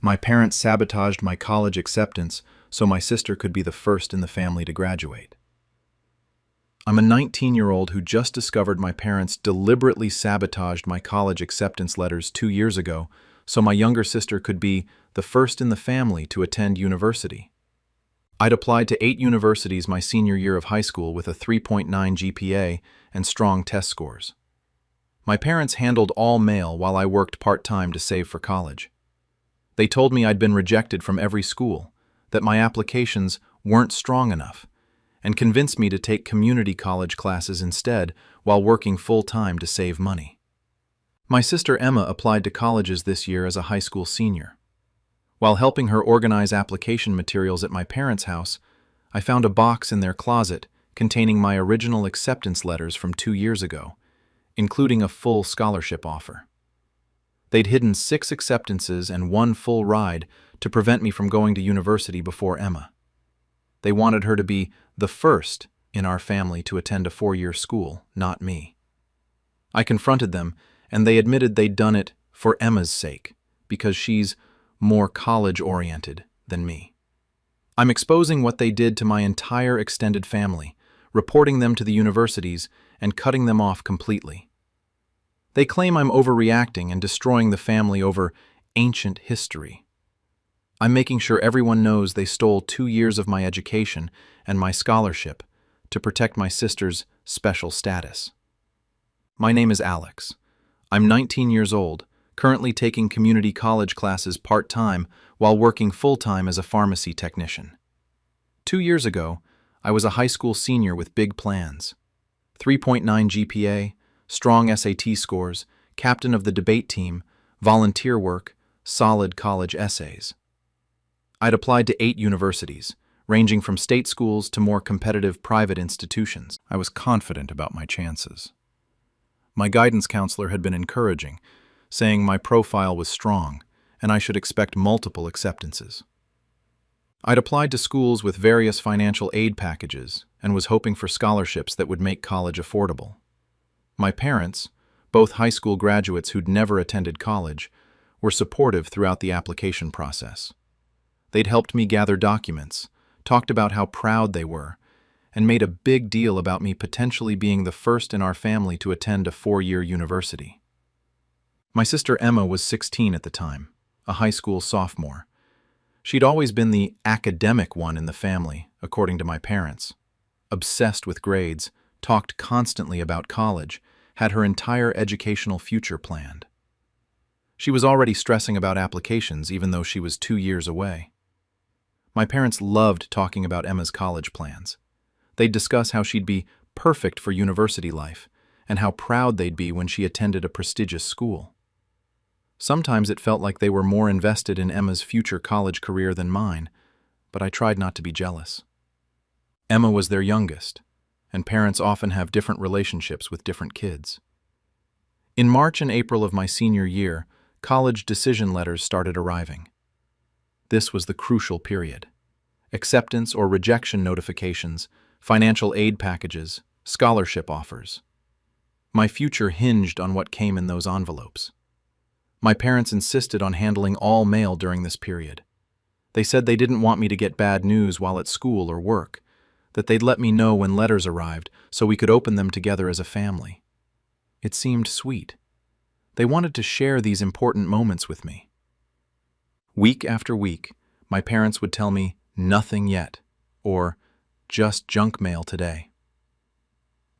My parents sabotaged my college acceptance so my sister could be the first in the family to graduate. I'm a 19-year-old who just discovered my parents deliberately sabotaged my college acceptance letters 2 years ago so my younger sister could be the first in the family to attend university. I'd applied to 8 universities my senior year of high school with a 3.9 GPA and strong test scores. My parents handled all mail while I worked part-time to save for college. They told me I'd been rejected from every school, that my applications weren't strong enough, and convinced me to take community college classes instead while working full-time to save money. My sister Emma applied to colleges this year as a high school senior. While helping her organize application materials at my parents' house, I found a box in their closet containing my original acceptance letters from 2 years ago, including a full scholarship offer. They'd hidden 6 acceptances and 1 full ride to prevent me from going to university before Emma. They wanted her to be the first in our family to attend a 4-year school, not me. I confronted them, and they admitted they'd done it for Emma's sake, because she's more college-oriented than me. I'm exposing what they did to my entire extended family, reporting them to the universities and cutting them off completely. They claim I'm overreacting and destroying the family over ancient history. I'm making sure everyone knows they stole 2 years of my education and my scholarship to protect my sister's special status. My name is Alex. I'm 19 years old, currently taking community college classes part-time while working full-time as a pharmacy technician. 2 years ago, I was a high school senior with big plans. 3.9 GPA, strong SAT scores, captain of the debate team, volunteer work, solid college essays. I'd applied to 8 universities, ranging from state schools to more competitive private institutions. I was confident about my chances. My guidance counselor had been encouraging, saying my profile was strong and I should expect multiple acceptances. I'd applied to schools with various financial aid packages and was hoping for scholarships that would make college affordable. My parents, both high school graduates who'd never attended college, were supportive throughout the application process. They'd helped me gather documents, talked about how proud they were, and made a big deal about me potentially being the first in our family to attend a 4-year university. My sister Emma was 16 at the time, a high school sophomore. She'd always been the academic one in the family, according to my parents. Obsessed with grades, talked constantly about college, had her entire educational future planned. She was already stressing about applications even though she was 2 years away. My parents loved talking about Emma's college plans. They'd discuss how she'd be perfect for university life and how proud they'd be when she attended a prestigious school. Sometimes it felt like they were more invested in Emma's future college career than mine, but I tried not to be jealous. Emma was their youngest, and parents often have different relationships with different kids. In March and April of my senior year, college decision letters started arriving. This was the crucial period. Acceptance or rejection notifications, financial aid packages, scholarship offers. My future hinged on what came in those envelopes. My parents insisted on handling all mail during this period. They said they didn't want me to get bad news while at school or work, that they'd let me know when letters arrived so we could open them together as a family. It seemed sweet. They wanted to share these important moments with me. Week after week, my parents would tell me, "Nothing yet," or "Just junk mail today."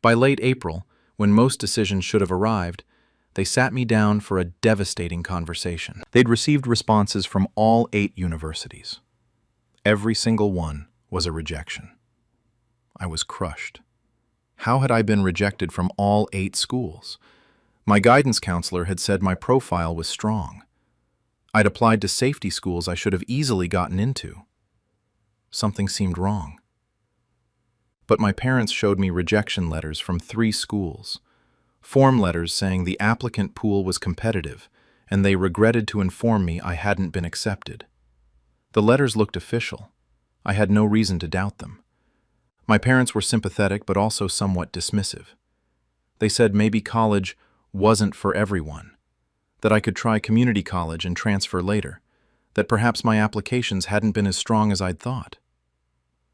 By late April, when most decisions should have arrived, they sat me down for a devastating conversation. They'd received responses from all 8 universities. Every single one was a rejection. I was crushed. How had I been rejected from all 8 schools? My guidance counselor had said my profile was strong. I'd applied to safety schools I should have easily gotten into. Something seemed wrong. But my parents showed me rejection letters from 3 schools. Form letters saying the applicant pool was competitive, and they regretted to inform me I hadn't been accepted. The letters looked official. I had no reason to doubt them. My parents were sympathetic but also somewhat dismissive. They said maybe college wasn't for everyone, that I could try community college and transfer later, that perhaps my applications hadn't been as strong as I'd thought.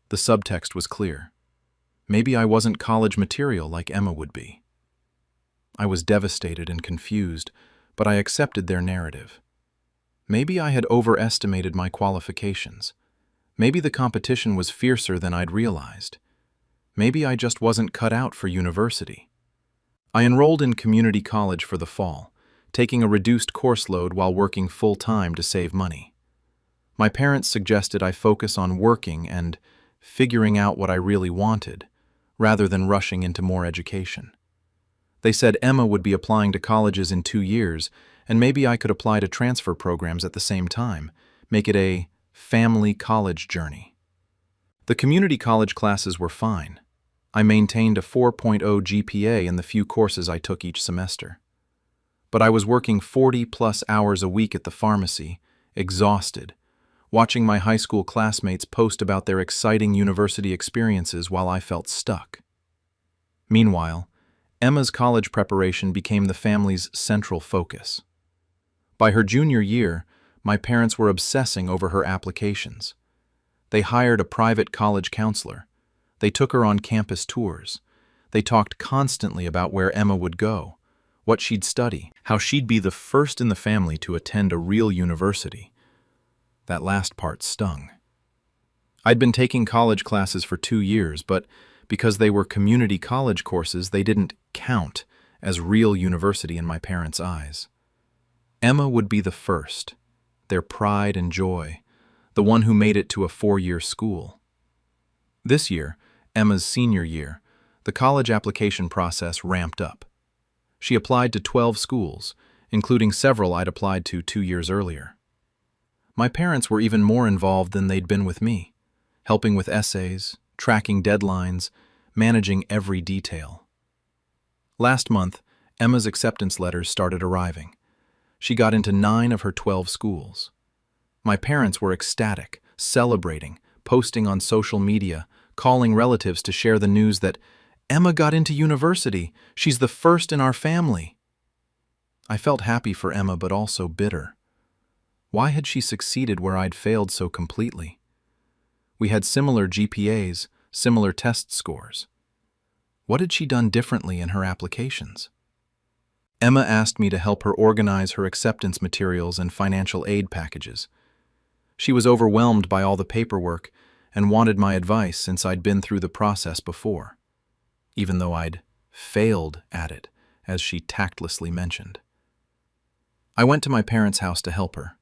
The subtext was clear. Maybe I wasn't college material like Emma would be. I was devastated and confused, but I accepted their narrative. Maybe I had overestimated my qualifications. Maybe the competition was fiercer than I'd realized. Maybe I just wasn't cut out for university. I enrolled in community college for the fall, taking a reduced course load while working full-time to save money. My parents suggested I focus on working and figuring out what I really wanted, rather than rushing into more education. They said Emma would be applying to colleges in 2 years, and maybe I could apply to transfer programs at the same time, make it a family college journey. The community college classes were fine. I maintained a 4.0 GPA in the few courses I took each semester. But I was working 40-plus hours a week at the pharmacy, exhausted, watching my high school classmates post about their exciting university experiences while I felt stuck. Meanwhile, Emma's college preparation became the family's central focus. By her junior year, my parents were obsessing over her applications. They hired a private college counselor. They took her on campus tours. They talked constantly about where Emma would go, what she'd study, how she'd be the first in the family to attend a real university. That last part stung. I'd been taking college classes for 2 years, but because they were community college courses, they didn't count as real university in my parents' eyes. Emma would be the first, their pride and joy, the one who made it to a 4-year school. This year, Emma's senior year, the college application process ramped up. She applied to 12 schools, including several I'd applied to 2 years earlier. My parents were even more involved than they'd been with me, helping with essays, tracking deadlines, managing every detail. Last month, Emma's acceptance letters started arriving. She got into 9 of her 12 schools. My parents were ecstatic, celebrating, posting on social media, calling relatives to share the news that Emma got into university. She's the first in our family. I felt happy for Emma, but also bitter. Why had she succeeded where I'd failed so completely? We had similar GPAs, similar test scores. What had she done differently in her applications? Emma asked me to help her organize her acceptance materials and financial aid packages. She was overwhelmed by all the paperwork and wanted my advice since I'd been through the process before, even though I'd failed at it, as she tactlessly mentioned. I went to my parents' house to help her.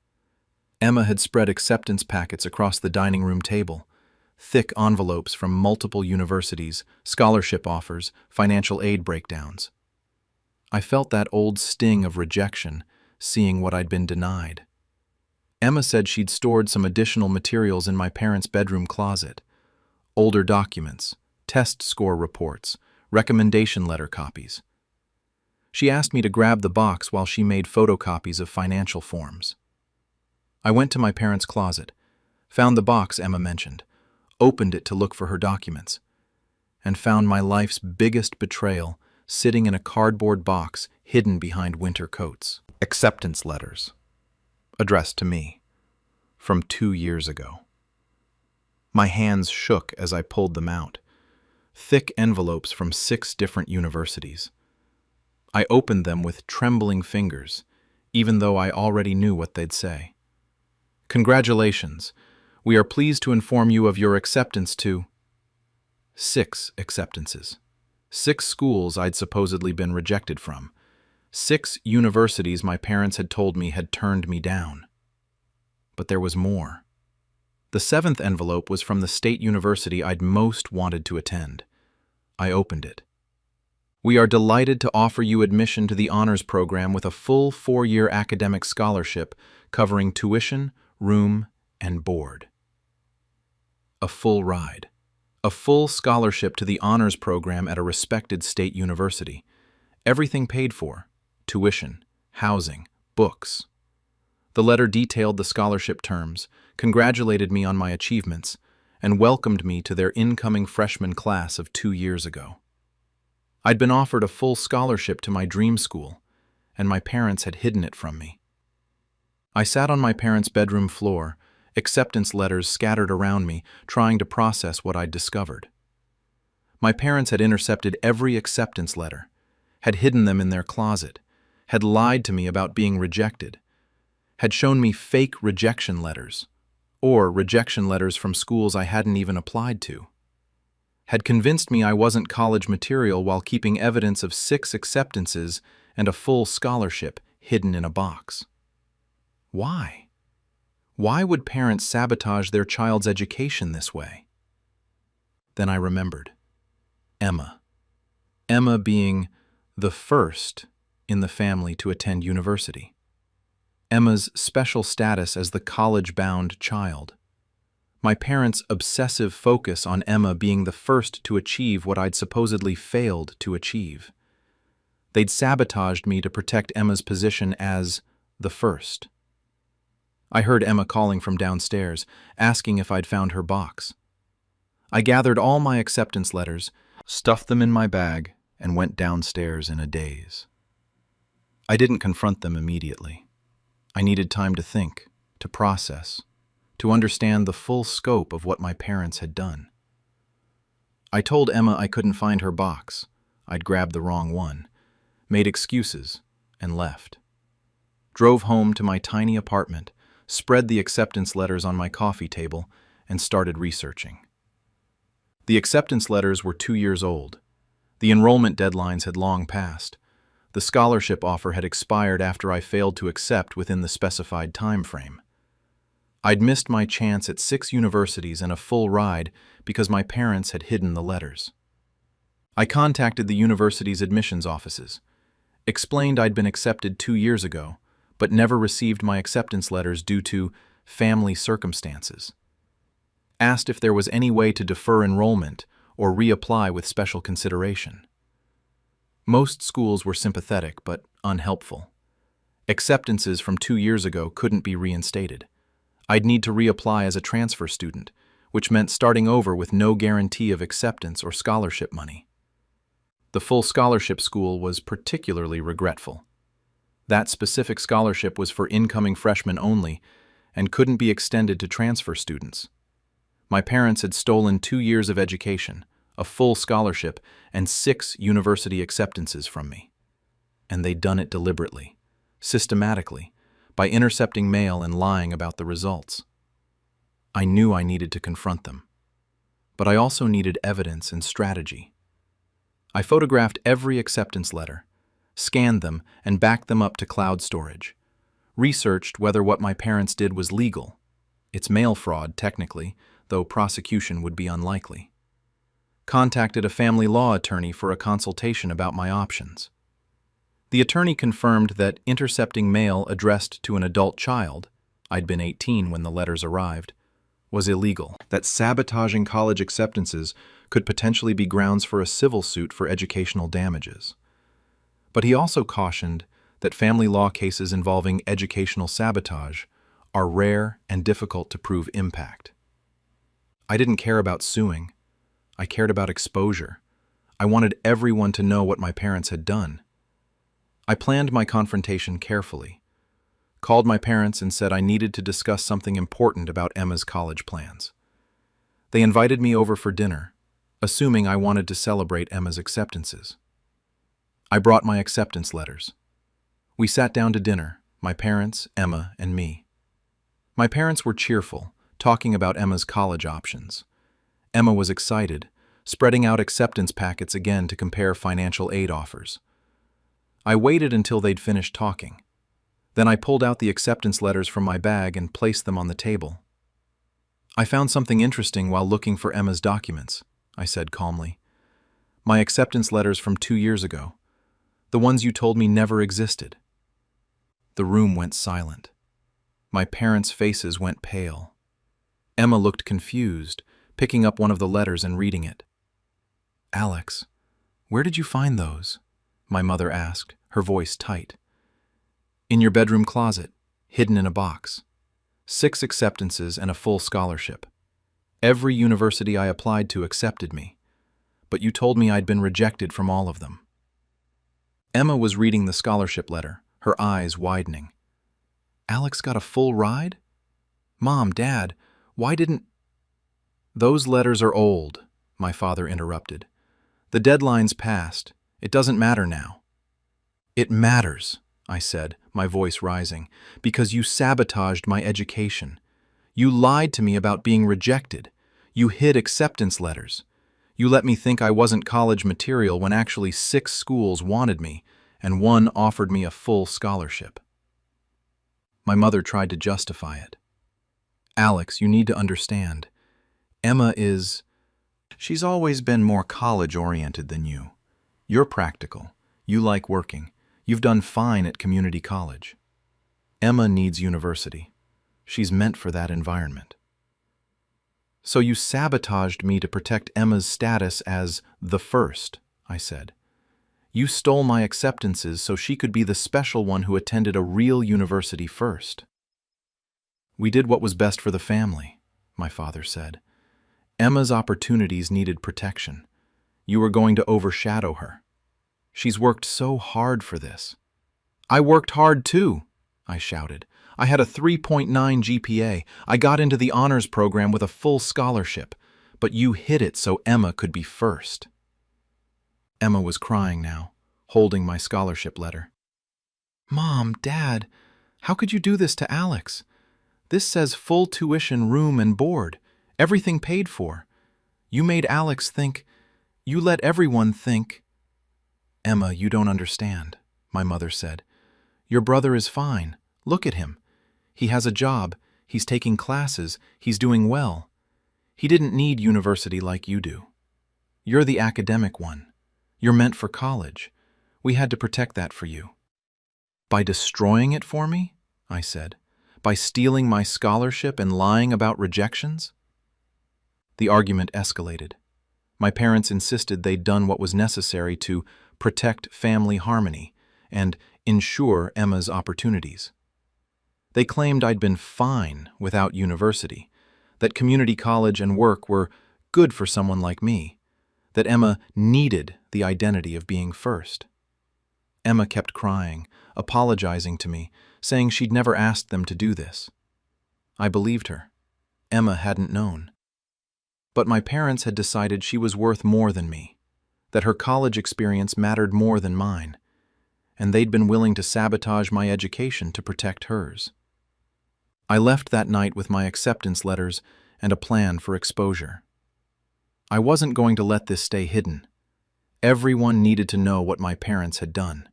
Emma had spread acceptance packets across the dining room table, thick envelopes from multiple universities, scholarship offers, financial aid breakdowns. I felt that old sting of rejection, seeing what I'd been denied. Emma said she'd stored some additional materials in my parents' bedroom closet: older documents, test score reports, recommendation letter copies. She asked me to grab the box while she made photocopies of financial forms. I went to my parents' closet, found the box Emma mentioned, opened it to look for her documents, and found my life's biggest betrayal sitting in a cardboard box hidden behind winter coats. Acceptance letters, addressed to me, from 2 years ago. My hands shook as I pulled them out, thick envelopes from 6 different universities. I opened them with trembling fingers, even though I already knew what they'd say. Congratulations. We are pleased to inform you of your acceptance to 6 acceptances. 6 schools I'd supposedly been rejected from. 6 universities my parents had told me had turned me down. But there was more. The 7th envelope was from the state university I'd most wanted to attend. I opened it. We are delighted to offer you admission to the honors program with a full 4-year academic scholarship covering tuition, room, and board. A full ride. A full scholarship to the honors program at a respected state university. Everything paid for: tuition, housing, books. The letter detailed the scholarship terms, congratulated me on my achievements, and welcomed me to their incoming freshman class of 2 years ago. I'd been offered a full scholarship to my dream school, and my parents had hidden it from me. I sat on my parents' bedroom floor, acceptance letters scattered around me, trying to process what I'd discovered. My parents had intercepted every acceptance letter, had hidden them in their closet, had lied to me about being rejected, had shown me fake rejection letters, or rejection letters from schools I hadn't even applied to, had convinced me I wasn't college material while keeping evidence of 6 acceptances and a full scholarship hidden in a box. Why? Why would parents sabotage their child's education this way? Then I remembered. Emma. Emma being the first in the family to attend university. Emma's special status as the college-bound child. My parents' obsessive focus on Emma being the first to achieve what I'd supposedly failed to achieve. They'd sabotaged me to protect Emma's position as the first. I heard Emma calling from downstairs, asking if I'd found her box. I gathered all my acceptance letters, stuffed them in my bag, and went downstairs in a daze. I didn't confront them immediately. I needed time to think, to process, to understand the full scope of what my parents had done. I told Emma I couldn't find her box. I'd grabbed the wrong one, made excuses, and left. Drove home to my tiny apartment, spread the acceptance letters on my coffee table, and started researching. The acceptance letters were 2 years old. The enrollment deadlines had long passed. The scholarship offer had expired after I failed to accept within the specified time frame. I'd missed my chance at 6 universities and a full ride because my parents had hidden the letters. I contacted the university's admissions offices, explained I'd been accepted 2 years ago, but never received my acceptance letters due to family circumstances. Asked if there was any way to defer enrollment or reapply with special consideration. Most schools were sympathetic but unhelpful. Acceptances from 2 years ago couldn't be reinstated. I'd need to reapply as a transfer student, which meant starting over with no guarantee of acceptance or scholarship money. The full scholarship school was particularly regretful. That specific scholarship was for incoming freshmen only and couldn't be extended to transfer students. My parents had stolen 2 years of education, a full scholarship, and 6 university acceptances from me. And they'd done it deliberately, systematically, by intercepting mail and lying about the results. I knew I needed to confront them. But I also needed evidence and strategy. I photographed every acceptance letter, scanned them, and backed them up to cloud storage. Researched whether what my parents did was legal. It's mail fraud, technically, though prosecution would be unlikely. Contacted a family law attorney for a consultation about my options. The attorney confirmed that intercepting mail addressed to an adult child, I'd been 18 when the letters arrived, was illegal. That sabotaging college acceptances could potentially be grounds for a civil suit for educational damages. But he also cautioned that family law cases involving educational sabotage are rare and difficult to prove impact. I didn't care about suing. I cared about exposure. I wanted everyone to know what my parents had done. I planned my confrontation carefully, called my parents and said I needed to discuss something important about Emma's college plans. They invited me over for dinner, assuming I wanted to celebrate Emma's acceptances. I brought my acceptance letters. We sat down to dinner, my parents, Emma, and me. My parents were cheerful, talking about Emma's college options. Emma was excited, spreading out acceptance packets again to compare financial aid offers. I waited until they'd finished talking. Then I pulled out the acceptance letters from my bag and placed them on the table. I found something interesting while looking for Emma's documents, I said calmly. My acceptance letters from 2 years ago. The ones you told me never existed. The room went silent. My parents' faces went pale. Emma looked confused, picking up one of the letters and reading it. "Alex, where did you find those?" my mother asked, her voice tight. "In your bedroom closet, hidden in a box. 6 acceptances and a full scholarship. Every university I applied to accepted me, but you told me I'd been rejected from all of them." Emma was reading the scholarship letter, her eyes widening. Alex got a full ride? Mom, Dad, why didn't... Those letters are old, my father interrupted. The deadline's passed. It doesn't matter now. It matters, I said, my voice rising, because you sabotaged my education. You lied to me about being rejected. You hid acceptance letters. You let me think I wasn't college material when actually 6 schools wanted me, and 1 offered me a full scholarship. My mother tried to justify it. Alex, you need to understand. Emma is... She's always been more college-oriented than you. You're practical. You like working. You've done fine at community college. Emma needs university. She's meant for that environment. So you sabotaged me to protect Emma's status as the first, I said. You stole my acceptances so she could be the special one who attended a real university first. We did what was best for the family, my father said. Emma's opportunities needed protection. You were going to overshadow her. She's worked so hard for this. I worked hard too, I shouted. I had a 3.9 GPA. I got into the honors program with a full scholarship, but you hid it so Emma could be first. Emma was crying now, holding my scholarship letter. Mom, Dad, how could you do this to Alex? This says full tuition, room and board, everything paid for. You made Alex think, you let everyone think. Emma, you don't understand, my mother said. Your brother is fine. Look at him. He has a job, he's taking classes, he's doing well. He didn't need university like you do. You're the academic one. You're meant for college. We had to protect that for you. By destroying it for me? I said. By stealing my scholarship and lying about rejections? The argument escalated. My parents insisted they'd done what was necessary to protect family harmony and ensure Emma's opportunities. They claimed I'd been fine without university, that community college and work were good for someone like me, that Emma needed the identity of being first. Emma kept crying, apologizing to me, saying she'd never asked them to do this. I believed her. Emma hadn't known. But my parents had decided she was worth more than me, that her college experience mattered more than mine, and they'd been willing to sabotage my education to protect hers. I left that night with my acceptance letters and a plan for exposure. I wasn't going to let this stay hidden. Everyone needed to know what my parents had done.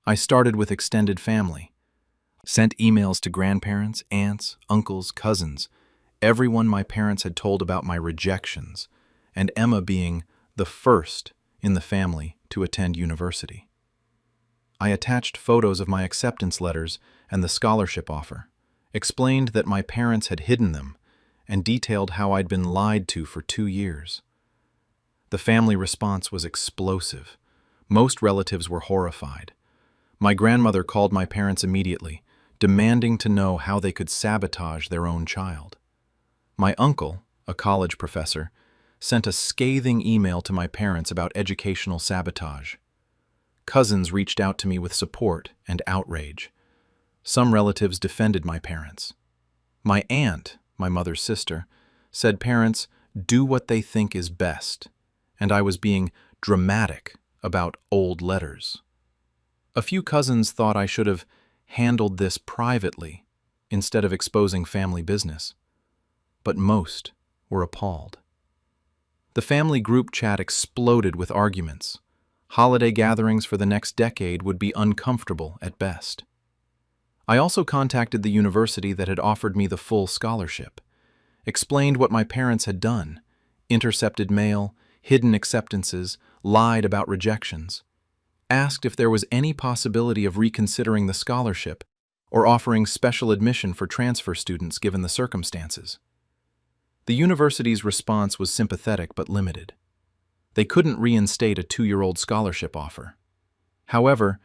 I started with extended family, sent emails to grandparents, aunts, uncles, cousins, everyone my parents had told about my rejections, and Emma being the first in the family to attend university. I attached photos of my acceptance letters and the scholarship offer, explained that my parents had hidden them, and detailed how I'd been lied to for 2 years. The family response was explosive. Most relatives were horrified. My grandmother called my parents immediately, demanding to know how they could sabotage their own child. My uncle, a college professor, sent a scathing email to my parents about educational sabotage. Cousins reached out to me with support and outrage. Some relatives defended my parents. My aunt, my mother's sister, said parents do what they think is best, and I was being dramatic about old letters. A few cousins thought I should have handled this privately instead of exposing family business, but most were appalled. The family group chat exploded with arguments. Holiday gatherings for the next decade would be uncomfortable at best. I also contacted the university that had offered me the full scholarship, explained what my parents had done, intercepted mail, hidden acceptances, lied about rejections, asked if there was any possibility of reconsidering the scholarship or offering special admission for transfer students given the circumstances. The university's response was sympathetic but limited. They couldn't reinstate a 2-year-old scholarship offer. However,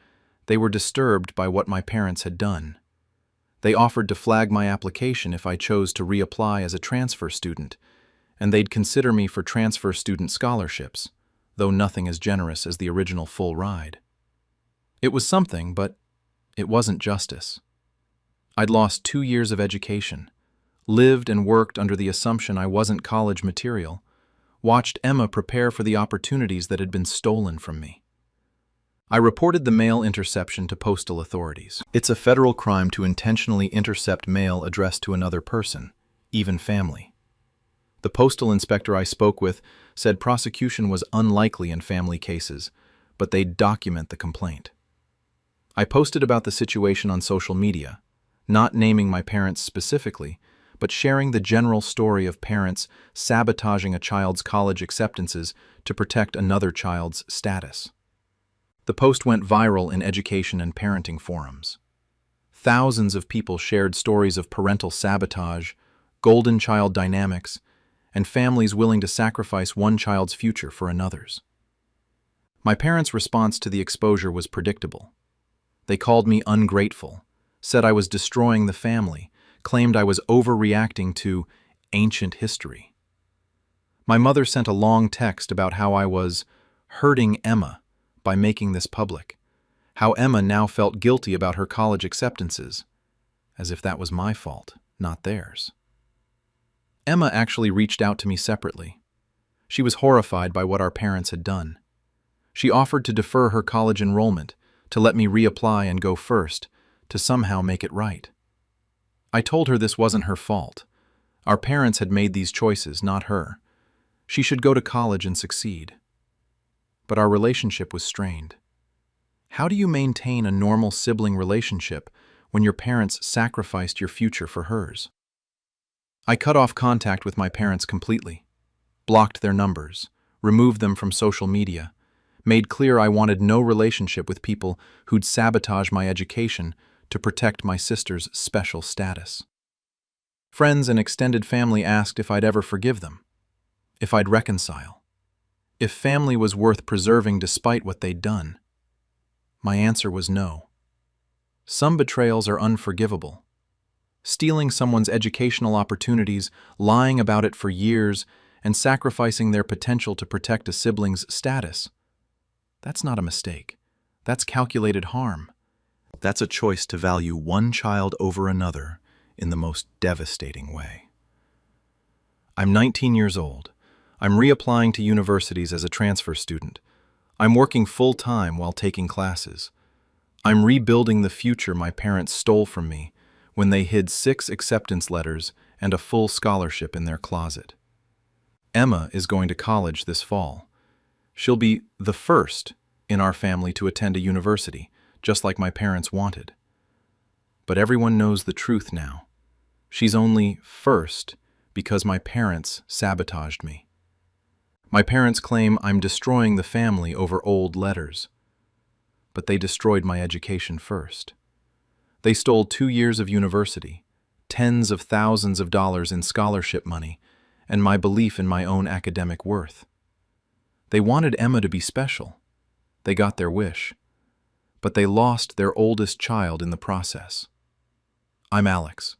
they were disturbed by what my parents had done. They offered to flag my application if I chose to reapply as a transfer student, and they'd consider me for transfer student scholarships, though nothing as generous as the original full ride. It was something, but it wasn't justice. I'd lost 2 years of education, lived and worked under the assumption I wasn't college material, watched Emma prepare for the opportunities that had been stolen from me. I reported the mail interception to postal authorities. It's a federal crime to intentionally intercept mail addressed to another person, even family. The postal inspector I spoke with said prosecution was unlikely in family cases, but they'd document the complaint. I posted about the situation on social media, not naming my parents specifically, but sharing the general story of parents sabotaging a child's college acceptances to protect another child's status. The post went viral in education and parenting forums. Thousands of people shared stories of parental sabotage, golden child dynamics, and families willing to sacrifice one child's future for another's. My parents' response to the exposure was predictable. They called me ungrateful, said I was destroying the family, claimed I was overreacting to ancient history. My mother sent a long text about how I was hurting Emma by making this public, how Emma now felt guilty about her college acceptances, as if that was my fault, not theirs. Emma actually reached out to me separately. She was horrified by what our parents had done. She offered to defer her college enrollment, to let me reapply and go first, to somehow make it right. I told her this wasn't her fault. Our parents had made these choices, not her. She should go to college and succeed. But our relationship was strained. How do you maintain a normal sibling relationship when your parents sacrificed your future for hers? I cut off contact with my parents completely, blocked their numbers, removed them from social media, made clear I wanted no relationship with people who'd sabotage my education to protect my sister's special status. Friends and extended family asked if I'd ever forgive them, if I'd reconcile, if family was worth preserving despite what they'd done. My answer was no. Some betrayals are unforgivable. Stealing someone's educational opportunities, lying about it for years, and sacrificing their potential to protect a sibling's status. That's not a mistake. That's calculated harm. That's a choice to value one child over another in the most devastating way. I'm 19 years old. I'm reapplying to universities as a transfer student. I'm working full-time while taking classes. I'm rebuilding the future my parents stole from me when they hid 6 acceptance letters and a full scholarship in their closet. Emma is going to college this fall. She'll be the first in our family to attend a university, just like my parents wanted. But everyone knows the truth now. She's only first because my parents sabotaged me. My parents claim I'm destroying the family over old letters. But they destroyed my education first. They stole 2 years of university, tens of thousands of dollars in scholarship money, and my belief in my own academic worth. They wanted Emma to be special. They got their wish. But they lost their oldest child in the process. I'm Alex.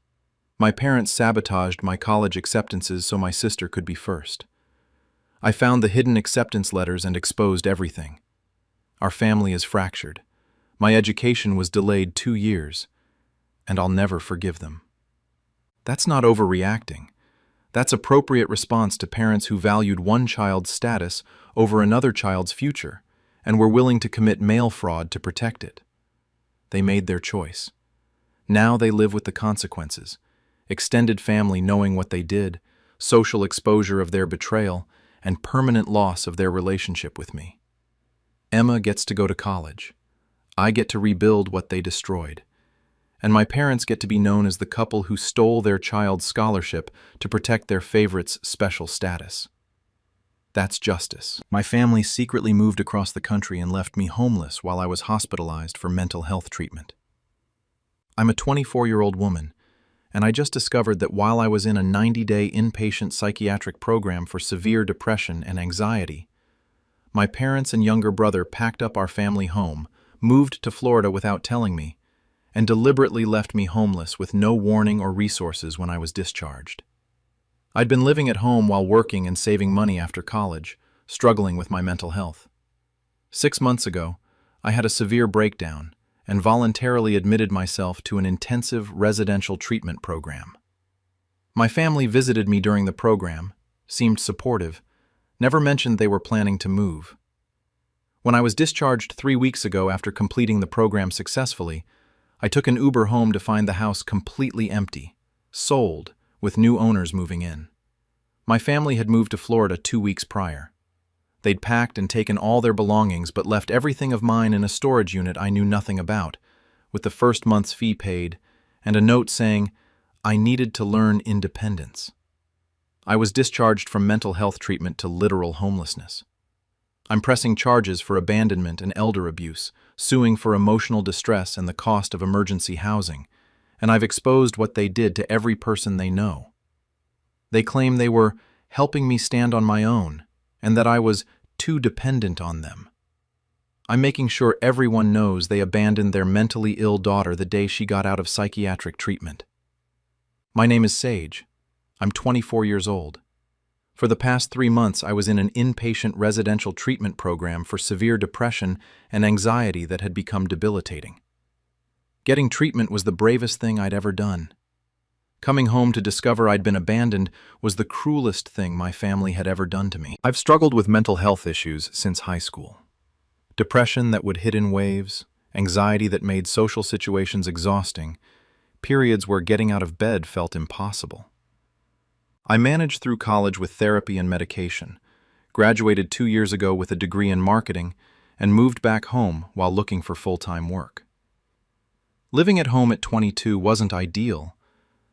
My parents sabotaged my college acceptances so my sister could be first. I found the hidden acceptance letters and exposed everything. Our family is fractured. My education was delayed 2 years, and I'll never forgive them. That's not overreacting. That's appropriate response to parents who valued one child's status over another child's future and were willing to commit mail fraud to protect it. They made their choice. Now they live with the consequences. Extended family knowing what they did, social exposure of their betrayal, and permanent loss of their relationship with me. Emma gets to go to college. I get to rebuild what they destroyed. And my parents get to be known as the couple who stole their child's scholarship to protect their favorite's special status. That's justice. My family secretly moved across the country and left me homeless while I was hospitalized for mental health treatment. I'm a 24-year-old woman, and I just discovered that while I was in a 90-day inpatient psychiatric program for severe depression and anxiety, my parents and younger brother packed up our family home, moved to Florida without telling me, and deliberately left me homeless with no warning or resources when I was discharged. I'd been living at home while working and saving money after college, struggling with my mental health. 6 months ago, I had a severe breakdown, and voluntarily admitted myself to an intensive residential treatment program. My family visited me during the program, seemed supportive, never mentioned they were planning to move. When I was discharged 3 weeks ago after completing the program successfully, I took an Uber home to find the house completely empty, sold, with new owners moving in. My family had moved to Florida 2 weeks prior. They'd packed and taken all their belongings but left everything of mine in a storage unit I knew nothing about, with the first month's fee paid, and a note saying I needed to learn independence. I was discharged from mental health treatment to literal homelessness. I'm pressing charges for abandonment and elder abuse, suing for emotional distress and the cost of emergency housing, and I've exposed what they did to every person they know. They claim they were helping me stand on my own, and that I was too dependent on them. I'm making sure everyone knows they abandoned their mentally ill daughter the day she got out of psychiatric treatment. My name is Sage. I'm 24 years old. For the past 3 months, I was in an inpatient residential treatment program for severe depression and anxiety that had become debilitating. Getting treatment was the bravest thing I'd ever done. Coming home to discover I'd been abandoned was the cruelest thing my family had ever done to me. I've struggled with mental health issues since high school. Depression that would hit in waves, anxiety that made social situations exhausting, periods where getting out of bed felt impossible. I managed through college with therapy and medication, graduated 2 years ago with a degree in marketing, and moved back home while looking for full-time work. Living at home at 22 wasn't ideal,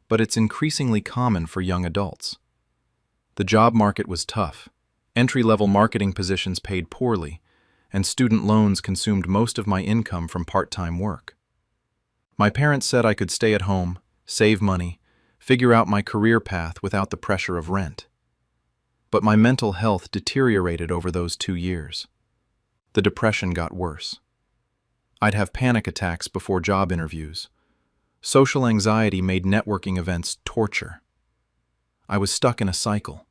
but it's increasingly common for young adults. The job market was tough, entry-level marketing positions paid poorly, and student loans consumed most of my income from part-time work. My parents said I could stay at home, save money, figure out my career path without the pressure of rent. But my mental health deteriorated over those 2 years. The depression got worse. I'd have panic attacks before job interviews. Social anxiety made networking events torture. I was stuck in a cycle,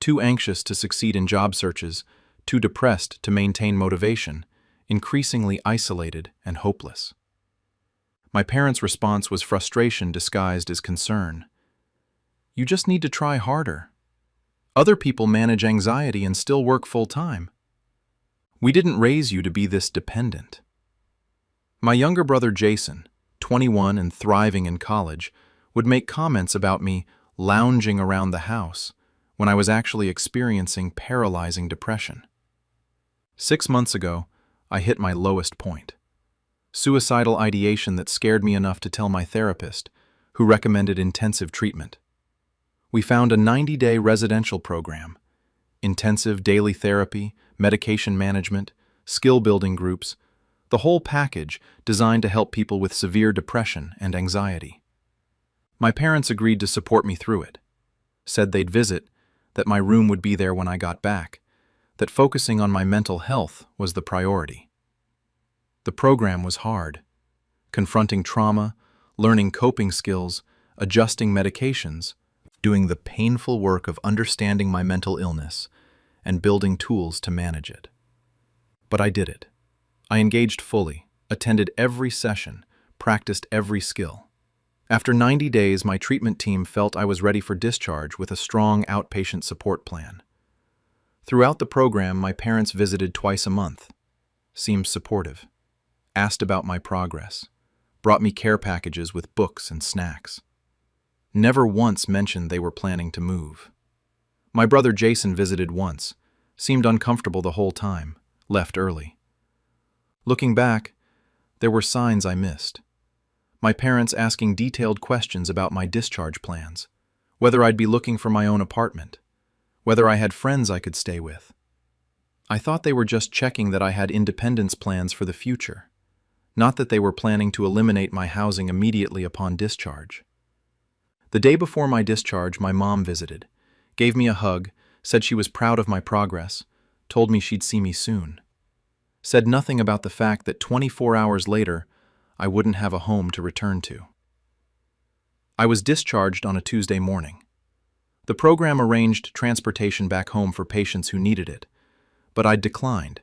too anxious to succeed in job searches, too depressed to maintain motivation, increasingly isolated and hopeless. My parents' response was frustration disguised as concern. You just need to try harder. Other people manage anxiety and still work full-time. We didn't raise you to be this dependent. My younger brother Jason, 21 and thriving in college, would make comments about me lounging around the house when I was actually experiencing paralyzing depression. 6 months ago, I hit my lowest point. Suicidal ideation that scared me enough to tell my therapist, who recommended intensive treatment. We found a 90-day residential program, intensive daily therapy, medication management, skill-building groups, the whole package designed to help people with severe depression and anxiety. My parents agreed to support me through it, said they'd visit, that my room would be there when I got back, that focusing on my mental health was the priority. The program was hard, confronting trauma, learning coping skills, adjusting medications, doing the painful work of understanding my mental illness and building tools to manage it. But I did it. I engaged fully, attended every session, practiced every skill. After 90 days, my treatment team felt I was ready for discharge with a strong outpatient support plan. Throughout the program, my parents visited twice a month, seemed supportive, asked about my progress, brought me care packages with books and snacks. Never once mentioned they were planning to move. My brother Jason visited once, seemed uncomfortable the whole time, left early. Looking back, there were signs I missed. My parents asking detailed questions about my discharge plans, whether I'd be looking for my own apartment, whether I had friends I could stay with. I thought they were just checking that I had independence plans for the future, not that they were planning to eliminate my housing immediately upon discharge. The day before my discharge, my mom visited, gave me a hug, said she was proud of my progress, told me she'd see me soon. Said nothing about the fact that 24 hours later, I wouldn't have a home to return to. I was discharged on a Tuesday morning. The program arranged transportation back home for patients who needed it, but I declined,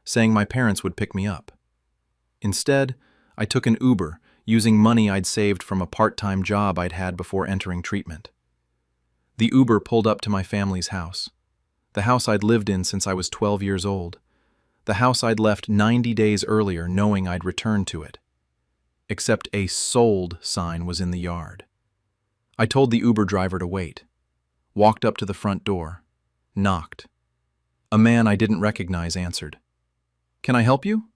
saying my parents would pick me up. Instead, I took an Uber, using money I'd saved from a part-time job I'd had before entering treatment. The Uber pulled up to my family's house, the house I'd lived in since I was 12 years old, the house I'd left 90 days earlier knowing I'd return to it. Except a "sold" sign was in the yard. I told the Uber driver to wait, walked up to the front door, knocked. A man I didn't recognize answered. "Can I help you?"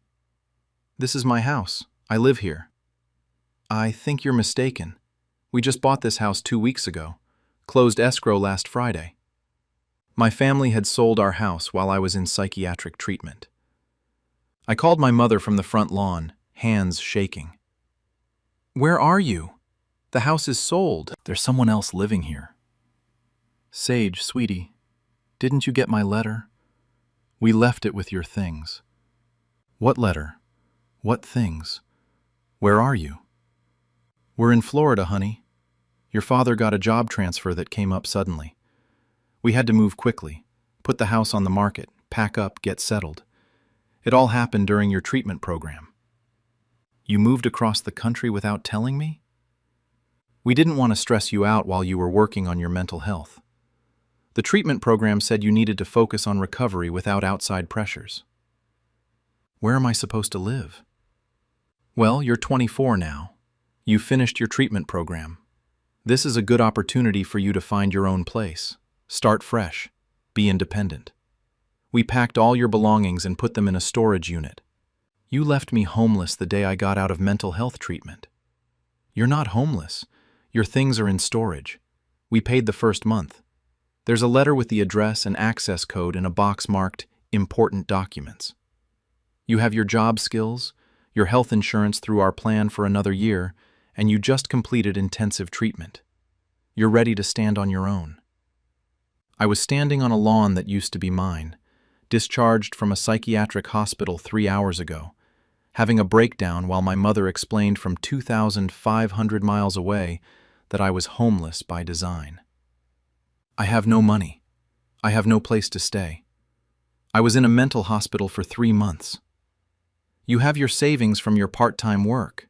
"This is my house. I live here." "I think you're mistaken. We just bought this house 2 weeks ago. Closed escrow last Friday." My family had sold our house while I was in psychiatric treatment. I called my mother from the front lawn, hands shaking. "Where are you? The house is sold. There's someone else living here." "Sage, sweetie, didn't you get my letter? We left it with your things." "What letter? What things? Where are you?" "We're in Florida, honey. Your father got a job transfer that came up suddenly. We had to move quickly, put the house on the market, pack up, get settled. It all happened during your treatment program." "You moved across the country without telling me?" "We didn't want to stress you out while you were working on your mental health. The treatment program said you needed to focus on recovery without outside pressures." "Where am I supposed to live?" "Well, you're 24 now. You finished your treatment program. This is a good opportunity for you to find your own place. Start fresh. Be independent. We packed all your belongings and put them in a storage unit. You left me homeless the day I got out of mental health treatment. You're not homeless. Your things are in storage. We paid the first month. There's a letter with the address and access code in a box marked Important Documents. You have your job skills, your health insurance through our plan for another year, and you just completed intensive treatment. You're ready to stand on your own." I was standing on a lawn that used to be mine, discharged from a psychiatric hospital 3 hours ago, having a breakdown while my mother explained from 2,500 miles away that I was homeless by design. "I have no money. I have no place to stay. I was in a mental hospital for 3 months. You have your savings from your part-time work.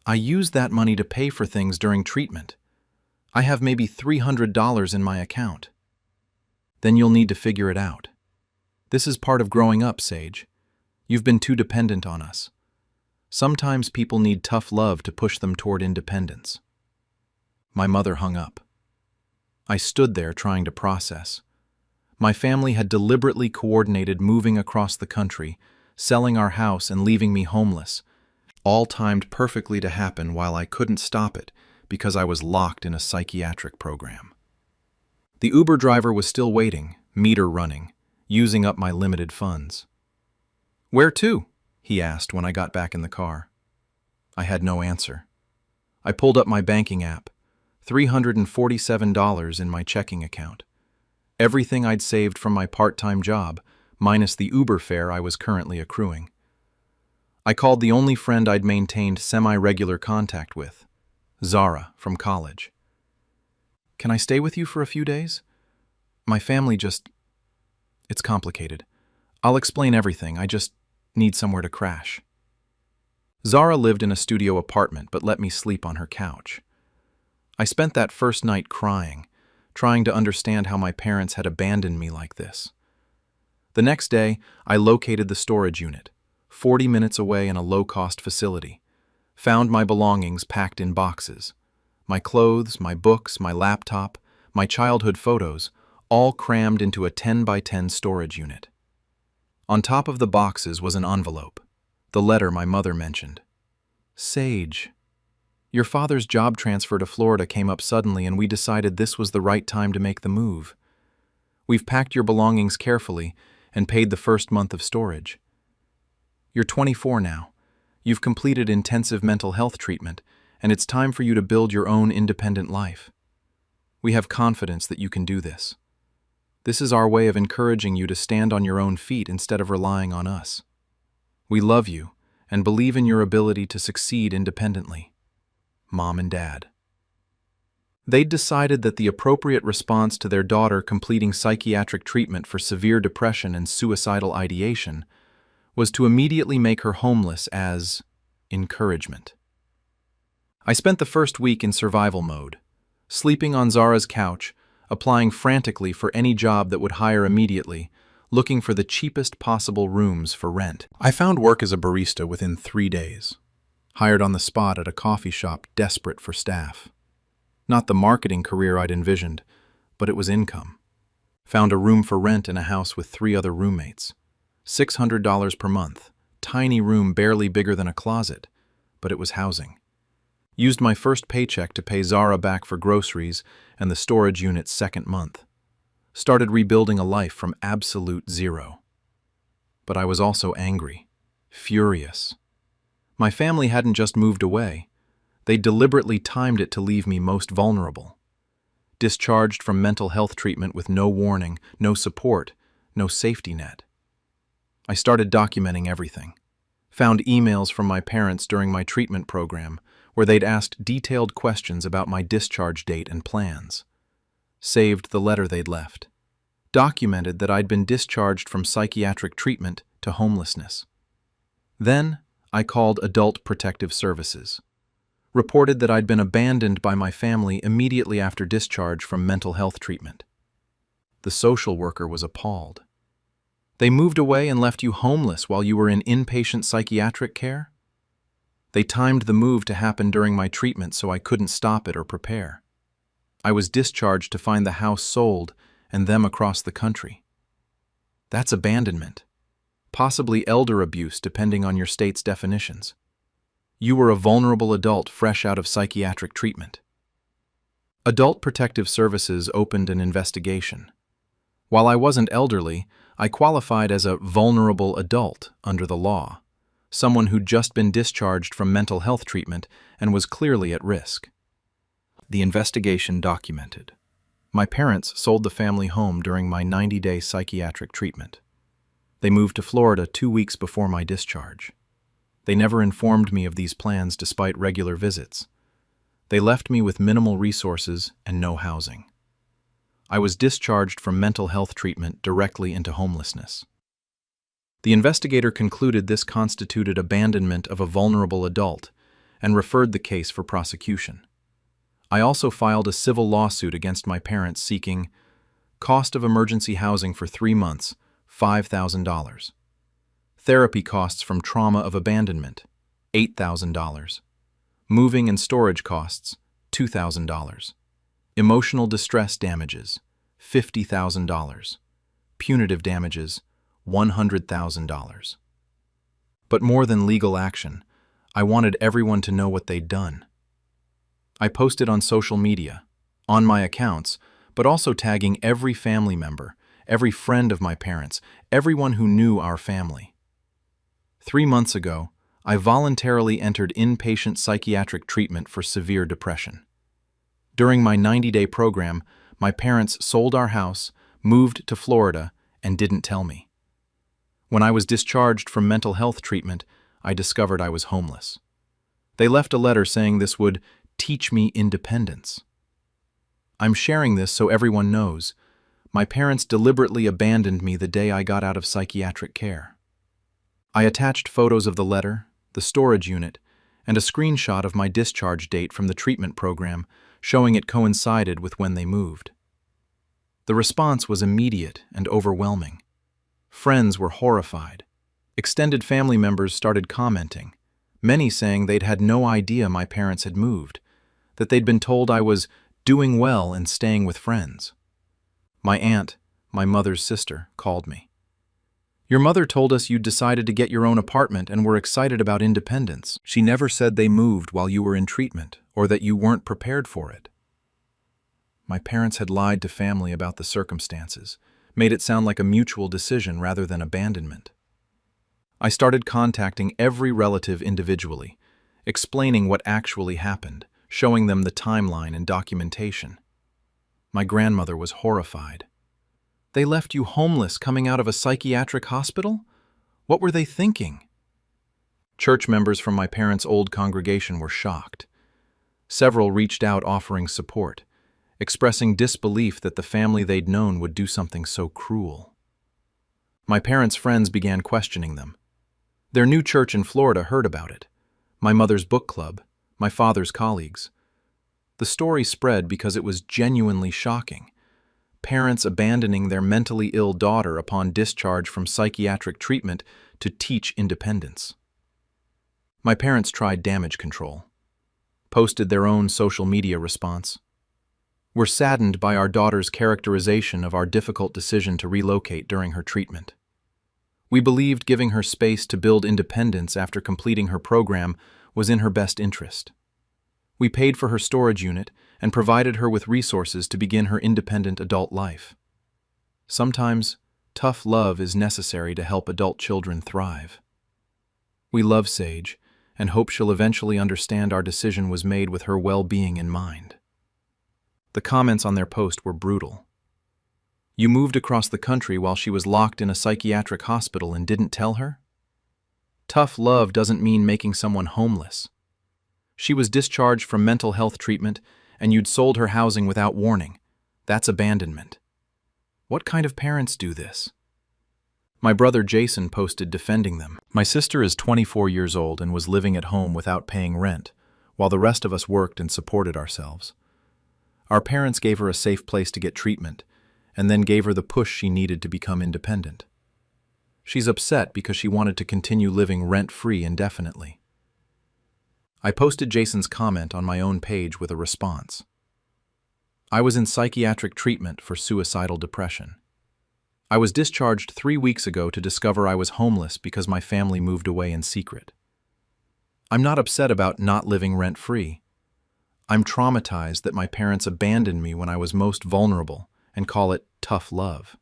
I used that money to pay for things during treatment. I have maybe $300 in my account." "Then you'll need to figure it out. This is part of growing up, Sage. You've been too dependent on us. Sometimes people need tough love to push them toward independence." My mother hung up. I stood there trying to process. My family had deliberately coordinated moving across the country, selling our house and leaving me homeless, all timed perfectly to happen while I couldn't stop it because I was locked in a psychiatric program. The Uber driver was still waiting, meter running, using up my limited funds. "Where to?" he asked when I got back in the car. I had no answer. I pulled up my banking app, $347 in my checking account. Everything I'd saved from my part-time job, minus the Uber fare I was currently accruing. I called the only friend I'd maintained semi-regular contact with, Zara from college. "Can I stay with you for a few days? My family it's complicated. I'll explain everything, I just need somewhere to crash." Zara lived in a studio apartment but let me sleep on her couch. I spent that first night crying, trying to understand how my parents had abandoned me like this. The next day, I located the storage unit, 40 minutes away in a low-cost facility, found my belongings packed in boxes. My clothes, my books, my laptop, my childhood photos, all crammed into a 10 by 10 storage unit. On top of the boxes was an envelope, the letter my mother mentioned. "Sage, your father's job transfer to Florida came up suddenly and we decided this was the right time to make the move. We've packed your belongings carefully and paid the first month of storage. You're 24 now. You've completed intensive mental health treatment, and it's time for you to build your own independent life. We have confidence that you can do this. This is our way of encouraging you to stand on your own feet instead of relying on us. We love you and believe in your ability to succeed independently. Mom and Dad." They'd decided that the appropriate response to their daughter completing psychiatric treatment for severe depression and suicidal ideation was to immediately make her homeless as encouragement. I spent the first week in survival mode, sleeping on Zara's couch, applying frantically for any job that would hire immediately, looking for the cheapest possible rooms for rent. I found work as a barista within 3 days, hired on the spot at a coffee shop desperate for staff. Not the marketing career I'd envisioned, but it was income. Found a room for rent in a house with 3 other roommates. $600 per month, tiny room barely bigger than a closet, but it was housing. Used my first paycheck to pay Zara back for groceries and the storage unit's second month. Started rebuilding a life from absolute zero. But I was also angry, furious. My family hadn't just moved away. They deliberately timed it to leave me most vulnerable. Discharged from mental health treatment with no warning, no support, no safety net. I started documenting everything. Found emails from my parents during my treatment program where they'd asked detailed questions about my discharge date and plans. Saved the letter they'd left. Documented that I'd been discharged from psychiatric treatment to homelessness. Then I called Adult Protective Services. Reported that I'd been abandoned by my family immediately after discharge from mental health treatment. The social worker was appalled. They moved away and left you homeless while you were in inpatient psychiatric care? They timed the move to happen during my treatment so I couldn't stop it or prepare. I was discharged to find the house sold and them across the country. That's abandonment. Possibly elder abuse depending on your state's definitions. You were a vulnerable adult fresh out of psychiatric treatment. Adult Protective Services opened an investigation. While I wasn't elderly, I qualified as a vulnerable adult under the law, someone who'd just been discharged from mental health treatment and was clearly at risk. The investigation documented. My parents sold the family home during my 90-day psychiatric treatment. They moved to Florida 2 weeks before my discharge. They never informed me of these plans despite regular visits. They left me with minimal resources and no housing. I was discharged from mental health treatment directly into homelessness. The investigator concluded this constituted abandonment of a vulnerable adult and referred the case for prosecution. I also filed a civil lawsuit against my parents seeking cost of emergency housing for 3 months, $5,000. Therapy costs from trauma of abandonment, $8,000. Moving and storage costs, $2,000. Emotional distress damages, $50,000. Punitive damages, $100,000. But more than legal action, I wanted everyone to know what they'd done. I posted on social media, on my accounts, but also tagging every family member, every friend of my parents, everyone who knew our family. 3 months ago, I voluntarily entered inpatient psychiatric treatment for severe depression. During my 90-day program, my parents sold our house, moved to Florida, and didn't tell me. When I was discharged from mental health treatment, I discovered I was homeless. They left a letter saying this would teach me independence. I'm sharing this so everyone knows. My parents deliberately abandoned me the day I got out of psychiatric care. I attached photos of the letter, the storage unit, and a screenshot of my discharge date from the treatment program, showing it coincided with when they moved. The response was immediate and overwhelming. Friends were horrified. Extended family members started commenting, many saying they'd had no idea my parents had moved, that they'd been told I was doing well and staying with friends. My aunt, my mother's sister, called me. "Your mother told us you'd decided to get your own apartment and were excited about independence. She never said they moved while you were in treatment or that you weren't prepared for it." My parents had lied to family about the circumstances, made it sound like a mutual decision rather than abandonment. I started contacting every relative individually, explaining what actually happened, showing them the timeline and documentation. My grandmother was horrified. "They left you homeless coming out of a psychiatric hospital? What were they thinking?" Church members from my parents' old congregation were shocked. Several reached out offering support, expressing disbelief that the family they'd known would do something so cruel. My parents' friends began questioning them. Their new church in Florida heard about it, my mother's book club, my father's colleagues. The story spread because it was genuinely shocking. Parents abandoning their mentally ill daughter upon discharge from psychiatric treatment to teach independence. My parents tried damage control, posted their own social media response. Were saddened by our daughter's characterization of our difficult decision to relocate during her treatment. We believed giving her space to build independence after completing her program was in her best interest. We paid for her storage unit and provided her with resources to begin her independent adult life. Sometimes, tough love is necessary to help adult children thrive. We love Sage and hope she'll eventually understand our decision was made with her well-being in mind. The comments on their post were brutal. You moved across the country while she was locked in a psychiatric hospital and didn't tell her? Tough love doesn't mean making someone homeless. She was discharged from mental health treatment and you'd sold her housing without warning. That's abandonment. What kind of parents do this? My brother Jason posted defending them. My sister is 24 years old and was living at home without paying rent, while the rest of us worked and supported ourselves. Our parents gave her a safe place to get treatment, and then gave her the push she needed to become independent. She's upset because she wanted to continue living rent-free indefinitely. I posted Jason's comment on my own page with a response. I was in psychiatric treatment for suicidal depression. I was discharged 3 weeks ago to discover I was homeless because my family moved away in secret. I'm not upset about not living rent-free. I'm traumatized that my parents abandoned me when I was most vulnerable and call it tough love.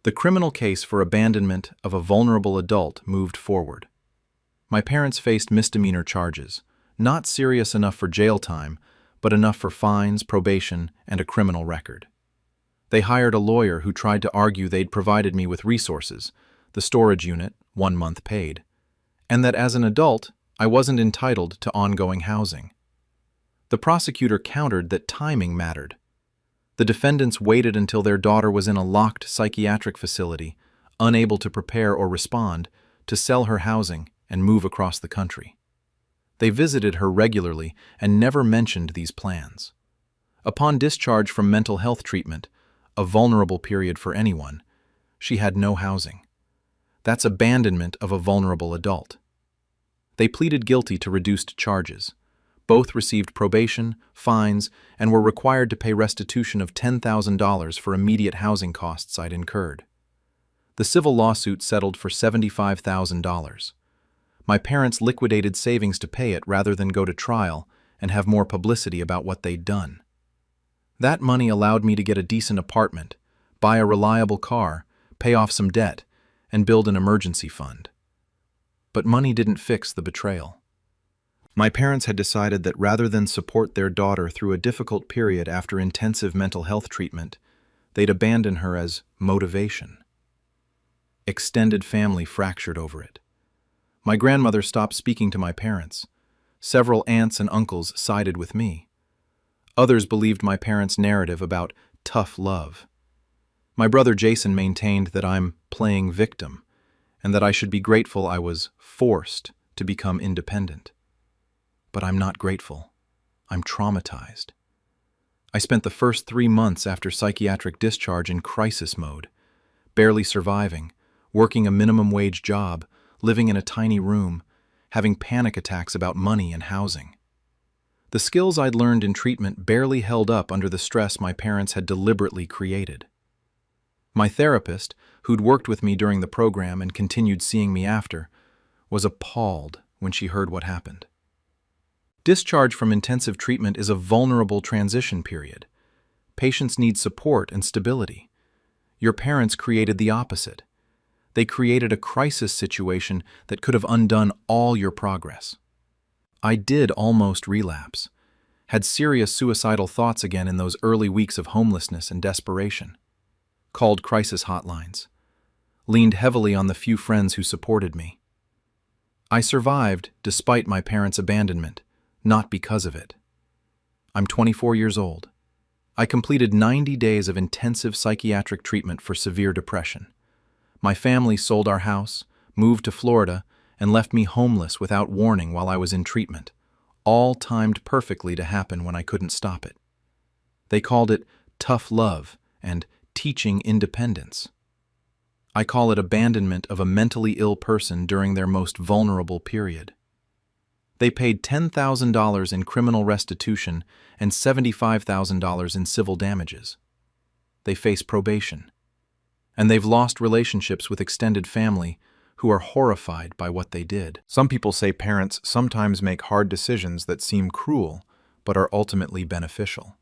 The criminal case for abandonment of a vulnerable adult moved forward. My parents faced misdemeanor charges, not serious enough for jail time, but enough for fines, probation, and a criminal record. They hired a lawyer who tried to argue they'd provided me with resources, the storage unit, 1 month paid, and that as an adult, I wasn't entitled to ongoing housing. The prosecutor countered that timing mattered. The defendants waited until their daughter was in a locked psychiatric facility, unable to prepare or respond, to sell her housing and move across the country. They visited her regularly and never mentioned these plans. Upon discharge from mental health treatment, a vulnerable period for anyone, she had no housing. That's abandonment of a vulnerable adult. They pleaded guilty to reduced charges. Both received probation, fines, and were required to pay restitution of $10,000 for immediate housing costs I'd incurred. The civil lawsuit settled for $75,000. My parents liquidated savings to pay it rather than go to trial and have more publicity about what they'd done. That money allowed me to get a decent apartment, buy a reliable car, pay off some debt, and build an emergency fund. But money didn't fix the betrayal. My parents had decided that rather than support their daughter through a difficult period after intensive mental health treatment, they'd abandon her as motivation. Extended family fractured over it. My grandmother stopped speaking to my parents. Several aunts and uncles sided with me. Others believed my parents' narrative about tough love. My brother Jason maintained that I'm playing victim and that I should be grateful I was forced to become independent. But I'm not grateful. I'm traumatized. I spent the first 3 months after psychiatric discharge in crisis mode, barely surviving, working a minimum wage job, living in a tiny room, having panic attacks about money and housing. The skills I'd learned in treatment barely held up under the stress my parents had deliberately created. My therapist, who'd worked with me during the program and continued seeing me after, was appalled when she heard what happened. Discharge from intensive treatment is a vulnerable transition period. Patients need support and stability. Your parents created the opposite. They created a crisis situation that could have undone all your progress. I did almost relapse, had serious suicidal thoughts again in those early weeks of homelessness and desperation, called crisis hotlines, leaned heavily on the few friends who supported me. I survived despite my parents' abandonment, not because of it. I'm 24 years old. I completed 90 days of intensive psychiatric treatment for severe depression. My family sold our house, moved to Florida, and left me homeless without warning while I was in treatment, all timed perfectly to happen when I couldn't stop it. They called it tough love and teaching independence. I call it abandonment of a mentally ill person during their most vulnerable period. They paid $10,000 in criminal restitution and $75,000 in civil damages. They face probation. And they've lost relationships with extended family who are horrified by what they did. Some people say parents sometimes make hard decisions that seem cruel, but are ultimately beneficial.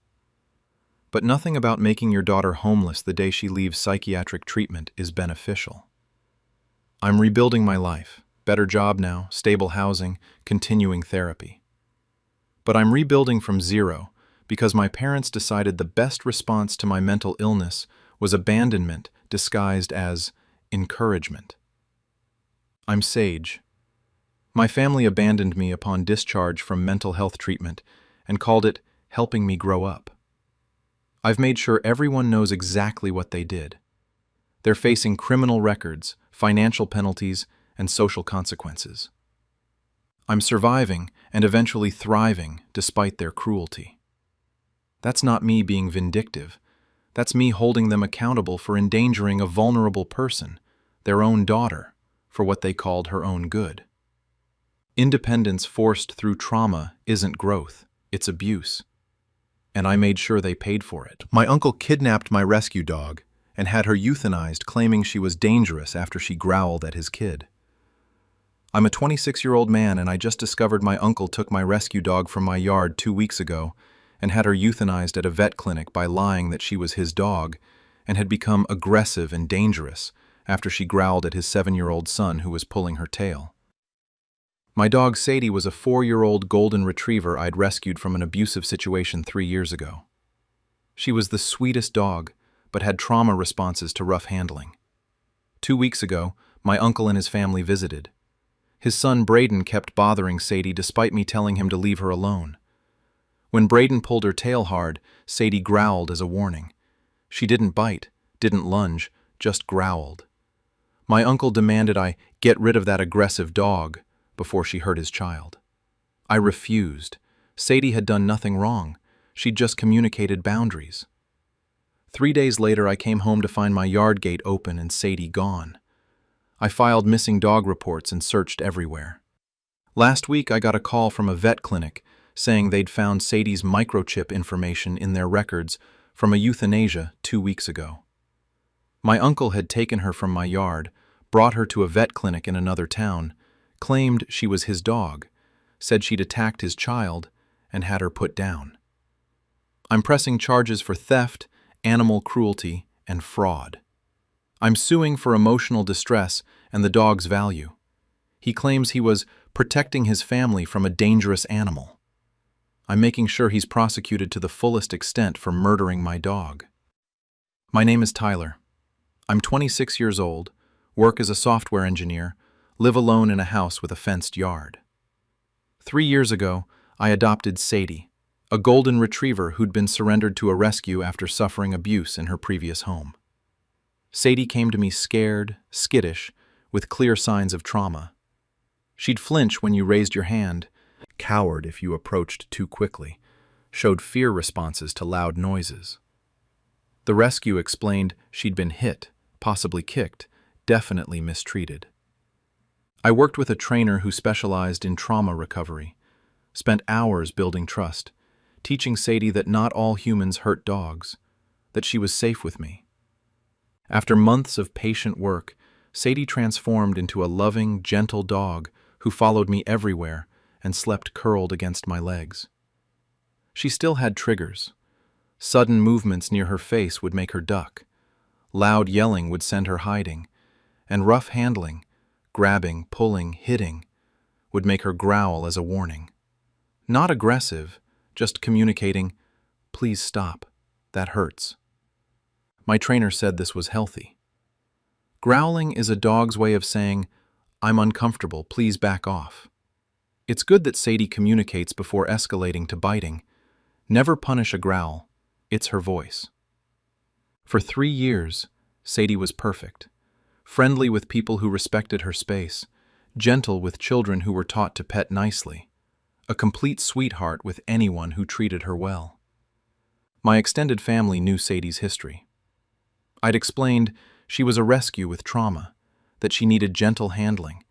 But nothing about making your daughter homeless the day she leaves psychiatric treatment is beneficial. I'm rebuilding my life. Better job now, stable housing, continuing therapy. But I'm rebuilding from zero because my parents decided the best response to my mental illness was abandonment disguised as encouragement. I'm Sage. My family abandoned me upon discharge from mental health treatment and called it helping me grow up. I've made sure everyone knows exactly what they did. They're facing criminal records, financial penalties, and social consequences. I'm surviving and eventually thriving despite their cruelty. That's not me being vindictive. That's me holding them accountable for endangering a vulnerable person, their own daughter, for what they called her own good. Independence forced through trauma isn't growth, it's abuse. And I made sure they paid for it. My uncle kidnapped my rescue dog and had her euthanized, claiming she was dangerous after she growled at his kid. I'm a 26-year-old man, and I just discovered my uncle took my rescue dog from my yard 2 weeks ago and had her euthanized at a vet clinic by lying that she was his dog and had become aggressive and dangerous after she growled at his 7-year-old son who was pulling her tail. My dog Sadie was a 4-year-old golden retriever I'd rescued from an abusive situation 3 years ago. She was the sweetest dog, but had trauma responses to rough handling. 2 weeks ago, my uncle and his family visited. His son Braden kept bothering Sadie despite me telling him to leave her alone. When Braden pulled her tail hard, Sadie growled as a warning. She didn't bite, didn't lunge, just growled. My uncle demanded I get rid of that aggressive dog before she hurt his child. I refused. Sadie had done nothing wrong. She'd just communicated boundaries. 3 days later, I came home to find my yard gate open and Sadie gone. I filed missing dog reports and searched everywhere. Last week, I got a call from a vet clinic saying they'd found Sadie's microchip information in their records from a euthanasia 2 weeks ago. My uncle had taken her from my yard, brought her to a vet clinic in another town, claimed she was his dog, said she'd attacked his child, and had her put down. I'm pressing charges for theft, animal cruelty, and fraud. I'm suing for emotional distress and the dog's value. He claims he was protecting his family from a dangerous animal. I'm making sure he's prosecuted to the fullest extent for murdering my dog. My name is Tyler. I'm 26 years old, work as a software engineer, live alone in a house with a fenced yard. 3 years ago, I adopted Sadie, a golden retriever who'd been surrendered to a rescue after suffering abuse in her previous home. Sadie came to me scared, skittish, with clear signs of trauma. She'd flinch when you raised your hand, cowered if you approached too quickly, showed fear responses to loud noises. The rescue explained she'd been hit, possibly kicked, definitely mistreated. I worked with a trainer who specialized in trauma recovery, spent hours building trust, teaching Sadie that not all humans hurt dogs, that she was safe with me. After months of patient work, Sadie transformed into a loving, gentle dog who followed me everywhere and slept curled against my legs. She still had triggers. Sudden movements near her face would make her duck. Loud yelling would send her hiding, and rough handling, grabbing, pulling, hitting, would make her growl as a warning. Not aggressive, just communicating, "Please stop, that hurts." My trainer said this was healthy. Growling is a dog's way of saying, "I'm uncomfortable, please back off." It's good that Sadie communicates before escalating to biting. Never punish a growl, it's her voice. For 3 years, Sadie was perfect. Friendly with people who respected her space, gentle with children who were taught to pet nicely, a complete sweetheart with anyone who treated her well. My extended family knew Sadie's history. I'd explained she was a rescue with trauma, that she needed gentle handling,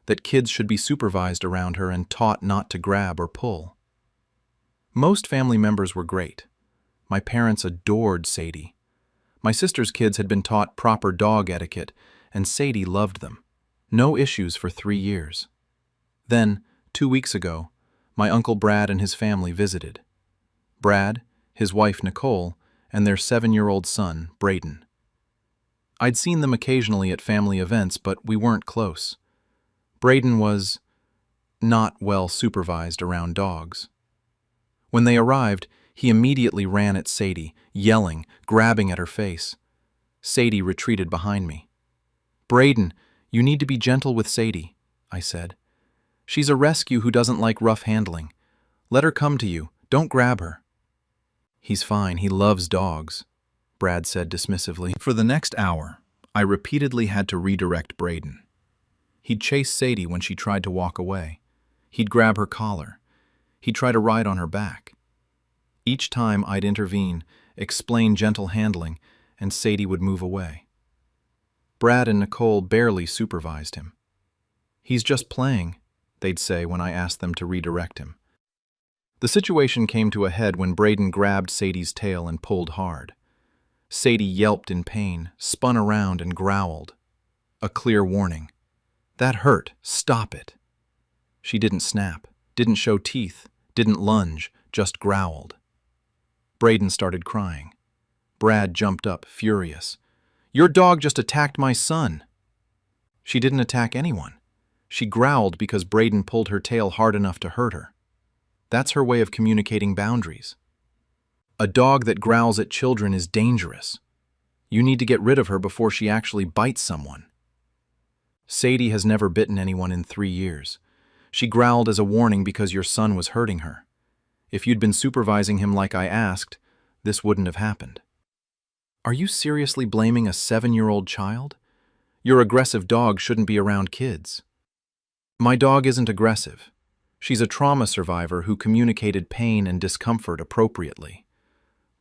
that kids should be supervised around her and taught not to grab or pull. Most family members were great. My parents adored Sadie. My sister's kids had been taught proper dog etiquette, and Sadie loved them. No issues for 3 years. Then, 2 weeks ago, my Uncle Brad and his family visited. Brad, his wife Nicole, and their 7-year-old son, Braden. I'd seen them occasionally at family events, but we weren't close. Braden was not well supervised around dogs. When they arrived, he immediately ran at Sadie, yelling, grabbing at her face. Sadie retreated behind me. "Braden, you need to be gentle with Sadie," I said. "She's a rescue who doesn't like rough handling. Let her come to you. Don't grab her." "He's fine. He loves dogs," Brad said dismissively. For the next hour, I repeatedly had to redirect Braden. He'd chase Sadie when she tried to walk away. He'd grab her collar. He'd try to ride on her back. Each time I'd intervene, explain gentle handling, and Sadie would move away. Brad and Nicole barely supervised him. "He's just playing," they'd say when I asked them to redirect him. The situation came to a head when Braden grabbed Sadie's tail and pulled hard. Sadie yelped in pain, spun around, and growled. A clear warning. "That hurt. Stop it." She didn't snap, didn't show teeth, didn't lunge, just growled. Braden started crying. Brad jumped up, furious. "Your dog just attacked my son." She didn't attack anyone. She growled because Braden pulled her tail hard enough to hurt her. That's her way of communicating boundaries. A dog that growls at children is dangerous. You need to get rid of her before she actually bites someone. Sadie has never bitten anyone in 3 years. She growled as a warning because your son was hurting her. If you'd been supervising him like I asked, this wouldn't have happened. Are you seriously blaming a 7-year-old child? Your aggressive dog shouldn't be around kids. My dog isn't aggressive. She's a trauma survivor who communicated pain and discomfort appropriately.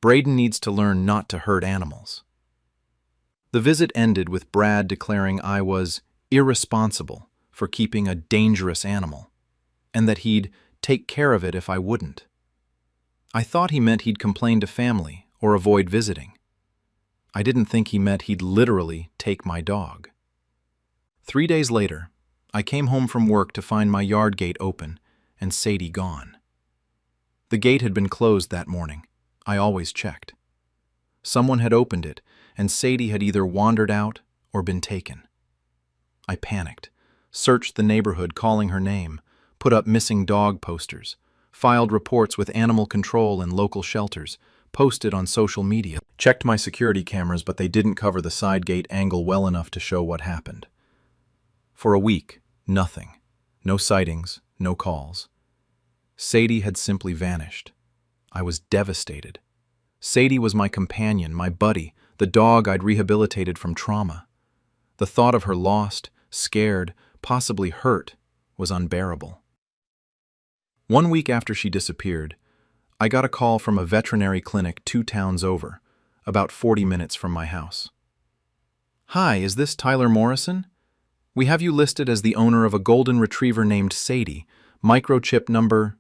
Braden needs to learn not to hurt animals. The visit ended with Brad declaring I was irresponsible for keeping a dangerous animal, and that he'd take care of it if I wouldn't. I thought he meant he'd complain to family or avoid visiting. I didn't think he meant he'd literally take my dog. 3 days later, I came home from work to find my yard gate open and Sadie gone. The gate had been closed that morning. I always checked. Someone had opened it, and Sadie had either wandered out or been taken. I panicked, searched the neighborhood calling her name, put up missing dog posters, filed reports with animal control and local shelters, posted on social media, checked my security cameras, but they didn't cover the side gate angle well enough to show what happened. For a week, nothing. No sightings, no calls. Sadie had simply vanished. I was devastated. Sadie was my companion, my buddy, the dog I'd rehabilitated from trauma. The thought of her lost, scared, possibly hurt, was unbearable. 1 week after she disappeared, I got a call from a veterinary clinic 2 towns over, about 40 minutes from my house. "Hi, is this Tyler Morrison? We have you listed as the owner of a golden retriever named Sadie, microchip number...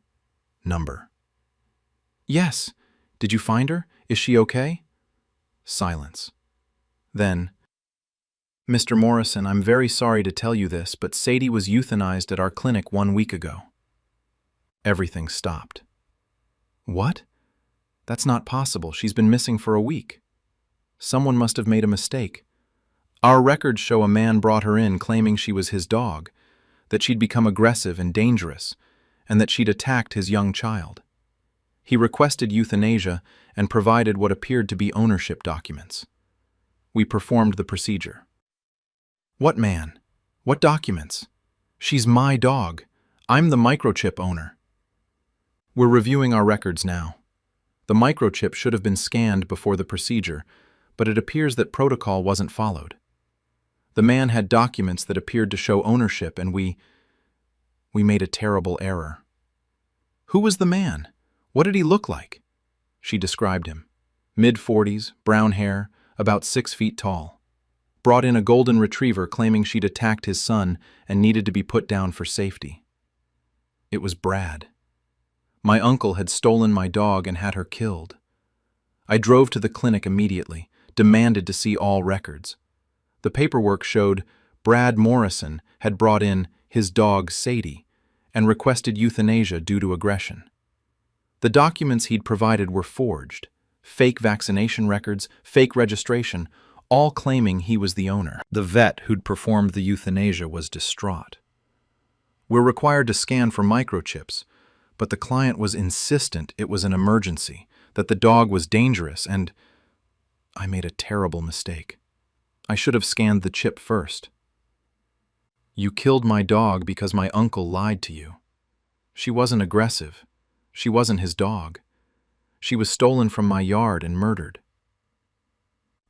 "Yes. Did you find her? Is she okay?" Silence. Then, "Mr. Morrison, I'm very sorry to tell you this, but Sadie was euthanized at our clinic 1 week ago." Everything stopped. "What? That's not possible. She's been missing for a week. Someone must have made a mistake. Our records show a man brought her in claiming she was his dog, that she'd become aggressive and dangerous, and that she'd attacked his young child. He requested euthanasia and provided what appeared to be ownership documents. We performed the procedure." "What man? What documents? She's my dog. I'm the microchip owner." "We're reviewing our records now. The microchip should have been scanned before the procedure, but it appears that protocol wasn't followed. The man had documents that appeared to show ownership, and we made a terrible error. Who was the man? What did he look like? She described him. Mid-40s, brown hair, about 6 feet tall. Brought in a golden retriever claiming she'd attacked his son and needed to be put down for safety. It was Brad. My uncle had stolen my dog and had her killed. I drove to the clinic immediately, demanded to see all records. The paperwork showed Brad Morrison had brought in his dog Sadie and requested euthanasia due to aggression. The documents he'd provided were forged, fake vaccination records, fake registration, all claiming he was the owner. The vet who'd performed the euthanasia was distraught. We're required to scan for microchips, but the client was insistent it was an emergency, that the dog was dangerous, and I made a terrible mistake. I should have scanned the chip first. You killed my dog because my uncle lied to you. She wasn't aggressive. She wasn't his dog. She was stolen from my yard and murdered.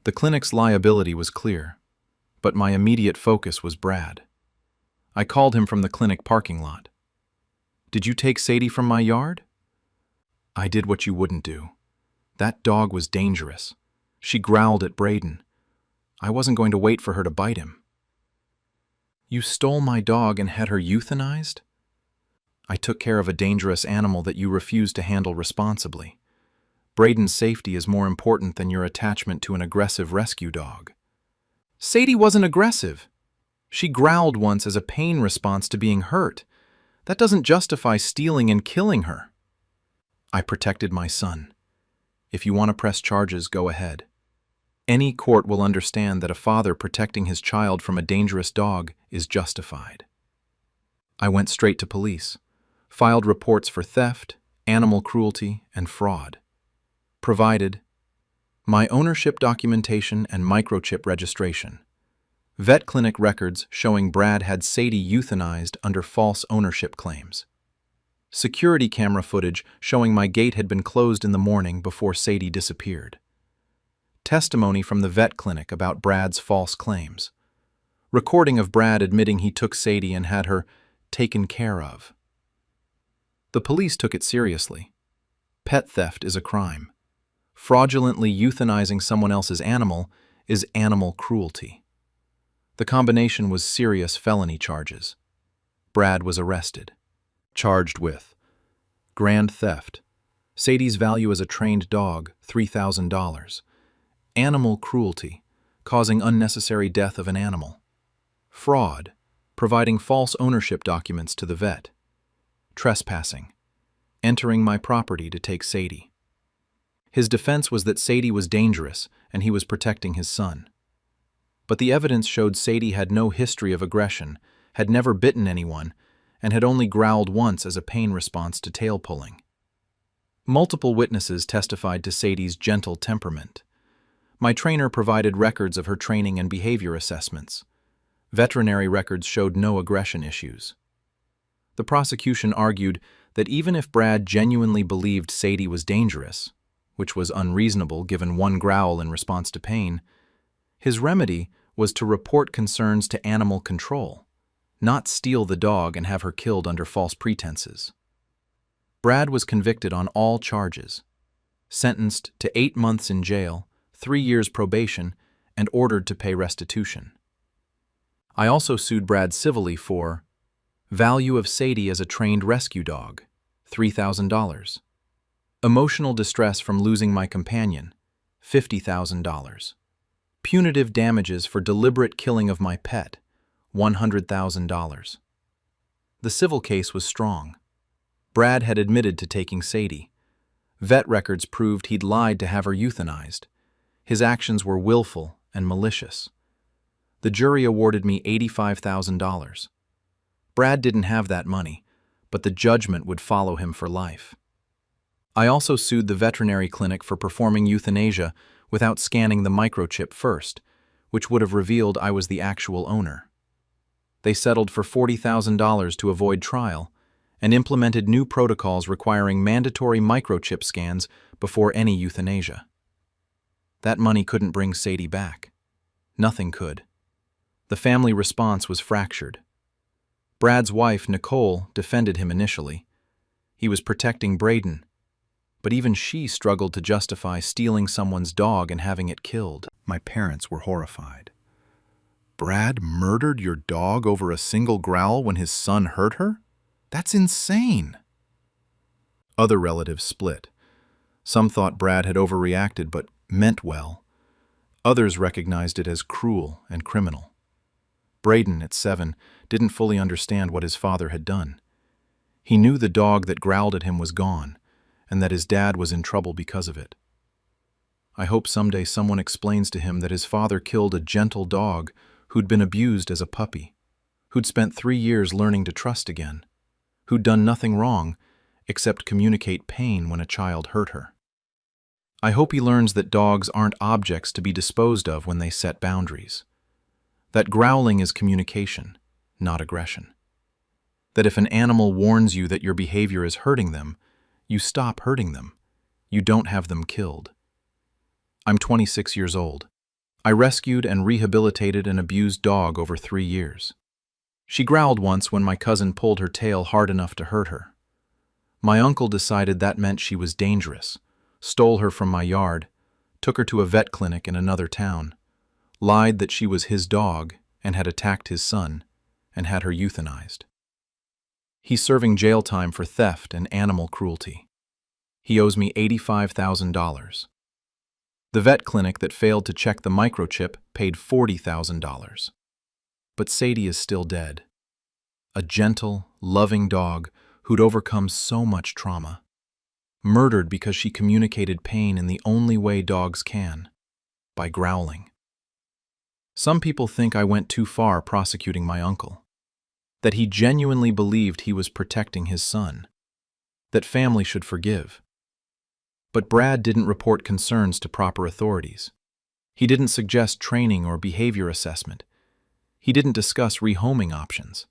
The clinic's liability was clear, but my immediate focus was Brad. I called him from the clinic parking lot. Did you take Sadie from my yard? I did what you wouldn't do. That dog was dangerous. She growled at Braden. I wasn't going to wait for her to bite him. You stole my dog and had her euthanized? I took care of a dangerous animal that you refused to handle responsibly. Braden's safety is more important than your attachment to an aggressive rescue dog. Sadie wasn't aggressive. She growled once as a pain response to being hurt. That doesn't justify stealing and killing her. I protected my son. If you want to press charges, go ahead. Any court will understand that a father protecting his child from a dangerous dog is justified. I went straight to police, filed reports for theft, animal cruelty, and fraud. Provided my ownership documentation and microchip registration. Vet clinic records showing Brad had Sadie euthanized under false ownership claims. Security camera footage showing my gate had been closed in the morning before Sadie disappeared. Testimony from the vet clinic about Brad's false claims. Recording of Brad admitting he took Sadie and had her taken care of. The police took it seriously. Pet theft is a crime. Fraudulently euthanizing someone else's animal is animal cruelty. The combination was serious felony charges. Brad was arrested. Charged with grand theft, Sadie's value as a trained dog, $3,000. Animal cruelty, causing unnecessary death of an animal. Fraud, providing false ownership documents to the vet. Trespassing, entering my property to take Sadie. His defense was that Sadie was dangerous and he was protecting his son. But the evidence showed Sadie had no history of aggression, had never bitten anyone, and had only growled once as a pain response to tail pulling. Multiple witnesses testified to Sadie's gentle temperament. My trainer provided records of her training and behavior assessments. Veterinary records showed no aggression issues. The prosecution argued that even if Brad genuinely believed Sadie was dangerous, which was unreasonable given one growl in response to pain, his remedy was to report concerns to animal control, not steal the dog and have her killed under false pretenses. Brad was convicted on all charges, sentenced to 8 months in jail, 3 years probation, and ordered to pay restitution. I also sued Brad civilly for value of Sadie as a trained rescue dog, $3,000. Emotional distress from losing my companion, $50,000. Punitive damages for deliberate killing of my pet, $100,000. The civil case was strong. Brad had admitted to taking Sadie. Vet records proved he'd lied to have her euthanized. His actions were willful and malicious. The jury awarded me $85,000. Brad didn't have that money, but the judgment would follow him for life. I also sued the veterinary clinic for performing euthanasia without scanning the microchip first, which would have revealed I was the actual owner. They settled for $40,000 to avoid trial and implemented new protocols requiring mandatory microchip scans before any euthanasia. That money couldn't bring Sadie back. Nothing could. The family response was fractured. Brad's wife, Nicole, defended him initially. He was protecting Braden, but even she struggled to justify stealing someone's dog and having it killed. My parents were horrified. Brad murdered your dog over a single growl when his son hurt her? That's insane. Other relatives split. Some thought Brad had overreacted but meant well. Others recognized it as cruel and criminal. Braden, at 7, didn't fully understand what his father had done. He knew the dog that growled at him was gone, and that his dad was in trouble because of it. I hope someday someone explains to him that his father killed a gentle dog who'd been abused as a puppy, who'd spent 3 years learning to trust again, who'd done nothing wrong except communicate pain when a child hurt her. I hope he learns that dogs aren't objects to be disposed of when they set boundaries. That growling is communication, not aggression. That if an animal warns you that your behavior is hurting them, you stop hurting them. You don't have them killed. I'm 26 years old. I rescued and rehabilitated an abused dog over 3 years. She growled once when my cousin pulled her tail hard enough to hurt her. My uncle decided that meant she was dangerous, stole her from my yard, took her to a vet clinic in another town, lied that she was his dog and had attacked his son, and had her euthanized. He's serving jail time for theft and animal cruelty. He owes me $85,000. The vet clinic that failed to check the microchip paid $40,000. But Sadie is still dead. A gentle, loving dog who'd overcome so much trauma. Murdered because she communicated pain in the only way dogs can, by growling. Some people think I went too far prosecuting my uncle. That he genuinely believed he was protecting his son. That family should forgive. But Brad didn't report concerns to proper authorities. He didn't suggest training or behavior assessment. He didn't discuss rehoming options.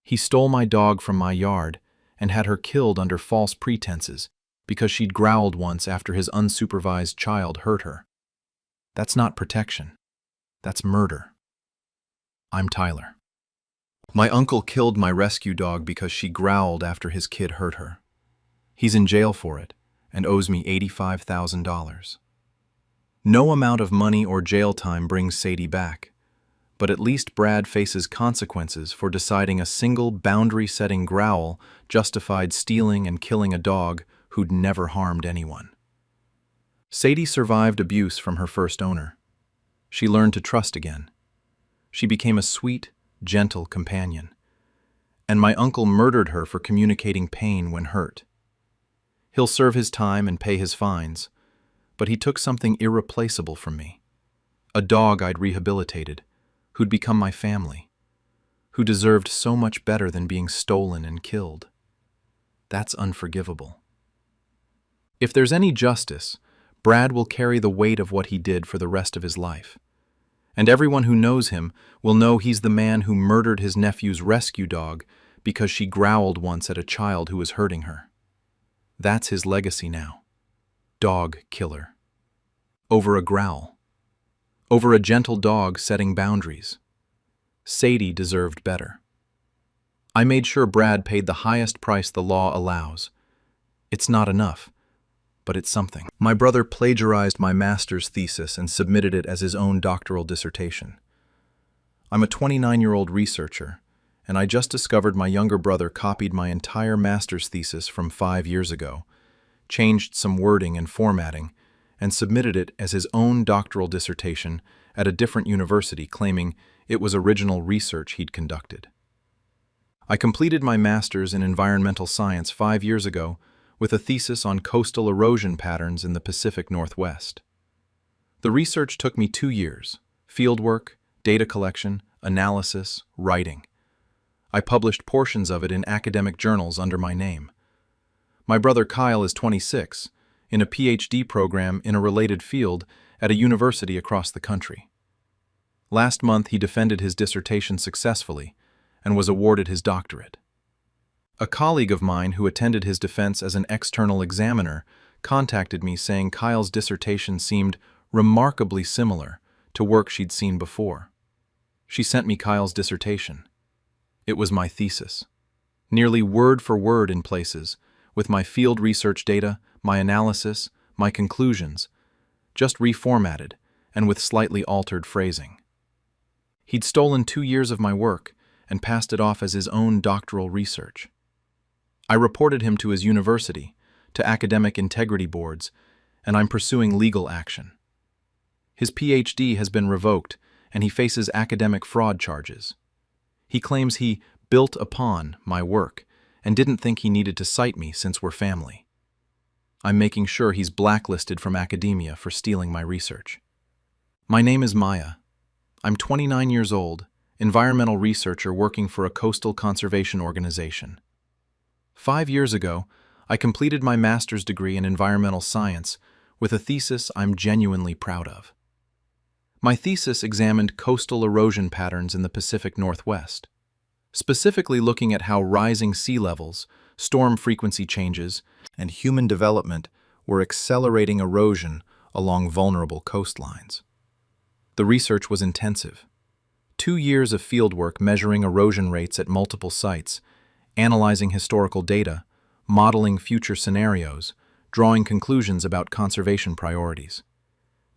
He stole my dog from my yard and had her killed under false pretenses because she'd growled once after his unsupervised child hurt her. That's not protection. That's murder. I'm Tyler. My uncle killed my rescue dog because she growled after his kid hurt her. He's in jail for it and owes me $85,000. No amount of money or jail time brings Sadie back, but at least Brad faces consequences for deciding a single boundary-setting growl justified stealing and killing a dog who'd never harmed anyone. Sadie survived abuse from her first owner. She learned to trust again. She became a sweet, gentle companion. And my uncle murdered her for communicating pain when hurt. He'll serve his time and pay his fines, but he took something irreplaceable from me. A dog I'd rehabilitated, who'd become my family, who deserved so much better than being stolen and killed. That's unforgivable. If there's any justice, Brad will carry the weight of what he did for the rest of his life. And everyone who knows him will know he's the man who murdered his nephew's rescue dog because she growled once at a child who was hurting her. That's his legacy now. Dog killer. Over a growl. Over a gentle dog setting boundaries. Sadie deserved better. I made sure Brad paid the highest price the law allows. It's not enough, but it's something. My brother plagiarized my master's thesis and submitted it as his own doctoral dissertation. I'm a 29-year-old researcher, and I just discovered my younger brother copied my entire master's thesis from 5 years ago, changed some wording and formatting, and submitted it as his own doctoral dissertation at a different university, claiming it was original research he'd conducted. I completed my master's in environmental science 5 years ago with a thesis on coastal erosion patterns in the Pacific Northwest. The research took me 2 years: fieldwork, data collection, analysis, writing. I published portions of it in academic journals under my name. My brother Kyle is 26, in a PhD program in a related field at a university across the country. Last month, he defended his dissertation successfully and was awarded his doctorate. A colleague of mine who attended his defense as an external examiner contacted me saying Kyle's dissertation seemed remarkably similar to work she'd seen before. She sent me Kyle's dissertation. It was my thesis. Nearly word for word in places, with my field research data, my analysis, my conclusions, just reformatted and with slightly altered phrasing. He'd stolen 2 years of my work and passed it off as his own doctoral research. I reported him to his university, to academic integrity boards, and I'm pursuing legal action. His PhD has been revoked, and he faces academic fraud charges. He claims he built upon my work and didn't think he needed to cite me since we're family. I'm making sure he's blacklisted from academia for stealing my research. My name is Maya. I'm 29 years old, environmental researcher working for a coastal conservation organization. 5 years ago, I completed my master's degree in environmental science with a thesis I'm genuinely proud of. My thesis examined coastal erosion patterns in the Pacific Northwest, specifically looking at how rising sea levels, storm frequency changes, and human development were accelerating erosion along vulnerable coastlines. The research was intensive. 2 years of fieldwork measuring erosion rates at multiple sites, analyzing historical data, modeling future scenarios, drawing conclusions about conservation priorities.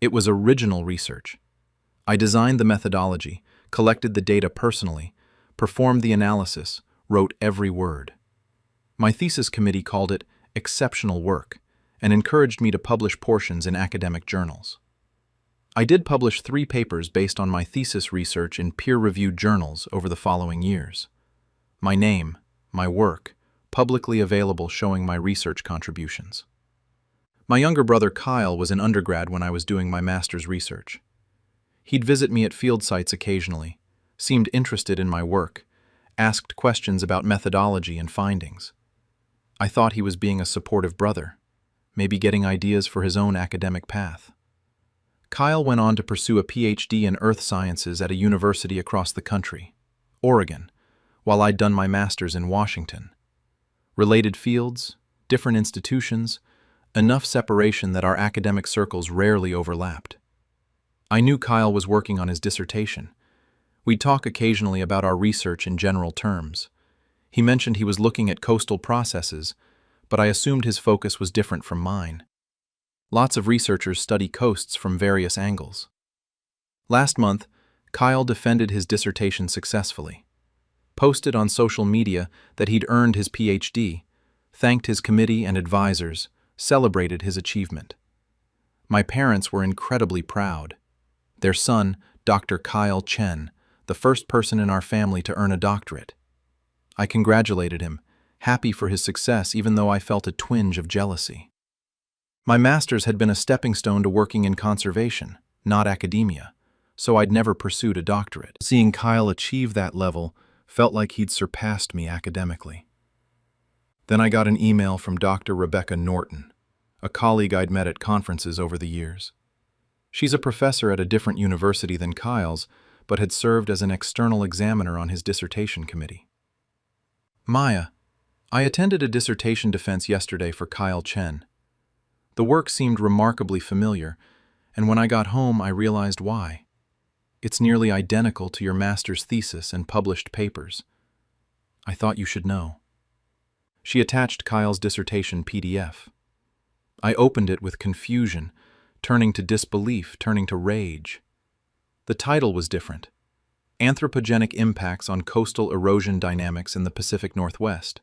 It was original research. I designed the methodology, collected the data personally, performed the analysis, wrote every word. My thesis committee called it exceptional work and encouraged me to publish portions in academic journals. I did publish 3 papers based on my thesis research in peer-reviewed journals over the following years. My name, my work, publicly available showing my research contributions. My younger brother Kyle was an undergrad when I was doing my master's research. He'd visit me at field sites occasionally, seemed interested in my work, asked questions about methodology and findings. I thought he was being a supportive brother, maybe getting ideas for his own academic path. Kyle went on to pursue a PhD in earth sciences at a university across the country, Oregon, while I'd done my master's in Washington. Related fields, different institutions, enough separation that our academic circles rarely overlapped. I knew Kyle was working on his dissertation. We'd talk occasionally about our research in general terms. He mentioned he was looking at coastal processes, but I assumed his focus was different from mine. Lots of researchers study coasts from various angles. Last month, Kyle defended his dissertation successfully, posted on social media that he'd earned his PhD, thanked his committee and advisors, celebrated his achievement. My parents were incredibly proud. Their son, Dr. Kyle Chen, the first person in our family to earn a doctorate. I congratulated him, happy for his success even though I felt a twinge of jealousy. My master's had been a stepping stone to working in conservation, not academia, so I'd never pursued a doctorate. Seeing Kyle achieve that level felt like he'd surpassed me academically. Then I got an email from Dr. Rebecca Norton, a colleague I'd met at conferences over the years. She's a professor at a different university than Kyle's, but had served as an external examiner on his dissertation committee. Maya, I attended a dissertation defense yesterday for Kyle Chen. The work seemed remarkably familiar, and when I got home I realized why. It's nearly identical to your master's thesis and published papers. I thought you should know. She attached Kyle's dissertation PDF. I opened it with confusion, turning to disbelief, turning to rage. The title was different. Anthropogenic Impacts on Coastal Erosion Dynamics in the Pacific Northwest,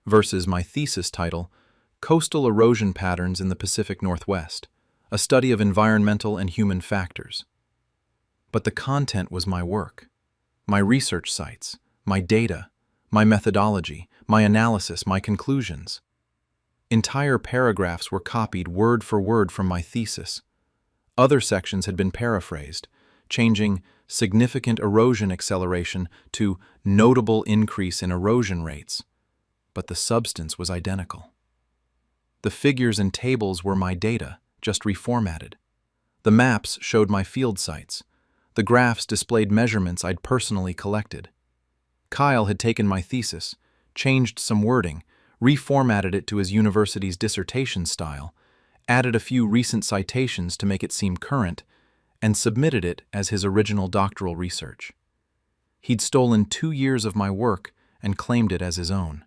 versus my thesis title, Coastal Erosion Patterns in the Pacific Northwest, a study of environmental and human factors. But the content was my work, my research sites, my data, my methodology, my analysis, my conclusions. Entire paragraphs were copied word for word from my thesis. Other sections had been paraphrased, changing significant erosion acceleration to notable increase in erosion rates. But the substance was identical. The figures and tables were my data, just reformatted. The maps showed my field sites. The graphs displayed measurements I'd personally collected. Kyle had taken my thesis, changed some wording, reformatted it to his university's dissertation style, added a few recent citations to make it seem current, and submitted it as his original doctoral research. He'd stolen 2 years of my work and claimed it as his own.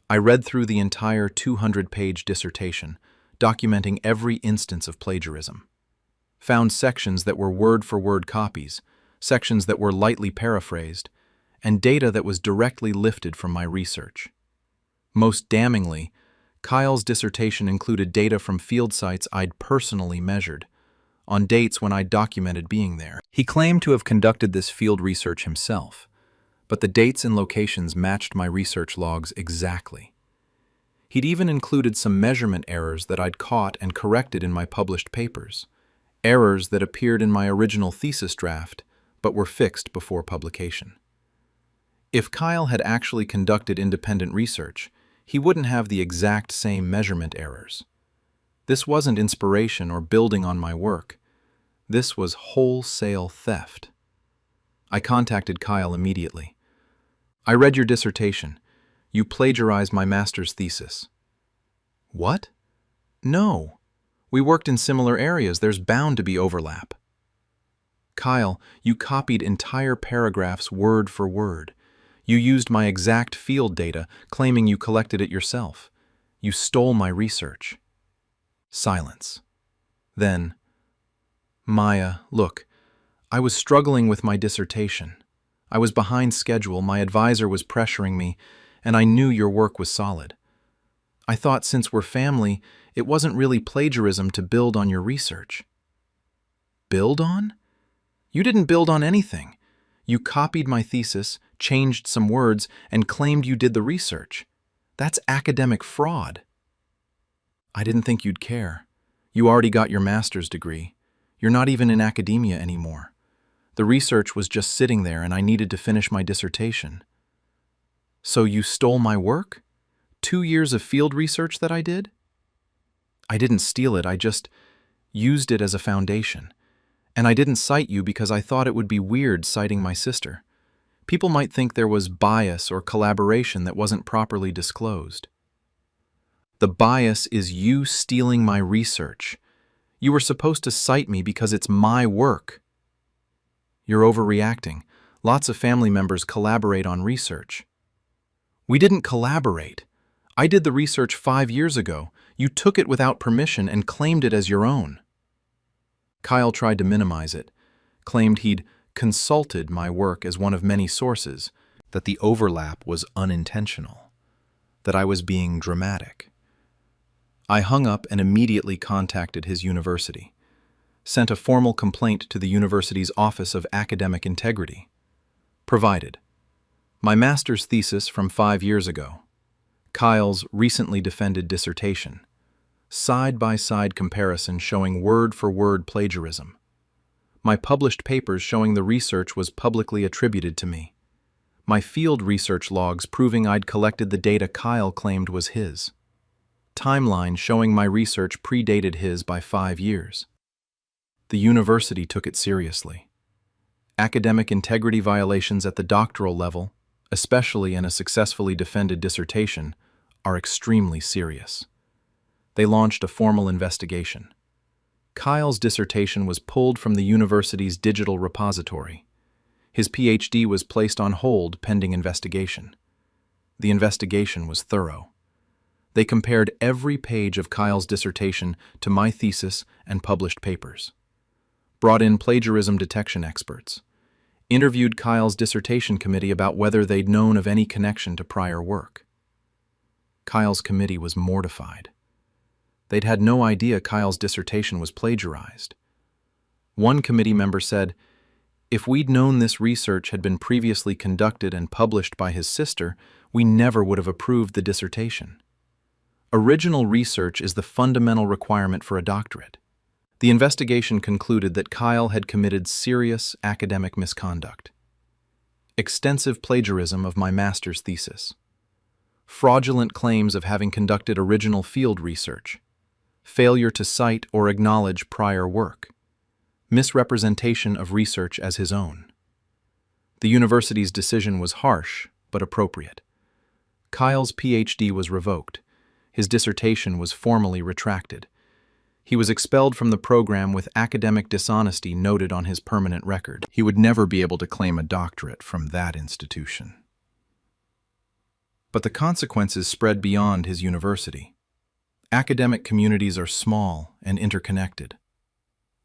I read through the entire 200-page dissertation, documenting every instance of plagiarism. Found sections that were word-for-word copies, sections that were lightly paraphrased, and data that was directly lifted from my research. Most damningly, Kyle's dissertation included data from field sites I'd personally measured, on dates when I'd documented being there. He claimed to have conducted this field research himself, but the dates and locations matched my research logs exactly. He'd even included some measurement errors that I'd caught and corrected in my published papers, errors that appeared in my original thesis draft but were fixed before publication. If Kyle had actually conducted independent research, he wouldn't have the exact same measurement errors. This wasn't inspiration or building on my work. This was wholesale theft. I contacted Kyle immediately. I read your dissertation. You plagiarized my master's thesis. What? No. We worked in similar areas. There's bound to be overlap. Kyle, you copied entire paragraphs word for word. You used my exact field data, claiming you collected it yourself. You stole my research. Silence. Then, Maya, look, I was struggling with my dissertation. I was behind schedule, my advisor was pressuring me, and I knew your work was solid. I thought since we're family, it wasn't really plagiarism to build on your research. Build on? You didn't build on anything. You copied my thesis, changed some words, and claimed you did the research. That's academic fraud. I didn't think you'd care. You already got your master's degree. You're not even in academia anymore. The research was just sitting there and I needed to finish my dissertation. So you stole my work? 2 years of field research that I did? I didn't steal it, I just used it as a foundation. And I didn't cite you because I thought it would be weird citing my sister. People might think there was bias or collaboration that wasn't properly disclosed. The bias is you stealing my research. You were supposed to cite me because it's my work. You're overreacting. Lots of family members collaborate on research. We didn't collaborate. I did the research 5 years ago. You took it without permission and claimed it as your own. Kyle tried to minimize it, claimed he'd consulted my work as one of many sources, that the overlap was unintentional, that I was being dramatic. I hung up and immediately contacted his university, sent a formal complaint to the university's Office of Academic Integrity. Provided my master's thesis from 5 years ago, Kyle's recently defended dissertation, side-by-side comparison showing word-for-word plagiarism, my published papers showing the research was publicly attributed to me, my field research logs proving I'd collected the data Kyle claimed was his, timeline showing my research predated his by 5 years. The university took it seriously. Academic integrity violations at the doctoral level, especially in a successfully defended dissertation, are extremely serious. They launched a formal investigation. Kyle's dissertation was pulled from the university's digital repository. His PhD was placed on hold pending investigation. The investigation was thorough. They compared every page of Kyle's dissertation to my thesis and published papers, brought in plagiarism detection experts, interviewed Kyle's dissertation committee about whether they'd known of any connection to prior work. Kyle's committee was mortified. They'd had no idea Kyle's dissertation was plagiarized. One committee member said, "If we'd known this research had been previously conducted and published by his sister, we never would have approved the dissertation." Original research is the fundamental requirement for a doctorate. The investigation concluded that Kyle had committed serious academic misconduct. Extensive plagiarism of my master's thesis. Fraudulent claims of having conducted original field research. Failure to cite or acknowledge prior work. Misrepresentation of research as his own. The university's decision was harsh, but appropriate. Kyle's PhD was revoked. His dissertation was formally retracted. He was expelled from the program with academic dishonesty noted on his permanent record. He would never be able to claim a doctorate from that institution. But the consequences spread beyond his university. Academic communities are small and interconnected.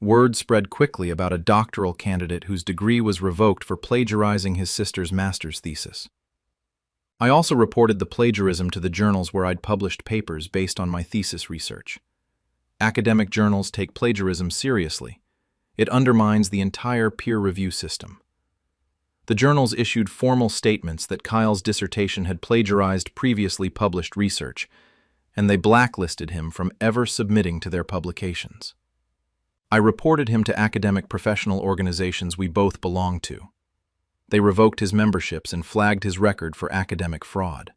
Word spread quickly about a doctoral candidate whose degree was revoked for plagiarizing his sister's master's thesis. I also reported the plagiarism to the journals where I'd published papers based on my thesis research. Academic journals take plagiarism seriously. It undermines the entire peer review system. The journals issued formal statements that Kyle's dissertation had plagiarized previously published research, and they blacklisted him from ever submitting to their publications. I reported him to academic professional organizations we both belonged to. They revoked his memberships and flagged his record for academic fraud.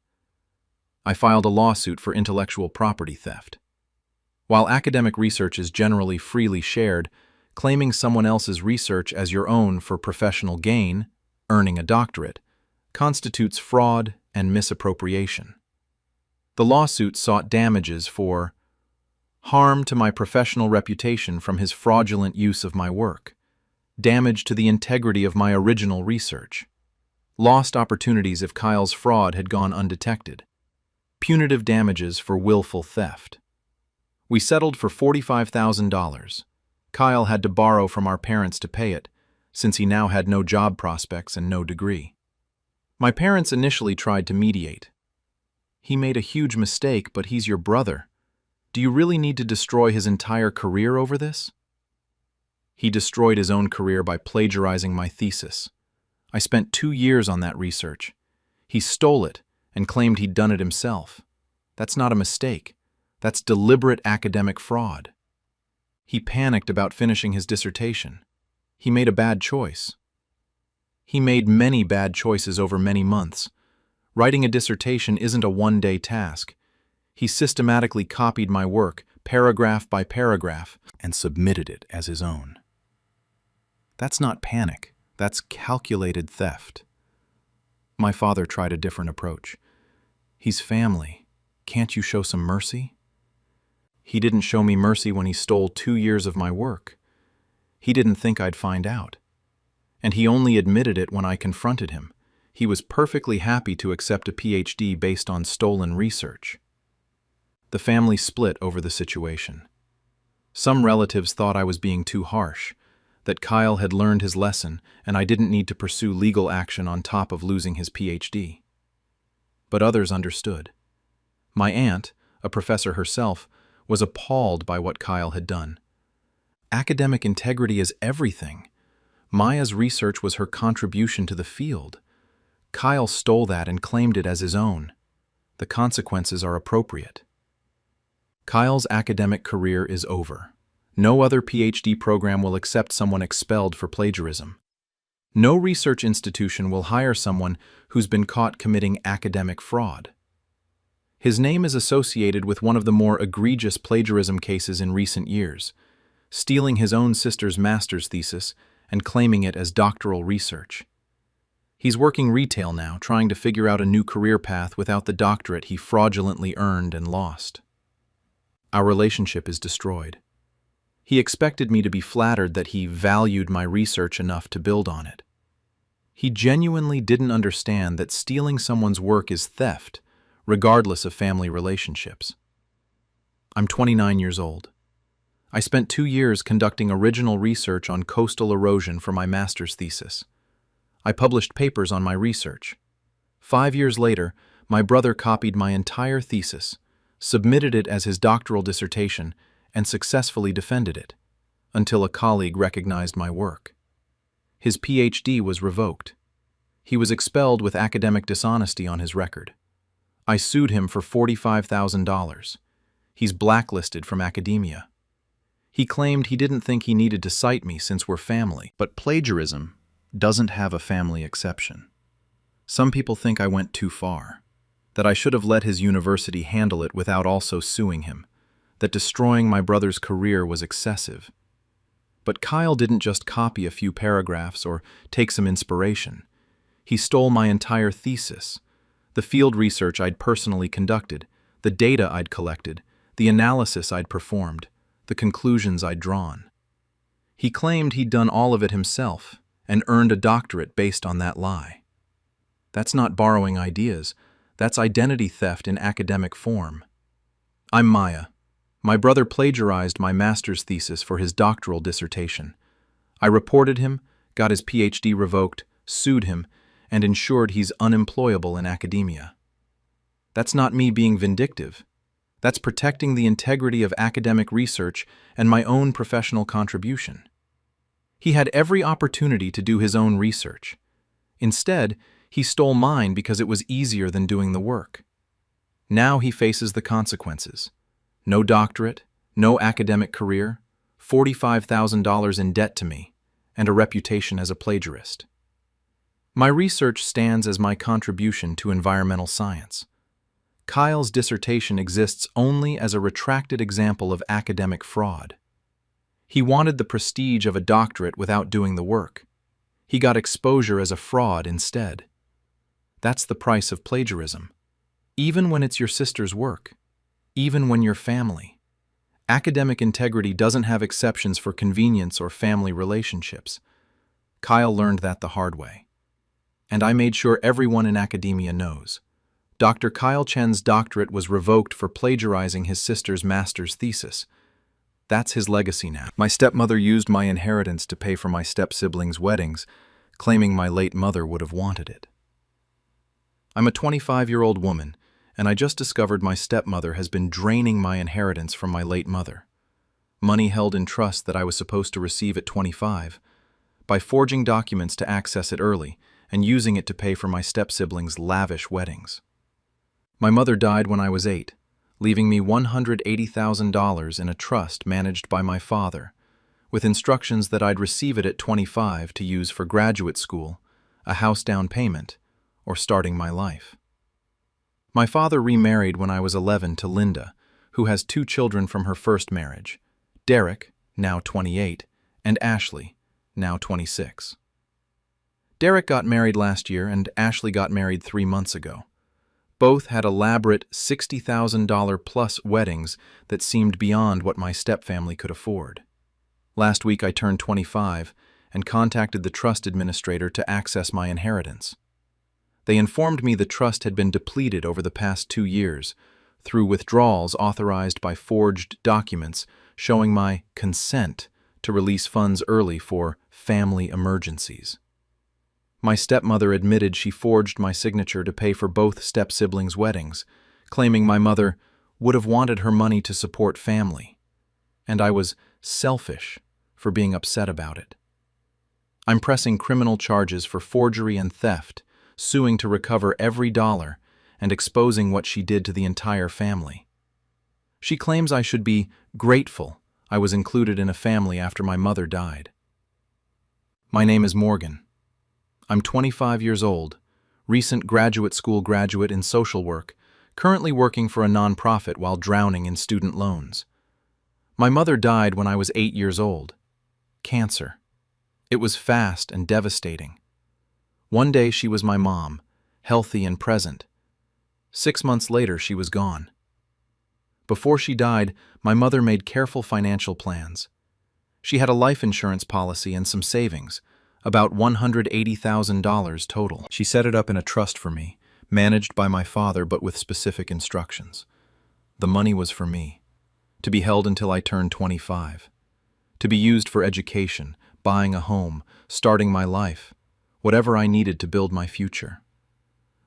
I filed a lawsuit for intellectual property theft. While academic research is generally freely shared, claiming someone else's research as your own for professional gain, earning a doctorate, constitutes fraud and misappropriation. The lawsuit sought damages for harm to my professional reputation from his fraudulent use of my work, damage to the integrity of my original research, lost opportunities if Kyle's fraud had gone undetected, punitive damages for willful theft. We settled for $45,000. Kyle had to borrow from our parents to pay it, since he now had no job prospects and no degree. My parents initially tried to mediate. He made a huge mistake, but he's your brother. Do you really need to destroy his entire career over this? He destroyed his own career by plagiarizing my thesis. I spent 2 years on that research. He stole it and claimed he'd done it himself. That's not a mistake. That's deliberate academic fraud. He panicked about finishing his dissertation. He made a bad choice. He made many bad choices over many months. Writing a dissertation isn't a one-day task. He systematically copied my work, paragraph by paragraph, and submitted it as his own. That's not panic. That's calculated theft. My father tried a different approach. He's family. Can't you show some mercy? He didn't show me mercy when he stole 2 years of my work. He didn't think I'd find out. And he only admitted it when I confronted him. He was perfectly happy to accept a PhD based on stolen research. The family split over the situation. Some relatives thought I was being too harsh, that Kyle had learned his lesson and I didn't need to pursue legal action on top of losing his PhD. But others understood. My aunt, a professor herself, was appalled by what Kyle had done. Academic integrity is everything. Maya's research was her contribution to the field. Kyle stole that and claimed it as his own. The consequences are appropriate. Kyle's academic career is over. No other PhD program will accept someone expelled for plagiarism. No research institution will hire someone who's been caught committing academic fraud. His name is associated with one of the more egregious plagiarism cases in recent years, stealing his own sister's master's thesis and claiming it as doctoral research. He's working retail now, trying to figure out a new career path without the doctorate he fraudulently earned and lost. Our relationship is destroyed. He expected me to be flattered that he valued my research enough to build on it. He genuinely didn't understand that stealing someone's work is theft, regardless of family relationships. I'm 29 years old. I spent 2 years conducting original research on coastal erosion for my master's thesis. I published papers on my research. 5 years later, my brother copied my entire thesis, submitted it as his doctoral dissertation, and successfully defended it, until a colleague recognized my work. His PhD was revoked. He was expelled with academic dishonesty on his record. I sued him for $45,000. He's blacklisted from academia. He claimed he didn't think he needed to cite me since we're family. But plagiarism doesn't have a family exception. Some people think I went too far, that I should have let his university handle it without also suing him, that destroying my brother's career was excessive. But Kyle didn't just copy a few paragraphs or take some inspiration. He stole my entire thesis, the field research I'd personally conducted, the data I'd collected, the analysis I'd performed, the conclusions I'd drawn. He claimed he'd done all of it himself and earned a doctorate based on that lie. That's not borrowing ideas, that's identity theft in academic form. I'm Maya. My brother plagiarized my master's thesis for his doctoral dissertation. I reported him, got his PhD revoked, sued him, and ensured he's unemployable in academia. That's not me being vindictive. That's protecting the integrity of academic research and my own professional contribution. He had every opportunity to do his own research. Instead, he stole mine because it was easier than doing the work. Now he faces the consequences. No doctorate, no academic career, $45,000 in debt to me, and a reputation as a plagiarist. My research stands as my contribution to environmental science. Kyle's dissertation exists only as a retracted example of academic fraud. He wanted the prestige of a doctorate without doing the work. He got exposure as a fraud instead. That's the price of plagiarism. Even when it's your sister's work. Even when you're family. Academic integrity doesn't have exceptions for convenience or family relationships. Kyle learned that the hard way. And I made sure everyone in academia knows. Dr. Kyle Chen's doctorate was revoked for plagiarizing his sister's master's thesis. That's his legacy now. My stepmother used my inheritance to pay for my step-siblings' weddings, claiming my late mother would have wanted it. I'm a 25-year-old woman, and I just discovered my stepmother has been draining my inheritance from my late mother. Money held in trust that I was supposed to receive at 25, by forging documents to access it early and using it to pay for my step-siblings' lavish weddings. My mother died when I was 8, leaving me $180,000 in a trust managed by my father, with instructions that I'd receive it at 25 to use for graduate school, a house down payment, or starting my life. My father remarried when I was 11 to Linda, who has 2 children from her first marriage, Derek, now 28, and Ashley, now 26. Derek got married last year and Ashley got married 3 months ago. Both had elaborate $60,000 plus weddings that seemed beyond what my stepfamily could afford. Last week I turned 25 and contacted the trust administrator to access my inheritance. They informed me the trust had been depleted over the past 2 years through withdrawals authorized by forged documents showing my consent to release funds early for family emergencies. My stepmother admitted she forged my signature to pay for both step-siblings' weddings, claiming my mother would have wanted her money to support family, and I was selfish for being upset about it. I'm pressing criminal charges for forgery and theft, suing to recover every dollar, and exposing what she did to the entire family. She claims I should be grateful I was included in a family after my mother died. My name is Morgan. I'm 25 years old, recent graduate school graduate in social work, currently working for a nonprofit while drowning in student loans. My mother died when I was 8 years old. Cancer. It was fast and devastating. One day she was my mom, healthy and present. 6 months later she was gone. Before she died, my mother made careful financial plans. She had a life insurance policy and some savings, about $180,000 total. She set it up in a trust for me, managed by my father but with specific instructions. The money was for me, to be held until I turned 25, to be used for education, buying a home, starting my life, whatever I needed to build my future.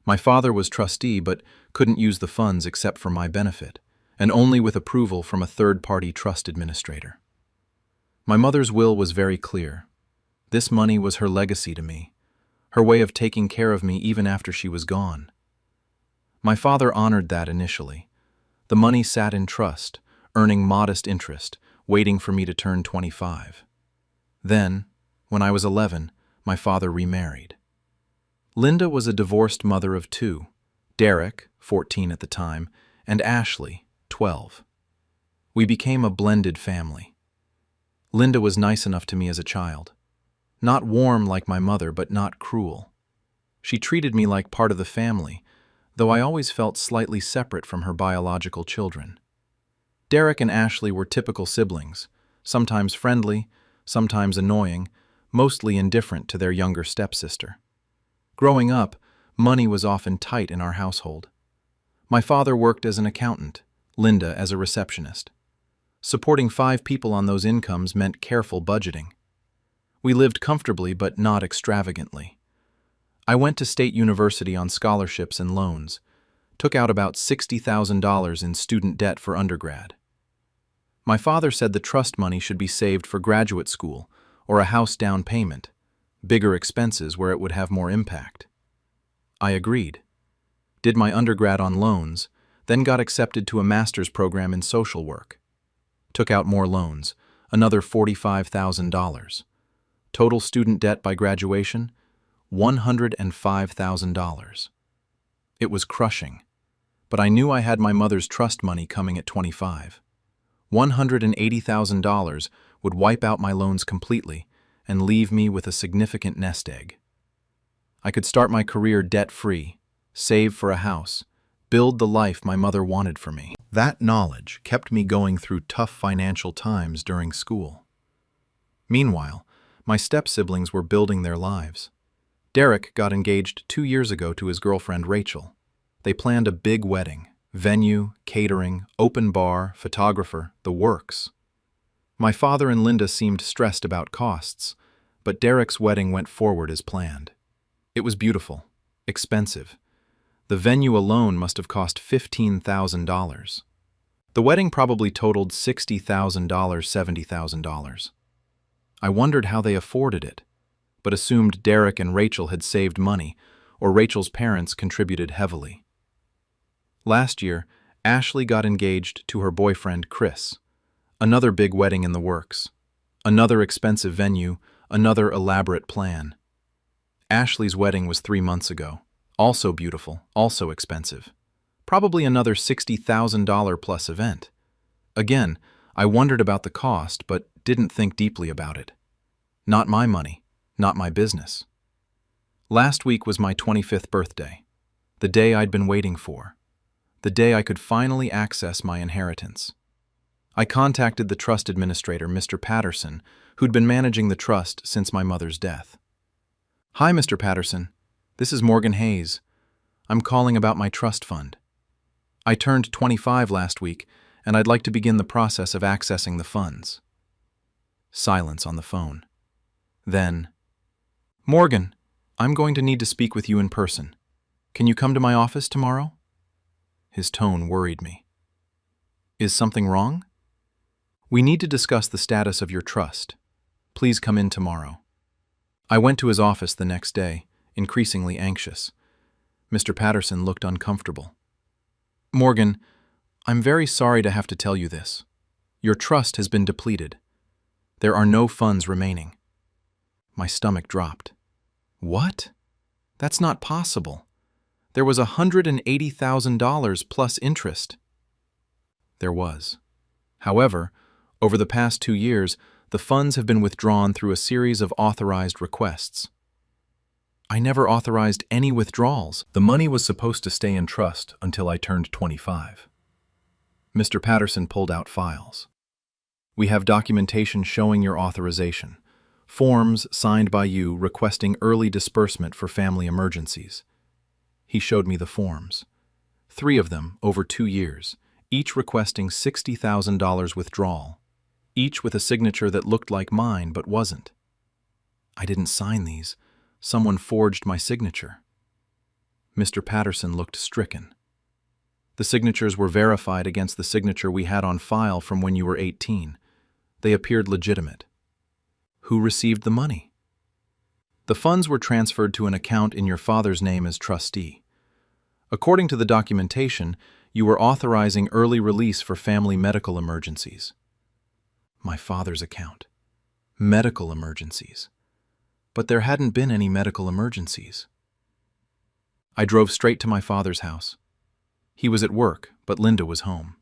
My father was trustee but couldn't use the funds except for my benefit, and only with approval from a third-party trust administrator. My mother's will was very clear. This money was her legacy to me, her way of taking care of me even after she was gone. My father honored that initially. The money sat in trust, earning modest interest, waiting for me to turn 25. Then, when I was 11, my father remarried. Linda was a divorced mother of 2, Derek, 14 at the time, and Ashley, 12. We became a blended family. Linda was nice enough to me as a child. Not warm like my mother, but not cruel. She treated me like part of the family, though I always felt slightly separate from her biological children. Derek and Ashley were typical siblings, sometimes friendly, sometimes annoying, mostly indifferent to their younger stepsister. Growing up, money was often tight in our household. My father worked as an accountant, Linda as a receptionist. Supporting 5 people on those incomes meant careful budgeting. We lived comfortably but not extravagantly. I went to State University on scholarships and loans, took out about $60,000 in student debt for undergrad. My father said the trust money should be saved for graduate school or a house down payment, bigger expenses where it would have more impact. I agreed. Did my undergrad on loans, then got accepted to a master's program in social work. Took out more loans, another $45,000. Total student debt by graduation, $105,000. It was crushing, but I knew I had my mother's trust money coming at 25. $180,000 would wipe out my loans completely and leave me with a significant nest egg. I could start my career debt-free, save for a house, build the life my mother wanted for me. That knowledge kept me going through tough financial times during school. Meanwhile, my step-siblings were building their lives. Derek got engaged 2 years ago to his girlfriend Rachel. They planned a big wedding, venue, catering, open bar, photographer, the works. My father and Linda seemed stressed about costs, but Derek's wedding went forward as planned. It was beautiful, expensive. The venue alone must have cost $15,000. The wedding probably totaled $60,000, $70,000. I wondered how they afforded it, but assumed Derek and Rachel had saved money, or Rachel's parents contributed heavily. Last year, Ashley got engaged to her boyfriend Chris. Another big wedding in the works. Another expensive venue, another elaborate plan. Ashley's wedding was 3 months ago. Also beautiful, also expensive. Probably another $60,000 plus event. Again, I wondered about the cost, but didn't think deeply about it. Not my money, not my business. Last week was my 25th birthday, the day I'd been waiting for, the day I could finally access my inheritance. I contacted the trust administrator, Mr. Patterson, who'd been managing the trust since my mother's death. "Hi, Mr. Patterson. This is Morgan Hayes. I'm calling about my trust fund. I turned 25 last week, and I'd like to begin the process of accessing the funds." Silence on the phone. Then, "Morgan, I'm going to need to speak with you in person. Can you come to my office tomorrow?" His tone worried me. "Is something wrong?" "We need to discuss the status of your trust. Please come in tomorrow." I went to his office the next day, increasingly anxious. Mr. Patterson looked uncomfortable. "Morgan, I'm very sorry to have to tell you this. Your trust has been depleted. There are no funds remaining." My stomach dropped. "What? That's not possible. There was $180,000 plus interest." There was. However, over the past 2 years, the funds have been withdrawn through a series of authorized requests. I never authorized any withdrawals. The money was supposed to stay in trust until I turned 25. Mr. Patterson pulled out files. "We have documentation showing your authorization. Forms signed by you requesting early disbursement for family emergencies." He showed me the forms. 3 of them over 2 years, each requesting $60,000 withdrawal, each with a signature that looked like mine but wasn't. I didn't sign these. Someone forged my signature. Mr. Patterson looked stricken. "The signatures were verified against the signature we had on file from when you were 18. They appeared legitimate." "Who received the money?" "The funds were transferred to an account in your father's name as trustee. According to the documentation, you were authorizing early release for family medical emergencies." My father's account. Medical emergencies. But there hadn't been any medical emergencies. I drove straight to my father's house. He was at work, but Linda was home.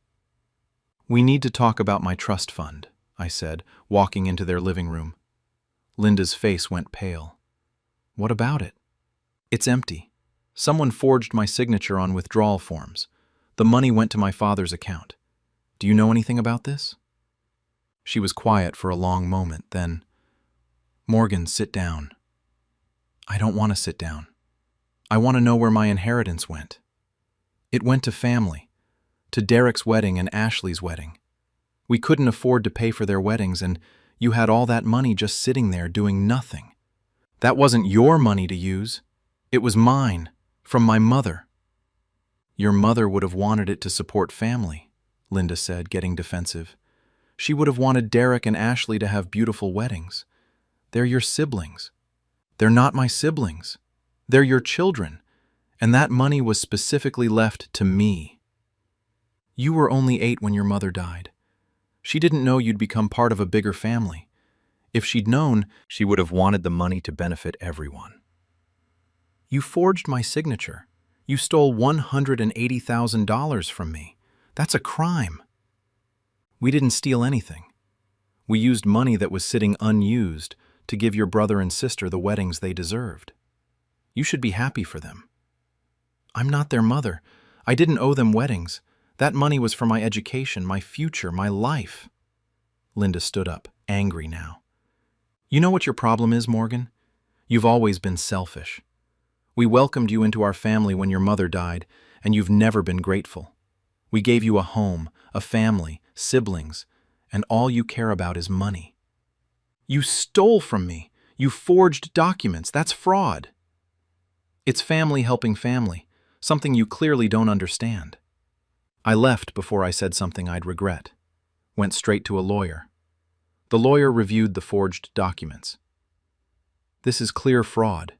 "We need to talk about my trust fund," I said, walking into their living room. Linda's face went pale. "What about it?" "It's empty. Someone forged my signature on withdrawal forms. The money went to my father's account. Do you know anything about this? She was quiet for a long moment, then, Morgan, sit down. I don't want to sit down. I want to know where my inheritance went. It went to family, to Derek's wedding and Ashley's wedding. We couldn't afford to pay for their weddings, and you had all that money just sitting there doing nothing. That wasn't your money to use. It was mine, from my mother. Your mother would have wanted it to support family, Linda said, getting defensive. She would have wanted Derek and Ashley to have beautiful weddings. They're your siblings. They're not my siblings. They're your children, and that money was specifically left to me. You were only 8 when your mother died. She didn't know you'd become part of a bigger family. If she'd known, she would have wanted the money to benefit everyone. You forged my signature. You stole $180,000 from me. That's a crime. We didn't steal anything. We used money that was sitting unused to give your brother and sister the weddings they deserved. You should be happy for them. I'm not their mother. I didn't owe them weddings. That money was for my education, my future, my life. Linda stood up, angry now. You know what your problem is, Morgan? You've always been selfish. We welcomed you into our family when your mother died, and you've never been grateful. We gave you a home, a family, siblings, and all you care about is money. You stole from me. You forged documents. That's fraud. It's family helping family, something you clearly don't understand. I left before I said something I'd regret. Went straight to a lawyer. The lawyer reviewed the forged documents. This is clear fraud.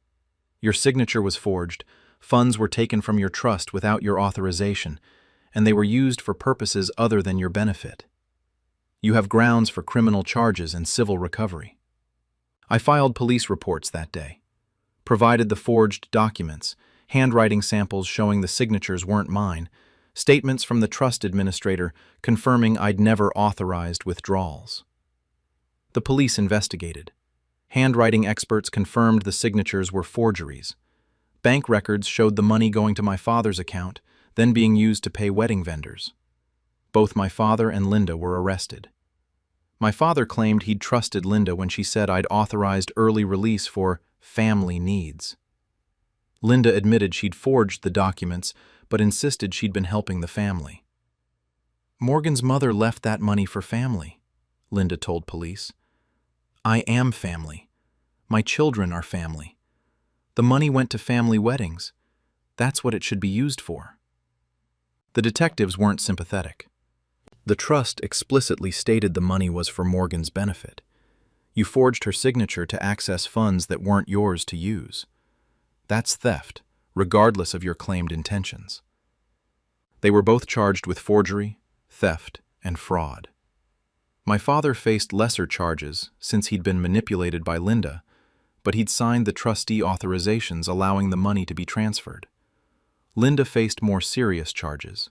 Your signature was forged, funds were taken from your trust without your authorization, and they were used for purposes other than your benefit. You have grounds for criminal charges and civil recovery. I filed police reports that day, provided the forged documents, handwriting samples showing the signatures weren't mine, statements from the trust administrator confirming I'd never authorized withdrawals. The police investigated. Handwriting experts confirmed the signatures were forgeries. Bank records showed the money going to my father's account, then being used to pay wedding vendors. Both my father and Linda were arrested. My father claimed he'd trusted Linda when she said I'd authorized early release for family needs. Linda admitted she'd forged the documents, but insisted she'd been helping the family. Morgan's mother left that money for family, Linda told police. I am family. My children are family. The money went to family weddings. That's what it should be used for. The detectives weren't sympathetic. The trust explicitly stated the money was for Morgan's benefit. You forged her signature to access funds that weren't yours to use. That's theft, regardless of your claimed intentions. They were both charged with forgery, theft, and fraud. My father faced lesser charges since he'd been manipulated by Linda, but he'd signed the trustee authorizations allowing the money to be transferred. Linda faced more serious charges.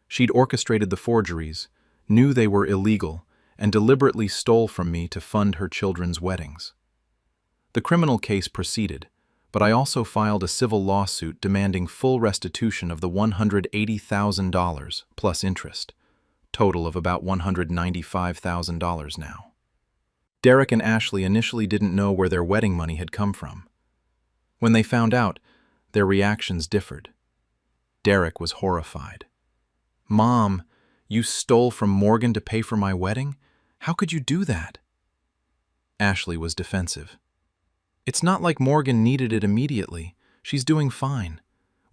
She'd orchestrated the forgeries, knew they were illegal, and deliberately stole from me to fund her children's weddings. The criminal case proceeded, but I also filed a civil lawsuit demanding full restitution of the $180,000 plus interest, total of about $195,000 now. Derek and Ashley initially didn't know where their wedding money had come from. When they found out, their reactions differed. Derek was horrified. Mom, you stole from Morgan to pay for my wedding? How could you do that? Ashley was defensive. It's not like Morgan needed it immediately. She's doing fine.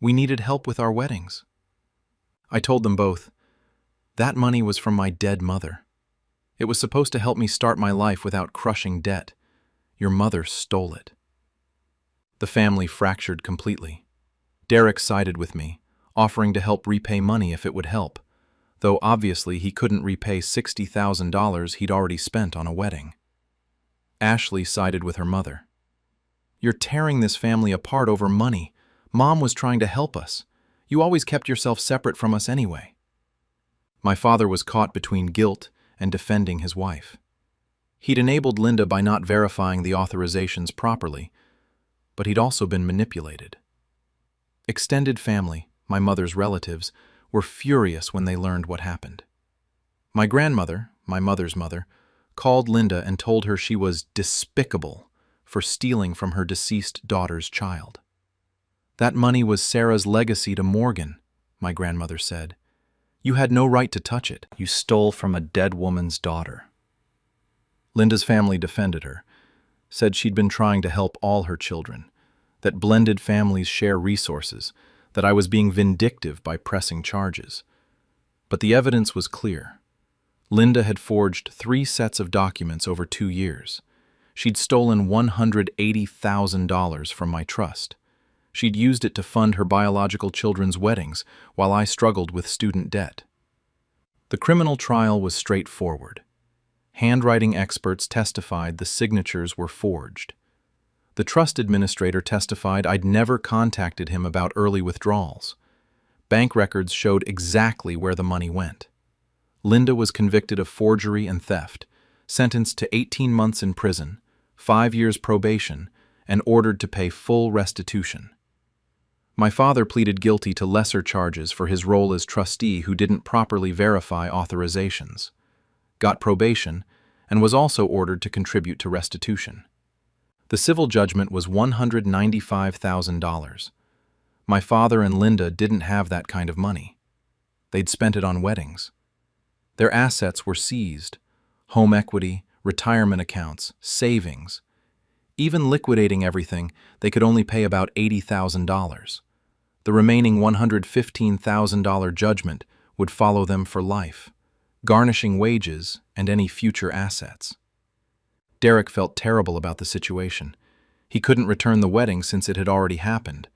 We needed help with our weddings. I told them both, that money was from my dead mother. It was supposed to help me start my life without crushing debt. Your mother stole it. The family fractured completely. Derek sided with me, offering to help repay money if it would help, though obviously he couldn't repay $60,000 he'd already spent on a wedding. Ashley sided with her mother. You're tearing this family apart over money. Mom was trying to help us. You always kept yourself separate from us anyway. My father was caught between guilt and defending his wife. He'd enabled Linda by not verifying the authorizations properly, but he'd also been manipulated. Extended family, my mother's relatives, were furious when they learned what happened. My grandmother, my mother's mother, called Linda and told her she was despicable for stealing from her deceased daughter's child. That money was Sarah's legacy to Morgan, my grandmother said. You had no right to touch it. You stole from a dead woman's daughter. Linda's family defended her, said she'd been trying to help all her children, that blended families share resources, that I was being vindictive by pressing charges. But the evidence was clear. Linda had forged 3 sets of documents over 2 years. She'd stolen $180,000 from my trust. She'd used it to fund her biological children's weddings while I struggled with student debt. The criminal trial was straightforward. Handwriting experts testified the signatures were forged. The trust administrator testified I'd never contacted him about early withdrawals. Bank records showed exactly where the money went. Linda was convicted of forgery and theft, sentenced to 18 months in prison, 5 years probation, and ordered to pay full restitution. My father pleaded guilty to lesser charges for his role as trustee who didn't properly verify authorizations, got probation, and was also ordered to contribute to restitution. The civil judgment was $195,000. My father and Linda didn't have that kind of money. They'd spent it on weddings. Their assets were seized: home equity, retirement accounts, savings. Even liquidating everything, they could only pay about $80,000. The remaining $115,000 judgment would follow them for life, garnishing wages and any future assets. Derek felt terrible about the situation. He couldn't return the wedding since it had already happened,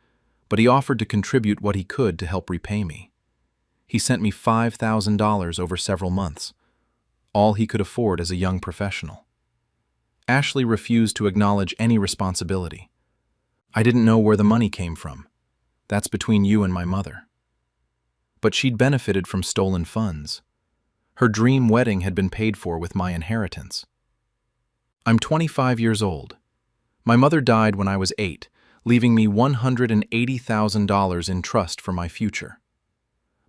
but he offered to contribute what he could to help repay me. He sent me $5,000 over several months, all he could afford as a young professional. Ashley refused to acknowledge any responsibility. I didn't know where the money came from. That's between you and my mother. But she'd benefited from stolen funds. Her dream wedding had been paid for with my inheritance. I'm 25 years old. My mother died when I was 8, leaving me $180,000 in trust for my future.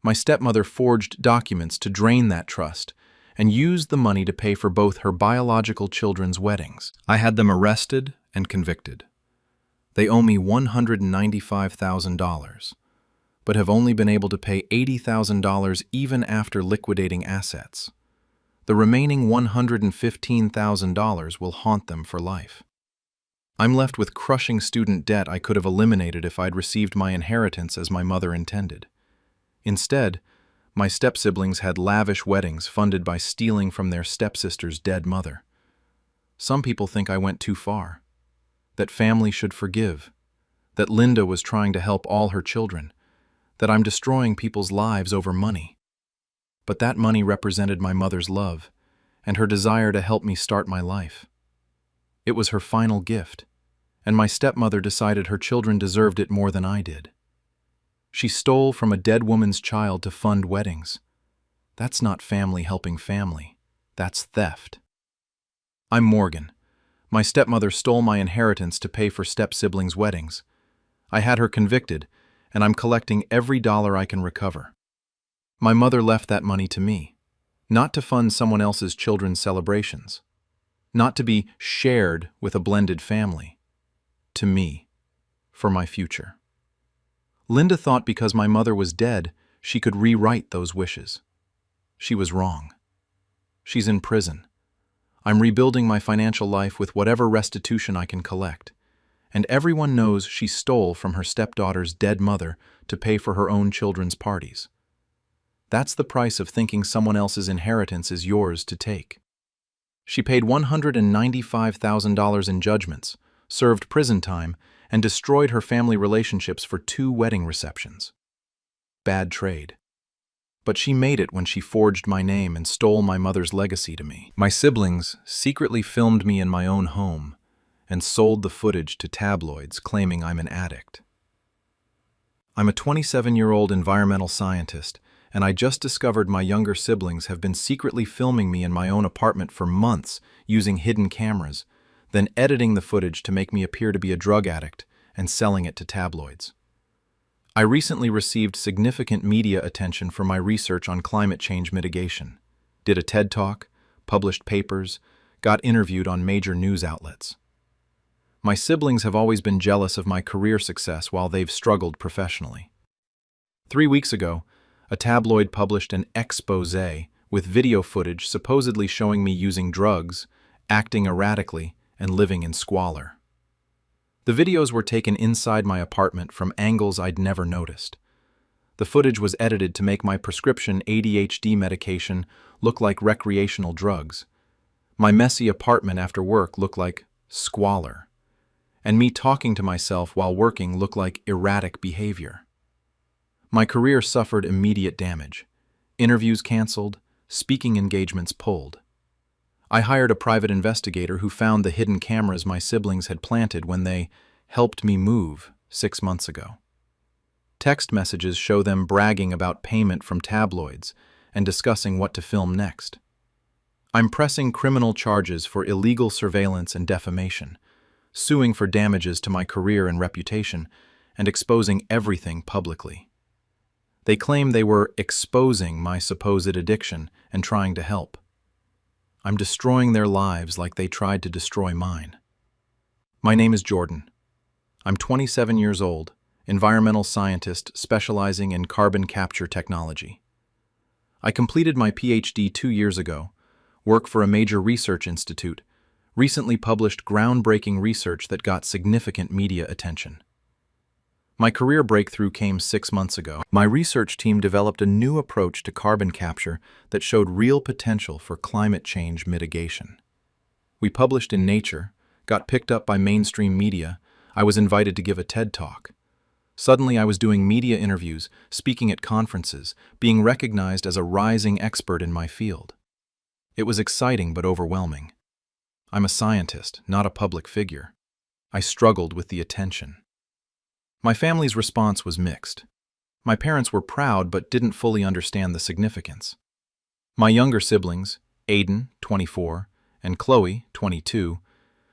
My stepmother forged documents to drain that trust and used the money to pay for both her biological children's weddings. I had them arrested and convicted. They owe me $195,000, but have only been able to pay $80,000 even after liquidating assets. The remaining $115,000 will haunt them for life. I'm left with crushing student debt I could have eliminated if I'd received my inheritance as my mother intended. Instead, my step-siblings had lavish weddings funded by stealing from their stepsister's dead mother. Some people think I went too far, that family should forgive, that Linda was trying to help all her children, that I'm destroying people's lives over money. But that money represented my mother's love and her desire to help me start my life. It was her final gift, and my stepmother decided her children deserved it more than I did. She stole from a dead woman's child to fund weddings. That's not family helping family. That's theft. I'm Morgan. My stepmother stole my inheritance to pay for step-siblings' weddings. I had her convicted, and I'm collecting every dollar I can recover. My mother left that money to me, not to fund someone else's children's celebrations, not to be shared with a blended family, to me, for my future. Linda thought because my mother was dead, she could rewrite those wishes. She was wrong. She's in prison. I'm rebuilding my financial life with whatever restitution I can collect, and everyone knows she stole from her stepdaughter's dead mother to pay for her own children's parties. That's the price of thinking someone else's inheritance is yours to take. She paid $195,000 in judgments, served prison time, and destroyed her family relationships for 2 wedding receptions. Bad trade. But she made it when she forged my name and stole my mother's legacy to me. My siblings secretly filmed me in my own home and sold the footage to tabloids claiming I'm an addict. I'm a 27-year-old environmental scientist, and I just discovered my younger siblings have been secretly filming me in my own apartment for months using hidden cameras, then editing the footage to make me appear to be a drug addict and selling it to tabloids. I recently received significant media attention for my research on climate change mitigation. did a TED Talk, published papers, got interviewed on major news outlets. My siblings have always been jealous of my career success while they've struggled professionally. 3 weeks ago, a tabloid published an expose with video footage supposedly showing me using drugs, acting erratically, and living in squalor. The videos were taken inside my apartment from angles I'd never noticed. The footage was edited to make my prescription ADHD medication look like recreational drugs. My messy apartment after work looked like squalor. And me talking to myself while working looked like erratic behavior. My career suffered immediate damage. Interviews canceled, speaking engagements pulled. I hired a private investigator who found the hidden cameras my siblings had planted when they helped me move 6 months ago. Text messages show them bragging about payment from tabloids and discussing what to film next. I'm pressing criminal charges for illegal surveillance and defamation, suing for damages to my career and reputation, and exposing everything publicly. They claim they were exposing my supposed addiction and trying to help. I'm destroying their lives like they tried to destroy mine. My name is Jordan. I'm 27 years old, environmental scientist specializing in carbon capture technology. I completed my PhD 2 years ago, work for a major research institute, recently published groundbreaking research that got significant media attention. My career breakthrough came 6 months ago. My research team developed a new approach to carbon capture that showed real potential for climate change mitigation. We published in Nature, got picked up by mainstream media. I was invited to give a TED Talk. Suddenly I was doing media interviews, speaking at conferences, being recognized as a rising expert in my field. It was exciting but overwhelming. I'm a scientist, not a public figure. I struggled with the attention. My family's response was mixed. My parents were proud but didn't fully understand the significance. My younger siblings, Aiden, 24, and Chloe, 22,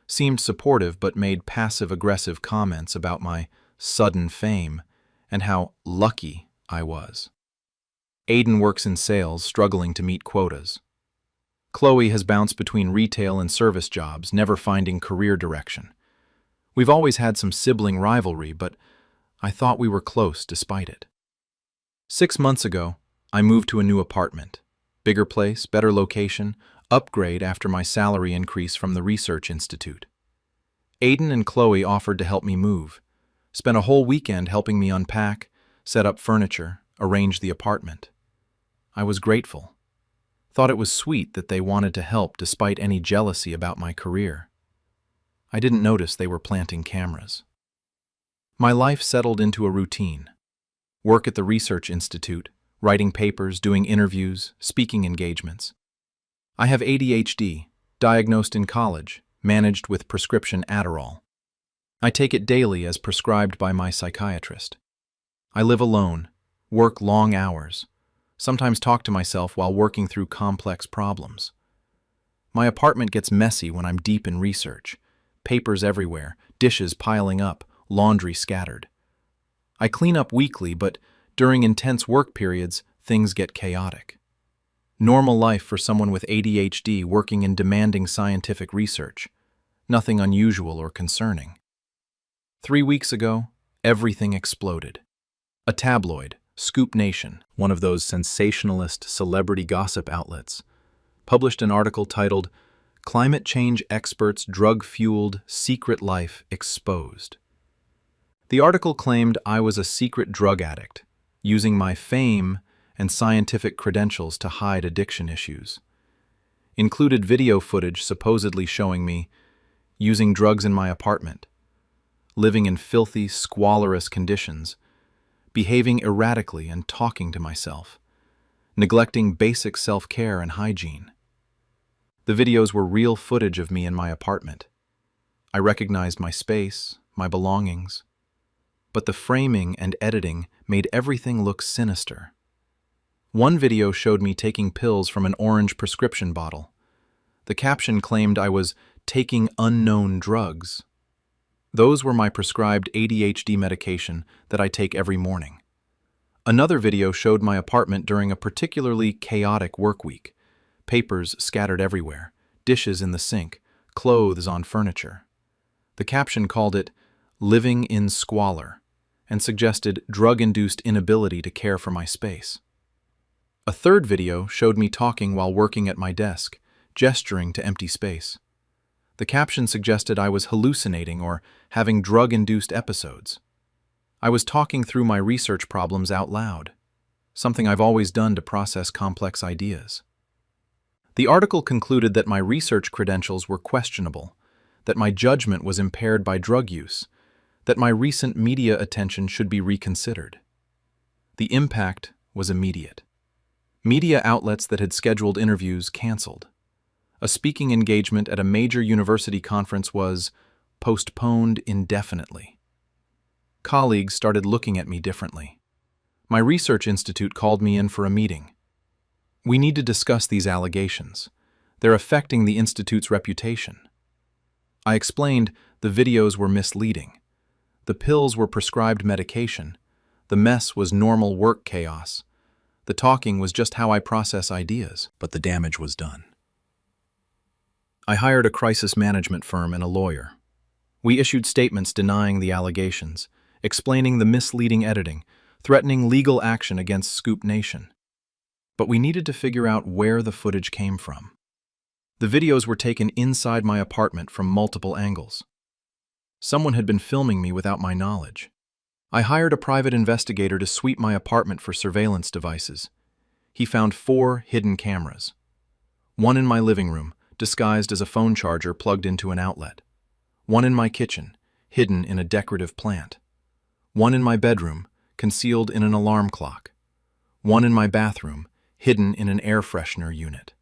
seemed supportive but made passive-aggressive comments about my sudden fame and how lucky I was. Aiden works in sales, struggling to meet quotas. Chloe has bounced between retail and service jobs, never finding career direction. We've always had some sibling rivalry, but I thought we were close despite it. 6 months ago, I moved to a new apartment. Bigger place, better location, upgrade after my salary increase from the research institute. Aiden and Chloe offered to help me move. Spent a whole weekend helping me unpack, set up furniture, arrange the apartment. I was grateful. Thought it was sweet that they wanted to help despite any jealousy about my career. I didn't notice they were planting cameras. My life settled into a routine. Work at the research institute, writing papers, doing interviews, speaking engagements. I have ADHD, diagnosed in college, managed with prescription Adderall. I take it daily as prescribed by my psychiatrist. I live alone, work long hours, sometimes talk to myself while working through complex problems. My apartment gets messy when I'm deep in research. Papers everywhere, dishes piling up, laundry scattered. I clean up weekly, but during intense work periods, things get chaotic. Normal life for someone with ADHD working in demanding scientific research. Nothing unusual or concerning. 3 weeks ago, everything exploded. A tabloid, Scoop Nation, one of those sensationalist celebrity gossip outlets, published an article titled, "Climate Change Experts' Drug-Fueled Secret Life Exposed." The article claimed I was a secret drug addict, using my fame and scientific credentials to hide addiction issues. Included video footage supposedly showing me using drugs in my apartment, living in filthy, squalorous conditions, behaving erratically and talking to myself, neglecting basic self-care and hygiene. The videos were real footage of me in my apartment. I recognized my space, my belongings, but the framing and editing made everything look sinister. One video showed me taking pills from an orange prescription bottle. The caption claimed I was taking unknown drugs. Those were my prescribed ADHD medication that I take every morning. Another video showed my apartment during a particularly chaotic work week. papers scattered everywhere, dishes in the sink, clothes on furniture. The caption called it, "Living in Squalor," and suggested drug-induced inability to care for my space. A third video showed me talking while working at my desk, gesturing to empty space. The caption suggested I was hallucinating or having drug-induced episodes. I was talking through my research problems out loud, something I've always done to process complex ideas. The article concluded that my research credentials were questionable, that my judgment was impaired by drug use, that my recent media attention should be reconsidered. The impact was immediate. Media outlets that had scheduled interviews canceled. A speaking engagement at a major university conference was postponed indefinitely. Colleagues started looking at me differently. My research institute called me in for a meeting. "We need to discuss these allegations. They're affecting the institute's reputation." I explained the videos were misleading. The pills were prescribed medication. The mess was normal work chaos. The talking was just how I process ideas, but the damage was done. I hired a crisis management firm and a lawyer. We issued statements denying the allegations, explaining the misleading editing, threatening legal action against Scoop Nation. But we needed to figure out where the footage came from. The videos were taken inside my apartment from multiple angles. Someone had been filming me without my knowledge. I hired a private investigator to sweep my apartment for surveillance devices. He found 4 hidden cameras. One in my living room, disguised as a phone charger plugged into an outlet. One in my kitchen, hidden in a decorative plant. One in my bedroom, concealed in an alarm clock. One in my bathroom, hidden in an air freshener unit.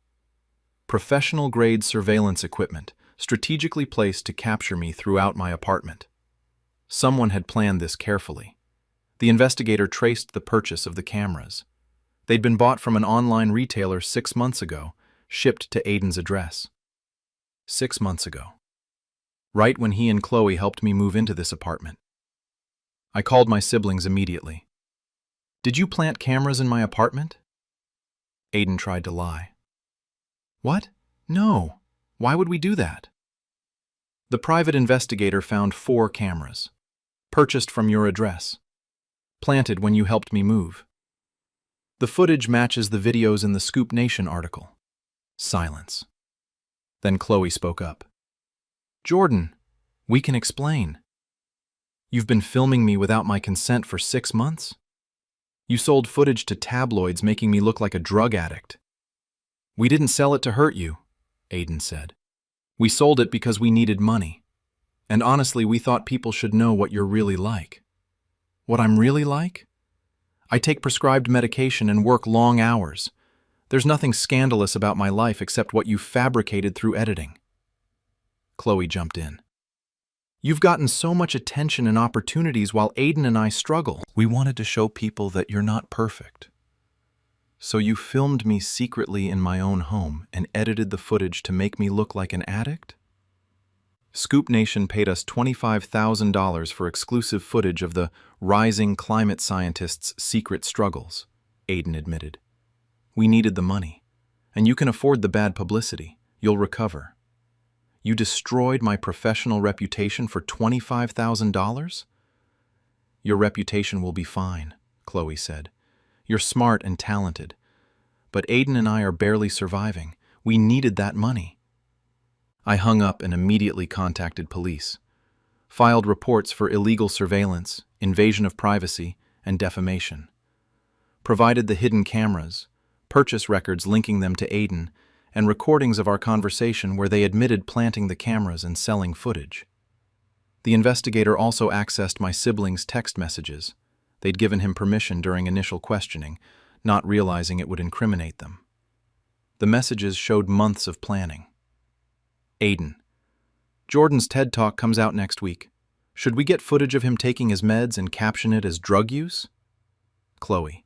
Professional-grade surveillance equipment, strategically placed to capture me throughout my apartment. Someone had planned this carefully. The investigator traced the purchase of the cameras. They'd been bought from an online retailer 6 months ago, shipped to Aiden's address. 6 months ago. Right when he and Chloe helped me move into this apartment. I called my siblings immediately. "Did you plant cameras in my apartment?" Aiden tried to lie. "What? No. Why would we do that?" "The private investigator found 4 cameras, purchased from your address, planted when you helped me move. The footage matches the videos in the Scoop Nation article." Silence. Then Chloe spoke up. "Jordan, we can explain. You've been filming me without my consent for 6 months? You sold footage to tabloids making me look like a drug addict." "We didn't sell it to hurt you," Aiden said. "We sold it because we needed money. And honestly, we thought people should know what you're really like." "What I'm really like? I take prescribed medication and work long hours. There's nothing scandalous about my life except what you fabricated through editing." Chloe jumped in. "You've gotten so much attention and opportunities while Aiden and I struggle." "We wanted to show people that you're not perfect. So you filmed me secretly in my own home and edited the footage to make me look like an addict?" "Scoop Nation paid us $25,000 for exclusive footage of the rising climate scientists' secret struggles," Aiden admitted. "We needed the money, and you can afford the bad publicity. You'll recover. You destroyed my professional reputation for $25,000? "Your reputation will be fine," Chloe said. "You're smart and talented. But Aiden and I are barely surviving. We needed that money." I hung up and immediately contacted police. Filed reports for illegal surveillance, invasion of privacy, and defamation. Provided the hidden cameras, purchase records linking them to Aiden, and recordings of our conversation where they admitted planting the cameras and selling footage. The investigator also accessed my siblings' text messages. They'd given him permission during initial questioning, not realizing it would incriminate them. The messages showed months of planning. Aiden: "Jordan's TED Talk comes out next week. Should we get footage of him taking his meds and caption it as drug use?" Chloe: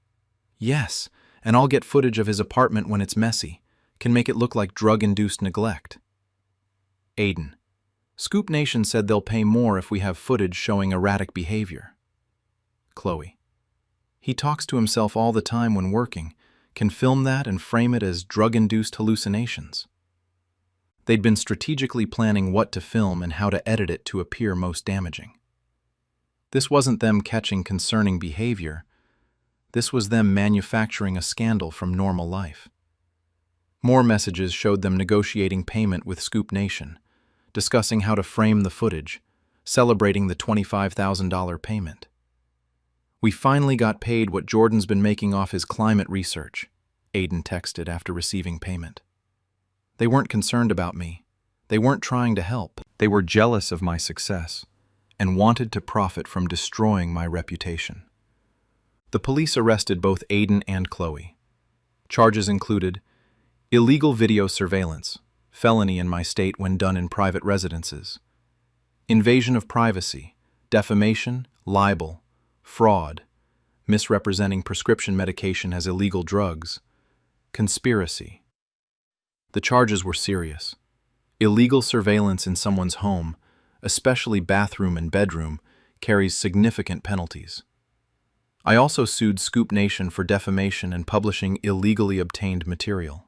"Yes, and I'll get footage of his apartment when it's messy. Can make it look like drug-induced neglect." Aiden: "Scoop Nation said they'll pay more if we have footage showing erratic behavior." Chloe: "He talks to himself all the time when working. can film that and frame it as drug-induced hallucinations. They'd been strategically planning what to film and how to edit it to appear most damaging. This wasn't them catching concerning behavior. This was them manufacturing a scandal from normal life. More messages showed them negotiating payment with Scoop Nation, discussing how to frame the footage, celebrating the $25,000 payment. "We finally got paid what Jordan's been making off his climate research," Aiden texted after receiving payment. They weren't concerned about me. They weren't trying to help. They were jealous of my success and wanted to profit from destroying my reputation. The police arrested both Aiden and Chloe. Charges included illegal video surveillance, felony in my state when done in private residences, invasion of privacy, defamation, libel, fraud, misrepresenting prescription medication as illegal drugs, conspiracy. The charges were serious. Illegal surveillance in someone's home, especially bathroom and bedroom, carries significant penalties. I also sued Scoop Nation for defamation and publishing illegally obtained material.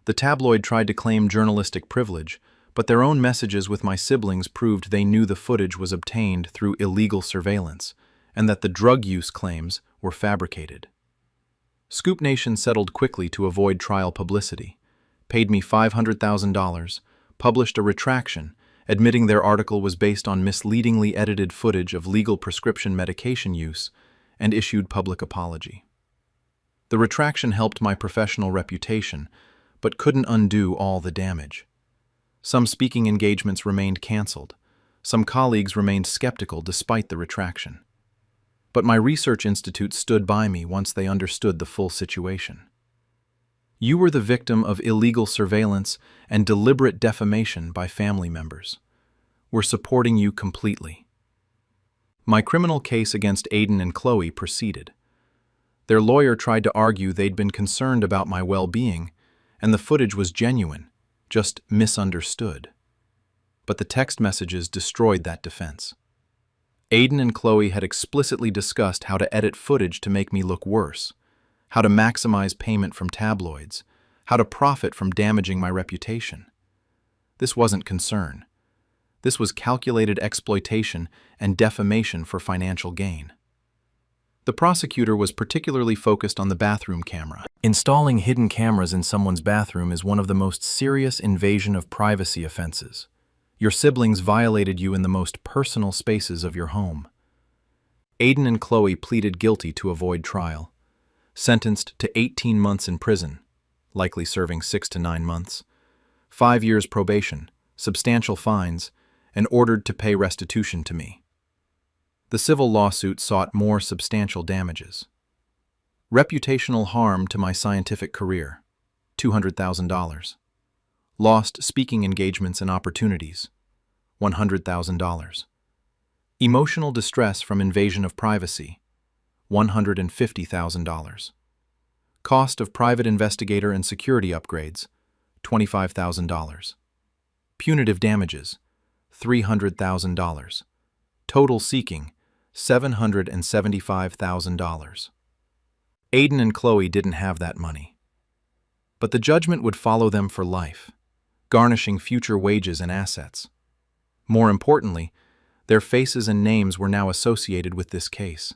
The tabloid tried to claim journalistic privilege, but their own messages with my siblings proved they knew the footage was obtained through illegal surveillance and that the drug use claims were fabricated. Scoop Nation settled quickly to avoid trial publicity, paid me $500,000, published a retraction, admitting their article was based on misleadingly edited footage of legal prescription medication use, and issued public apology. The retraction helped my professional reputation, but couldn't undo all the damage. Some speaking engagements remained canceled. Some colleagues remained skeptical despite the retraction. But my research institute stood by me once they understood the full situation. You were the victim of illegal surveillance and deliberate defamation by family members. We're supporting you completely. My criminal case against Aiden and Chloe proceeded. Their lawyer tried to argue they'd been concerned about my well-being, and the footage was genuine, just misunderstood. But the text messages destroyed that defense. Aiden and Chloe had explicitly discussed how to edit footage to make me look worse, how to maximize payment from tabloids, how to profit from damaging my reputation. This wasn't concern. This was calculated exploitation and defamation for financial gain. The prosecutor was particularly focused on the bathroom camera. Installing hidden cameras in someone's bathroom is one of the most serious invasion of privacy offenses. Your siblings violated you in the most personal spaces of your home. Aiden and Chloe pleaded guilty to avoid trial, sentenced to 18 months in prison, likely serving 6 to 9 months, 5 years probation, substantial fines, and ordered to pay restitution to me. The civil lawsuit sought more substantial damages. Reputational harm to my scientific career, $200,000. Lost speaking engagements and opportunities, $100,000. Emotional distress from invasion of privacy, $150,000. Cost of private investigator and security upgrades, $25,000. Punitive damages, $300,000. Total seeking, $775,000. Aiden and Chloe didn't have that money. But the judgment would follow them for life, garnishing future wages and assets. More importantly, their faces and names were now associated with this case.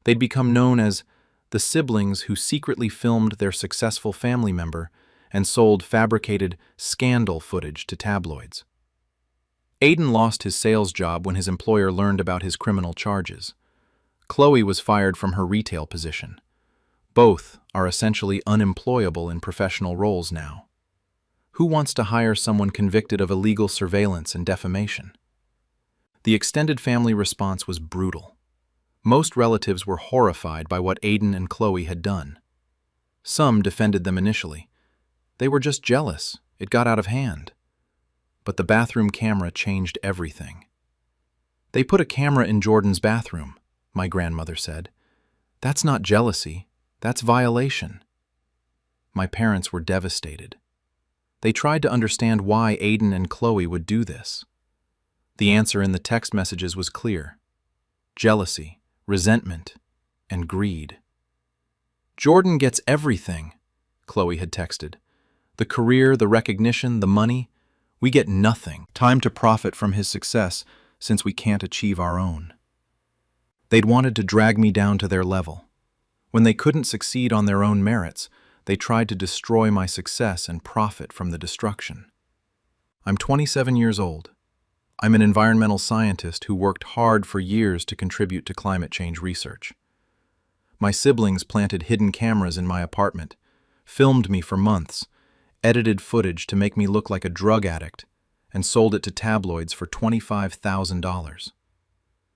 They'd become known as the siblings who secretly filmed their successful family member and sold fabricated scandal footage to tabloids. Aiden lost his sales job when his employer learned about his criminal charges. Chloe was fired from her retail position. Both are essentially unemployable in professional roles now. Who wants to hire someone convicted of illegal surveillance and defamation? The extended family response was brutal. Most relatives were horrified by what Aiden and Chloe had done. Some defended them initially. They were just jealous. It got out of hand. But the bathroom camera changed everything. "They put a camera in Jordan's bathroom," my grandmother said. "That's not jealousy. That's violation." My parents were devastated. They tried to understand why Aiden and Chloe would do this. The answer in the text messages was clear: jealousy, resentment, and greed. "Jordan gets everything," Chloe had texted. "The career, the recognition, the money. We get nothing. Time to profit from his success since we can't achieve our own." They'd wanted to drag me down to their level. When they couldn't succeed on their own merits, they tried to destroy my success and profit from the destruction. I'm 27 years old. I'm an environmental scientist who worked hard for years to contribute to climate change research. My siblings planted hidden cameras in my apartment, filmed me for months, edited footage to make me look like a drug addict, and sold it to tabloids for $25,000.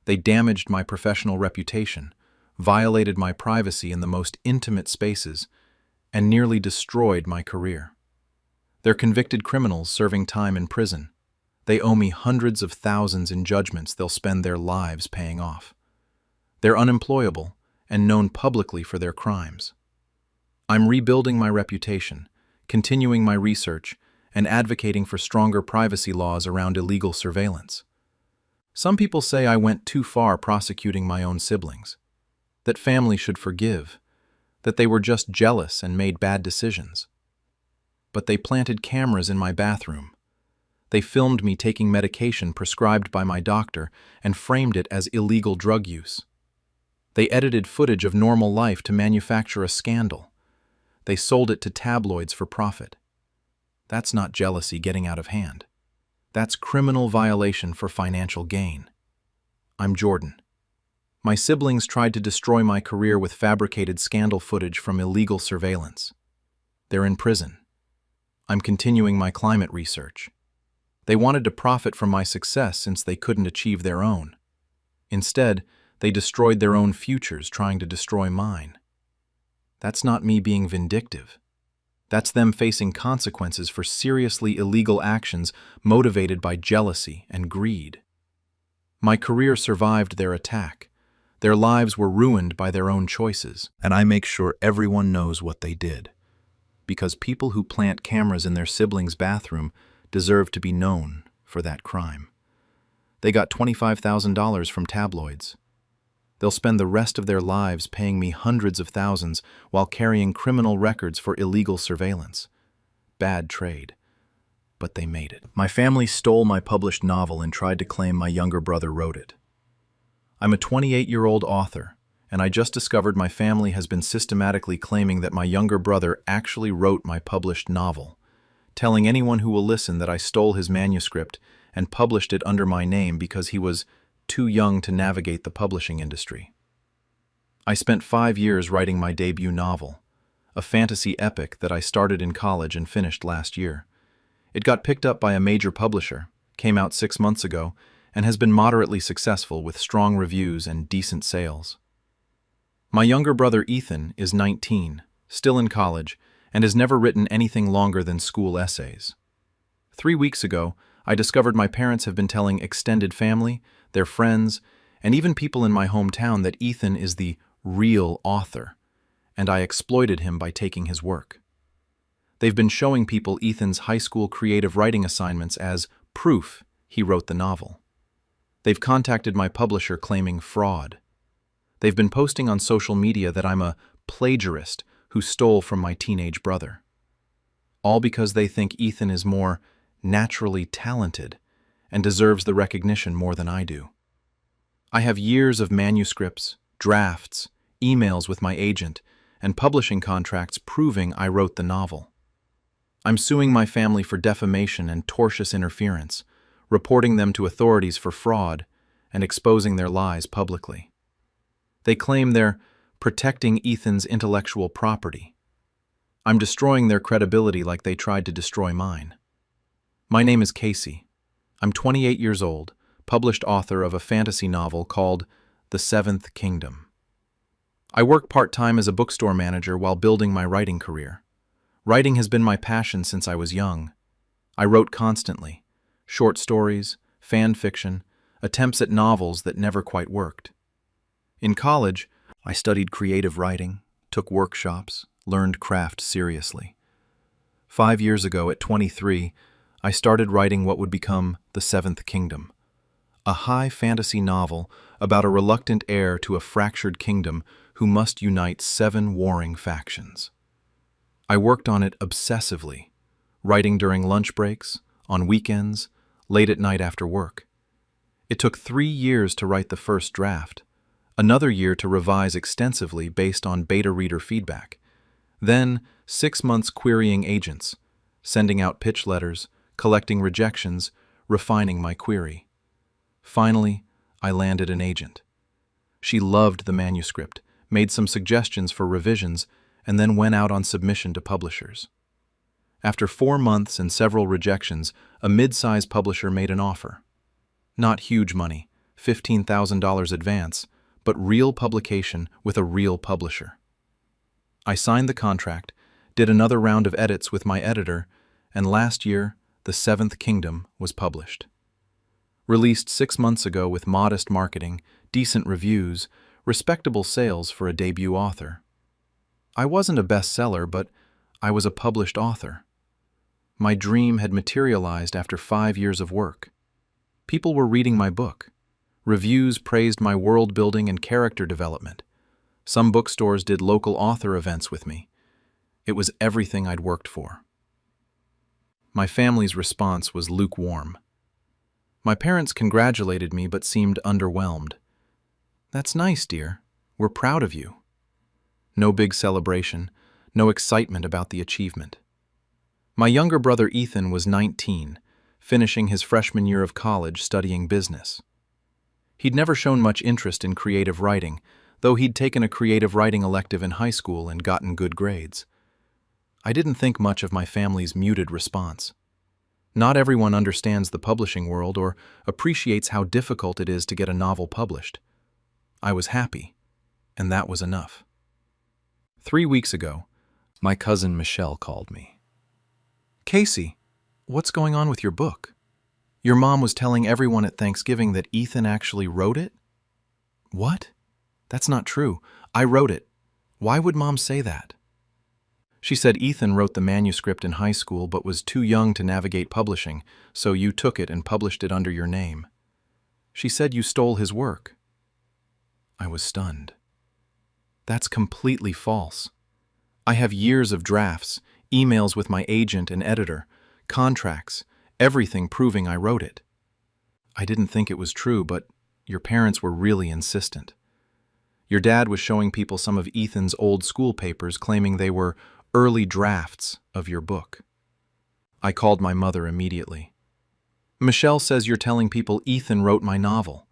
They damaged my professional reputation, violated my privacy in the most intimate spaces, and nearly destroyed my career. They're convicted criminals serving time in prison. They owe me hundreds of thousands in judgments they'll spend their lives paying off. They're unemployable and known publicly for their crimes. I'm rebuilding my reputation, continuing my research, and advocating for stronger privacy laws around illegal surveillance. Some people say I went too far prosecuting my own siblings, that family should forgive, that they were just jealous and made bad decisions. But they planted cameras in my bathroom. They filmed me taking medication prescribed by my doctor and framed it as illegal drug use. They edited footage of normal life to manufacture a scandal. They sold it to tabloids for profit. That's not jealousy getting out of hand. That's criminal violation for financial gain. I'm Jordan. My siblings tried to destroy my career with fabricated scandal footage from illegal surveillance. They're in prison. I'm continuing my climate research. They wanted to profit from my success since they couldn't achieve their own. Instead, they destroyed their own futures trying to destroy mine. That's not me being vindictive. That's them facing consequences for seriously illegal actions motivated by jealousy and greed. My career survived their attack. Their lives were ruined by their own choices, and I make sure everyone knows what they did. Because people who plant cameras in their siblings' bathroom deserve to be known for that crime. They got $25,000 from tabloids. They'll spend the rest of their lives paying me hundreds of thousands while carrying criminal records for illegal surveillance. Bad trade. But they made it. My family stole my published novel and tried to claim my younger brother wrote it. I'm a 28-year-old author, and I just discovered my family has been systematically claiming that my younger brother actually wrote my published novel, telling anyone who will listen that I stole his manuscript and published it under my name because he was too young to navigate the publishing industry. I spent 5 years writing my debut novel, a fantasy epic that I started in college and finished last year. It got picked up by a major publisher, came out 6 months ago, and has been moderately successful with strong reviews and decent sales. My younger brother Ethan is 19, still in college, and has never written anything longer than school essays. 3 weeks ago, I discovered my parents have been telling extended family, their friends, and even people in my hometown that Ethan is the real author, and I exploited him by taking his work. They've been showing people Ethan's high school creative writing assignments as proof he wrote the novel. They've contacted my publisher claiming fraud. They've been posting on social media that I'm a plagiarist who stole from my teenage brother. All because they think Ethan is more naturally talented and deserves the recognition more than I do. I have years of manuscripts, drafts, emails with my agent, and publishing contracts proving I wrote the novel. I'm suing my family for defamation and tortious interference, reporting them to authorities for fraud, and exposing their lies publicly. They claim they're protecting Ethan's intellectual property. I'm destroying their credibility like they tried to destroy mine. My name is Casey. I'm 28 years old, published author of a fantasy novel called The Seventh Kingdom. I work part-time as a bookstore manager while building my writing career. Writing has been my passion since I was young. I wrote constantly, short stories, fan fiction, attempts at novels that never quite worked. In college, I studied creative writing, took workshops, learned craft seriously. 5 years ago, at 23, I started writing what would become The Seventh Kingdom, a high fantasy novel about a reluctant heir to a fractured kingdom who who must unite 7 warring factions. I worked on it obsessively, writing during lunch breaks, on weekends, late at night after work. It took 3 years to write the first draft, another year to revise extensively based on beta reader feedback, then 6 months querying agents, sending out pitch letters, collecting rejections, refining my query. Finally, I landed an agent. She loved the manuscript, made some suggestions for revisions, and then went out on submission to publishers. After 4 months and several rejections, a mid-size publisher made an offer. Not huge money, $15,000 advance, but real publication with a real publisher. I signed the contract, did another round of edits with my editor, and last year, The Seventh Kingdom was published. Released 6 months ago with modest marketing, decent reviews, respectable sales for a debut author. I wasn't a bestseller, but I was a published author. My dream had materialized after 5 years of work. People were reading my book. Reviews praised my world building and character development. Some bookstores did local author events with me. It was everything I'd worked for. My family's response was lukewarm. My parents congratulated me but seemed underwhelmed. "That's nice, dear. We're proud of you." No big celebration, no excitement about the achievement. My younger brother Ethan was 19, finishing his freshman year of college studying business. He'd never shown much interest in creative writing, though he'd taken a creative writing elective in high school and gotten good grades. I didn't think much of my family's muted response. Not everyone understands the publishing world or appreciates how difficult it is to get a novel published. I was happy, and that was enough. 3 weeks ago, my cousin Michelle called me. "Casey, what's going on with your book? Your mom was telling everyone at Thanksgiving that Ethan actually wrote it?" "What? That's not true. I wrote it. Why would Mom say that?" She said Ethan wrote the manuscript in high school but was too young to navigate publishing, so you took it and published it under your name. She said you stole his work. I was stunned. That's completely false. I have years of drafts, emails with my agent and editor, contracts, everything proving I wrote it. I didn't think it was true, but your parents were really insistent. Your dad was showing people some of Ethan's old school papers claiming they were early drafts of your book. I called my mother immediately. "Michelle says you're telling people Ethan wrote my novel.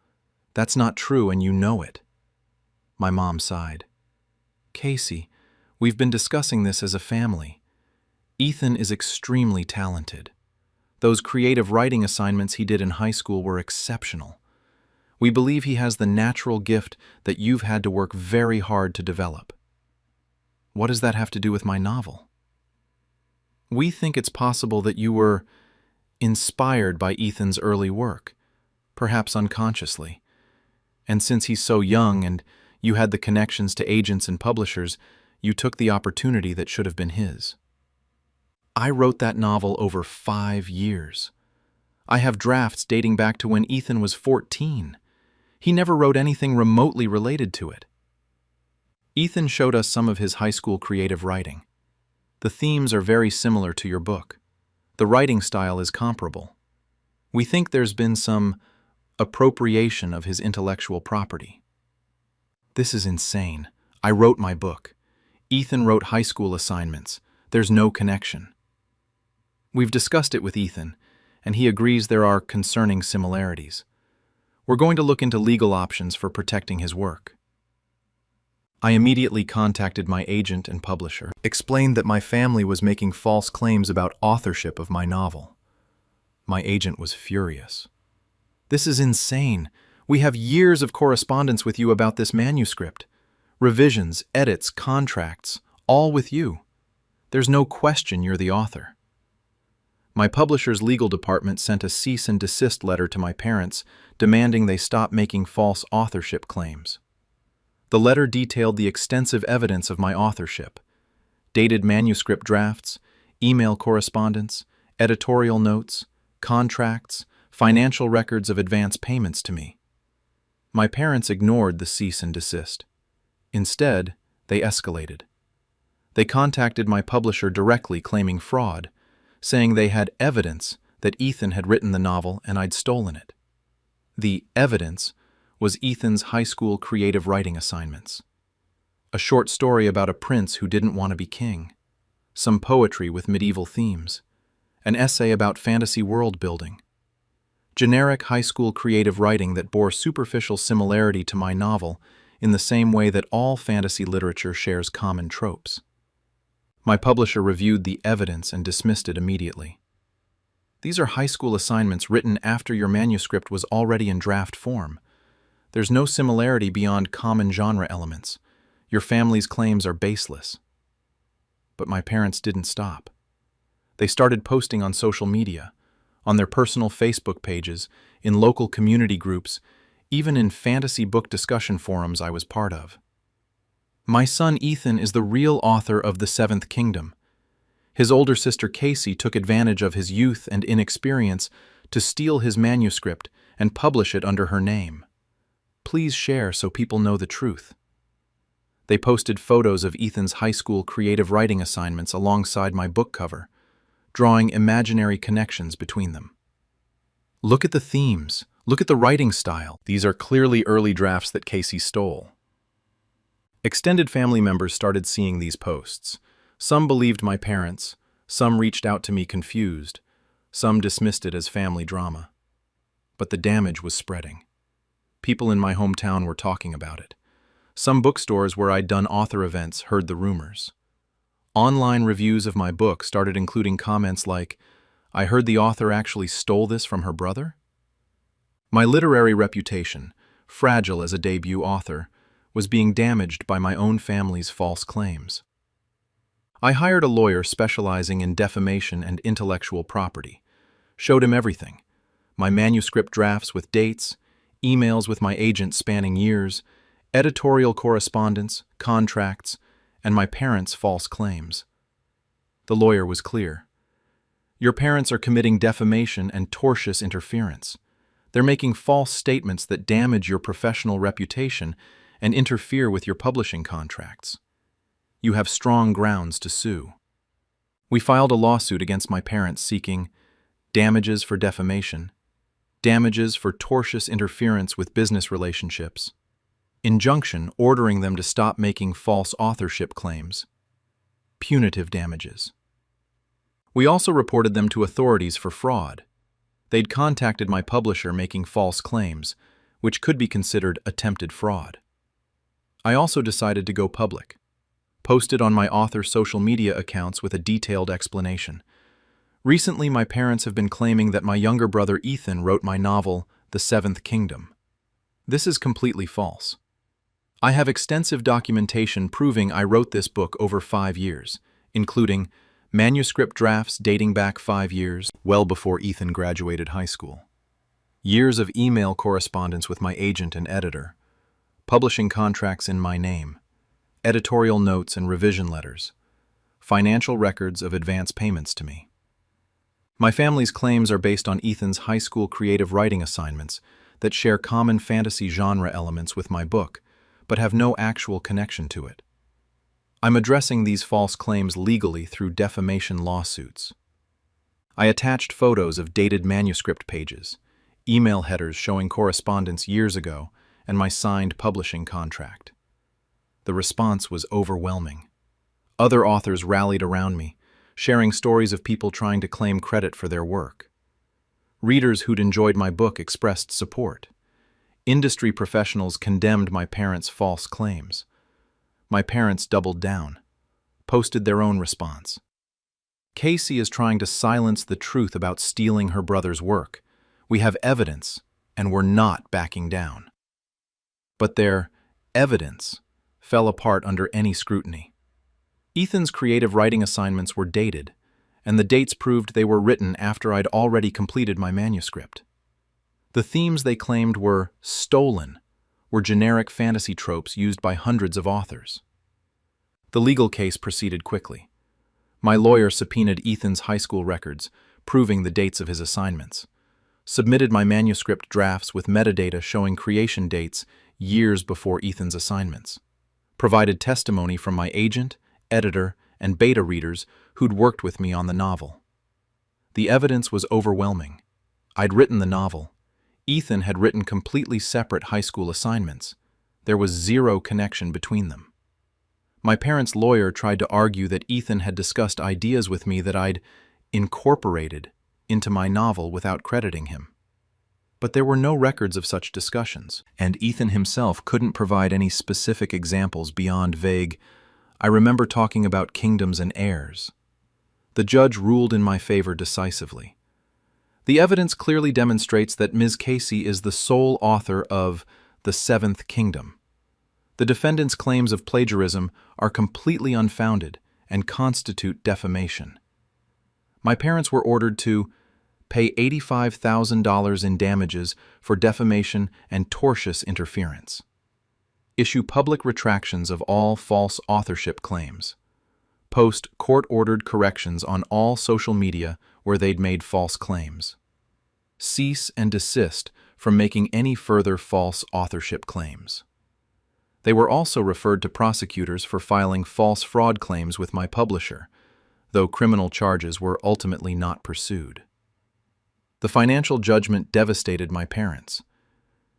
That's not true and you know it." My mom sighed. "Casey, we've been discussing this as a family. Ethan is extremely talented. Those creative writing assignments he did in high school were exceptional. We believe he has the natural gift that you've had to work very hard to develop." What does that have to do with my novel? "We think it's possible that you were inspired by Ethan's early work, perhaps unconsciously. And since he's so young and you had the connections to agents and publishers, you took the opportunity that should have been his." I wrote that novel over 5 years. I have drafts dating back to when Ethan was 14. He never wrote anything remotely related to it. Ethan showed us some of his high school creative writing. The themes are very similar to your book. The writing style is comparable. We think there's been some appropriation of his intellectual property. This is insane. I wrote my book. Ethan wrote high school assignments. There's no connection. We've discussed it with Ethan, and he agrees there are concerning similarities. We're going to look into legal options for protecting his work. I immediately contacted my agent and publisher, explained that my family was making false claims about authorship of my novel. My agent was furious. "This is insane. We have years of correspondence with you about this manuscript. Revisions, edits, contracts, all with you. There's no question you're the author." My publisher's legal department sent a cease and desist letter to my parents, demanding they stop making false authorship claims. The letter detailed the extensive evidence of my authorship: dated manuscript drafts, email correspondence, editorial notes, contracts, financial records of advance payments to me. My parents ignored the cease and desist. Instead, they escalated. They contacted my publisher directly claiming fraud, saying they had evidence that Ethan had written the novel and I'd stolen it. The evidence was Ethan's high school creative writing assignments. A short story about a prince who didn't want to be king, some poetry with medieval themes, an essay about fantasy world building. Generic high school creative writing that bore superficial similarity to my novel in the same way that all fantasy literature shares common tropes. My publisher reviewed the evidence and dismissed it immediately. These are high school assignments written after your manuscript was already in draft form. There's no similarity beyond common genre elements. Your family's claims are baseless. But my parents didn't stop. They started posting on social media, on their personal Facebook pages, in local community groups, even in fantasy book discussion forums I was part of. My son Ethan is the real author of The Seventh Kingdom. His older sister Casey took advantage of his youth and inexperience to steal his manuscript and publish it under her name. Please share so people know the truth. They posted photos of Ethan's high school creative writing assignments alongside my book cover, drawing imaginary connections between them. Look at the themes. Look at the writing style. These are clearly early drafts that Casey stole. Extended family members started seeing these posts. Some believed my parents, some reached out to me confused, some dismissed it as family drama. But the damage was spreading. People in my hometown were talking about it. Some bookstores where I'd done author events heard the rumors. Online reviews of my book started including comments like, "I heard the author actually stole this from her brother?" My literary reputation, fragile as a debut author, was being damaged by my own family's false claims. I hired a lawyer specializing in defamation and intellectual property, showed him everything, my manuscript drafts with dates, emails with my agent spanning years, editorial correspondence, contracts, and my parents' false claims. The lawyer was clear. Your parents are committing defamation and tortious interference. They're making false statements that damage your professional reputation and interfere with your publishing contracts. You have strong grounds to sue. We filed a lawsuit against my parents seeking damages for defamation, damages for tortious interference with business relationships, injunction ordering them to stop making false authorship claims, punitive damages. We also reported them to authorities for fraud. They'd contacted my publisher making false claims, which could be considered attempted fraud. I also decided to go public, posted on my author social media accounts with a detailed explanation. Recently, my parents have been claiming that my younger brother Ethan wrote my novel, The Seventh Kingdom. This is completely false. I have extensive documentation proving I wrote this book over 5 years, including manuscript drafts dating back 5 years, well before Ethan graduated high school, years of email correspondence with my agent and editor, publishing contracts in my name, editorial notes and revision letters, financial records of advance payments to me. My family's claims are based on Ethan's high school creative writing assignments that share common fantasy genre elements with my book, but have no actual connection to it. I'm addressing these false claims legally through defamation lawsuits. I attached photos of dated manuscript pages, email headers showing correspondence years ago, and my signed publishing contract. The response was overwhelming. Other authors rallied around me, sharing stories of people trying to claim credit for their work. Readers who'd enjoyed my book expressed support. Industry professionals condemned my parents' false claims. My parents doubled down, posted their own response. Casey is trying to silence the truth about stealing her brother's work. We have evidence, and we're not backing down. But their evidence fell apart under any scrutiny. Ethan's creative writing assignments were dated, and the dates proved they were written after I'd already completed my manuscript. The themes they claimed were stolen were generic fantasy tropes used by hundreds of authors. The legal case proceeded quickly. My lawyer subpoenaed Ethan's high school records, proving the dates of his assignments, submitted my manuscript drafts with metadata showing creation dates years before Ethan's assignments, provided testimony from my agent, editor, and beta readers who'd worked with me on the novel. The evidence was overwhelming. I'd written the novel. Ethan had written completely separate high school assignments. There was zero connection between them. My parents' lawyer tried to argue that Ethan had discussed ideas with me that I'd incorporated into my novel without crediting him. But there were no records of such discussions, and Ethan himself couldn't provide any specific examples beyond vague, "I remember talking about kingdoms and heirs." The judge ruled in my favor decisively. The evidence clearly demonstrates that Ms. Casey is the sole author of The Seventh Kingdom. The defendant's claims of plagiarism are completely unfounded and constitute defamation. My parents were ordered to pay $85,000 in damages for defamation and tortious interference, issue public retractions of all false authorship claims, post court-ordered corrections on all social media where they'd made false claims, cease and desist from making any further false authorship claims. They were also referred to prosecutors for filing false fraud claims with my publisher, though criminal charges were ultimately not pursued. The financial judgment devastated my parents.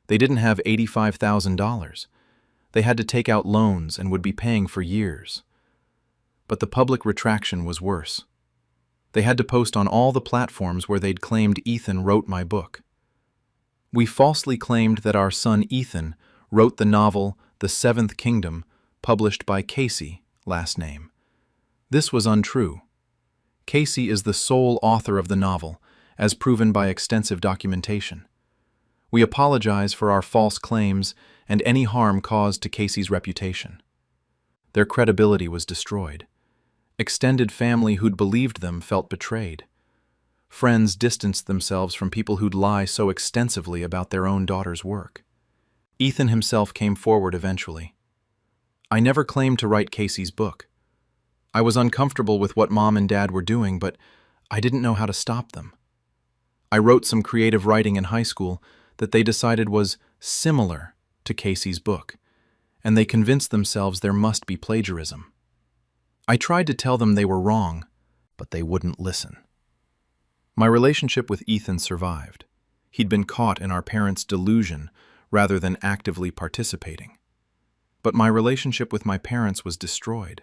They didn't have $85,000. They had to take out loans and would be paying for years. But the public retraction was worse. They had to post on all the platforms where they'd claimed Ethan wrote my book. We falsely claimed that our son Ethan wrote the novel The Seventh Kingdom, published by Casey, last name. This was untrue. Casey is the sole author of the novel, as proven by extensive documentation. We apologize for our false claims and any harm caused to Casey's reputation. Their credibility was destroyed. Extended family who'd believed them felt betrayed. Friends distanced themselves from people who'd lie so extensively about their own daughter's work. Ethan himself came forward eventually. I never claimed to write Casey's book. I was uncomfortable with what Mom and Dad were doing, but I didn't know how to stop them. I wrote some creative writing in high school that they decided was similar to Casey's book, and they convinced themselves there must be plagiarism. I tried to tell them they were wrong, but they wouldn't listen. My relationship with Ethan survived. He'd been caught in our parents' delusion rather than actively participating. But my relationship with my parents was destroyed.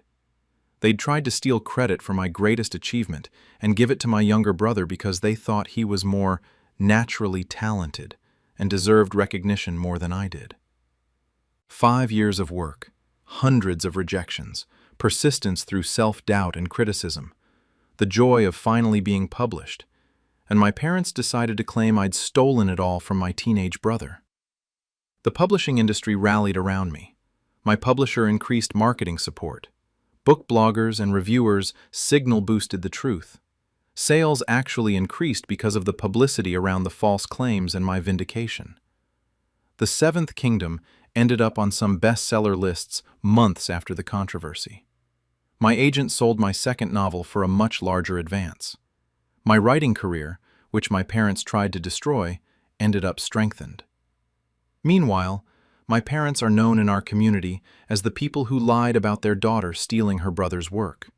They'd tried to steal credit for my greatest achievement and give it to my younger brother because they thought he was more naturally talented and deserved recognition more than I did. 5 years of work, hundreds of rejections, persistence through self-doubt and criticism, the joy of finally being published, and my parents decided to claim I'd stolen it all from my teenage brother. The publishing industry rallied around me. My publisher increased marketing support. Book bloggers and reviewers signal-boosted the truth. Sales actually increased because of the publicity around the false claims and my vindication. The Seventh Kingdom ended up on some bestseller lists months after the controversy. My agent sold my second novel for a much larger advance. My writing career, which my parents tried to destroy, ended up strengthened. Meanwhile, my parents are known in our community as the people who lied about their daughter stealing her brother's work.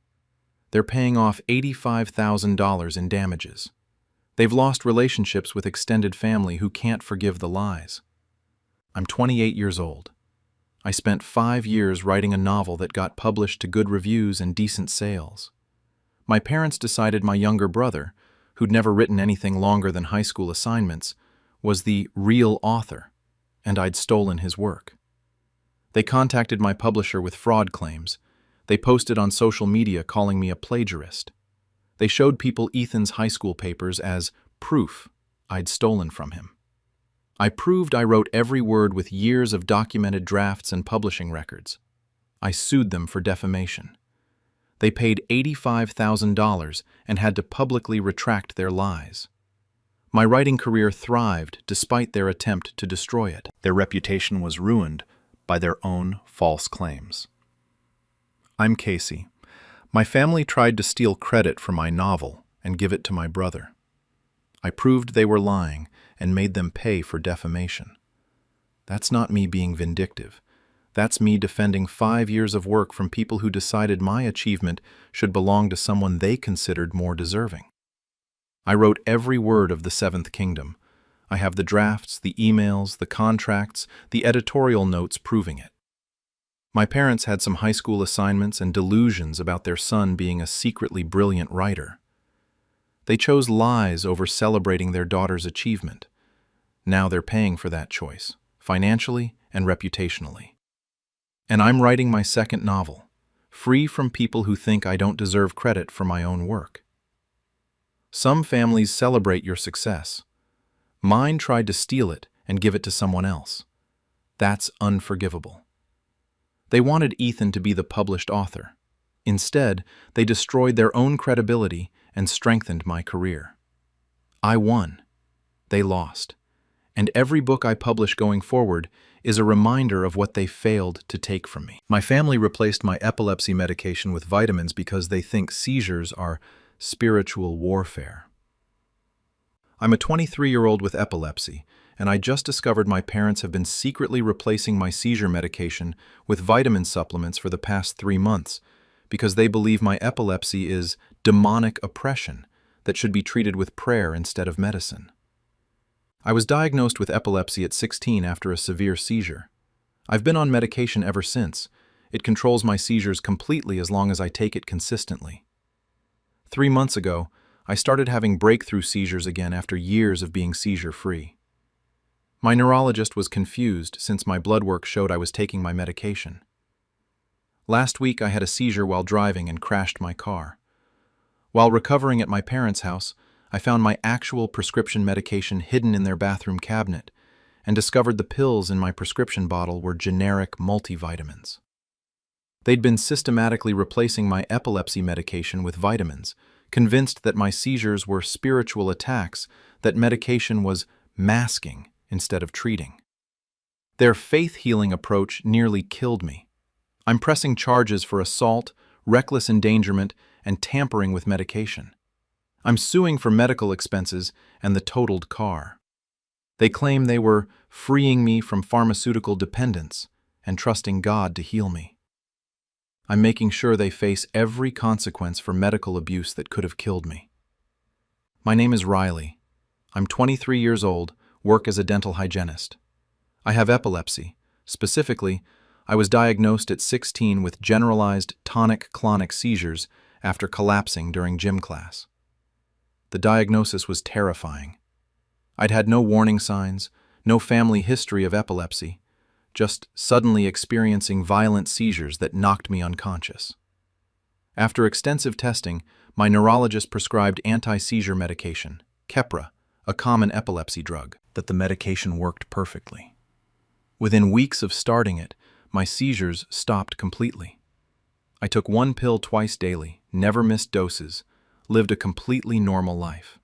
They're paying off $85,000 in damages. They've lost relationships with extended family who can't forgive the lies. I'm 28 years old. I spent 5 years writing a novel that got published to good reviews and decent sales. My parents decided my younger brother, who'd never written anything longer than high school assignments, was the real author, and I'd stolen his work. They contacted my publisher with fraud claims. They posted on social media calling me a plagiarist. They showed people Ethan's high school papers as proof I'd stolen from him. I proved I wrote every word with years of documented drafts and publishing records. I sued them for defamation. They paid $85,000 and had to publicly retract their lies. My writing career thrived despite their attempt to destroy it. Their reputation was ruined by their own false claims. I'm Casey. My family tried to steal credit for my novel and give it to my brother. I proved they were lying and made them pay for defamation. That's not me being vindictive. That's me defending 5 years of work from people who decided my achievement should belong to someone they considered more deserving. I wrote every word of the Seventh Kingdom. I have the drafts, the emails, the contracts, the editorial notes proving it. My parents had some high school assignments and delusions about their son being a secretly brilliant writer. They chose lies over celebrating their daughter's achievement. Now they're paying for that choice, financially and reputationally. And I'm writing my second novel, free from people who think I don't deserve credit for my own work. Some families celebrate your success. Mine tried to steal it and give it to someone else. That's unforgivable. They wanted Ethan to be the published author. Instead, they destroyed their own credibility and strengthened my career. I won. They lost. And every book I publish going forward is a reminder of what they failed to take from me. My family replaced my epilepsy medication with vitamins because they think seizures are spiritual warfare. I'm a 23-year-old with epilepsy, and I just discovered my parents have been secretly replacing my seizure medication with vitamin supplements for the past 3 months because they believe my epilepsy is demonic oppression that should be treated with prayer instead of medicine. I was diagnosed with epilepsy at 16 after a severe seizure. I've been on medication ever since. It controls my seizures completely as long as I take it consistently. 3 months ago, I started having breakthrough seizures again after years of being seizure-free. My neurologist was confused since my blood work showed I was taking my medication. Last week I had a seizure while driving and crashed my car. While recovering at my parents' house, I found my actual prescription medication hidden in their bathroom cabinet and discovered the pills in my prescription bottle were generic multivitamins. They'd been systematically replacing my epilepsy medication with vitamins, convinced that my seizures were spiritual attacks that medication was masking instead of treating. Their faith-healing approach nearly killed me. I'm pressing charges for assault, reckless endangerment, and tampering with medication. I'm suing for medical expenses and the totaled car. They claim they were freeing me from pharmaceutical dependence and trusting God to heal me. I'm making sure they face every consequence for medical abuse that could have killed me. My name is Riley. I'm 23 years old, work as a dental hygienist. I have epilepsy. Specifically, I was diagnosed at 16 with generalized tonic-clonic seizures after collapsing during gym class. The diagnosis was terrifying. I'd had no warning signs, no family history of epilepsy, just suddenly experiencing violent seizures that knocked me unconscious. After extensive testing, my neurologist prescribed anti-seizure medication, Keppra, a common epilepsy drug, that the medication worked perfectly. Within weeks of starting it, my seizures stopped completely. I took 1 pill twice daily, never missed doses, lived a completely normal life.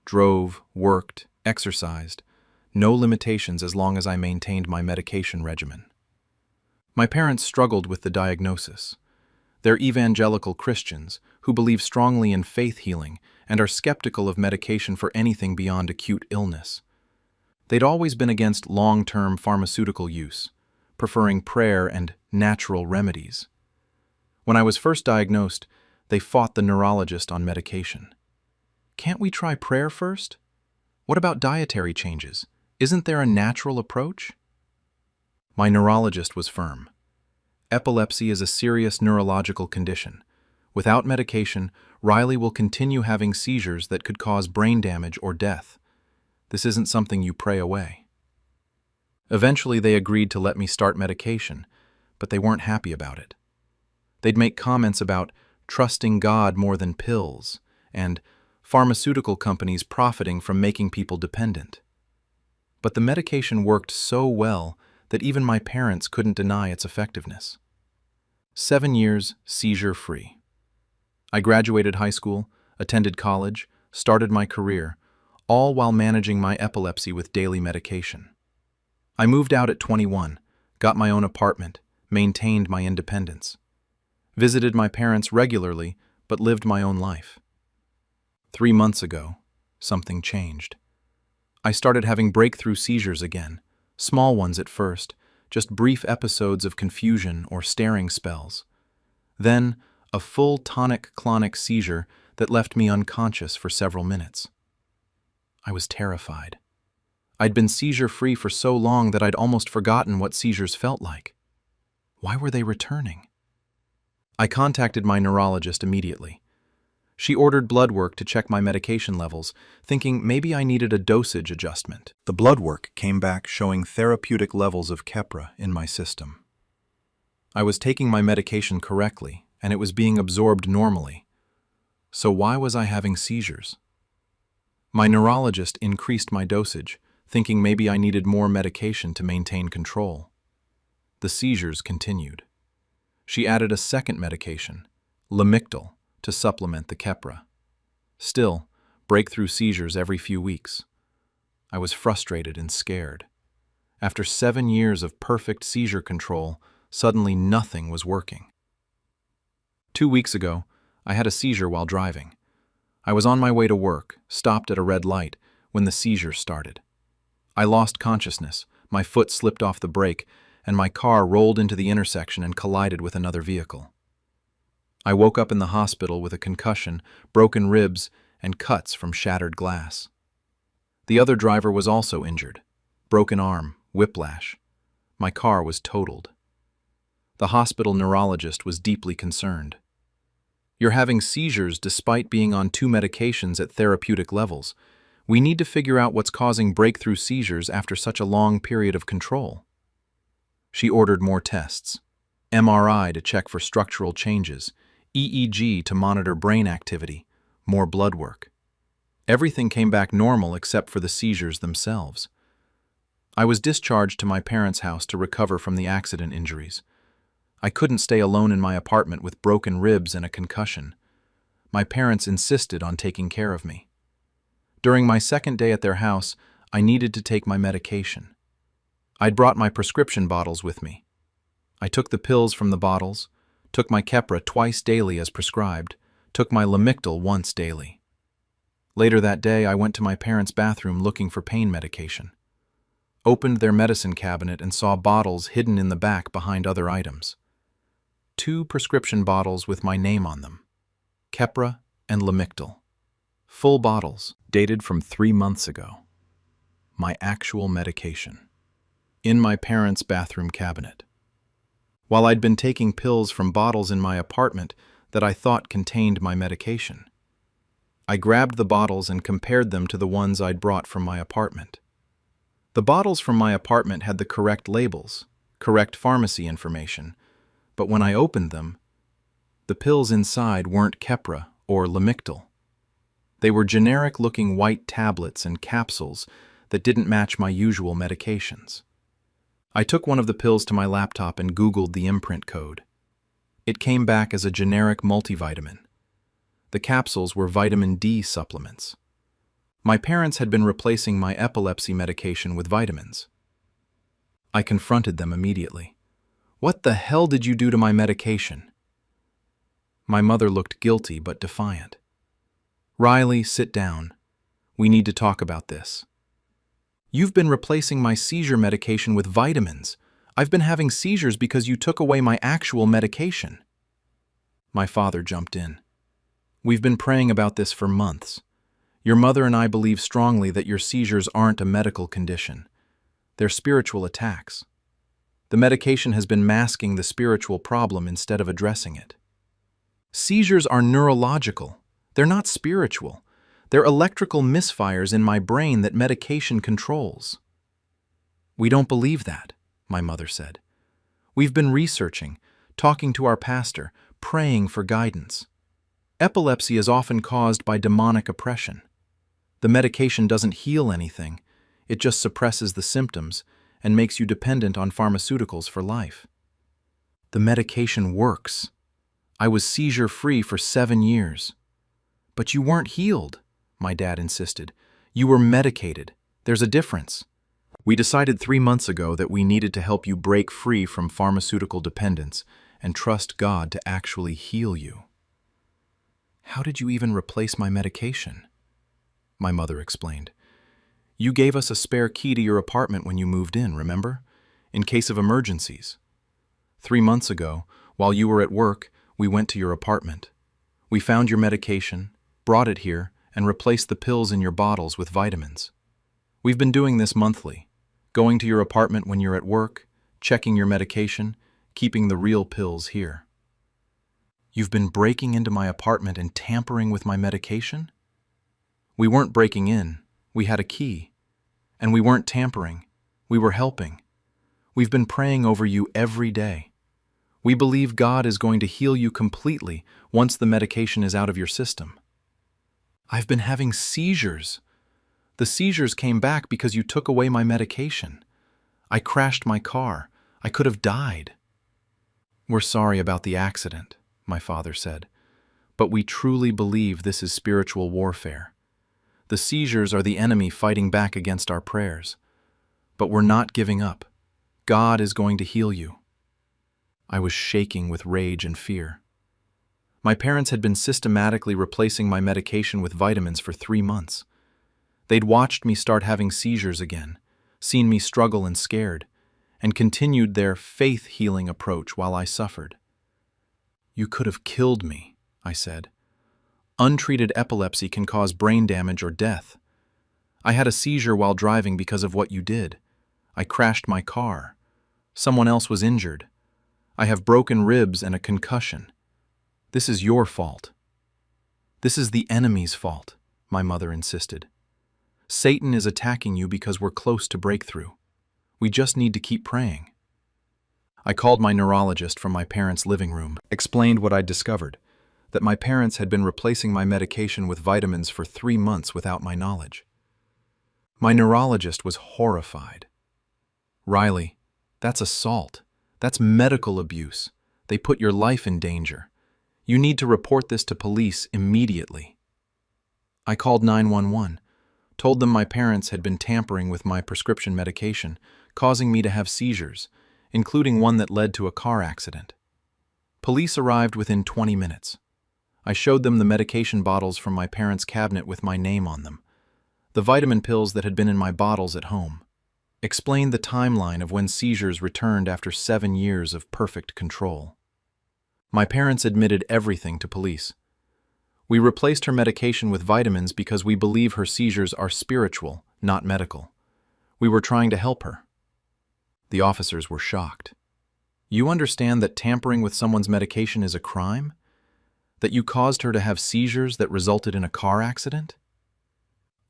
Drove, worked, exercised, no limitations as long as I maintained my medication regimen. My parents struggled with the diagnosis. They're evangelical Christians who believe strongly in faith healing and are skeptical of medication for anything beyond acute illness. They'd always been against long-term pharmaceutical use, preferring prayer and natural remedies. When I was first diagnosed, they fought the neurologist on medication. Can't we try prayer first? What about dietary changes? Isn't there a natural approach? My neurologist was firm. Epilepsy is a serious neurological condition. Without medication, Riley will continue having seizures that could cause brain damage or death. This isn't something you pray away. Eventually, they agreed to let me start medication, but they weren't happy about it. They'd make comments about trusting God more than pills, and pharmaceutical companies profiting from making people dependent. But the medication worked so well that even my parents couldn't deny its effectiveness. 7 years seizure-free. I graduated high school, attended college, started my career, all while managing my epilepsy with daily medication. I moved out at 21, got my own apartment, maintained my independence. Visited my parents regularly, but lived my own life. 3 months ago, something changed. I started having breakthrough seizures again, small ones at first, just brief episodes of confusion or staring spells. Then, a full tonic-clonic seizure that left me unconscious for several minutes. I was terrified. I'd been seizure-free for so long that I'd almost forgotten what seizures felt like. Why were they returning? I contacted my neurologist immediately. She ordered blood work to check my medication levels, thinking maybe I needed a dosage adjustment. The blood work came back showing therapeutic levels of Keppra in my system. I was taking my medication correctly, and it was being absorbed normally. So why was I having seizures? My neurologist increased my dosage, thinking maybe I needed more medication to maintain control. The seizures continued. She added a second medication, Lamictal, to supplement the Keppra. Still, breakthrough seizures every few weeks. I was frustrated and scared. After 7 years of perfect seizure control, suddenly nothing was working. 2 weeks ago, I had a seizure while driving. I was on my way to work, stopped at a red light, when the seizure started. I lost consciousness, my foot slipped off the brake, and my car rolled into the intersection and collided with another vehicle. I woke up in the hospital with a concussion, broken ribs, and cuts from shattered glass. The other driver was also injured. Broken arm, whiplash. My car was totaled. The hospital neurologist was deeply concerned. You're having seizures despite being on 2 medications at therapeutic levels. We need to figure out what's causing breakthrough seizures after such a long period of control. She ordered more tests. MRI to check for structural changes, EEG to monitor brain activity, more blood work. Everything came back normal except for the seizures themselves. I was discharged to my parents' house to recover from the accident injuries. I couldn't stay alone in my apartment with broken ribs and a concussion. My parents insisted on taking care of me. During my second day at their house, I needed to take my medication. I'd brought my prescription bottles with me. I took the pills from the bottles, took my Keppra twice daily as prescribed, took my Lamictal once daily. Later that day, I went to my parents' bathroom looking for pain medication. Opened their medicine cabinet and saw bottles hidden in the back behind other items. 2 prescription bottles with my name on them, Keppra and Lamictal. Full bottles, dated from 3 months ago. My actual medication. In my parents' bathroom cabinet. While I'd been taking pills from bottles in my apartment that I thought contained my medication. I grabbed the bottles and compared them to the ones I'd brought from my apartment. The bottles from my apartment had the correct labels, correct pharmacy information, but when I opened them, the pills inside weren't Keppra or Lamictal. They were generic-looking white tablets and capsules that didn't match my usual medications. I took one of the pills to my laptop and Googled the imprint code. It came back as a generic multivitamin. The capsules were vitamin D supplements. My parents had been replacing my epilepsy medication with vitamins. I confronted them immediately. "What the hell did you do to my medication?" My mother looked guilty but defiant. "Riley, sit down. We need to talk about this. You've been replacing my seizure medication with vitamins. I've been having seizures because you took away my actual medication." My father jumped in. "We've been praying about this for months. Your mother and I believe strongly that your seizures aren't a medical condition. They're spiritual attacks. The medication has been masking the spiritual problem instead of addressing it. Seizures are neurological. They're not spiritual. They're electrical misfires in my brain that medication controls." "We don't believe that," my mother said. "We've been researching, talking to our pastor, praying for guidance. Epilepsy is often caused by demonic oppression. The medication doesn't heal anything. It just suppresses the symptoms and makes you dependent on pharmaceuticals for life. The medication works. I was seizure-free for 7 years. But you weren't healed," my dad insisted. "You were medicated. There's a difference. We decided 3 months ago that we needed to help you break free from pharmaceutical dependence and trust God to actually heal you." "How did you even replace my medication?" My mother explained. "You gave us a spare key to your apartment when you moved in, remember? in case of emergencies. 3 months ago, while you were at work, we went to your apartment. We found your medication, brought it here, and replaced the pills in your bottles with vitamins. We've been doing this monthly, going to your apartment when you're at work, checking your medication, keeping the real pills here. You've been breaking into my apartment and tampering with my medication? We weren't breaking in, we had a key. And we weren't tampering, we were helping. We've been praying over you every day. We believe God is going to heal you completely once the medication is out of your system. I've been having seizures. The seizures came back because you took away my medication. I crashed my car. I could have died. We're sorry about the accident, my father said, but we truly believe this is spiritual warfare. The seizures are the enemy fighting back against our prayers. But we're not giving up. God is going to heal you. I was shaking with rage and fear. My parents had been systematically replacing my medication with vitamins for 3 months. They'd watched me start having seizures again, seen me struggle and scared, and continued their faith-healing approach while I suffered. You could have killed me, I said. Untreated epilepsy can cause brain damage or death. I had a seizure while driving because of what you did. I crashed my car. Someone else was injured. I have broken ribs and a concussion. This is your fault. This is the enemy's fault, my mother insisted. Satan is attacking you because we're close to breakthrough. We just need to keep praying. I called my neurologist from my parents' living room, explained what I'd discovered, that my parents had been replacing my medication with vitamins for 3 months without my knowledge. My neurologist was horrified. Riley, that's assault. That's medical abuse. They put your life in danger. You need to report this to police immediately. I called 911, told them my parents had been tampering with my prescription medication, causing me to have seizures, including one that led to a car accident. Police arrived within 20 minutes. I showed them the medication bottles from my parents' cabinet with my name on them, the vitamin pills that had been in my bottles at home, explained the timeline of when seizures returned after 7 years of perfect control. My parents admitted everything to police. We replaced her medication with vitamins because we believe her seizures are spiritual, not medical. We were trying to help her. The officers were shocked. You understand that tampering with someone's medication is a crime? That you caused her to have seizures that resulted in a car accident?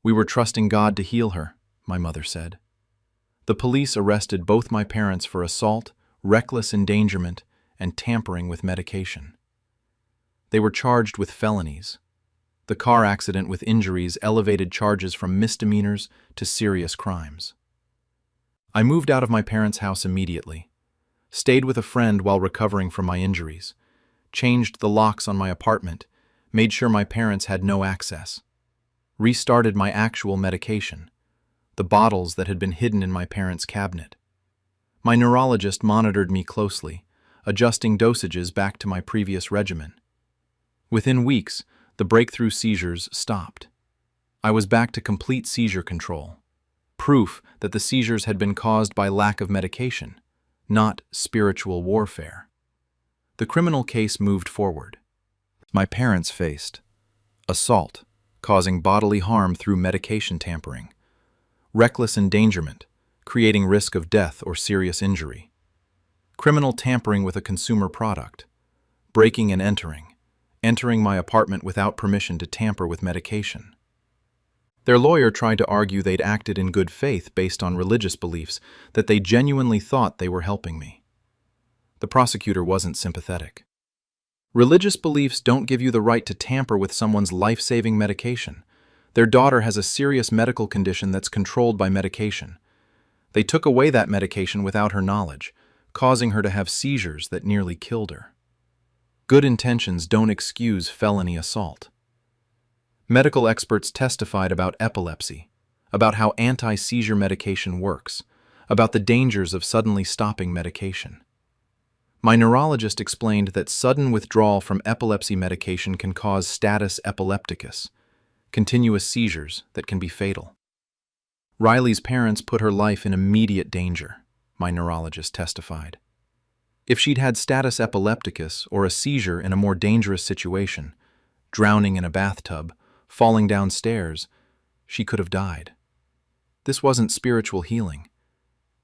We were trusting God to heal her, my mother said. The police arrested both my parents for assault, reckless endangerment, and tampering with medication. They were charged with felonies. The car accident with injuries elevated charges from misdemeanors to serious crimes. I moved out of my parents' house immediately, stayed with a friend while recovering from my injuries, changed the locks on my apartment, made sure my parents had no access, restarted my actual medication, the bottles that had been hidden in my parents' cabinet. My neurologist monitored me closely, adjusting dosages back to my previous regimen. Within weeks, the breakthrough seizures stopped. I was back to complete seizure control, proof that the seizures had been caused by lack of medication, not spiritual warfare. The criminal case moved forward. My parents faced assault, causing bodily harm through medication tampering, reckless endangerment, creating risk of death or serious injury, criminal tampering with a consumer product, breaking and entering my apartment without permission to tamper with medication. Their lawyer tried to argue they'd acted in good faith based on religious beliefs, that they genuinely thought they were helping me. The prosecutor wasn't sympathetic. Religious beliefs don't give you the right to tamper with someone's life-saving medication. Their daughter has a serious medical condition that's controlled by medication. They took away that medication without her knowledge, causing her to have seizures that nearly killed her. Good intentions don't excuse felony assault. Medical experts testified about epilepsy, about how anti-seizure medication works, about the dangers of suddenly stopping medication. My neurologist explained that sudden withdrawal from epilepsy medication can cause status epilepticus, continuous seizures that can be fatal. Riley's parents put her life in immediate danger. my neurologist testified. If she'd had status epilepticus or a seizure in a more dangerous situation, drowning in a bathtub, falling downstairs, she could have died. This wasn't spiritual healing.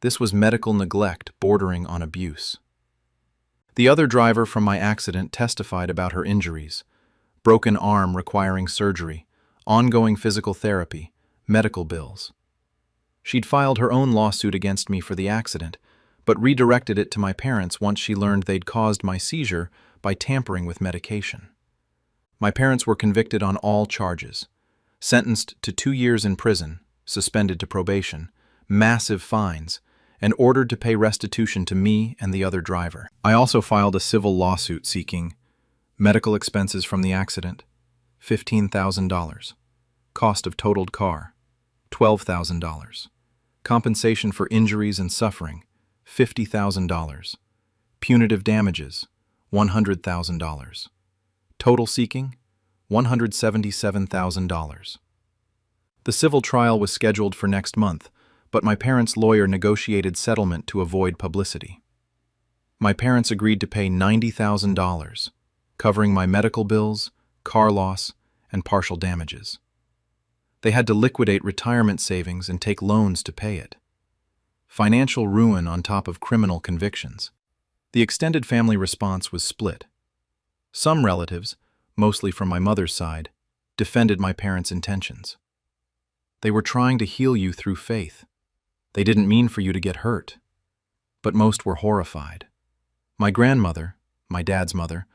This was medical neglect bordering on abuse. The other driver from my accident testified about her injuries: broken arm requiring surgery, ongoing physical therapy, medical bills. She'd filed her own lawsuit against me for the accident, but redirected it to my parents once she learned they'd caused my seizure by tampering with medication. My parents were convicted on all charges, sentenced to 2 years in prison, suspended to probation, massive fines, and ordered to pay restitution to me and the other driver. I also filed a civil lawsuit seeking medical expenses from the accident, $15,000, cost of totaled car, $12,000, compensation for injuries and suffering, $50,000, punitive damages, $100,000, total seeking, $177,000. The civil trial was scheduled for next month, but my parents' lawyer negotiated settlement to avoid publicity. My parents agreed to pay $90,000, covering my medical bills, car loss, and partial damages. They had to liquidate retirement savings and take loans to pay it. Financial ruin on top of criminal convictions. The extended family response was split. Some relatives, mostly from my mother's side, defended my parents' intentions. They were trying to heal you through faith. They didn't mean for you to get hurt. But most were horrified. My grandmother, my dad's mother,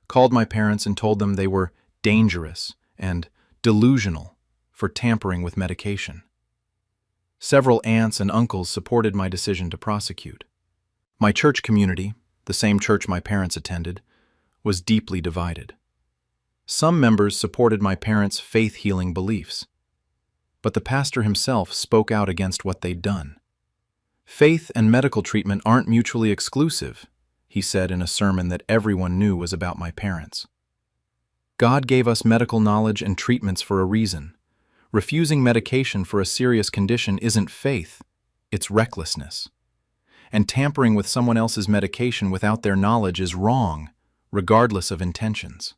called my parents and told them they were dangerous and delusional for tampering with medication. Several aunts and uncles supported my decision to prosecute. My church community, the same church my parents attended, was deeply divided. Some members supported my parents' faith-healing beliefs, but the pastor himself spoke out against what they'd done. Faith and medical treatment aren't mutually exclusive, he said in a sermon that everyone knew was about my parents. God gave us medical knowledge and treatments for a reason. Refusing medication for a serious condition isn't faith, it's recklessness. And tampering with someone else's medication without their knowledge is wrong, regardless of intentions.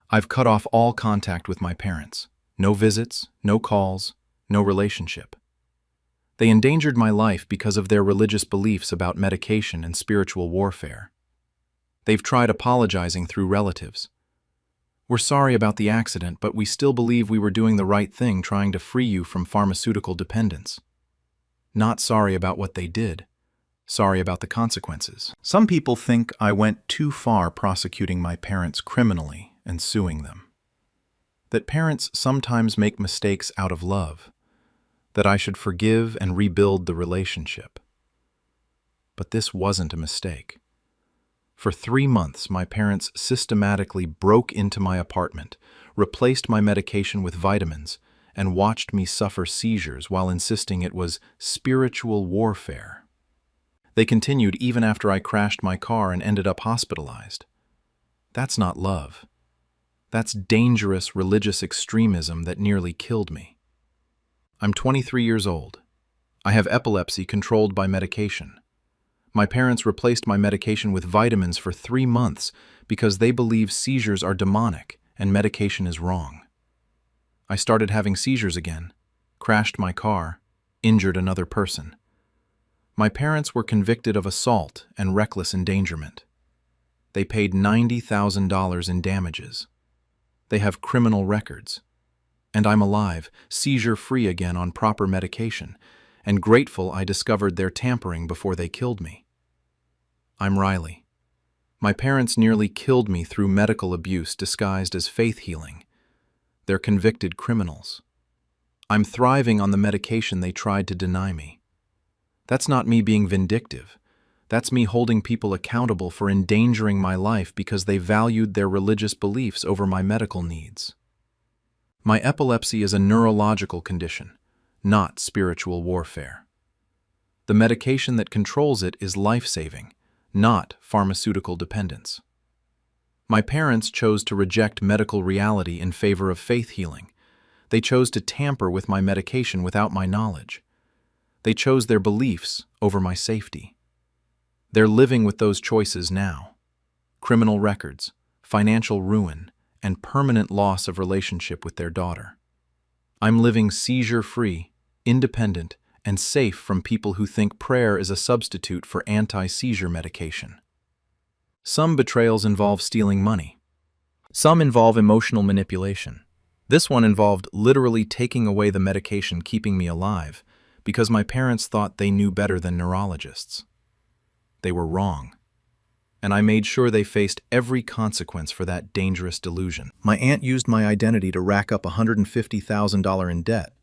I've cut off all contact with my parents. No visits, no calls, no relationship. They endangered my life because of their religious beliefs about medication and spiritual warfare. They've tried apologizing through relatives. We're sorry about the accident, but we still believe we were doing the right thing trying to free you from pharmaceutical dependence. Not sorry about what they did. Sorry about the consequences. Some people think I went too far prosecuting my parents criminally and suing them. That parents sometimes make mistakes out of love, that I should forgive and rebuild the relationship. But this wasn't a mistake. For 3 months, my parents systematically broke into my apartment, replaced my medication with vitamins, and watched me suffer seizures while insisting it was spiritual warfare. They continued even after I crashed my car and ended up hospitalized. That's not love. That's dangerous religious extremism that nearly killed me. I'm 23 years old. I have epilepsy controlled by medication. My parents replaced my medication with vitamins for 3 months because they believe seizures are demonic and medication is wrong. I started having seizures again, crashed my car, injured another person. My parents were convicted of assault and reckless endangerment. They paid $90,000 in damages. They have criminal records. And I'm alive, seizure-free again on proper medication, and grateful I discovered their tampering before they killed me. I'm Riley. My parents nearly killed me through medical abuse disguised as faith healing. They're convicted criminals. I'm thriving on the medication they tried to deny me. That's not me being vindictive. That's me holding people accountable for endangering my life because they valued their religious beliefs over my medical needs. My epilepsy is a neurological condition, not spiritual warfare. The medication that controls it is life-saving, not pharmaceutical dependence. My parents chose to reject medical reality in favor of faith healing. They chose to tamper with my medication without my knowledge. They chose their beliefs over my safety. They're living with those choices now. Criminal records, financial ruin, and permanent loss of relationship with their daughter. I'm living seizure-free, independent, and safe from people who think prayer is a substitute for anti-seizure medication. Some betrayals involve stealing money. Some involve emotional manipulation. This one involved literally taking away the medication keeping me alive because my parents thought they knew better than neurologists. They were wrong. And I made sure they faced every consequence for that dangerous delusion. My aunt used my identity to rack up $150,000 in debt,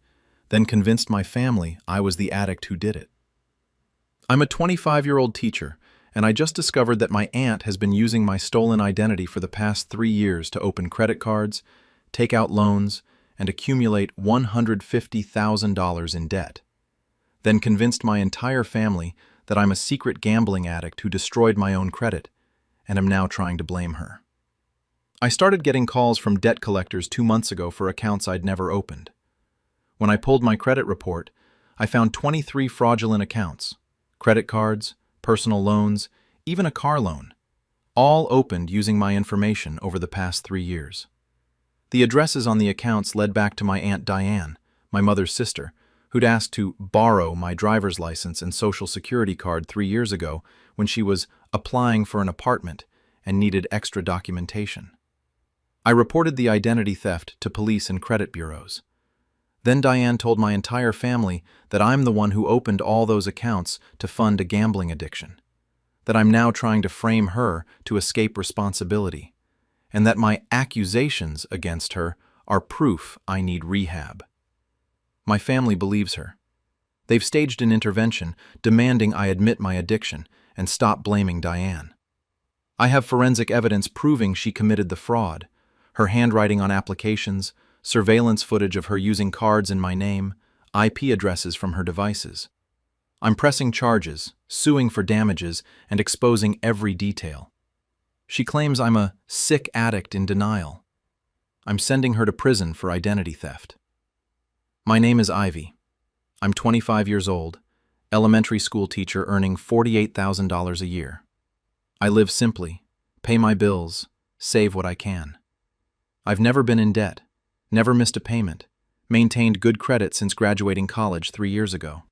then convinced my family I was the addict who did it. I'm a 25-year-old teacher, and I just discovered that my aunt has been using my stolen identity for the past 3 years to open credit cards, take out loans, and accumulate $150,000 in debt. Then convinced my entire family that I'm a secret gambling addict who destroyed my own credit, and am now trying to blame her. I started getting calls from debt collectors 2 months ago for accounts I'd never opened. When I pulled my credit report, I found 23 fraudulent accounts, credit cards, personal loans, even a car loan, all opened using my information over the past 3 years. The addresses on the accounts led back to my Aunt Diane, my mother's sister, who'd asked to borrow my driver's license and social security card 3 years ago when she was applying for an apartment and needed extra documentation. I reported the identity theft to police and credit bureaus. Then Diane told my entire family that I'm the one who opened all those accounts to fund a gambling addiction, that I'm now trying to frame her to escape responsibility, and that my accusations against her are proof I need rehab. My family believes her. They've staged an intervention demanding I admit my addiction and stop blaming Diane. I have forensic evidence proving she committed the fraud, her handwriting on applications, surveillance footage of her using cards in my name, IP addresses from her devices. I'm pressing charges, suing for damages, and exposing every detail. She claims I'm a sick addict in denial. I'm sending her to prison for identity theft. My name is Ivy. I'm 25 years old, elementary school teacher earning $48,000 a year. I live simply, pay my bills, save what I can. I've never been in debt, never missed a payment, maintained good credit since graduating college 3 years ago.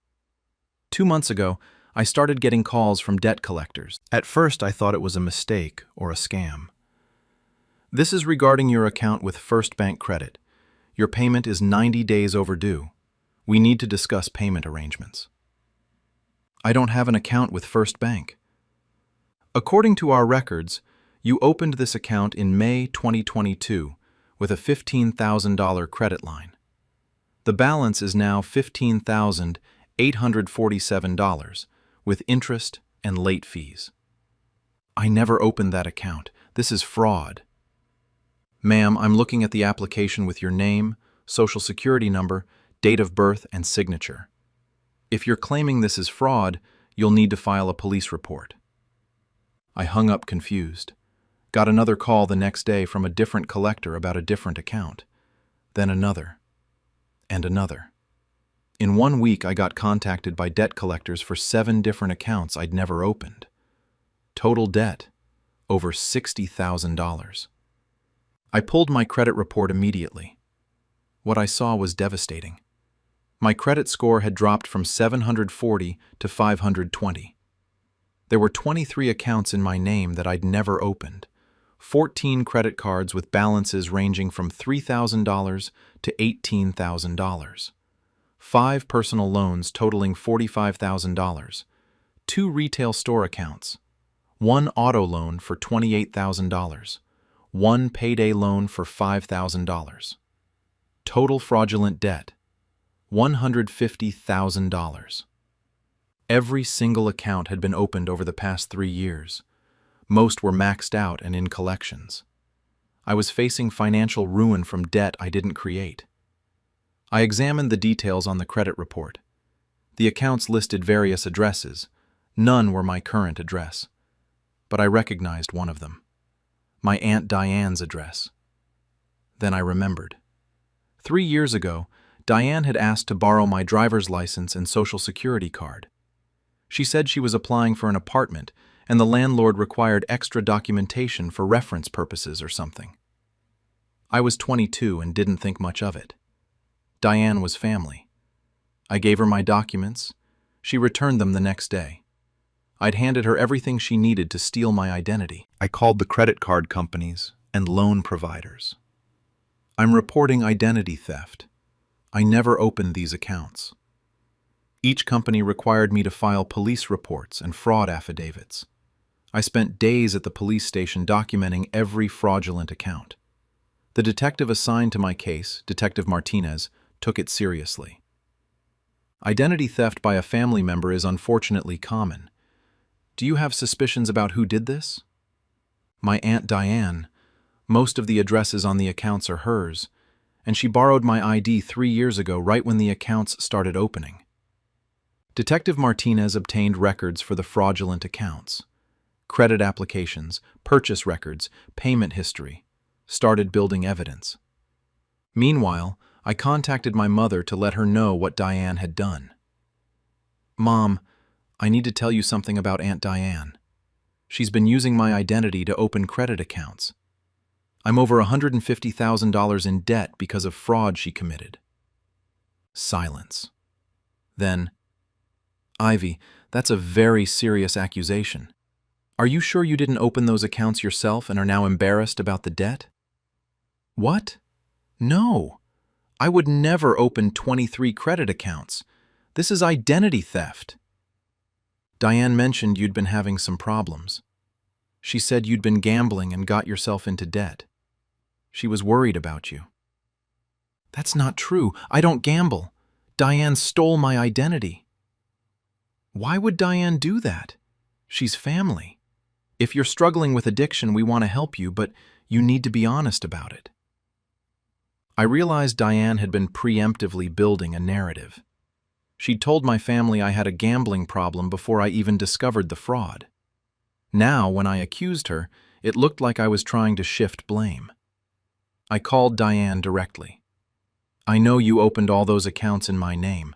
2 months ago, I started getting calls from debt collectors. At first, I thought it was a mistake or a scam. This is regarding your account with First Bank Credit. Your payment is 90 days overdue. We need to discuss payment arrangements. I don't have an account with First Bank. According to our records, you opened this account in May 2022 with a $15,000 credit line. The balance is now $15,847 with interest and late fees. I never opened that account. This is fraud. Ma'am, I'm looking at the application with your name, social security number, date of birth, and signature. If you're claiming this is fraud, you'll need to file a police report. I hung up confused. Got another call the next day from a different collector about a different account. Then another. And another. In 1 week, I got contacted by debt collectors for 7 different accounts I'd never opened. Total debt, over $60,000. I pulled my credit report immediately. What I saw was devastating. My credit score had dropped from 740 to 520. There were 23 accounts in my name that I'd never opened, 14 credit cards with balances ranging from $3,000 to $18,000, 5 personal loans totaling $45,000, 2 retail store accounts, 1 auto loan for $28,000, 1 payday loan for $5,000. Total fraudulent debt, $150,000. Every single account had been opened over the past 3 years. Most were maxed out and in collections. I was facing financial ruin from debt I didn't create. I examined the details on the credit report. The accounts listed various addresses. None were my current address. But I recognized one of them. My Aunt Diane's address. Then I remembered. 3 years ago, Diane had asked to borrow my driver's license and social security card. She said she was applying for an apartment, and the landlord required extra documentation for reference purposes or something. I was 22 and didn't think much of it. Diane was family. I gave her my documents. She returned them the next day. I'd handed her everything she needed to steal my identity. I called the credit card companies and loan providers. I'm reporting identity theft. I never opened these accounts. Each company required me to file police reports and fraud affidavits. I spent days at the police station documenting every fraudulent account. The detective assigned to my case, Detective Martinez, took it seriously. Identity theft by a family member is unfortunately common. Do you have suspicions about who did this? My Aunt Diane. Most of the addresses on the accounts are hers, and she borrowed my ID 3 years ago right when the accounts started opening. Detective Martinez obtained records for the fraudulent accounts. Credit applications, purchase records, payment history, started building evidence. Meanwhile, I contacted my mother to let her know what Diane had done. Mom, I need to tell you something about Aunt Diane. She's been using my identity to open credit accounts. I'm over $150,000 in debt because of fraud she committed. Silence. Then, Ivy, that's a very serious accusation. Are you sure you didn't open those accounts yourself and are now embarrassed about the debt? What? No. I would never open 23 credit accounts. This is identity theft. Diane mentioned you'd been having some problems. She said you'd been gambling and got yourself into debt. She was worried about you. That's not true. I don't gamble. Diane stole my identity. Why would Diane do that? She's family. If you're struggling with addiction, we want to help you, but you need to be honest about it. I realized Diane had been preemptively building a narrative. She'd told my family I had a gambling problem before I even discovered the fraud. Now, when I accused her, it looked like I was trying to shift blame. I called Diane directly. I know you opened all those accounts in my name.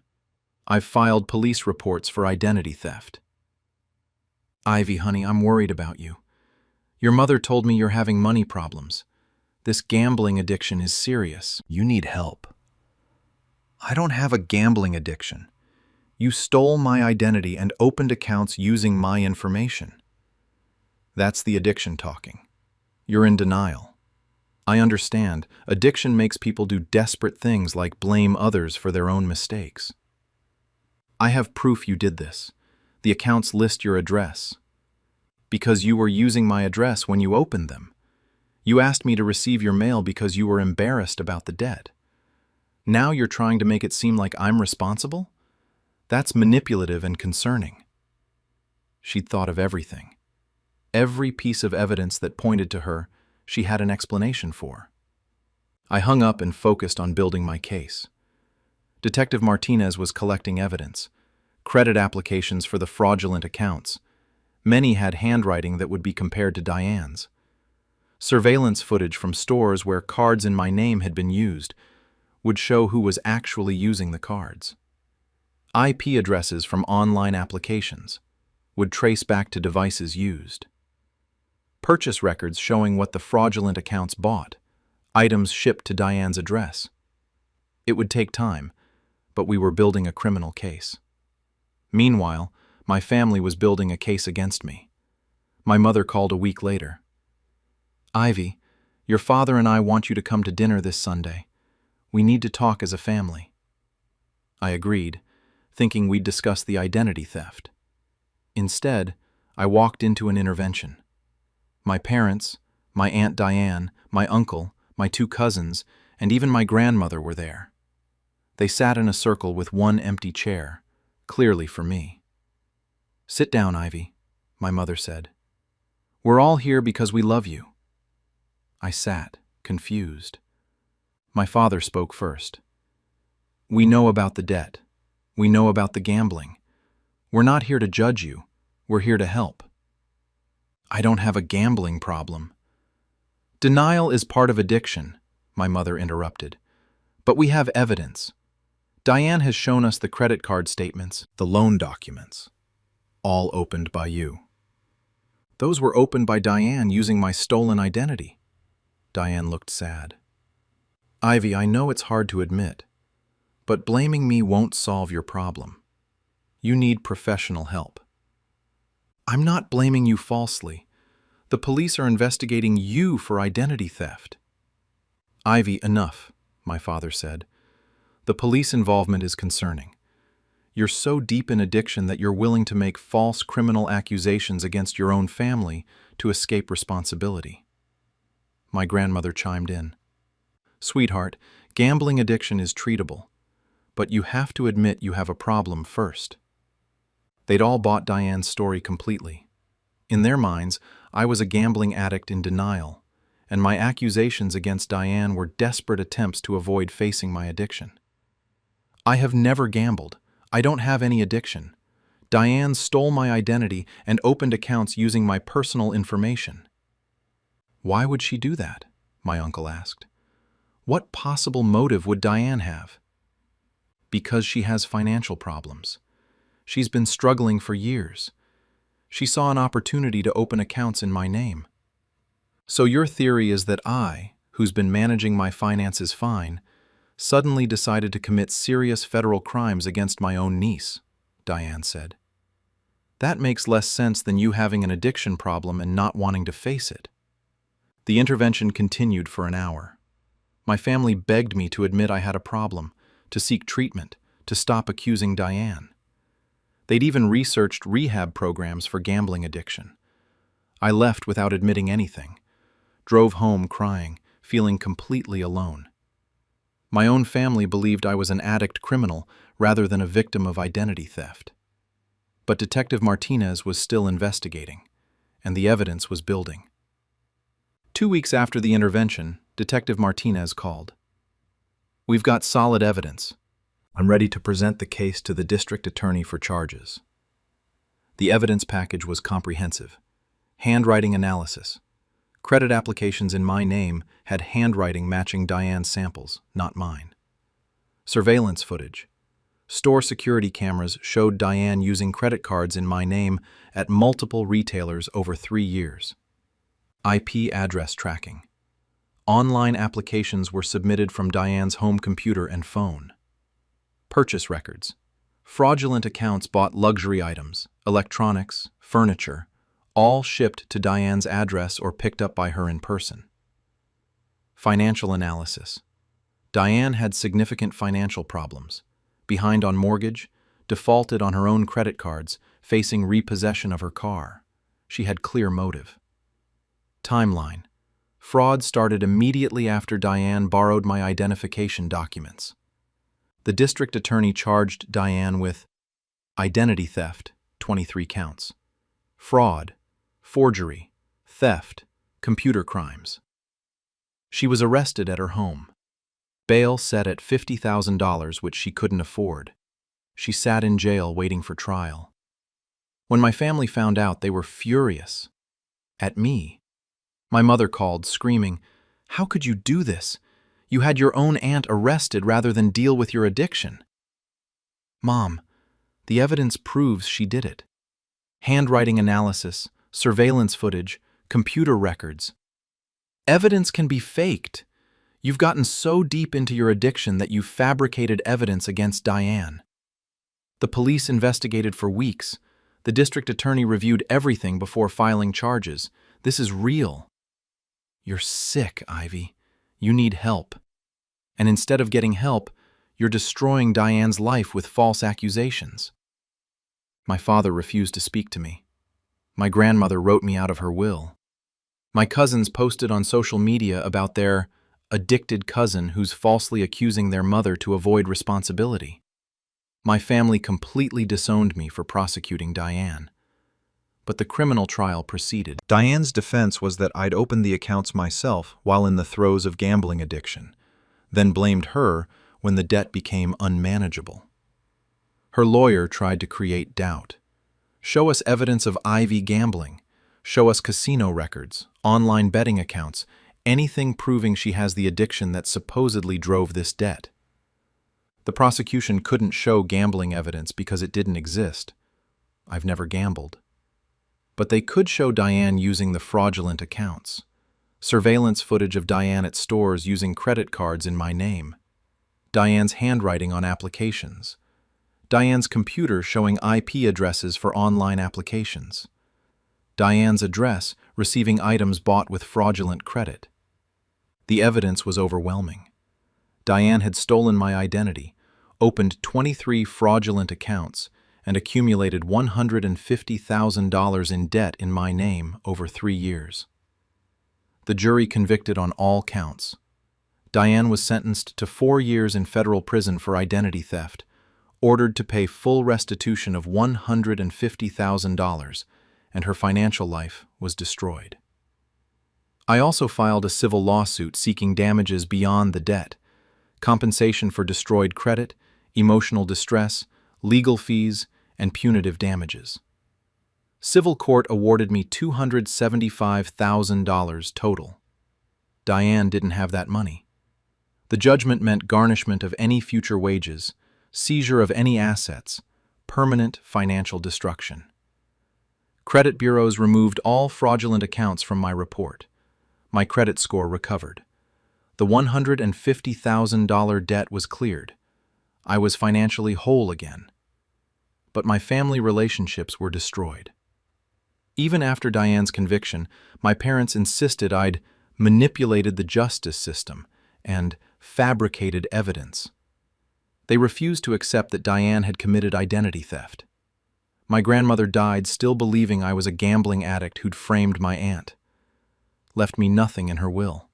I've filed police reports for identity theft. Ivy, honey, I'm worried about you. Your mother told me you're having money problems. This gambling addiction is serious. You need help. I don't have a gambling addiction. You stole my identity and opened accounts using my information. That's the addiction talking. You're in denial. I understand. Addiction makes people do desperate things like blame others for their own mistakes. I have proof you did this. The accounts list your address. Because you were using my address when you opened them. You asked me to receive your mail because you were embarrassed about the debt. Now you're trying to make it seem like I'm responsible? That's manipulative and concerning. She'd thought of everything. Every piece of evidence that pointed to her, she had an explanation for. I hung up and focused on building my case. Detective Martinez was collecting evidence, credit applications for the fraudulent accounts. Many had handwriting that would be compared to Diane's. Surveillance footage from stores where cards in my name had been used would show who was actually using the cards. IP addresses from online applications would trace back to devices used. Purchase records showing what the fraudulent accounts bought, items shipped to Diane's address. It would take time, but we were building a criminal case. Meanwhile, my family was building a case against me. My mother called a week later. Ivy, your father and I want you to come to dinner this Sunday. We need to talk as a family. I agreed, thinking we'd discuss the identity theft. Instead, I walked into an intervention. My parents, my Aunt Diane, my uncle, my 2 cousins, and even my grandmother were there. They sat in a circle with one empty chair, clearly for me. Sit down, Ivy, my mother said. We're all here because we love you. I sat, confused. My father spoke first. We know about the debt. We know about the gambling. We're not here to judge you. We're here to help. I don't have a gambling problem. Denial is part of addiction, my mother interrupted. But we have evidence. Diane has shown us the credit card statements, the loan documents, all opened by you. Those were opened by Diane using my stolen identity. Diane looked sad. Ivy, I know it's hard to admit, but blaming me won't solve your problem. You need professional help. I'm not blaming you falsely. The police are investigating you for identity theft. Ivy, enough, my father said. The police involvement is concerning. You're so deep in addiction that you're willing to make false criminal accusations against your own family to escape responsibility. My grandmother chimed in. Sweetheart, gambling addiction is treatable, but you have to admit you have a problem first. They'd all bought Diane's story completely. In their minds, I was a gambling addict in denial, and my accusations against Diane were desperate attempts to avoid facing my addiction. I have never gambled. I don't have any addiction. Diane stole my identity and opened accounts using my personal information. Why would she do that? My uncle asked. What possible motive would Diane have? Because she has financial problems. She's been struggling for years. She saw an opportunity to open accounts in my name. So your theory is that I, who's been managing my finances fine, suddenly decided to commit serious federal crimes against my own niece, Diane said. That makes less sense than you having an addiction problem and not wanting to face it. The intervention continued for an hour. My family begged me to admit I had a problem, to seek treatment, to stop accusing Diane. They'd even researched rehab programs for gambling addiction. I left without admitting anything, drove home crying, feeling completely alone. My own family believed I was an addict criminal rather than a victim of identity theft. But Detective Martinez was still investigating, and the evidence was building. 2 weeks after the intervention, Detective Martinez called. We've got solid evidence. I'm ready to present the case to the district attorney for charges. The evidence package was comprehensive. Handwriting analysis. Credit applications in my name had handwriting matching Diane's samples, not mine. Surveillance footage. Store security cameras showed Diane using credit cards in my name at multiple retailers over 3 years. IP address tracking. Online applications were submitted from Diane's home computer and phone. Purchase records. Fraudulent accounts bought luxury items, electronics, furniture, all shipped to Diane's address or picked up by her in person. Financial analysis. Diane had significant financial problems, behind on mortgage, defaulted on her own credit cards, facing repossession of her car. She had clear motive. Timeline. Fraud started immediately after Diane borrowed my identification documents. The district attorney charged Diane with identity theft, 23 counts, fraud, forgery, theft, computer crimes. She was arrested at her home. Bail set at $50,000, which she couldn't afford. She sat in jail waiting for trial. When my family found out, they were furious. At me. My mother called, screaming, "How could you do this? You had your own aunt arrested rather than deal with your addiction." Mom, the evidence proves she did it. Handwriting analysis, surveillance footage, computer records. Evidence can be faked. You've gotten so deep into your addiction that you fabricated evidence against Diane. The police investigated for weeks. The district attorney reviewed everything before filing charges. This is real. You're sick, Ivy. You need help. And instead of getting help, you're destroying Diane's life with false accusations. My father refused to speak to me. My grandmother wrote me out of her will. My cousins posted on social media about their addicted cousin who's falsely accusing their mother to avoid responsibility. My family completely disowned me for prosecuting Diane. But the criminal trial proceeded. Diane's defense was that I'd opened the accounts myself while in the throes of gambling addiction, then blamed her when the debt became unmanageable. Her lawyer tried to create doubt. Show us evidence of Ivy gambling. Show us casino records, online betting accounts, anything proving she has the addiction that supposedly drove this debt. The prosecution couldn't show gambling evidence because it didn't exist. I've never gambled. But they could show Diane using the fraudulent accounts. Surveillance footage of Diane at stores using credit cards in my name. Diane's handwriting on applications. Diane's computer showing IP addresses for online applications. Diane's address receiving items bought with fraudulent credit. The evidence was overwhelming. Diane had stolen my identity, opened 23 fraudulent accounts, and accumulated $150,000 in debt in my name over 3 years. The jury convicted on all counts. Diane was sentenced to 4 years in federal prison for identity theft, ordered to pay full restitution of $150,000, and her financial life was destroyed. I also filed a civil lawsuit seeking damages beyond the debt, compensation for destroyed credit, emotional distress, legal fees, and punitive damages. Civil court awarded me $275,000 total. Diane didn't have that money. The judgment meant garnishment of any future wages, seizure of any assets, permanent financial destruction. Credit bureaus removed all fraudulent accounts from my report. My credit score recovered. The $150,000 debt was cleared. I was financially whole again. But my family relationships were destroyed. Even after Diane's conviction, my parents insisted I'd manipulated the justice system and fabricated evidence. They refused to accept that Diane had committed identity theft. My grandmother died still believing I was a gambling addict who'd framed my aunt. Left me nothing in her will.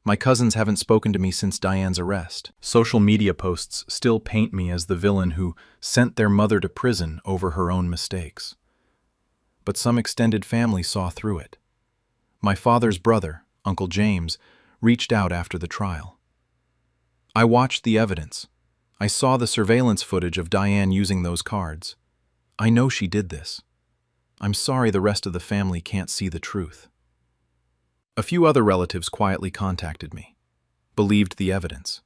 My cousins haven't spoken to me since Diane's arrest. Social media posts still paint me as the villain who sent their mother to prison over her own mistakes. But some extended family saw through it. My father's brother, Uncle James, reached out after the trial. I watched the evidence. I saw the surveillance footage of Diane using those cards. I know she did this. I'm sorry the rest of the family can't see the truth. A few other relatives quietly contacted me, believed the evidence,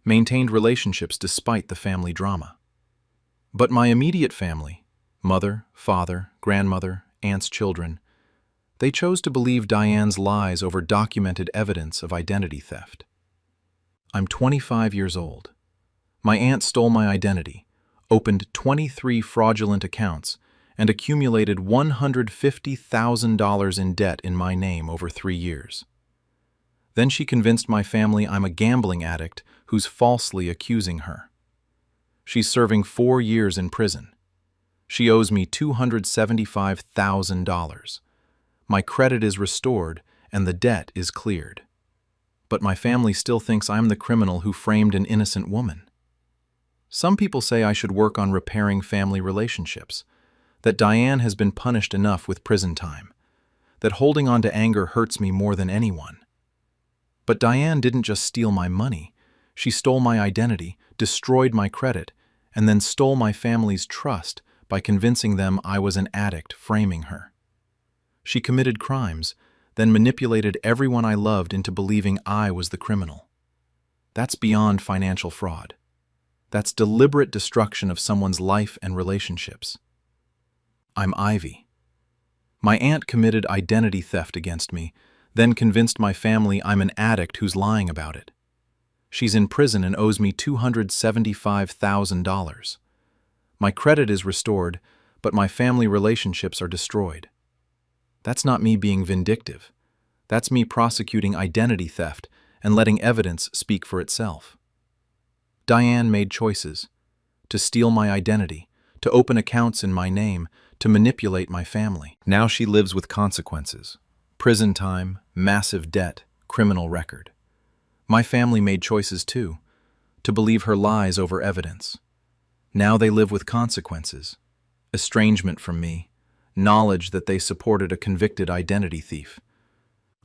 maintained relationships despite the family drama. But my immediate family, mother, father, grandmother, aunt's children, they chose to believe Diane's lies over documented evidence of identity theft. I'm 25 years old. My aunt stole my identity, opened 23 fraudulent accounts, and accumulated $150,000 in debt in my name over 3 years. Then she convinced my family I'm a gambling addict who's falsely accusing her. She's serving 4 years in prison. She owes me $275,000. My credit is restored and the debt is cleared. But my family still thinks I'm the criminal who framed an innocent woman. Some people say I should work on repairing family relationships, that Diane has been punished enough with prison time, that holding on to anger hurts me more than anyone. But Diane didn't just steal my money. She stole my identity, destroyed my credit, and then stole my family's trust by convincing them I was an addict framing her. She committed crimes, then manipulated everyone I loved into believing I was the criminal. That's beyond financial fraud. That's deliberate destruction of someone's life and relationships. I'm Ivy. My aunt committed identity theft against me, then convinced my family I'm an addict who's lying about it. She's in prison and owes me $275,000. My credit is restored, but my family relationships are destroyed. That's not me being vindictive. That's me prosecuting identity theft and letting evidence speak for itself. Diane made choices to steal my identity, to open accounts in my name, to manipulate my family. Now she lives with consequences. Prison time, massive debt, criminal record. My family made choices too, to believe her lies over evidence. Now they live with consequences. Estrangement from me, knowledge that they supported a convicted identity thief.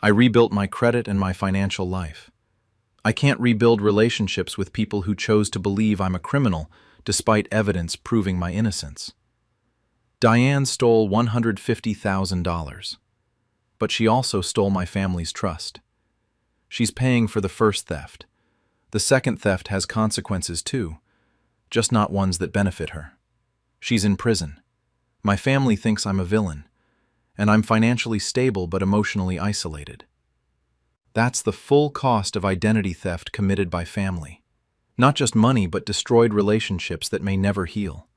I rebuilt my credit and my financial life. I can't rebuild relationships with people who chose to believe I'm a criminal despite evidence proving my innocence. Diane stole $150,000, but she also stole my family's trust. She's paying for the first theft. The second theft has consequences too, just not ones that benefit her. She's in prison. My family thinks I'm a villain, and I'm financially stable but emotionally isolated. That's the full cost of identity theft committed by family. Not just money, but destroyed relationships that may never heal.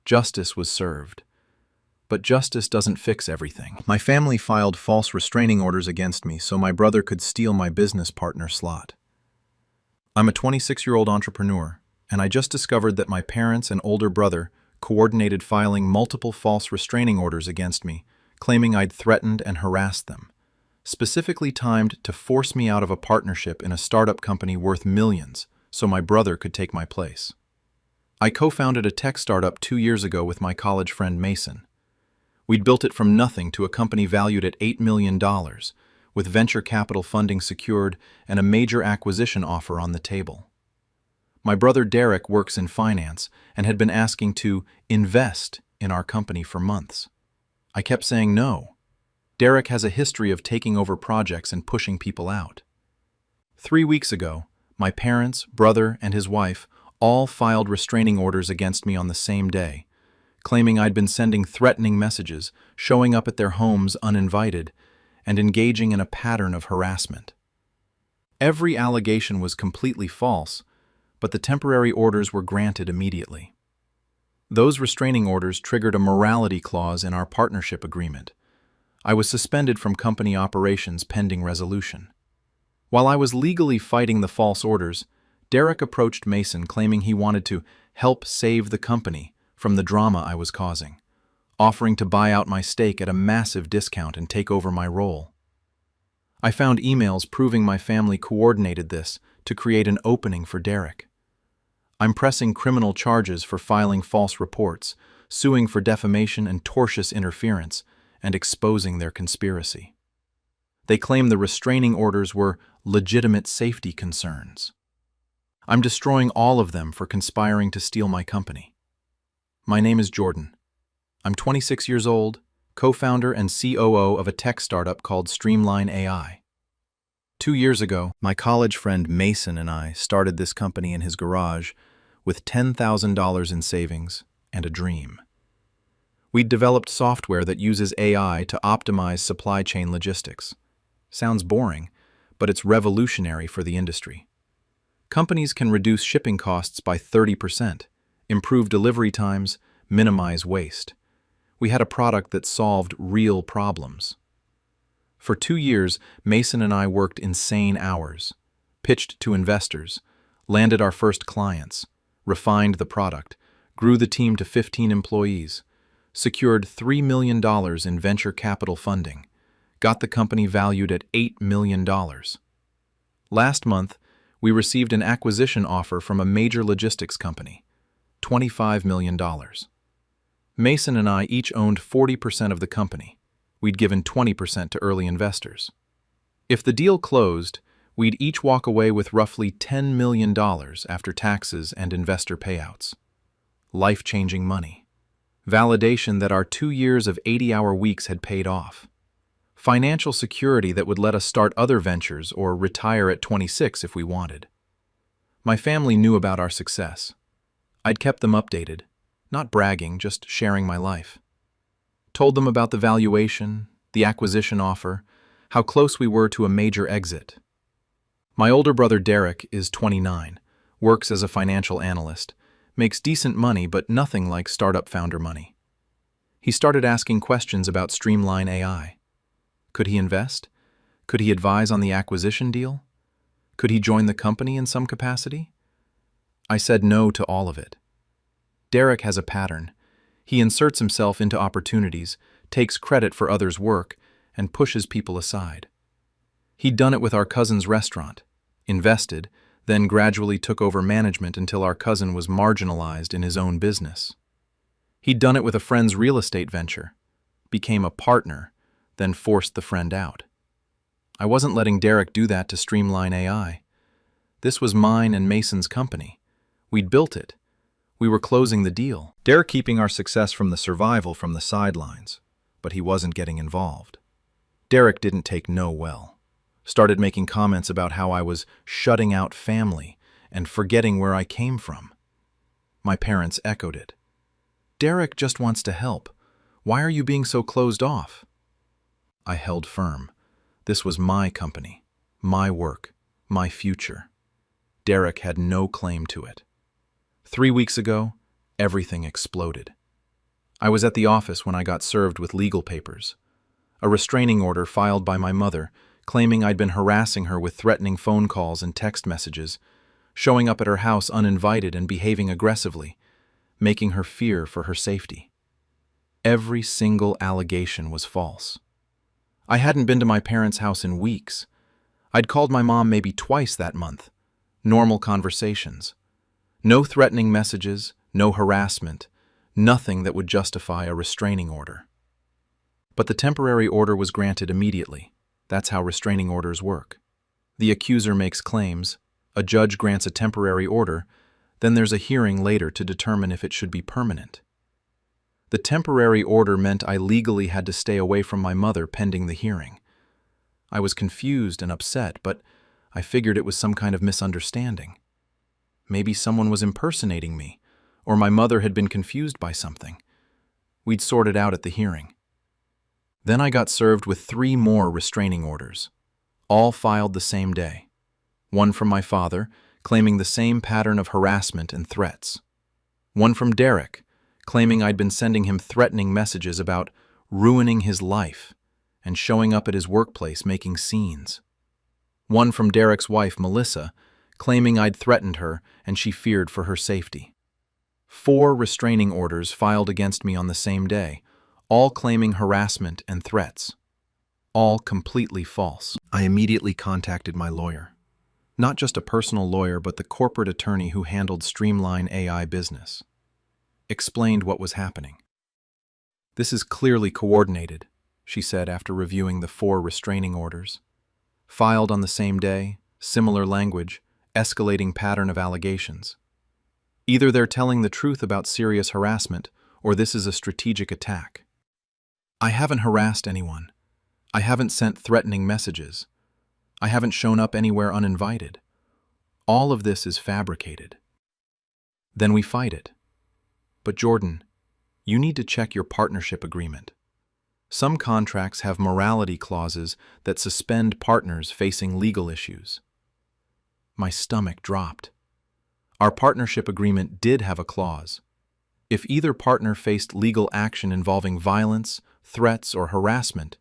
Justice was served. But justice doesn't fix everything. My family filed false restraining orders against me so my brother could steal my business partner slot. I'm a 26-year-old entrepreneur, and I just discovered that my parents and older brother coordinated filing multiple false restraining orders against me, claiming I'd threatened and harassed them, specifically timed to force me out of a partnership in a startup company worth millions so my brother could take my place. I co-founded a tech startup 2 years ago with my college friend Mason. We'd built it from nothing to a company valued at $8 million, with venture capital funding secured and a major acquisition offer on the table. My brother Derek works in finance and had been asking to invest in our company for months. I kept saying no. Derek has a history of taking over projects and pushing people out. 3 weeks ago, my parents, brother, and his wife all filed restraining orders against me on the same day, claiming I'd been sending threatening messages, showing up at their homes uninvited, and engaging in a pattern of harassment. Every allegation was completely false, but the temporary orders were granted immediately. Those restraining orders triggered a morality clause in our partnership agreement. I was suspended from company operations pending resolution. While I was legally fighting the false orders, Derek approached Mason claiming he wanted to help save the company from the drama I was causing, offering to buy out my stake at a massive discount and take over my role. I found emails proving my family coordinated this to create an opening for Derek. I'm pressing criminal charges for filing false reports, suing for defamation and tortious interference, and exposing their conspiracy. They claim the restraining orders were legitimate safety concerns. I'm destroying all of them for conspiring to steal my company. My name is Jordan. I'm 26 years old, co-founder and COO of a tech startup called Streamline AI. 2 years ago, my college friend Mason and I started this company in his garage with $10,000 in savings and a dream. We'd developed software that uses AI to optimize supply chain logistics. Sounds boring, but it's revolutionary for the industry. Companies can reduce shipping costs by 30%, improve delivery times, minimize waste. We had a product that solved real problems. For 2 years, Mason and I worked insane hours, pitched to investors, landed our first clients, refined the product, grew the team to 15 employees, secured $3 million in venture capital funding, got the company valued at $8 million. Last month, we received an acquisition offer from a major logistics company, $25 million. Mason and I each owned 40% of the company. We'd given 20% to early investors. If the deal closed, we'd each walk away with roughly $10 million after taxes and investor payouts. Life-changing money. Validation that our 2 years of 80-hour weeks had paid off. Financial security that would let us start other ventures or retire at 26 if we wanted. My family knew about our success. I'd kept them updated, not bragging, just sharing my life. Told them about the valuation, the acquisition offer, how close we were to a major exit. My older brother Derek is 29, works as a financial analyst, makes decent money but nothing like startup founder money. He started asking questions about Streamline AI. Could he invest? Could he advise on the acquisition deal? Could he join the company in some capacity? I said no to all of it. Derek has a pattern. He inserts himself into opportunities, takes credit for others' work, and pushes people aside. He'd done it with our cousin's restaurant, invested, then gradually took over management until our cousin was marginalized in his own business. He'd done it with a friend's real estate venture, became a partner, then forced the friend out. I wasn't letting Derek do that to Streamline AI. This was mine and Mason's company. We'd built it. We were closing the deal. Derek keeping our success from the survival from the sidelines, but he wasn't getting involved. Derek didn't take no well. Started making comments about how I was shutting out family and forgetting where I came from. My parents echoed it. "Derek just wants to help. Why are you being so closed off?" I held firm. This was my company, my work, my future. Derek had no claim to it. 3 weeks ago, everything exploded. I was at the office when I got served with legal papers. A restraining order filed by my mother, claiming I'd been harassing her with threatening phone calls and text messages, showing up at her house uninvited and behaving aggressively, making her fear for her safety. Every single allegation was false. I hadn't been to my parents' house in weeks. I'd called my mom maybe twice that month. Normal conversations. No threatening messages, no harassment, nothing that would justify a restraining order. But the temporary order was granted immediately. That's how restraining orders work. The accuser makes claims, a judge grants a temporary order, then there's a hearing later to determine if it should be permanent. The temporary order meant I legally had to stay away from my mother pending the hearing. I was confused and upset, but I figured it was some kind of misunderstanding. Maybe someone was impersonating me, or my mother had been confused by something. We'd sort it out at the hearing. Then I got served with 3 more restraining orders, all filed the same day. One from my father, claiming the same pattern of harassment and threats. One from Derek, claiming I'd been sending him threatening messages about ruining his life and showing up at his workplace making scenes. One from Derek's wife, Melissa, claiming I'd threatened her and she feared for her safety. 4 restraining orders filed against me on the same day, all claiming harassment and threats. All completely false. I immediately contacted my lawyer. Not just a personal lawyer, but the corporate attorney who handled Streamline AI business. Explained what was happening. "This is clearly coordinated," she said after reviewing the 4 restraining orders. "Filed on the same day, similar language, escalating pattern of allegations. Either they're telling the truth about serious harassment, or this is a strategic attack. I haven't harassed anyone. I haven't sent threatening messages. I haven't shown up anywhere uninvited. All of this is fabricated." Then we fight it. "But Jordan, you need to check your partnership agreement. Some contracts have morality clauses that suspend partners facing legal issues." My stomach dropped. Our partnership agreement did have a clause. If either partner faced legal action involving violence, threats, or harassment,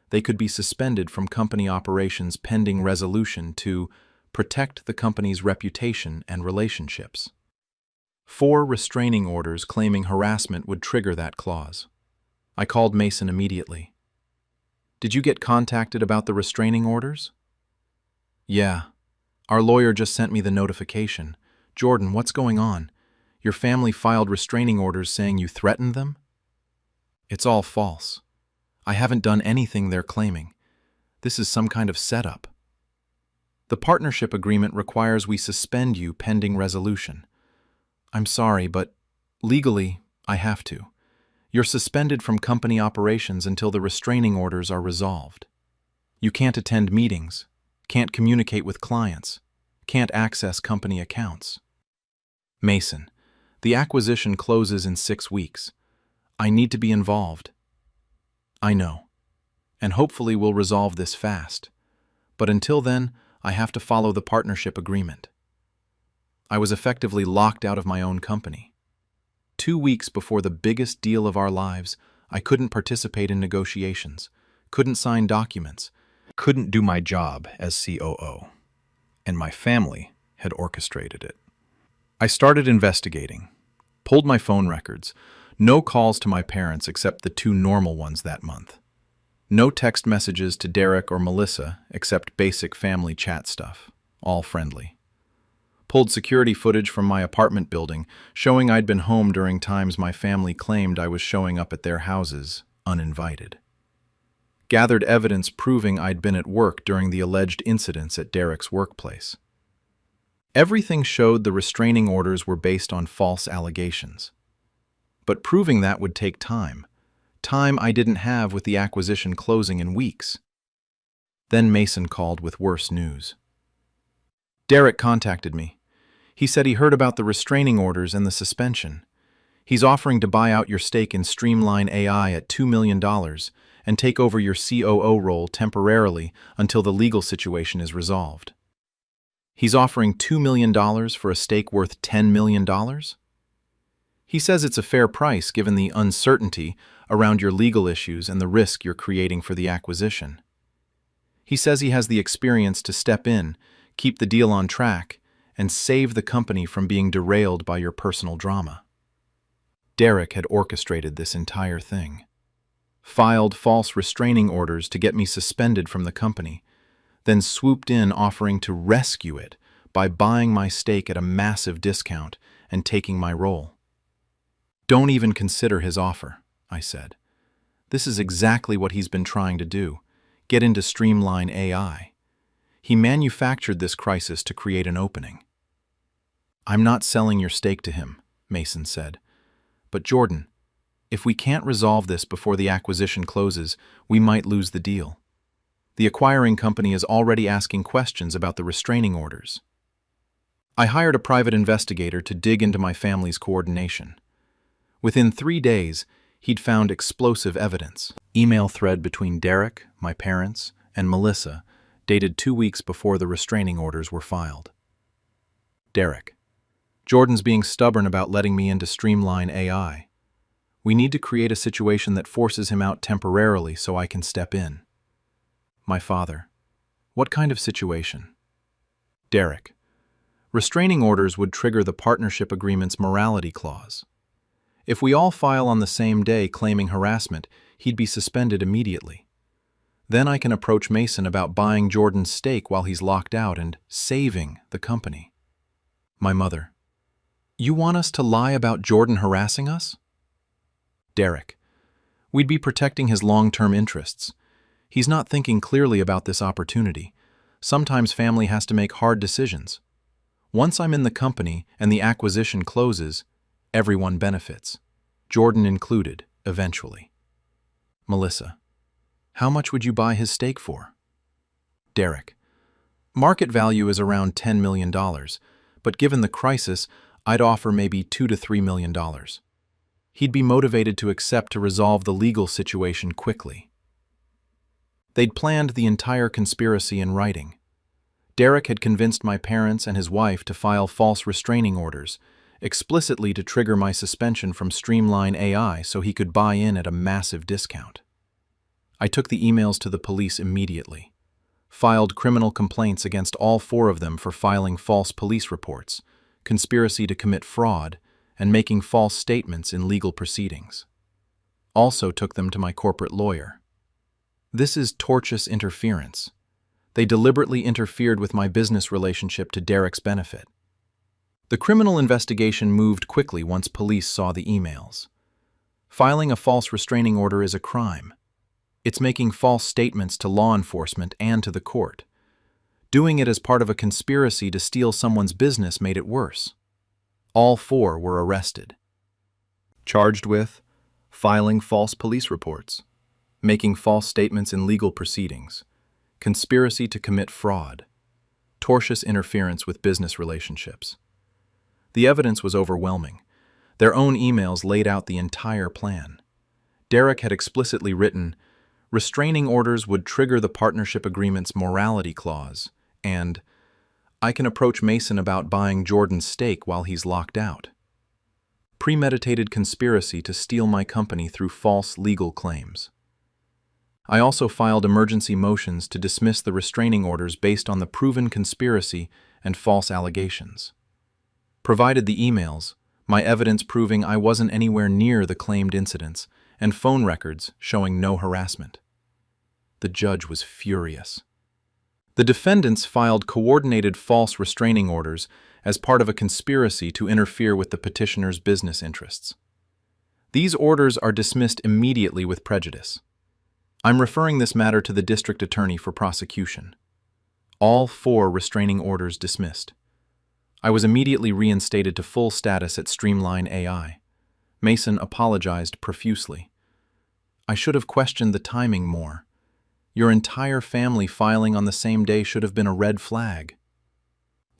they could be suspended from company operations pending resolution to protect the company's reputation and relationships. 4 restraining orders claiming harassment would trigger that clause. I called Mason immediately. "Did you get contacted about the restraining orders?" "Yeah. Our lawyer just sent me the notification. Jordan, what's going on? Your family filed restraining orders saying you threatened them?" "It's all false. I haven't done anything they're claiming. This is some kind of setup. The partnership agreement requires we suspend you pending resolution. I'm sorry, but legally, I have to. You're suspended from company operations until the restraining orders are resolved. You can't attend meetings, can't communicate with clients, can't access company accounts." "Mason, the acquisition closes in 6 weeks. I need to be involved." "I know, and hopefully we'll resolve this fast. But until then, I have to follow the partnership agreement." I was effectively locked out of my own company. 2 weeks before the biggest deal of our lives, I couldn't participate in negotiations, couldn't sign documents, couldn't do my job as COO. And my family had orchestrated it. I started investigating, pulled my phone records. No calls to my parents except the 2 normal ones that month. No text messages to Derek or Melissa except basic family chat stuff, all friendly. Pulled security footage from my apartment building, showing I'd been home during times my family claimed I was showing up at their houses, uninvited. Gathered evidence proving I'd been at work during the alleged incidents at Derek's workplace. Everything showed the restraining orders were based on false allegations. But proving that would take time I didn't have with the acquisition closing in weeks. Then Mason called with worse news. "Derek contacted me. He said he heard about the restraining orders and the suspension. He's offering to buy out your stake in Streamline AI at $2 million and take over your COO role temporarily until the legal situation is resolved. He's offering $2 million for a stake worth $10 million? He says it's a fair price given the uncertainty around your legal issues and the risk you're creating for the acquisition. He says he has the experience to step in, keep the deal on track, and save the company from being derailed by your personal drama. Derek had orchestrated this entire thing. Filed false restraining orders to get me suspended from the company, then swooped in offering to rescue it by buying my stake at a massive discount and taking my role. Don't even consider his offer, I said. This is exactly what he's been trying to do, get into Streamline AI. He manufactured this crisis to create an opening. I'm not selling your stake to him, Mason said. But Jordan, if we can't resolve this before the acquisition closes, we might lose the deal. The acquiring company is already asking questions about the restraining orders. I hired a private investigator to dig into my family's coordination. Within 3 days, he'd found explosive evidence. Email thread between Derek, my parents, and Melissa, dated 2 weeks before the restraining orders were filed. Derek, Jordan's being stubborn about letting me into Streamline AI. We need to create a situation that forces him out temporarily so I can step in. My father, what kind of situation? Derek, restraining orders would trigger the partnership agreement's morality clause. If we all file on the same day claiming harassment, he'd be suspended immediately. Then I can approach Mason about buying Jordan's stake while he's locked out and saving the company. My mother, you want us to lie about Jordan harassing us? Derek, we'd be protecting his long-term interests. He's not thinking clearly about this opportunity. Sometimes family has to make hard decisions. Once I'm in the company and the acquisition closes, everyone benefits, Jordan included, eventually. Melissa, how much would you buy his stake for? Derek, market value is around $10 million, but given the crisis, I'd offer maybe $2 to $3 million. He'd be motivated to accept to resolve the legal situation quickly. They'd planned the entire conspiracy in writing. Derek had convinced my parents and his wife to file false restraining orders, explicitly to trigger my suspension from Streamline AI so he could buy in at a massive discount. I took the emails to the police immediately, filed criminal complaints against all 4 of them for filing false police reports, conspiracy to commit fraud, and making false statements in legal proceedings. Also took them to my corporate lawyer. This is tortious interference. They deliberately interfered with my business relationship to Derek's benefit. The criminal investigation moved quickly once police saw the emails. Filing a false restraining order is a crime. It's making false statements to law enforcement and to the court. Doing it as part of a conspiracy to steal someone's business made it worse. All 4 were arrested. Charged with filing false police reports, making false statements in legal proceedings, conspiracy to commit fraud, tortious interference with business relationships. The evidence was overwhelming. Their own emails laid out the entire plan. Derek had explicitly written, restraining orders would trigger the partnership agreement's morality clause, and I can approach Mason about buying Jordan's stake while he's locked out. Premeditated conspiracy to steal my company through false legal claims. I also filed emergency motions to dismiss the restraining orders based on the proven conspiracy and false allegations. Provided the emails, my evidence proving I wasn't anywhere near the claimed incidents, and phone records showing no harassment. The judge was furious. The defendants filed coordinated false restraining orders as part of a conspiracy to interfere with the petitioner's business interests. These orders are dismissed immediately with prejudice. I'm referring this matter to the district attorney for prosecution. All 4 restraining orders dismissed. I was immediately reinstated to full status at Streamline AI. Mason apologized profusely. I should have questioned the timing more. Your entire family filing on the same day should have been a red flag.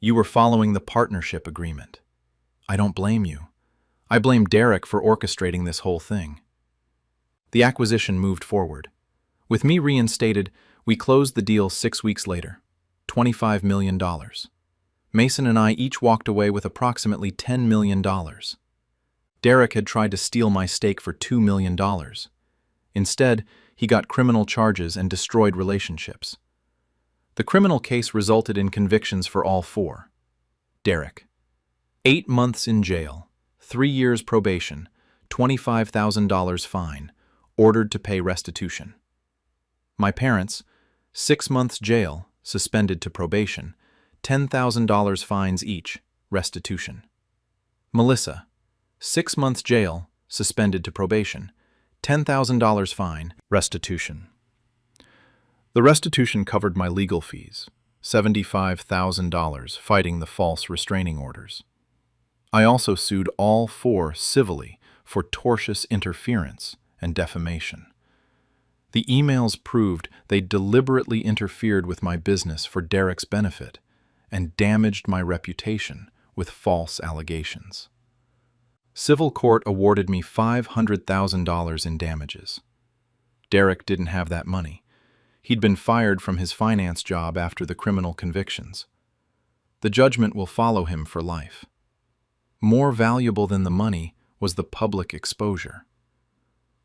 You were following the partnership agreement. I don't blame you. I blame Derek for orchestrating this whole thing. The acquisition moved forward. With me reinstated, we closed the deal 6 weeks later, $25 million. Mason and I each walked away with approximately $10 million. Derek had tried to steal my stake for $2 million. Instead, he got criminal charges and destroyed relationships. The criminal case resulted in convictions for all four. Derek, 8 months in jail, 3 years probation, $25,000 fine, ordered to pay restitution. My parents, 6 months jail, suspended to probation, $10,000 fines each, restitution. Melissa, 6 months jail, suspended to probation, $10,000 fine, restitution. The restitution covered my legal fees, $75,000 fighting the false restraining orders. I also sued all four civilly for tortious interference and defamation. The emails proved they deliberately interfered with my business for Derek's benefit and damaged my reputation with false allegations. Civil court awarded me $500,000 in damages. Derek didn't have that money. He'd been fired from his finance job after the criminal convictions. The judgment will follow him for life. More valuable than the money was the public exposure.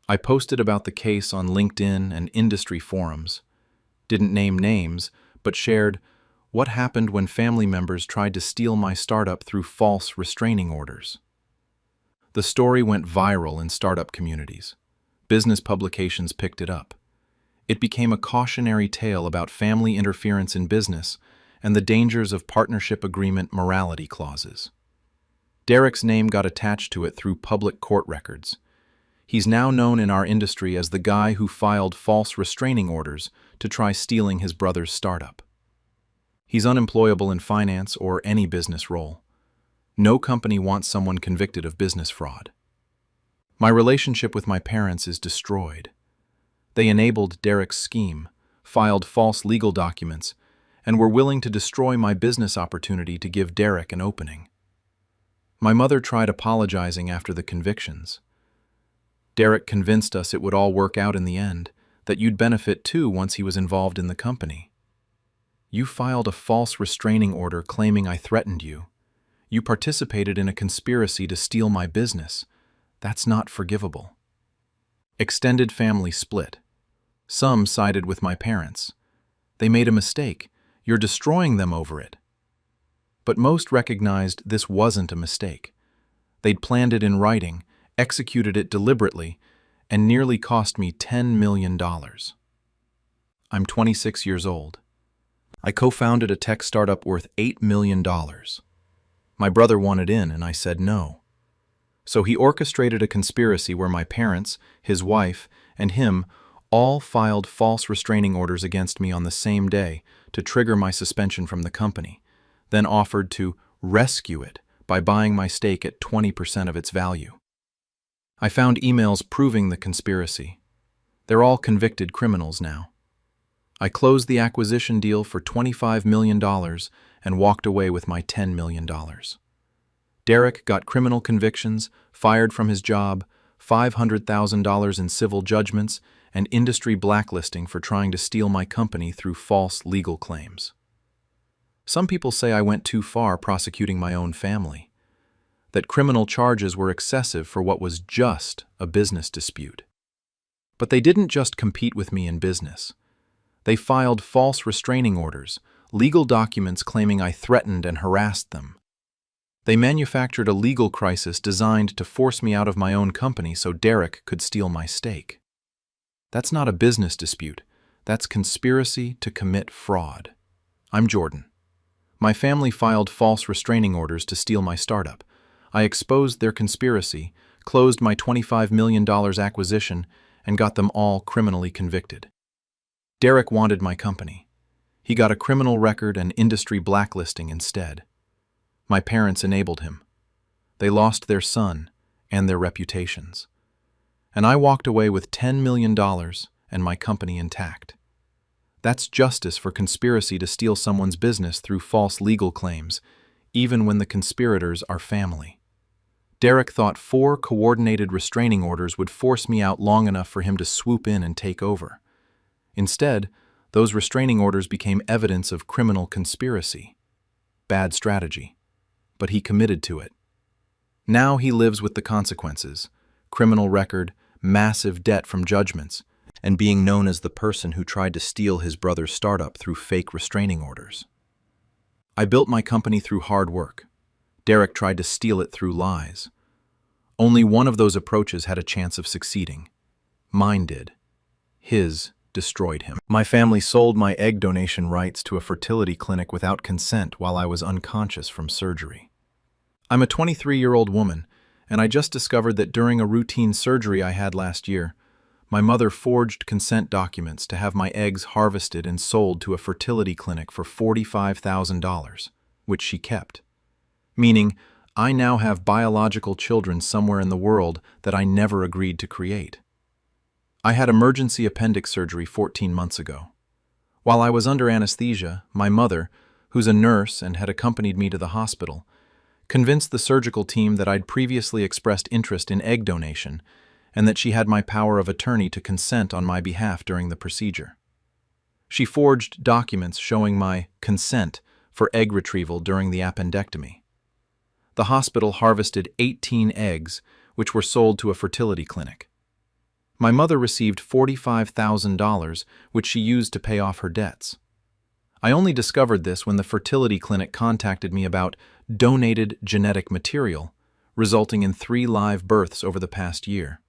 I posted about the case on LinkedIn and industry forums, didn't name names, but shared what happened when family members tried to steal my startup through false restraining orders. The story went viral in startup communities. Business publications picked it up. It became a cautionary tale about family interference in business and the dangers of partnership agreement morality clauses. Derek's name got attached to it through public court records. He's now known in our industry as the guy who filed false restraining orders to try stealing his brother's startup. He's unemployable in finance or any business role. No company wants someone convicted of business fraud. My relationship with my parents is destroyed. They enabled Derek's scheme, filed false legal documents, and were willing to destroy my business opportunity to give Derek an opening. My mother tried apologizing after the convictions. Derek convinced us it would all work out in the end, that you'd benefit too once he was involved in the company. You filed a false restraining order claiming I threatened you. You participated in a conspiracy to steal my business. That's not forgivable. Extended family split. Some sided with my parents. They made a mistake. You're destroying them over it. But most recognized this wasn't a mistake. They'd planned it in writing, executed it deliberately, and nearly cost me $10 million. I'm 26 years old. I co-founded a tech startup worth $8 million. My brother wanted in, and I said no. So he orchestrated a conspiracy where my parents, his wife, and him all filed false restraining orders against me on the same day to trigger my suspension from the company, then offered to rescue it by buying my stake at 20% of its value. I found emails proving the conspiracy. They're all convicted criminals now. I closed the acquisition deal for $25 million and walked away with my $10 million. Derek got criminal convictions, fired from his job, $500,000 in civil judgments, and industry blacklisting for trying to steal my company through false legal claims. Some people say I went too far prosecuting my own family, that criminal charges were excessive for what was just a business dispute. But they didn't just compete with me in business. They filed false restraining orders, legal documents claiming I threatened and harassed them. They manufactured a legal crisis designed to force me out of my own company so Derek could steal my stake. That's not a business dispute. That's conspiracy to commit fraud. I'm Jordan. My family filed false restraining orders to steal my startup. I exposed their conspiracy, closed my $25 million acquisition, and got them all criminally convicted. Derek wanted my company. He got a criminal record and industry blacklisting instead. My parents enabled him. They lost their son and their reputations. And I walked away with $10 million and my company intact. That's justice for conspiracy to steal someone's business through false legal claims, even when the conspirators are family. Derek thought 4 coordinated restraining orders would force me out long enough for him to swoop in and take over. Instead, those restraining orders became evidence of criminal conspiracy. Bad strategy. But he committed to it. Now he lives with the consequences: criminal record, massive debt from judgments, and being known as the person who tried to steal his brother's startup through fake restraining orders. I built my company through hard work. Derek tried to steal it through lies. Only one of those approaches had a chance of succeeding. Mine did. His destroyed him. My family sold my egg donation rights to a fertility clinic without consent while I was unconscious from surgery. I'm a 23-year-old woman, and I just discovered that during a routine surgery I had last year, my mother forged consent documents to have my eggs harvested and sold to a fertility clinic for $45,000, which she kept. Meaning, I now have biological children somewhere in the world that I never agreed to create. I had emergency appendix surgery 14 months ago. While I was under anesthesia, my mother, who's a nurse and had accompanied me to the hospital, convinced the surgical team that I'd previously expressed interest in egg donation and that she had my power of attorney to consent on my behalf during the procedure. She forged documents showing my consent for egg retrieval during the appendectomy. The hospital harvested 18 eggs, which were sold to a fertility clinic. My mother received $45,000, which she used to pay off her debts. I only discovered this when the fertility clinic contacted me about donated genetic material, resulting in 3 live births over the past year,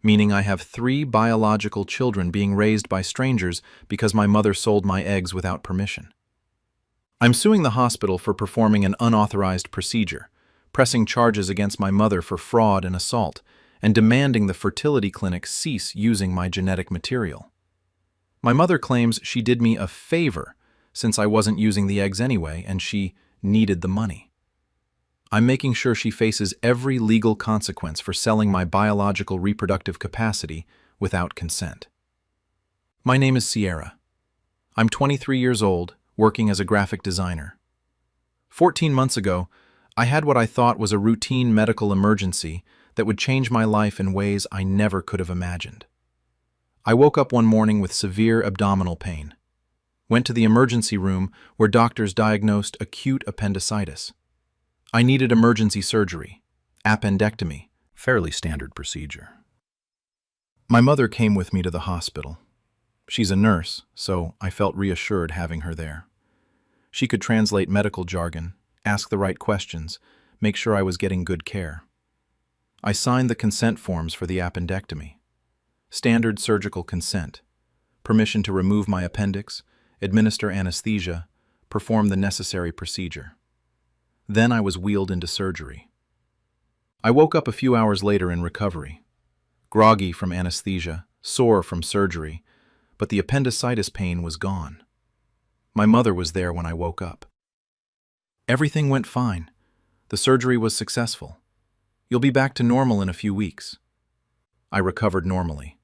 meaning I have 3 biological children being raised by strangers because my mother sold my eggs without permission. I'm suing the hospital for performing an unauthorized procedure, pressing charges against my mother for fraud and assault, and demanding the fertility clinic cease using my genetic material. My mother claims she did me a favor since I wasn't using the eggs anyway and she needed the money. I'm making sure she faces every legal consequence for selling my biological reproductive capacity without consent. My name is Sierra. I'm 23 years old, working as a graphic designer. 14 months ago, I had what I thought was a routine medical emergency that would change my life in ways I never could have imagined. I woke up one morning with severe abdominal pain. Went to the emergency room where doctors diagnosed acute appendicitis. I needed emergency surgery, appendectomy, fairly standard procedure. My mother came with me to the hospital. She's a nurse, so I felt reassured having her there. She could translate medical jargon, ask the right questions, make sure I was getting good care. I signed the consent forms for the appendectomy. Standard surgical consent, permission to remove my appendix, administer anesthesia, perform the necessary procedure. Then I was wheeled into surgery. I woke up a few hours later in recovery, groggy from anesthesia, sore from surgery, but the appendicitis pain was gone. My mother was there when I woke up. Everything went fine. The surgery was successful. You'll be back to normal in a few weeks. I recovered normally.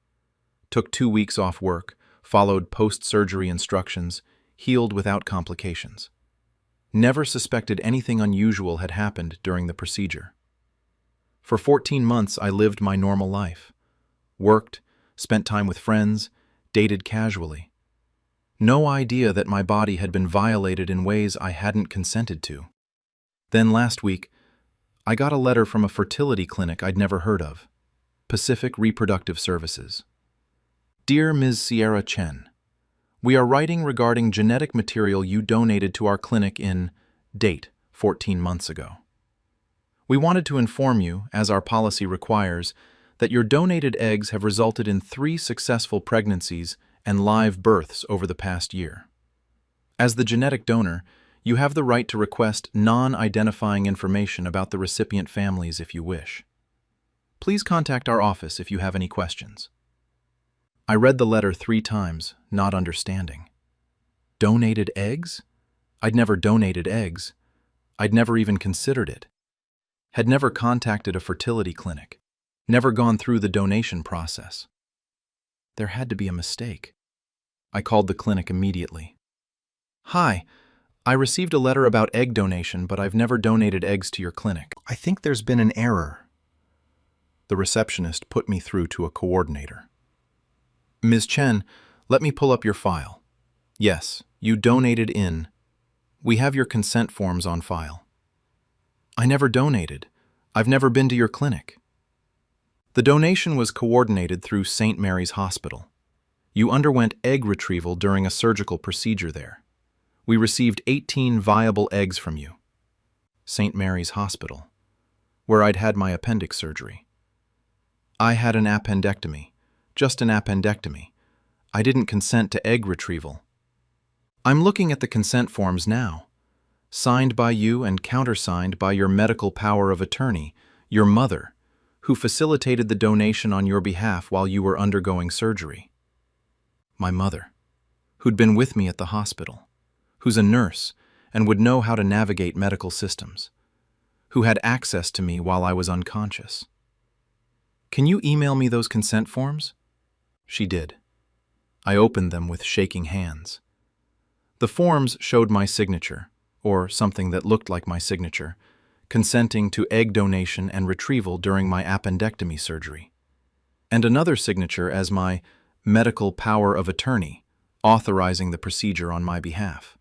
Took 2 weeks off work, followed post-surgery instructions, healed without complications. Never suspected anything unusual had happened during the procedure. For 14 months, I lived my normal life. Worked, spent time with friends, dated casually. No idea that my body had been violated in ways I hadn't consented to. Then last week, I got a letter from a fertility clinic I'd never heard of, Pacific Reproductive Services. Dear Ms. Sierra Chen, we are writing regarding genetic material you donated to our clinic in date 14 months ago. We wanted to inform you, as our policy requires, that your donated eggs have resulted in 3 successful pregnancies and live births over the past year. As the genetic donor, you have the right to request non-identifying information about the recipient families if you wish. Please contact our office if you have any questions. I read the letter 3 times, not understanding. Donated eggs? I'd never donated eggs. I'd never even considered it. Had never contacted a fertility clinic. Never gone through the donation process. There had to be a mistake. I called the clinic immediately. Hi, I received a letter about egg donation, but I've never donated eggs to your clinic. I think there's been an error. The receptionist put me through to a coordinator. Ms. Chen, let me pull up your file. Yes, you donated in. We have your consent forms on file. I never donated. I've never been to your clinic. The donation was coordinated through St. Mary's Hospital. You underwent egg retrieval during a surgical procedure there. We received 18 viable eggs from you. St. Mary's Hospital, where I'd had my appendix surgery. I had an appendectomy, just an appendectomy. I didn't consent to egg retrieval. I'm looking at the consent forms now, signed by you and countersigned by your medical power of attorney, your mother, who facilitated the donation on your behalf while you were undergoing surgery. My mother, who'd been with me at the hospital, who's a nurse and would know how to navigate medical systems, who had access to me while I was unconscious. Can you email me those consent forms? She did. I opened them with shaking hands. The forms showed my signature, or something that looked like my signature, consenting to egg donation and retrieval during my appendectomy surgery, and another signature as my medical power of attorney, authorizing the procedure on my behalf.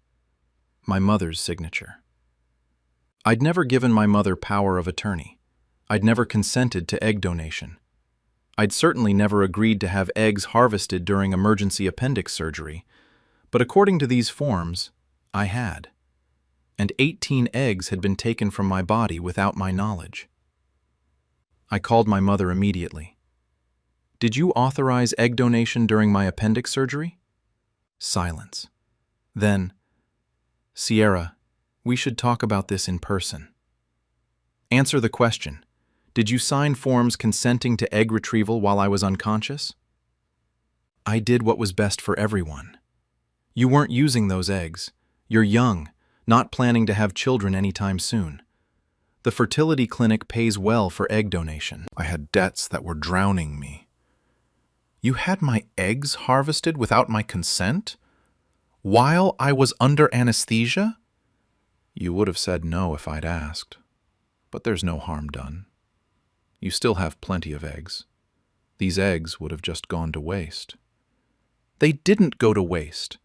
My mother's signature. I'd never given my mother power of attorney. I'd never consented to egg donation. I'd certainly never agreed to have eggs harvested during emergency appendix surgery, but according to these forms, I had. And 18 eggs had been taken from my body without my knowledge. I called my mother immediately. Did you authorize egg donation during my appendix surgery? Silence. Then, Sierra, we should talk about this in person. Answer the question. Did you sign forms consenting to egg retrieval while I was unconscious? I did what was best for everyone. You weren't using those eggs. You're young, not planning to have children anytime soon. The fertility clinic pays well for egg donation. I had debts that were drowning me. You had my eggs harvested without my consent? While I was under anesthesia? You would have said no if I'd asked. But there's no harm done. You still have plenty of eggs. These eggs would have just gone to waste. They didn't go to waste.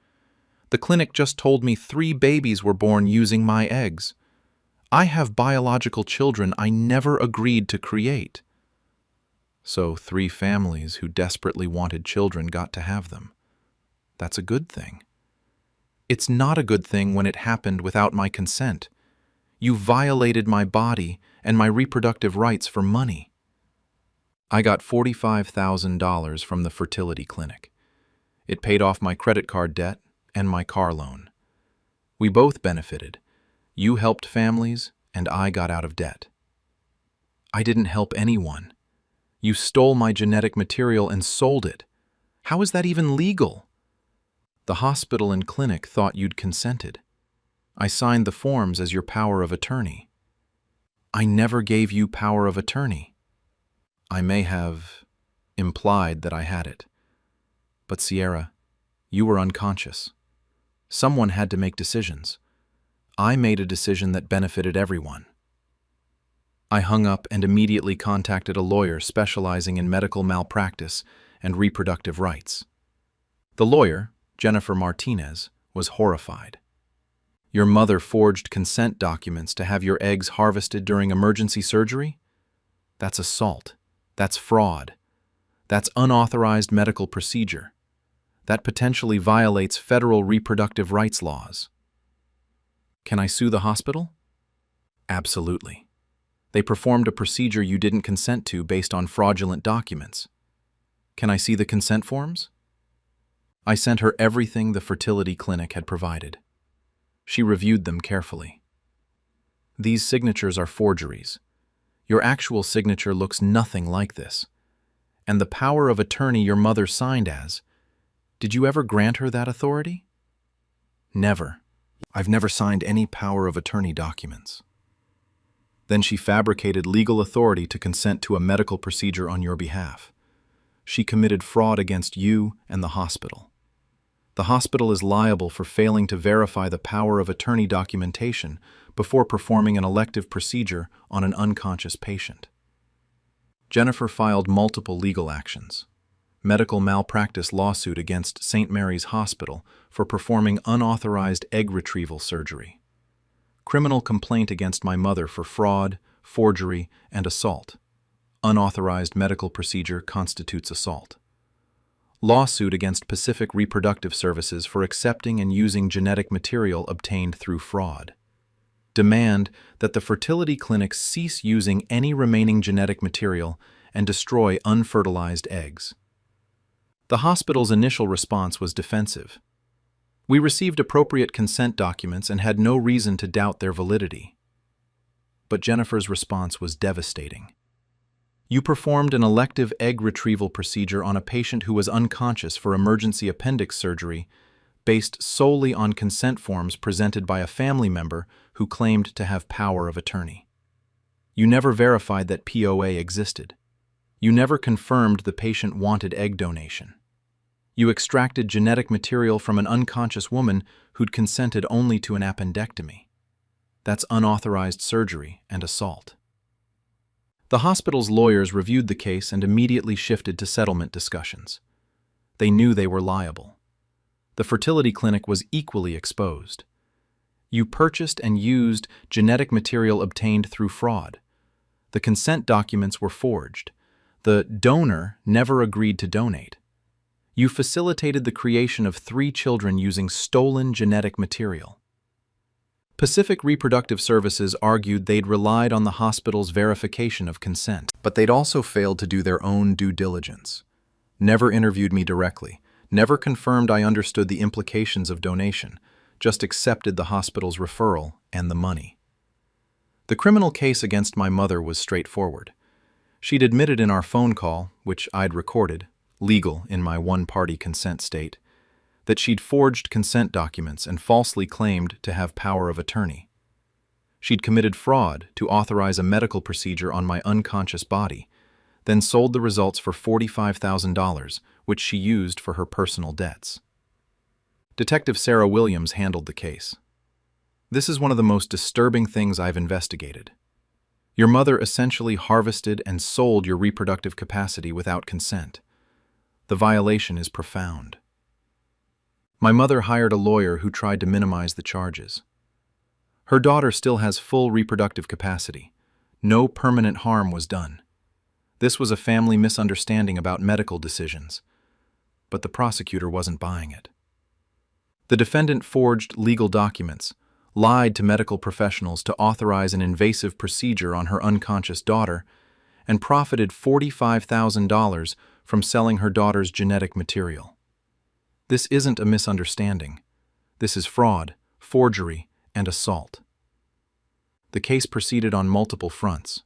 The clinic just told me 3 babies were born using my eggs. I have biological children I never agreed to create. So 3 families who desperately wanted children got to have them. That's a good thing. It's not a good thing when it happened without my consent. You violated my body and my reproductive rights for money. I got $45,000 from the fertility clinic. It paid off my credit card debt and my car loan. We both benefited. You helped families, and I got out of debt. I didn't help anyone. You stole my genetic material and sold it. How is that even legal? The hospital and clinic thought you'd consented. I signed the forms as your power of attorney. I never gave you power of attorney. I may have implied that I had it. But Sierra, you were unconscious. Someone had to make decisions. I made a decision that benefited everyone. I hung up and immediately contacted a lawyer specializing in medical malpractice and reproductive rights. The lawyer, Jennifer Martinez, was horrified. Your mother forged consent documents to have your eggs harvested during emergency surgery? That's assault. That's fraud. That's unauthorized medical procedure. That potentially violates federal reproductive rights laws. Can I sue the hospital? Absolutely. They performed a procedure you didn't consent to based on fraudulent documents. Can I see the consent forms? I sent her everything the fertility clinic had provided. She reviewed them carefully. These signatures are forgeries. Your actual signature looks nothing like this. And the power of attorney your mother signed as, did you ever grant her that authority? Never. I've never signed any power of attorney documents. Then she fabricated legal authority to consent to a medical procedure on your behalf. She committed fraud against you and the hospital. The hospital is liable for failing to verify the power of attorney documentation before performing an elective procedure on an unconscious patient. Jennifer filed multiple legal actions. Medical malpractice lawsuit against St. Mary's Hospital for performing unauthorized egg retrieval surgery. Criminal complaint against my mother for fraud, forgery, and assault. Unauthorized medical procedure constitutes assault. Lawsuit against Pacific Reproductive Services for accepting and using genetic material obtained through fraud. Demand that the fertility clinic cease using any remaining genetic material and destroy unfertilized eggs. The hospital's initial response was defensive. We received appropriate consent documents and had no reason to doubt their validity. But Jennifer's response was devastating. You performed an elective egg retrieval procedure on a patient who was unconscious for emergency appendix surgery based solely on consent forms presented by a family member who claimed to have power of attorney. You never verified that POA existed. You never confirmed the patient wanted egg donation. You extracted genetic material from an unconscious woman who'd consented only to an appendectomy. That's unauthorized surgery and assault. The hospital's lawyers reviewed the case and immediately shifted to settlement discussions. They knew they were liable. The fertility clinic was equally exposed. You purchased and used genetic material obtained through fraud. The consent documents were forged. The donor never agreed to donate. You facilitated the creation of 3 children using stolen genetic material. Pacific Reproductive Services argued they'd relied on the hospital's verification of consent, but they'd also failed to do their own due diligence. Never interviewed me directly, never confirmed I understood the implications of donation, just accepted the hospital's referral and the money. The criminal case against my mother was straightforward. She'd admitted in our phone call, which I'd recorded, legal in my one-party consent state, that she'd forged consent documents and falsely claimed to have power of attorney. She'd committed fraud to authorize a medical procedure on my unconscious body, then sold the results for $45,000, which she used for her personal debts. Detective Sarah Williams handled the case. This is one of the most disturbing things I've investigated. Your mother essentially harvested and sold your reproductive capacity without consent. The violation is profound. My mother hired a lawyer who tried to minimize the charges. Her daughter still has full reproductive capacity. No permanent harm was done. This was a family misunderstanding about medical decisions, but the prosecutor wasn't buying it. The defendant forged legal documents, lied to medical professionals to authorize an invasive procedure on her unconscious daughter, and profited $45,000 from selling her daughter's genetic material. This isn't a misunderstanding. This is fraud, forgery, and assault. The case proceeded on multiple fronts: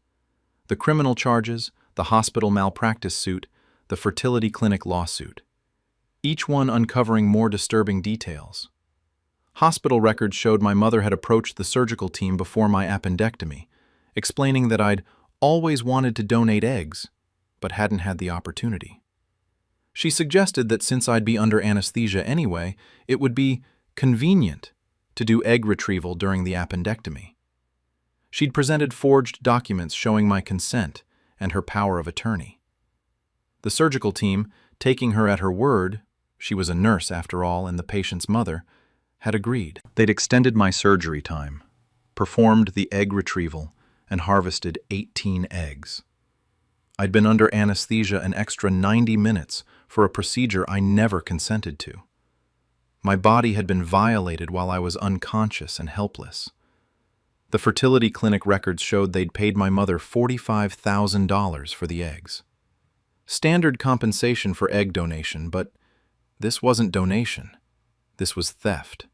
the criminal charges, the hospital malpractice suit, the fertility clinic lawsuit, each one uncovering more disturbing details. Hospital records showed my mother had approached the surgical team before my appendectomy, explaining that I'd always wanted to donate eggs, but hadn't had the opportunity. She suggested that since I'd be under anesthesia anyway, it would be convenient to do egg retrieval during the appendectomy. She'd presented forged documents showing my consent and her power of attorney. The surgical team, taking her at her word, she was a nurse after all and the patient's mother, had agreed. They'd extended my surgery time, performed the egg retrieval, and harvested 18 eggs. I'd been under anesthesia an extra 90 minutes for a procedure I never consented to. My body had been violated while I was unconscious and helpless. The fertility clinic records showed they'd paid my mother $45,000 for the eggs. Standard compensation for egg donation, but this wasn't donation. This was theft.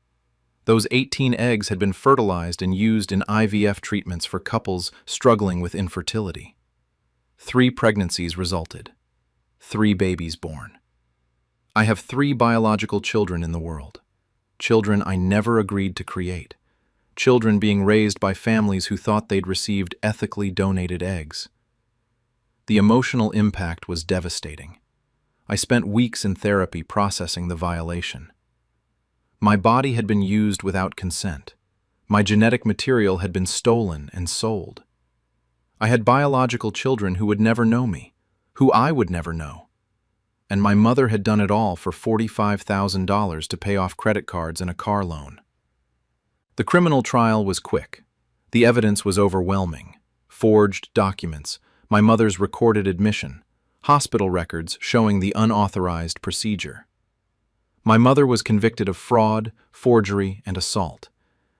Those 18 eggs had been fertilized and used in IVF treatments for couples struggling with infertility. 3 pregnancies resulted. 3 babies born. I have 3 biological children in the world. Children I never agreed to create. Children being raised by families who thought they'd received ethically donated eggs. The emotional impact was devastating. I spent weeks in therapy processing the violation. My body had been used without consent. My genetic material had been stolen and sold. I had biological children who would never know me, who I would never know. And my mother had done it all for $45,000 to pay off credit cards and a car loan. The criminal trial was quick. The evidence was overwhelming. Forged documents, my mother's recorded admission, hospital records showing the unauthorized procedure. My mother was convicted of fraud, forgery, and assault,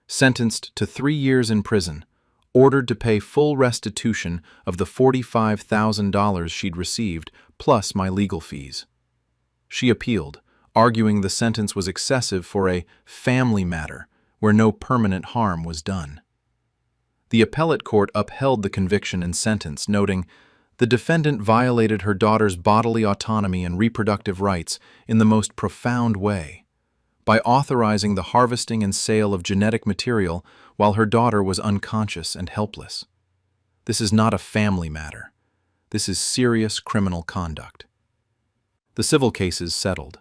sentenced to 3 years in prison, ordered to pay full restitution of the $45,000 she'd received, plus my legal fees. She appealed, arguing the sentence was excessive for a family matter where no permanent harm was done. The appellate court upheld the conviction and sentence, noting, "The defendant violated her daughter's bodily autonomy and reproductive rights in the most profound way by authorizing the harvesting and sale of genetic material while her daughter was unconscious and helpless. This is not a family matter. This is serious criminal conduct." The civil cases settled.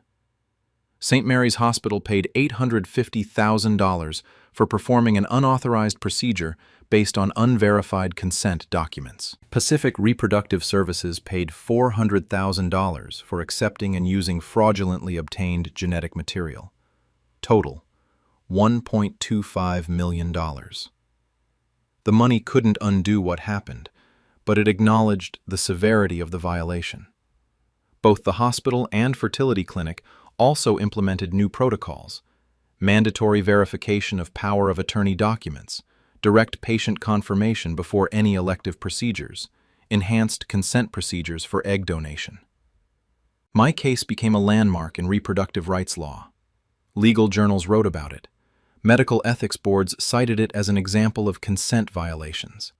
St. Mary's Hospital paid $850,000 for performing an unauthorized procedure based on unverified consent documents. Pacific Reproductive Services paid $400,000 for accepting and using fraudulently obtained genetic material. Total, $1.25 million. The money couldn't undo what happened, but it acknowledged the severity of the violation. Both the hospital and fertility clinic also implemented new protocols: mandatory verification of power of attorney documents, direct patient confirmation before any elective procedures, enhanced consent procedures for egg donation. My case became a landmark in reproductive rights law. Legal journals wrote about it. Medical ethics boards cited it as an example of consent violations.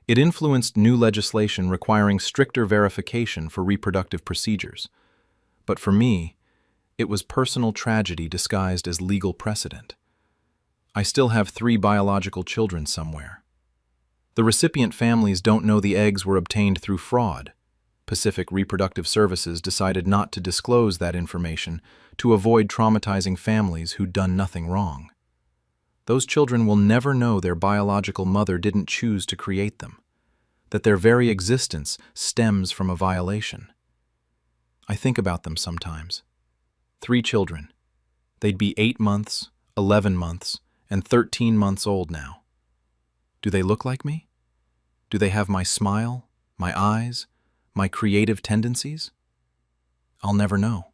It influenced new legislation requiring stricter verification for reproductive procedures. But for me, it was personal tragedy disguised as legal precedent. I still have 3 biological children somewhere. The recipient families don't know the eggs were obtained through fraud. Pacific Reproductive Services decided not to disclose that information to avoid traumatizing families who'd done nothing wrong. Those children will never know their biological mother didn't choose to create them, that their very existence stems from a violation. I think about them sometimes. 3 children. They'd be 8 months, 11 months, and 13 months old now. Do they look like me? Do they have my smile, my eyes, my creative tendencies? I'll never know.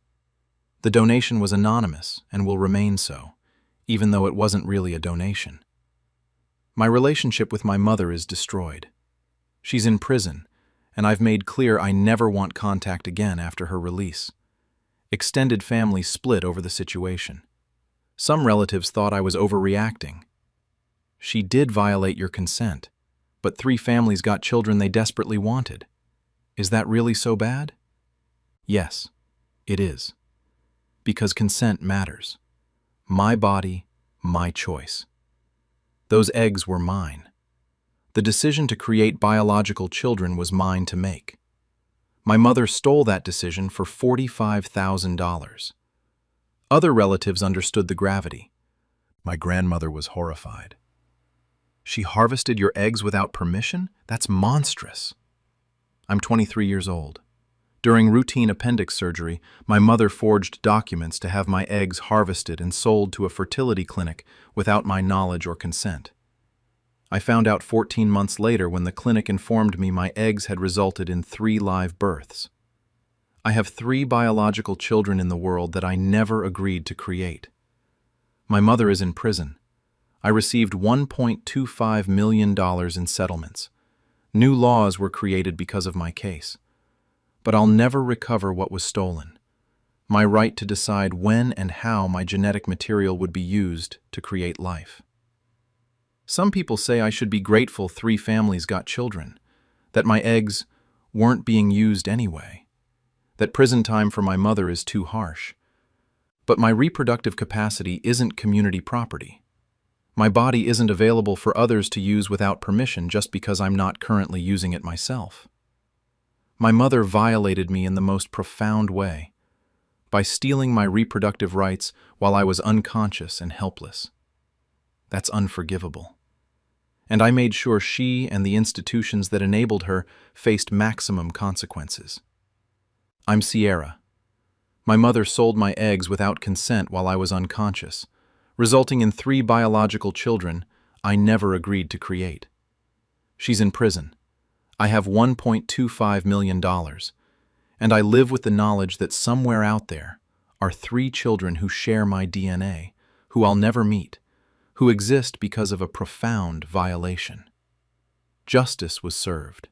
The donation was anonymous and will remain so, even though it wasn't really a donation. My relationship with my mother is destroyed. She's in prison, and I've made clear I never want contact again after her release. Extended family split over the situation. Some relatives thought I was overreacting. She did violate your consent, but 3 families got children they desperately wanted. Is that really so bad? Yes, it is. Because consent matters. My body, my choice. Those eggs were mine. The decision to create biological children was mine to make. My mother stole that decision for $45,000. Other relatives understood the gravity. My grandmother was horrified. She harvested your eggs without permission? That's monstrous. I'm 23 years old. During routine appendix surgery, my mother forged documents to have my eggs harvested and sold to a fertility clinic without my knowledge or consent. I found out 14 months later when the clinic informed me my eggs had resulted in 3 live births. I have 3 biological children in the world that I never agreed to create. My mother is in prison. I received $1.25 million in settlements. New laws were created because of my case. But I'll never recover what was stolen. My right to decide when and how my genetic material would be used to create life. Some people say I should be grateful 3 families got children, that my eggs weren't being used anyway, that prison time for my mother is too harsh. But my reproductive capacity isn't community property. My body isn't available for others to use without permission just because I'm not currently using it myself. My mother violated me in the most profound way by stealing my reproductive rights while I was unconscious and helpless. That's unforgivable. And I made sure she and the institutions that enabled her faced maximum consequences. I'm Sierra. My mother sold my eggs without consent while I was unconscious, resulting in 3 biological children I never agreed to create. She's in prison. I have $1.25 million, and I live with the knowledge that somewhere out there are 3 children who share my DNA, who I'll never meet, who exist because of a profound violation. Justice was served.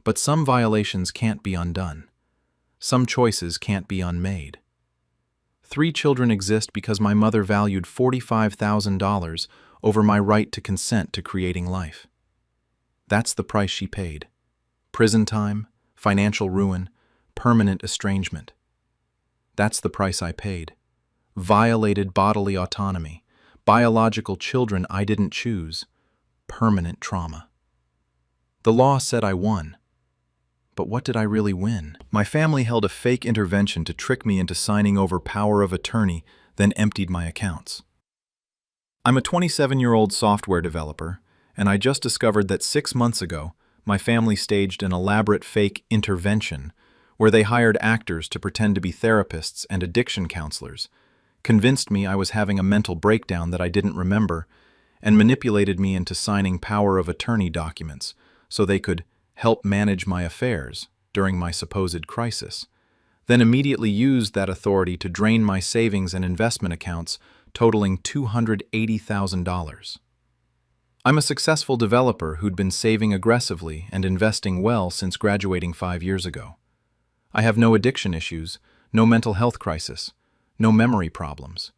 But some violations can't be undone. Some choices can't be unmade. 3 children exist because my mother valued $45,000 over my right to consent to creating life. That's the price she paid. Prison time, financial ruin, permanent estrangement. That's the price I paid. Violated bodily autonomy, biological children I didn't choose, permanent trauma. The law said I won. But what did I really win? My family held a fake intervention to trick me into signing over power of attorney, then emptied my accounts. I'm a 27-year-old software developer, and I just discovered that 6 months ago, my family staged an elaborate fake intervention where they hired actors to pretend to be therapists and addiction counselors, convinced me I was having a mental breakdown that I didn't remember, and manipulated me into signing power of attorney documents so they could help manage my affairs during my supposed crisis, then immediately used that authority to drain my savings and investment accounts totaling $280,000. I'm a successful developer who'd been saving aggressively and investing well since graduating 5 years ago. I have no addiction issues, no mental health crisis, no memory problems.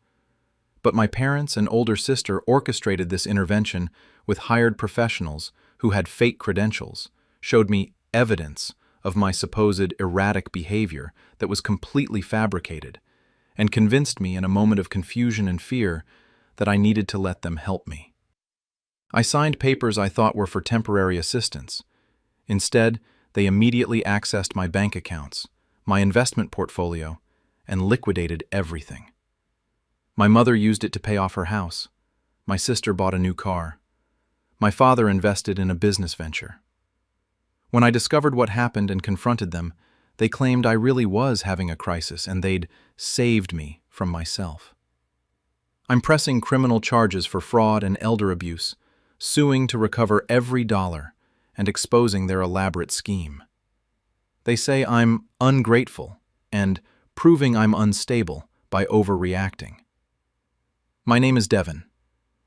But my parents and older sister orchestrated this intervention with hired professionals who had fake credentials, showed me evidence of my supposed erratic behavior that was completely fabricated, and convinced me in a moment of confusion and fear that I needed to let them help me. I signed papers I thought were for temporary assistance. Instead, they immediately accessed my bank accounts, my investment portfolio, and liquidated everything. My mother used it to pay off her house. My sister bought a new car. My father invested in a business venture. When I discovered what happened and confronted them, they claimed I really was having a crisis and they'd saved me from myself. I'm pressing criminal charges for fraud and elder abuse, suing to recover every dollar and exposing their elaborate scheme. They say I'm ungrateful and proving I'm unstable by overreacting. My name is Devin.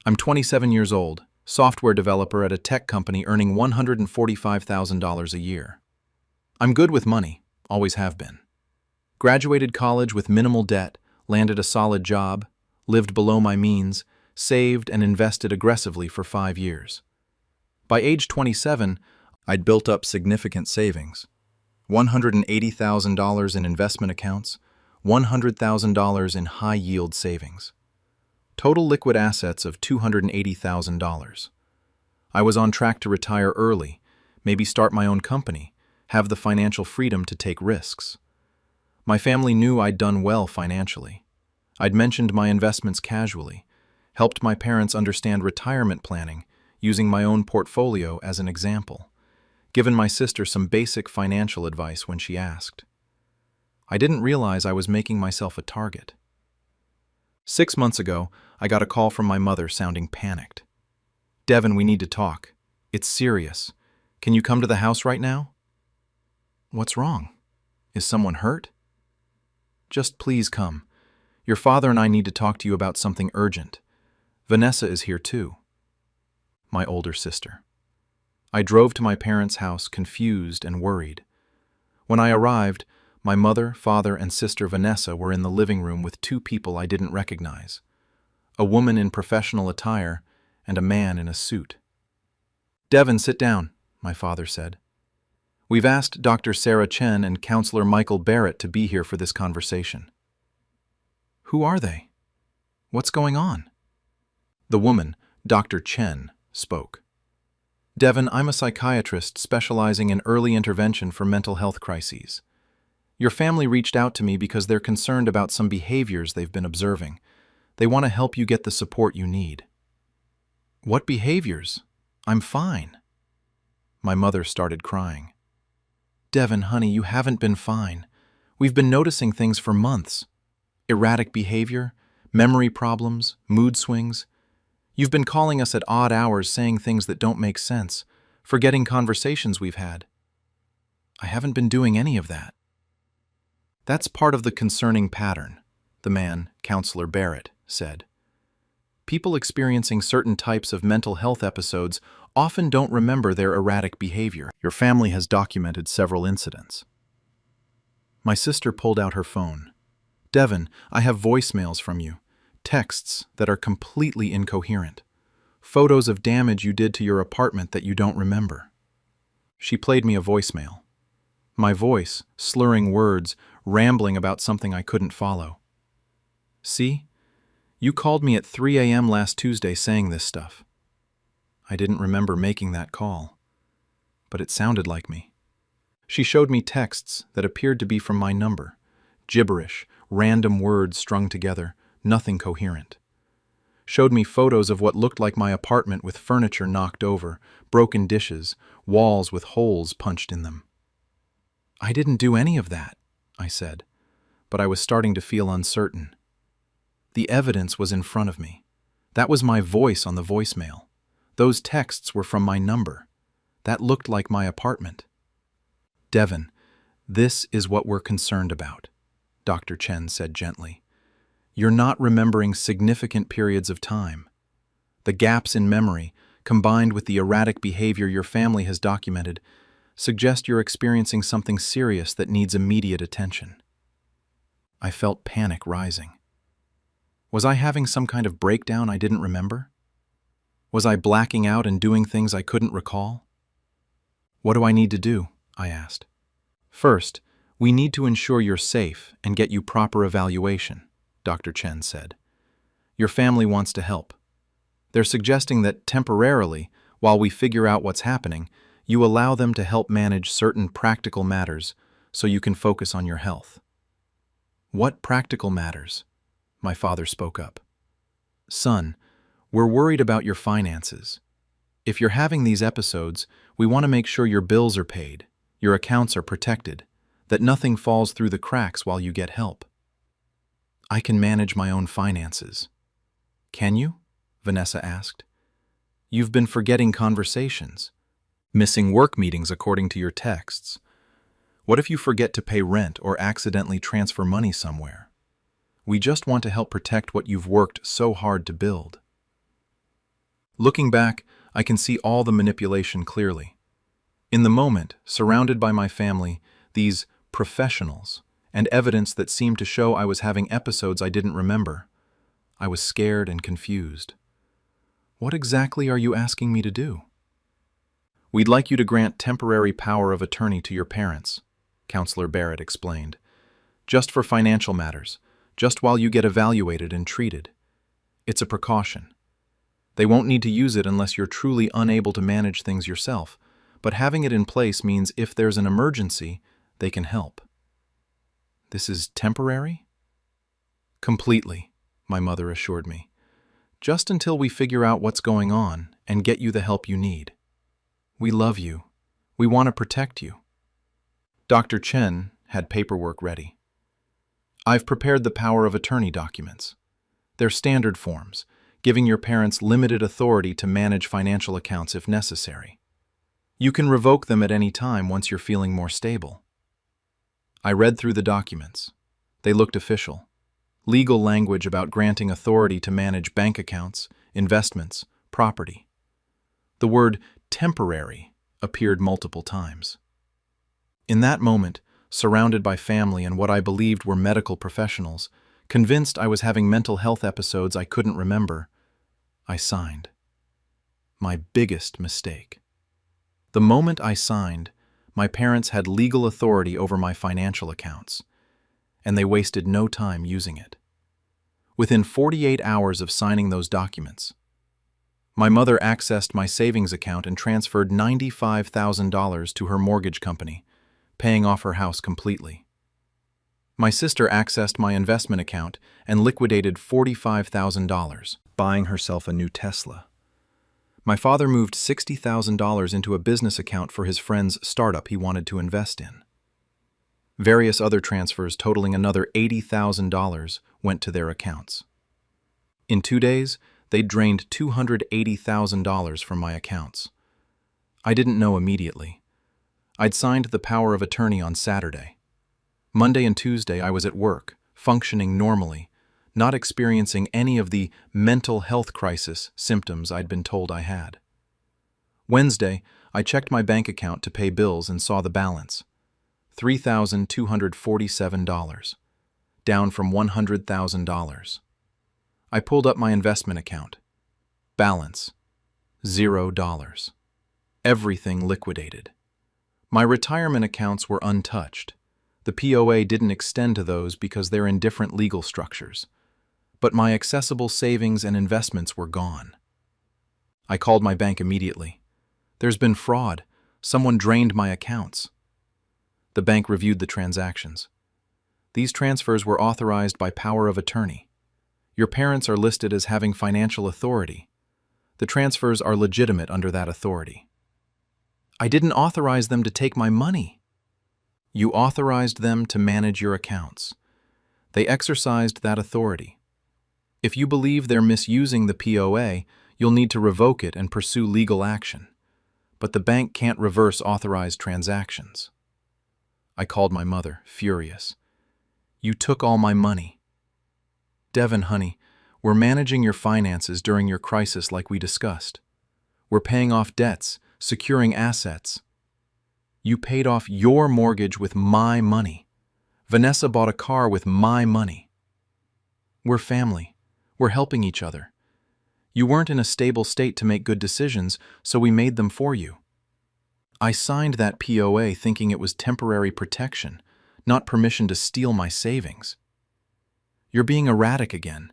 I'm 27 years old, software developer at a tech company earning $145,000 a year. I'm good with money, always have been. Graduated college with minimal debt, landed a solid job, lived below my means, saved and invested aggressively for 5 years. By age 27, I'd built up significant savings. $180,000 in investment accounts, $100,000 in high-yield savings. Total liquid assets of $280,000. I was on track to retire early, maybe start my own company, have the financial freedom to take risks. My family knew I'd done well financially. I'd mentioned my investments casually, helped my parents understand retirement planning using my own portfolio as an example, given my sister some basic financial advice when she asked. I didn't realize I was making myself a target. 6 months ago, I got a call from my mother sounding panicked. "Devin, we need to talk. It's serious. Can you come to the house right now?" "What's wrong? Is someone hurt?" "Just please come. Your father and I need to talk to you about something urgent. Vanessa is here too." My older sister. I drove to my parents' house confused and worried. When I arrived, my mother, father, and sister Vanessa were in the living room with 2 people I didn't recognize. A woman in professional attire and a man in a suit. "Devin, sit down," my father said. "We've asked Dr. Sarah Chen and Counselor Michael Barrett to be here for this conversation." "Who are they? What's going on?" The woman, Dr. Chen, spoke. "Devin, I'm a psychiatrist specializing in early intervention for mental health crises. Your family reached out to me because they're concerned about some behaviors they've been observing. They want to help you get the support you need." "What behaviors? I'm fine." My mother started crying. "Devin, honey, you haven't been fine. We've been noticing things for months. Erratic behavior, memory problems, mood swings. You've been calling us at odd hours saying things that don't make sense, forgetting conversations we've had." "I haven't been doing any of that." "That's part of the concerning pattern," the man, Counselor Barrett, said. "People experiencing certain types of mental health episodes often don't remember their erratic behavior. Your family has documented several incidents." My sister pulled out her phone. "Devin, I have voicemails from you, texts that are completely incoherent, photos of damage you did to your apartment that you don't remember." She played me a voicemail. My voice, slurring words, rambling about something I couldn't follow. "See? You called me at 3 a.m. last Tuesday saying this stuff." I didn't remember making that call, but it sounded like me. She showed me texts that appeared to be from my number. Gibberish, random words strung together, nothing coherent. Showed me photos of what looked like my apartment with furniture knocked over, broken dishes, walls with holes punched in them. "I didn't do any of that," I said, but I was starting to feel uncertain. The evidence was in front of me. That was my voice on the voicemail. Those texts were from my number. That looked like my apartment. "Devin, this is what we're concerned about," Dr. Chen said gently. "You're not remembering significant periods of time. The gaps in memory, combined with the erratic behavior your family has documented, suggest you're experiencing something serious that needs immediate attention." I felt panic rising. Was I having some kind of breakdown I didn't remember? Was I blacking out and doing things I couldn't recall? "What do I need to do?" I asked. "First, we need to ensure you're safe and get you proper evaluation," Dr. Chen said. "Your family wants to help. They're suggesting that temporarily, while we figure out what's happening, you allow them to help manage certain practical matters so you can focus on your health." "What practical matters?" My father spoke up. "Son, we're worried about your finances. If you're having these episodes, we want to make sure your bills are paid, your accounts are protected, that nothing falls through the cracks while you get help." "I can manage my own finances." "Can you?" Vanessa asked. "You've been forgetting conversations, missing work meetings according to your texts. What if you forget to pay rent or accidentally transfer money somewhere? We just want to help protect what you've worked so hard to build." Looking back, I can see all the manipulation clearly. In the moment, surrounded by my family, these professionals, and evidence that seemed to show I was having episodes I didn't remember, I was scared and confused. "What exactly are you asking me to do?" "We'd like you to grant temporary power of attorney to your parents," Counselor Barrett explained. "Just for financial matters, just while you get evaluated and treated. It's a precaution. They won't need to use it unless you're truly unable to manage things yourself, but having it in place means if there's an emergency, they can help." "This is temporary?" "Completely," my mother assured me. "Just until we figure out what's going on and get you the help you need. We love you. We want to protect you." Dr. Chen had paperwork ready. "I've prepared the power of attorney documents. They're standard forms, giving your parents limited authority to manage financial accounts if necessary. You can revoke them at any time once you're feeling more stable." I read through the documents. They looked official. Legal language about granting authority to manage bank accounts, investments, property. The word temporary appeared multiple times. In that moment, surrounded by family and what I believed were medical professionals, convinced I was having mental health episodes I couldn't remember, I signed. My biggest mistake. The moment I signed, my parents had legal authority over my financial accounts, and they wasted no time using it. Within 48 hours of signing those documents, my mother accessed my savings account and transferred $95,000 to her mortgage company, paying off her house completely. My sister accessed my investment account and liquidated $45,000, buying herself a new Tesla. My father moved $60,000 into a business account for his friend's startup he wanted to invest in. Various other transfers totaling another $80,000 went to their accounts. In 2 days, they drained $280,000 from my accounts. I didn't know immediately. I'd signed the power of attorney on Saturday. Monday and Tuesday I was at work, functioning normally, not experiencing any of the mental health crisis symptoms I'd been told I had. Wednesday, I checked my bank account to pay bills and saw the balance. $3,247, down from $100,000. I pulled up my investment account. Balance, $0. Everything liquidated. My retirement accounts were untouched. The POA didn't extend to those because they're in different legal structures. But my accessible savings and investments were gone. I called my bank immediately. There's been fraud. Someone drained my accounts. The bank reviewed the transactions. These transfers were authorized by power of attorney. Your parents are listed as having financial authority. The transfers are legitimate under that authority. I didn't authorize them to take my money. You authorized them to manage your accounts. They exercised that authority. If you believe they're misusing the POA, you'll need to revoke it and pursue legal action. But the bank can't reverse authorized transactions. I called my mother, furious. You took all my money. Devin, honey, we're managing your finances during your crisis like we discussed. We're paying off debts, securing assets. You paid off your mortgage with my money. Vanessa bought a car with my money. We're family. We're helping each other. You weren't in a stable state to make good decisions, so we made them for you. I signed that POA thinking it was temporary protection, not permission to steal my savings. You're being erratic again.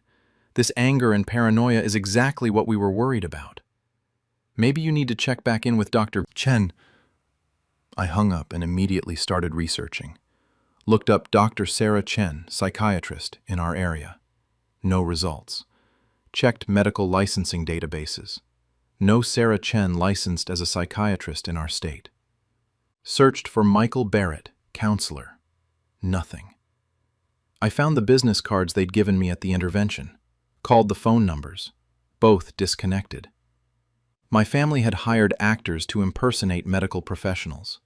This anger and paranoia is exactly what we were worried about. Maybe you need to check back in with Dr. Chen. I hung up and immediately started researching. Looked up Dr. Sarah Chen, psychiatrist, in our area. No results. Checked medical licensing databases. No Sarah Chen licensed as a psychiatrist in our state. Searched for Michael Barrett, counselor. Nothing. I found the business cards they'd given me at the intervention. Called the phone numbers. Both disconnected. My family had hired actors to impersonate medical professionals.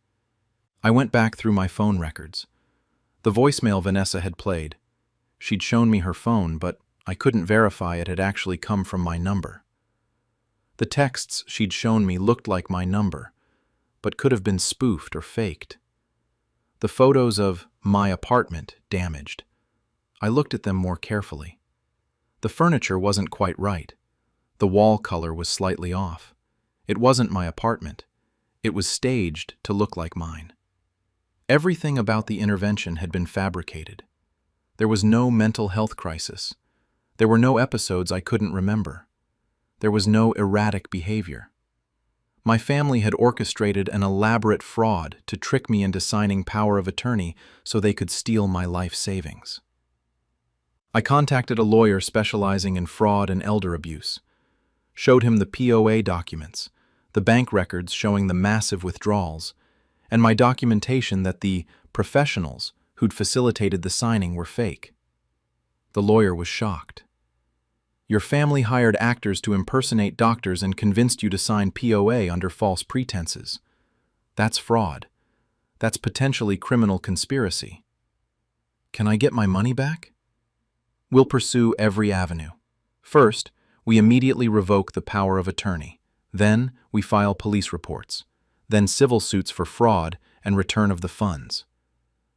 I went back through my phone records. The voicemail Vanessa had played. She'd shown me her phone, but I couldn't verify it had actually come from my number. The texts she'd shown me looked like my number, but could have been spoofed or faked. The photos of my apartment damaged. I looked at them more carefully. The furniture wasn't quite right. The wall color was slightly off. It wasn't my apartment. It was staged to look like mine. Everything about the intervention had been fabricated. There was no mental health crisis. There were no episodes I couldn't remember. There was no erratic behavior. My family had orchestrated an elaborate fraud to trick me into signing power of attorney so they could steal my life savings. I contacted a lawyer specializing in fraud and elder abuse. Showed him the POA documents, the bank records showing the massive withdrawals, and my documentation that the professionals who'd facilitated the signing were fake. The lawyer was shocked. Your family hired actors to impersonate doctors and convinced you to sign POA under false pretenses. That's fraud. That's potentially criminal conspiracy. Can I get my money back? We'll pursue every avenue. First, we immediately revoke the power of attorney. Then, we file police reports. Then civil suits for fraud and return of the funds.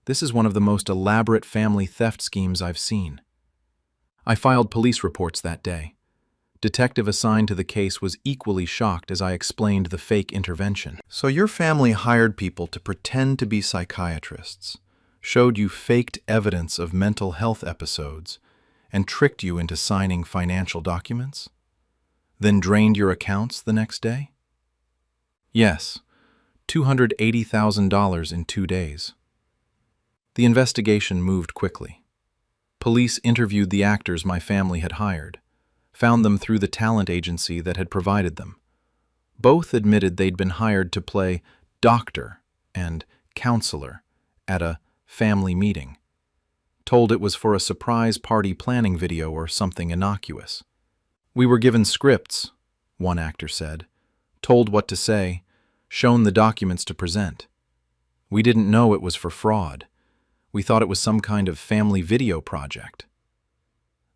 This is one of the most elaborate family theft schemes I've seen. I filed police reports that day. Detective assigned to the case was equally shocked as I explained the fake intervention. So your family hired people to pretend to be psychiatrists, showed you faked evidence of mental health episodes, and tricked you into signing financial documents? Then drained your accounts the next day? Yes, $280,000 in 2 days. The investigation moved quickly. Police interviewed the actors my family had hired, found them through the talent agency that had provided them. Both admitted they'd been hired to play doctor and counselor at a family meeting, told it was for a surprise party planning video or something innocuous. "We were given scripts," one actor said, "told what to say, shown the documents to present. We didn't know it was for fraud. We thought it was some kind of family video project."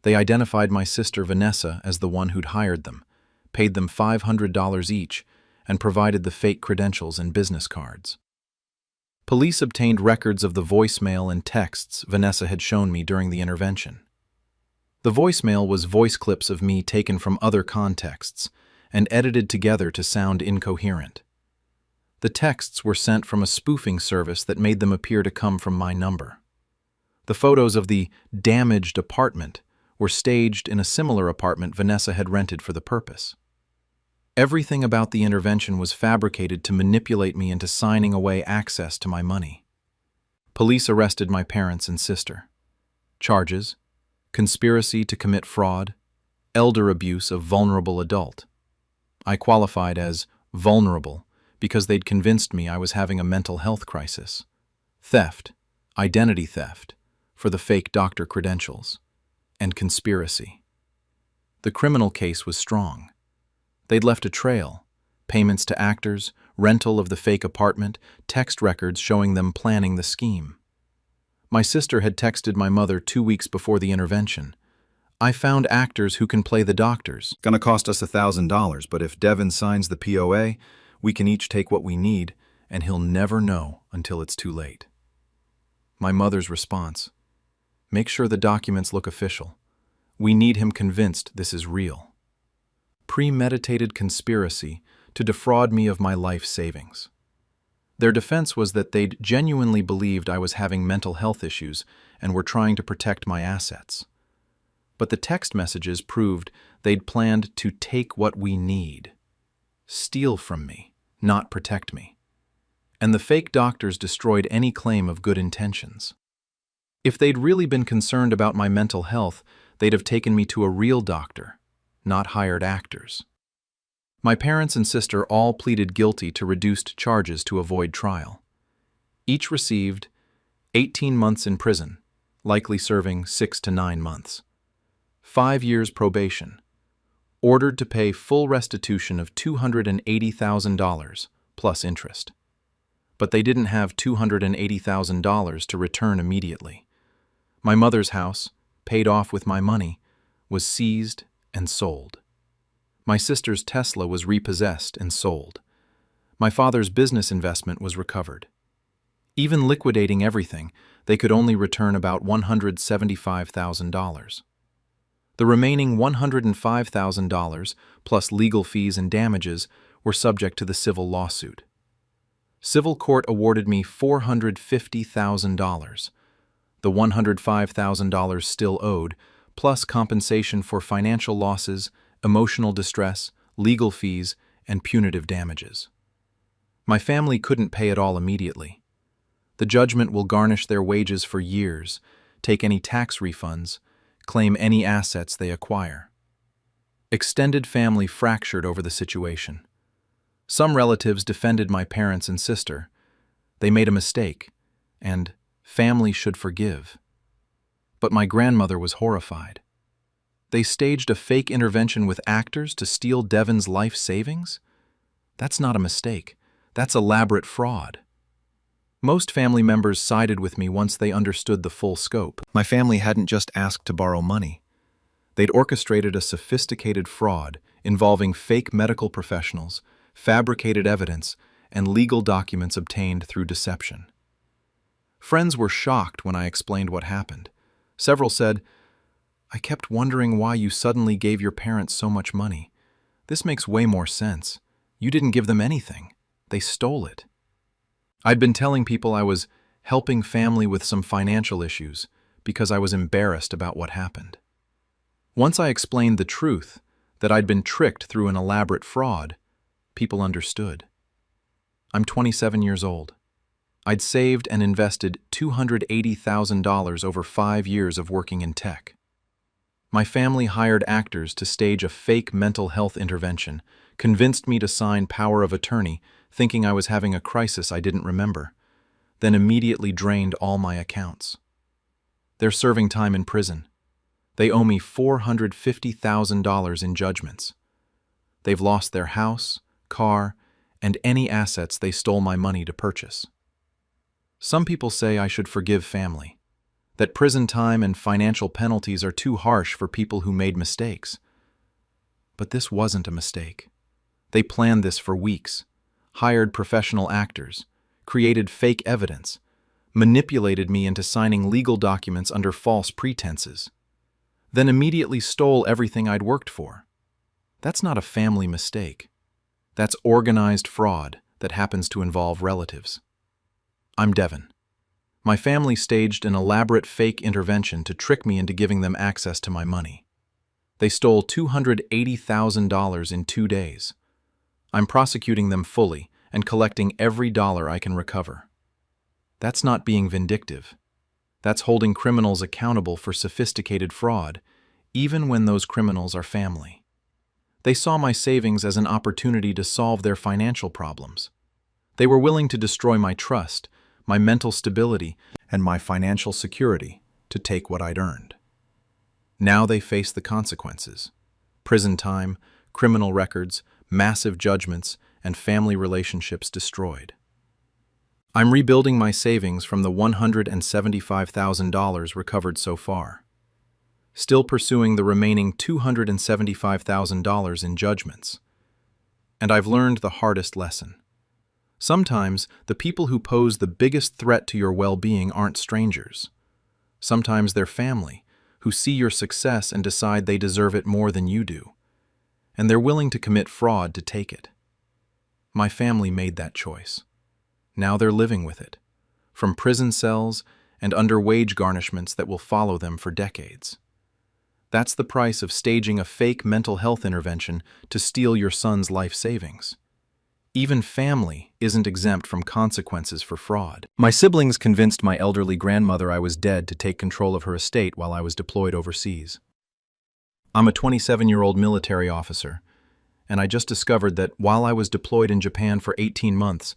They identified my sister Vanessa as the one who'd hired them, paid them $500 each, and provided the fake credentials and business cards. Police obtained records of the voicemail and texts Vanessa had shown me during the intervention. The voicemail was voice clips of me taken from other contexts and edited together to sound incoherent. The texts were sent from a spoofing service that made them appear to come from my number. The photos of the damaged apartment were staged in a similar apartment Vanessa had rented for the purpose. Everything about the intervention was fabricated to manipulate me into signing away access to my money. Police arrested my parents and sister. Charges: conspiracy to commit fraud, elder abuse of vulnerable adult. I qualified as vulnerable because they'd convinced me I was having a mental health crisis. Theft, identity theft, for the fake doctor credentials, and conspiracy. The criminal case was strong. They'd left a trail: payments to actors, rental of the fake apartment, text records showing them planning the scheme. My sister had texted my mother 2 weeks before the intervention. "I found actors who can play the doctors. Gonna cost us $1,000, but if Devin signs the POA, we can each take what we need, and he'll never know until it's too late." My mother's response: "Make sure the documents look official. We need him convinced this is real." Premeditated conspiracy to defraud me of my life savings. Their defense was that they'd genuinely believed I was having mental health issues and were trying to protect my assets. But the text messages proved they'd planned to take what we need, steal from me, not protect me. And the fake doctors destroyed any claim of good intentions. If they'd really been concerned about my mental health, they'd have taken me to a real doctor, not hired actors. My parents and sister all pleaded guilty to reduced charges to avoid trial. Each received 18 months in prison, likely serving 6 to 9 months. 5 years probation. Ordered to pay full restitution of $280,000 plus interest. But they didn't have $280,000 to return immediately. My mother's house, paid off with my money, was seized and sold. My sister's Tesla was repossessed and sold. My father's business investment was recovered. Even liquidating everything, they could only return about $175,000. The remaining $105,000, plus legal fees and damages, were subject to the civil lawsuit. Civil court awarded me $450,000. The $105,000 still owed, plus compensation for financial losses, emotional distress, legal fees, and punitive damages. My family couldn't pay it all immediately. The judgment will garnish their wages for years, take any tax refunds, claim any assets they acquire. Extended family fractured over the situation. Some relatives defended my parents and sister. They made a mistake, and family should forgive. But my grandmother was horrified. They staged a fake intervention with actors to steal Devin's life savings? That's not a mistake. That's elaborate fraud. Most family members sided with me once they understood the full scope. My family hadn't just asked to borrow money. They'd orchestrated a sophisticated fraud involving fake medical professionals, fabricated evidence, and legal documents obtained through deception. Friends were shocked when I explained what happened. Several said, "I kept wondering why you suddenly gave your parents so much money. This makes way more sense. You didn't give them anything. They stole it." I'd been telling people I was helping family with some financial issues because I was embarrassed about what happened. Once I explained the truth, that I'd been tricked through an elaborate fraud, people understood. I'm 27 years old. I'd saved and invested $280,000 over 5 years of working in tech. My family hired actors to stage a fake mental health intervention, convinced me to sign power of attorney, thinking I was having a crisis I didn't remember, then immediately drained all my accounts. They're serving time in prison. They owe me $450,000 in judgments. They've lost their house, car, and any assets they stole my money to purchase. Some people say I should forgive family, that prison time and financial penalties are too harsh for people who made mistakes. But this wasn't a mistake. They planned this for weeks, hired professional actors, created fake evidence, manipulated me into signing legal documents under false pretenses, then immediately stole everything I'd worked for. That's not a family mistake. That's organized fraud that happens to involve relatives. I'm Devin. My family staged an elaborate fake intervention to trick me into giving them access to my money. They stole $280,000 in 2 days. I'm prosecuting them fully and collecting every dollar I can recover. That's not being vindictive. That's holding criminals accountable for sophisticated fraud, even when those criminals are family. They saw my savings as an opportunity to solve their financial problems. They were willing to destroy my trust, my mental stability, and my financial security to take what I'd earned. Now they face the consequences: prison time, criminal records, massive judgments, and family relationships destroyed. I'm rebuilding my savings from the $175,000 recovered so far, still pursuing the remaining $275,000 in judgments. And I've learned the hardest lesson. Sometimes the people who pose the biggest threat to your well-being aren't strangers. Sometimes they're family, who see your success and decide they deserve it more than you do, and they're willing to commit fraud to take it. My family made that choice. Now they're living with it, from prison cells and under wage garnishments that will follow them for decades. That's the price of staging a fake mental health intervention to steal your son's life savings. Even family isn't exempt from consequences for fraud. My siblings convinced my elderly grandmother I was dead to take control of her estate while I was deployed overseas. I'm a 27-year-old military officer, and I just discovered that while I was deployed in Japan for 18 months,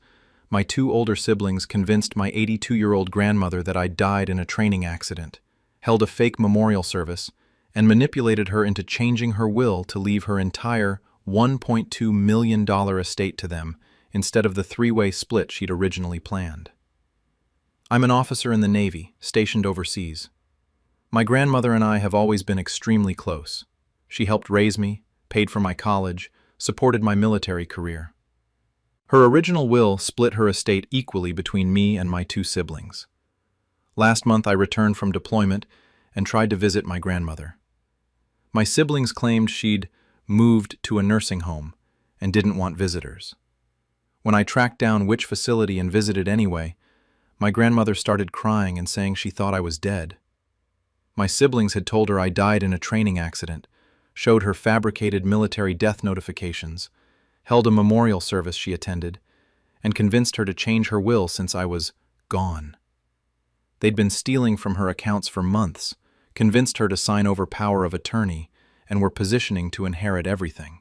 my 2 older siblings convinced my 82-year-old grandmother that I died in a training accident, held a fake memorial service, and manipulated her into changing her will to leave her entire $1.2 million estate to them instead of the 3-way split she'd originally planned. I'm an officer in the Navy, stationed overseas. My grandmother and I have always been extremely close. She helped raise me, paid for my college, supported my military career. Her original will split her estate equally between me and my 2 siblings. Last month I returned from deployment and tried to visit my grandmother. My siblings claimed she'd moved to a nursing home and didn't want visitors. When I tracked down which facility and visited anyway, my grandmother started crying and saying she thought I was dead. My siblings had told her I died in a training accident, showed her fabricated military death notifications, held a memorial service she attended, and convinced her to change her will since I was gone. They'd been stealing from her accounts for months, convinced her to sign over power of attorney, and were positioning to inherit everything.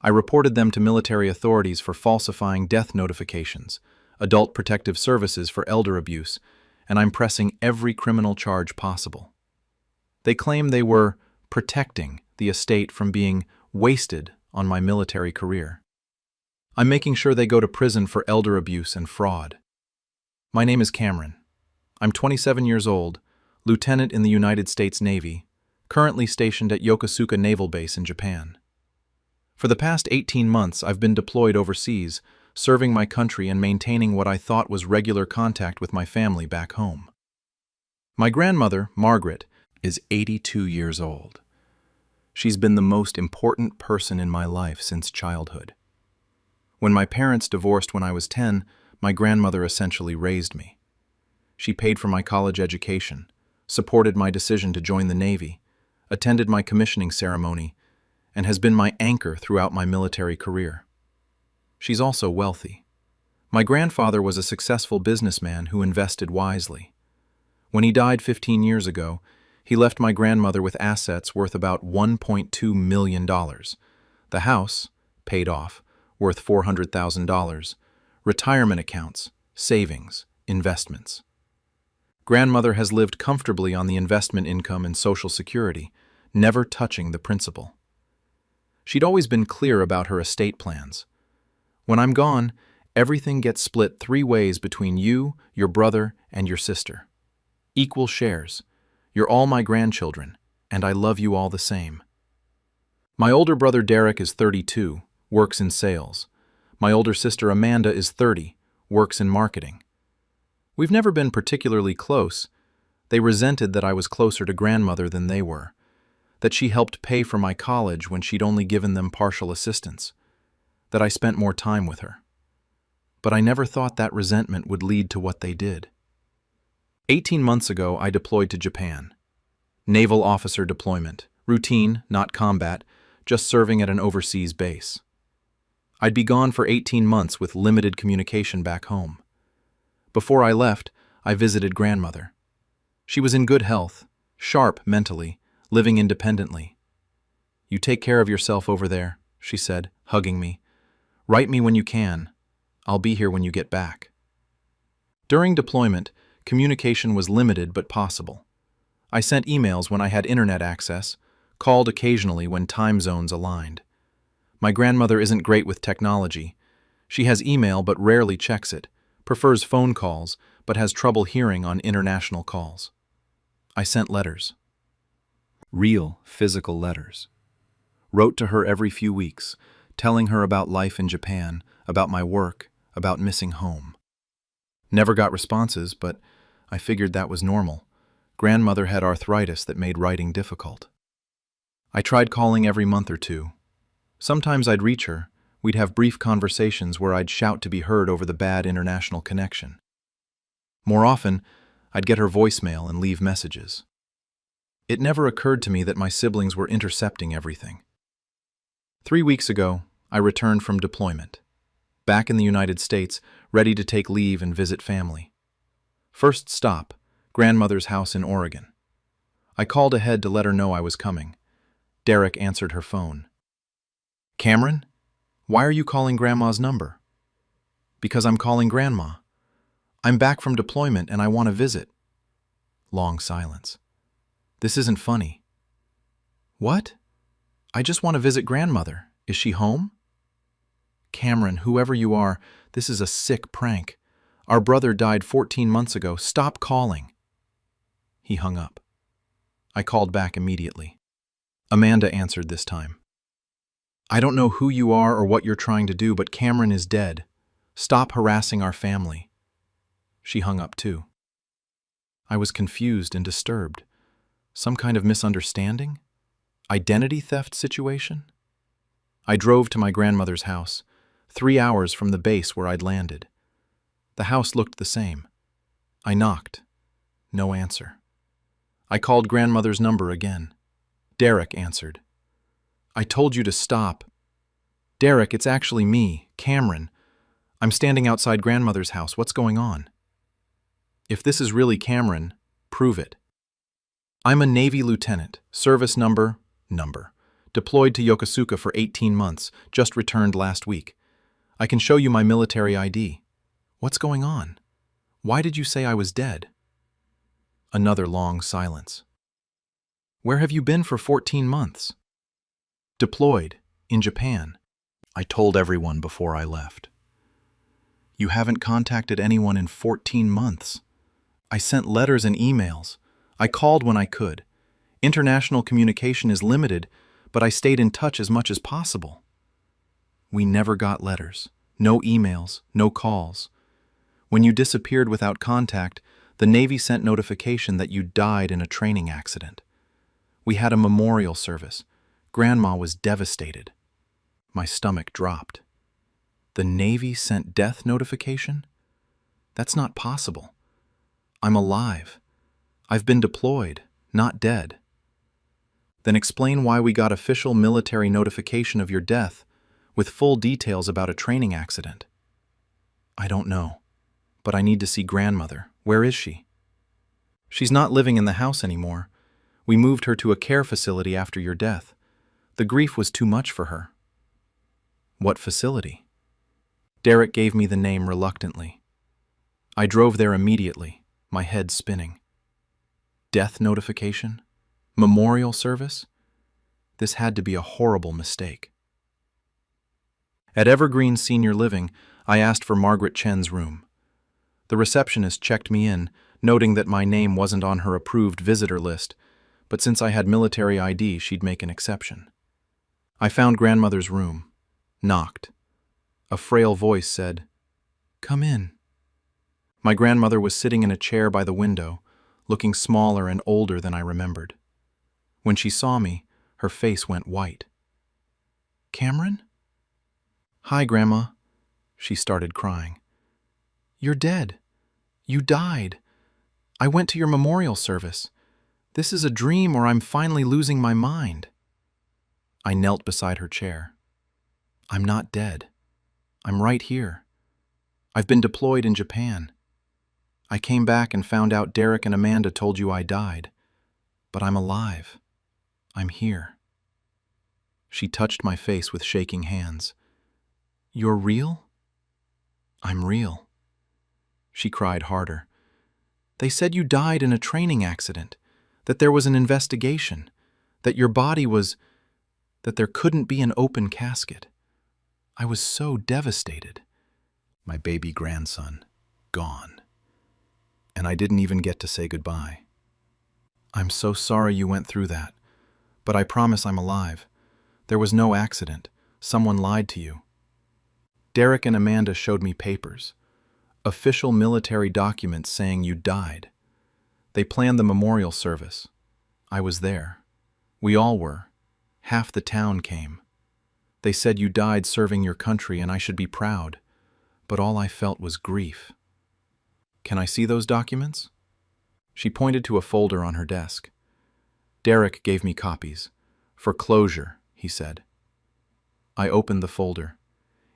I reported them to military authorities for falsifying death notifications, adult protective services for elder abuse, and I'm pressing every criminal charge possible. They claim they were protecting the estate from being wasted on my military career. I'm making sure they go to prison for elder abuse and fraud. My name is Cameron. I'm 27 years old, lieutenant in the United States Navy, currently stationed at Yokosuka Naval Base in Japan. For the past 18 months, I've been deployed overseas, serving my country and maintaining what I thought was regular contact with my family back home. My grandmother, Margaret, is 82 years old. She's been the most important person in my life since childhood. When my parents divorced when I was 10, my grandmother essentially raised me. She paid for my college education, supported my decision to join the Navy, attended my commissioning ceremony, and has been my anchor throughout my military career. She's also wealthy. My grandfather was a successful businessman who invested wisely. When he died 15 years ago, he left my grandmother with assets worth about $1.2 million. The house, paid off, worth $400,000, retirement accounts, savings, investments. Grandmother has lived comfortably on the investment income and Social Security, never touching the principal. She'd always been clear about her estate plans. When I'm gone, everything gets split 3 ways between you, your brother, and your sister. Equal shares. You're all my grandchildren, and I love you all the same. My older brother Derek is 32, works in sales. My older sister Amanda is 30, works in marketing. We've never been particularly close. They resented that I was closer to grandmother than they were, that she helped pay for my college when she'd only given them partial assistance, that I spent more time with her. But I never thought that resentment would lead to what they did. 18 months ago, I deployed to Japan. Naval officer deployment, routine, not combat, just serving at an overseas base. I'd be gone for 18 months with limited communication back home. Before I left, I visited grandmother. She was in good health, sharp mentally, living independently. "You take care of yourself over there," she said, hugging me. "Write me when you can. I'll be here when you get back." During deployment, communication was limited but possible. I sent emails when I had internet access, called occasionally when time zones aligned. My grandmother isn't great with technology. She has email but rarely checks it, prefers phone calls, but has trouble hearing on international calls. I sent letters. Real, physical letters. Wrote to her every few weeks, telling her about life in Japan, about my work, about missing home. Never got responses, but I figured that was normal. Grandmother had arthritis that made writing difficult. I tried calling every month or 2. Sometimes I'd reach her. We'd have brief conversations where I'd shout to be heard over the bad international connection. More often, I'd get her voicemail and leave messages. It never occurred to me that my siblings were intercepting everything. 3 weeks ago, I returned from deployment. Back in the United States, ready to take leave and visit family. First stop, grandmother's house in Oregon. I called ahead to let her know I was coming. Derek answered her phone. "Cameron, why are you calling Grandma's number?" "Because I'm calling Grandma. I'm back from deployment and I want to visit." Long silence. "This isn't funny." "What?" "I just want to visit grandmother. Is she home?" "Cameron, whoever you are, this is a sick prank. Our brother died 14 months ago. Stop calling." He hung up. I called back immediately. Amanda answered this time. "I don't know who you are or what you're trying to do, but Cameron is dead. Stop harassing our family." She hung up too. I was confused and disturbed. Some kind of misunderstanding? Identity theft situation? I drove to my grandmother's house, 3 hours from the base where I'd landed. The house looked the same. I knocked. No answer. I called grandmother's number again. Derek answered. "I told you to stop." "Derek, it's actually me, Cameron. I'm standing outside grandmother's house. What's going on?" "If this is really Cameron, prove it." "I'm a Navy lieutenant, service number, deployed to Yokosuka for 18 months, just returned last week. I can show you my military ID. What's going on? Why did you say I was dead?" Another long silence. "Where have you been for 14 months?" "Deployed, in Japan. I told everyone before I left." "You haven't contacted anyone in 14 months. I sent letters and emails. I called when I could. International communication is limited, but I stayed in touch as much as possible." "We never got letters. No emails, no calls. When you disappeared without contact, the Navy sent notification that you died in a training accident. We had a memorial service. Grandma was devastated." My stomach dropped. The Navy sent death notification? That's not possible. I'm alive. I've been deployed, not dead. Then explain why we got official military notification of your death with full details about a training accident. I don't know, but I need to see grandmother. Where is she? She's not living in the house anymore. We moved her to a care facility after your death. The grief was too much for her. What facility? Derek gave me the name reluctantly. I drove there immediately, my head spinning. Death notification? Memorial service? This had to be a horrible mistake. At Evergreen Senior Living, I asked for Margaret Chen's room. The receptionist checked me in, noting that my name wasn't on her approved visitor list, but since I had military ID, she'd make an exception. I found grandmother's room, knocked. A frail voice said, "Come in." My grandmother was sitting in a chair by the window, looking smaller and older than I remembered. When she saw me, her face went white. "Cameron?" "Hi, Grandma." She started crying. "You're dead. You died. I went to your memorial service. This is a dream or I'm finally losing my mind." I knelt beside her chair. "I'm not dead. I'm right here. I've been deployed in Japan. I came back and found out Derek and Amanda told you I died. But I'm alive. I'm here." She touched my face with shaking hands. "You're real?" "I'm real." She cried harder. "They said you died in a training accident, that there was an investigation, that your body was, that there couldn't be an open casket. I was so devastated. My baby grandson, gone. And I didn't even get to say goodbye. I'm so sorry you went through that, but I promise I'm alive. There was no accident. Someone lied to you." Derek and Amanda showed me papers, official military documents saying you died. They planned the memorial service. I was there. We all were. Half the town came. They said you died serving your country and I should be proud, but all I felt was grief. "Can I see those documents?" She pointed to a folder on her desk. Derek gave me copies. "For closure," he said. I opened the folder.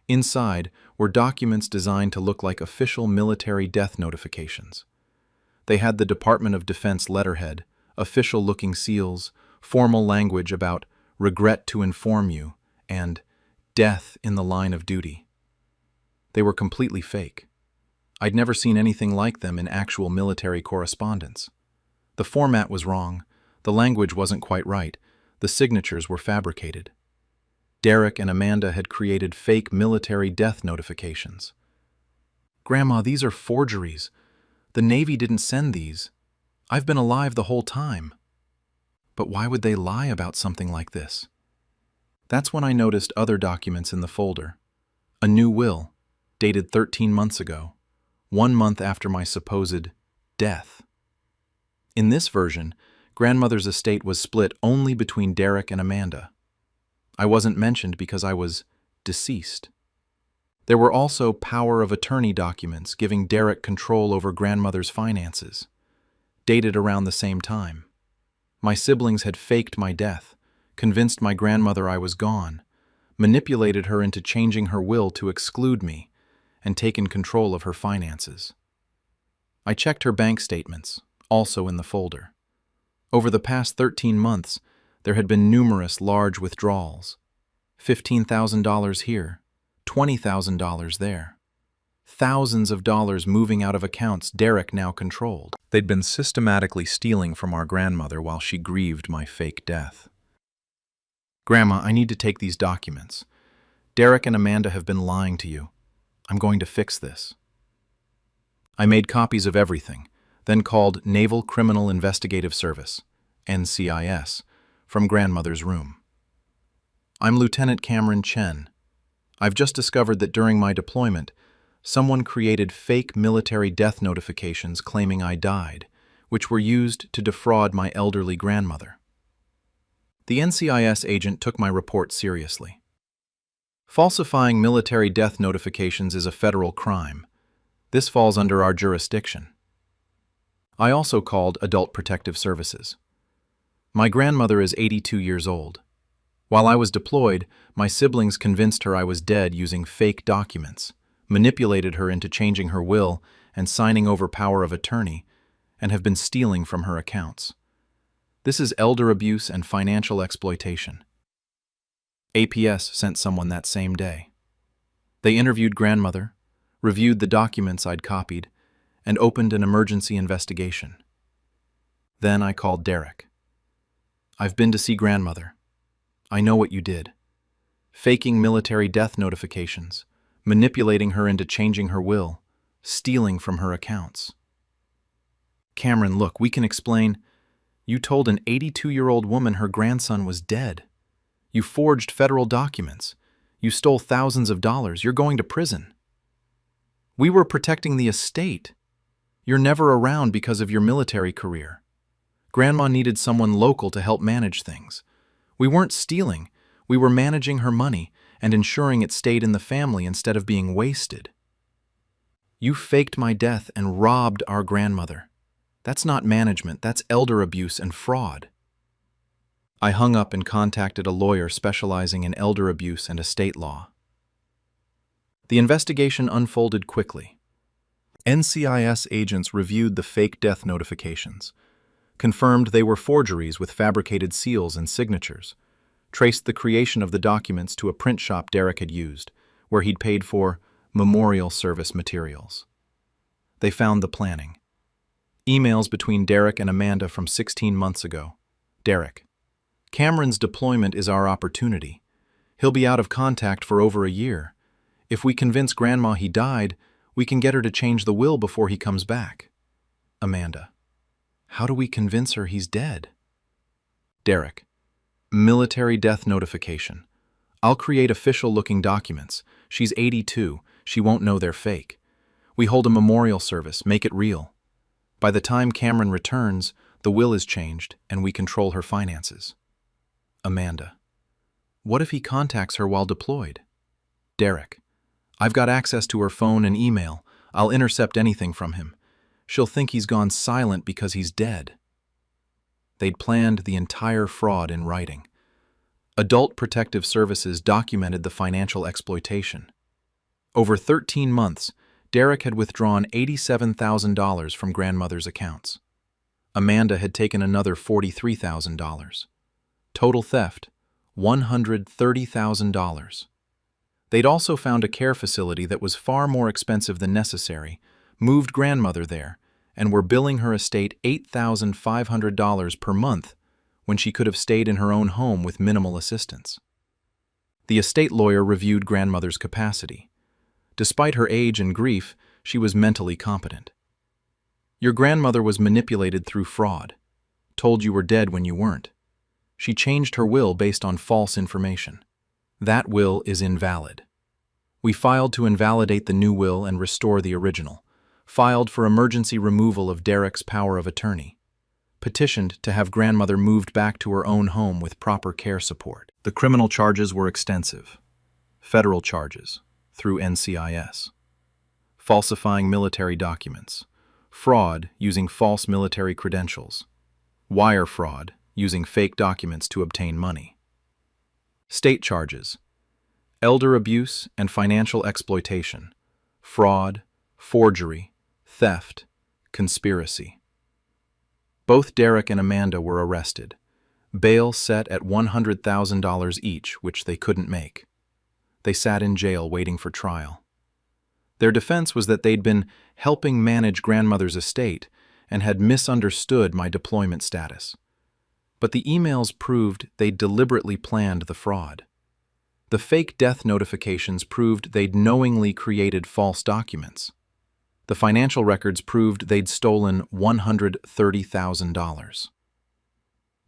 Inside were documents designed to look like official military death notifications. They had the Department of Defense letterhead, official-looking seals, formal language about "regret to inform you" and "death in the line of duty." They were completely fake. I'd never seen anything like them in actual military correspondence. The format was wrong, the language wasn't quite right, the signatures were fabricated. Derek and Amanda had created fake military death notifications. "Grandma, these are forgeries. The Navy didn't send these. I've been alive the whole time." But why would they lie about something like this? That's when I noticed other documents in the folder. A new will, dated 13 months ago, 1 month after my supposed death. In this version, grandmother's estate was split only between Derek and Amanda. I wasn't mentioned because I was deceased. There were also power of attorney documents giving Derek control over grandmother's finances, dated around the same time. My siblings had faked my death, convinced my grandmother I was gone, manipulated her into changing her will to exclude me, and taken control of her finances. I checked her bank statements, also in the folder. Over the past 13 months, there had been numerous large withdrawals. $15,000 here, $20,000 there. Thousands of dollars moving out of accounts Derek now controlled. They'd been systematically stealing from our grandmother while she grieved my fake death. "Grandma, I need to take these documents. Derek and Amanda have been lying to you. I'm going to fix this." I made copies of everything, then called Naval Criminal Investigative Service, NCIS, from grandmother's room. "I'm Lieutenant Cameron Chen. I've just discovered that during my deployment, someone created fake military death notifications claiming I died, which were used to defraud my elderly grandmother." The NCIS agent took my report seriously. Falsifying military death notifications is a federal crime. This falls under our jurisdiction. I also called Adult Protective Services. My grandmother is 82 years old. While I was deployed, my siblings convinced her I was dead using fake documents, manipulated her into changing her will and signing over power of attorney, and have been stealing from her accounts. This is elder abuse and financial exploitation. APS sent someone that same day. They interviewed grandmother, reviewed the documents I'd copied, and opened an emergency investigation. Then I called Derek. "I've been to see grandmother. I know what you did. Faking military death notifications, manipulating her into changing her will, stealing from her accounts." "Cameron, look, we can explain. You told an 82-year-old woman her grandson was dead. You forged federal documents. You stole thousands of dollars. You're going to prison. We were protecting the estate. You're never around because of your military career. Grandma needed someone local to help manage things. We weren't stealing. We were managing her money and ensuring it stayed in the family instead of being wasted. You faked my death and robbed our grandmother. That's not management, that's elder abuse and fraud." I hung up and contacted a lawyer specializing in elder abuse and estate law. The investigation unfolded quickly. NCIS agents reviewed the fake death notifications, confirmed they were forgeries with fabricated seals and signatures, traced the creation of the documents to a print shop Derek had used, where he'd paid for memorial service materials. They found the planning. Emails between Derek and Amanda from 16 months ago. Derek: "Cameron's deployment is our opportunity. He'll be out of contact for over a year. If we convince Grandma he died, we can get her to change the will before he comes back." Amanda: "How do we convince her he's dead?" Derek: "Military death notification. I'll create official-looking documents. She's 82. She won't know they're fake. We hold a memorial service, make it real. By the time Cameron returns, the will is changed and we control her finances." Amanda: "What if he contacts her while deployed?" Derek: "I've got access to her phone and email. I'll intercept anything from him. She'll think he's gone silent because he's dead." They'd planned the entire fraud in writing. Adult Protective Services documented the financial exploitation. Over 13 months, Derek had withdrawn $87,000 from grandmother's accounts. Amanda had taken another $43,000. Total theft, $130,000. They'd also found a care facility that was far more expensive than necessary, moved grandmother there, and were billing her estate $8,500 per month when she could have stayed in her own home with minimal assistance. The estate lawyer reviewed grandmother's capacity. Despite her age and grief, she was mentally competent. "Your grandmother was manipulated through fraud, told you were dead when you weren't. She changed her will based on false information. That will is invalid. We filed to invalidate the new will and restore the original, filed for emergency removal of Derek's power of attorney, petitioned to have grandmother moved back to her own home with proper care support." The criminal charges were extensive. Federal charges through NCIS, falsifying military documents, fraud using false military credentials, wire fraud using fake documents to obtain money. State charges: elder abuse and financial exploitation, fraud, forgery, theft, conspiracy. Both Derek and Amanda were arrested. Bail set at $100,000 each, which they couldn't make. They sat in jail waiting for trial. Their defense was that they'd been helping manage grandmother's estate and had misunderstood my deployment status. But the emails proved they'd deliberately planned the fraud. The fake death notifications proved they'd knowingly created false documents. The financial records proved they'd stolen $130,000.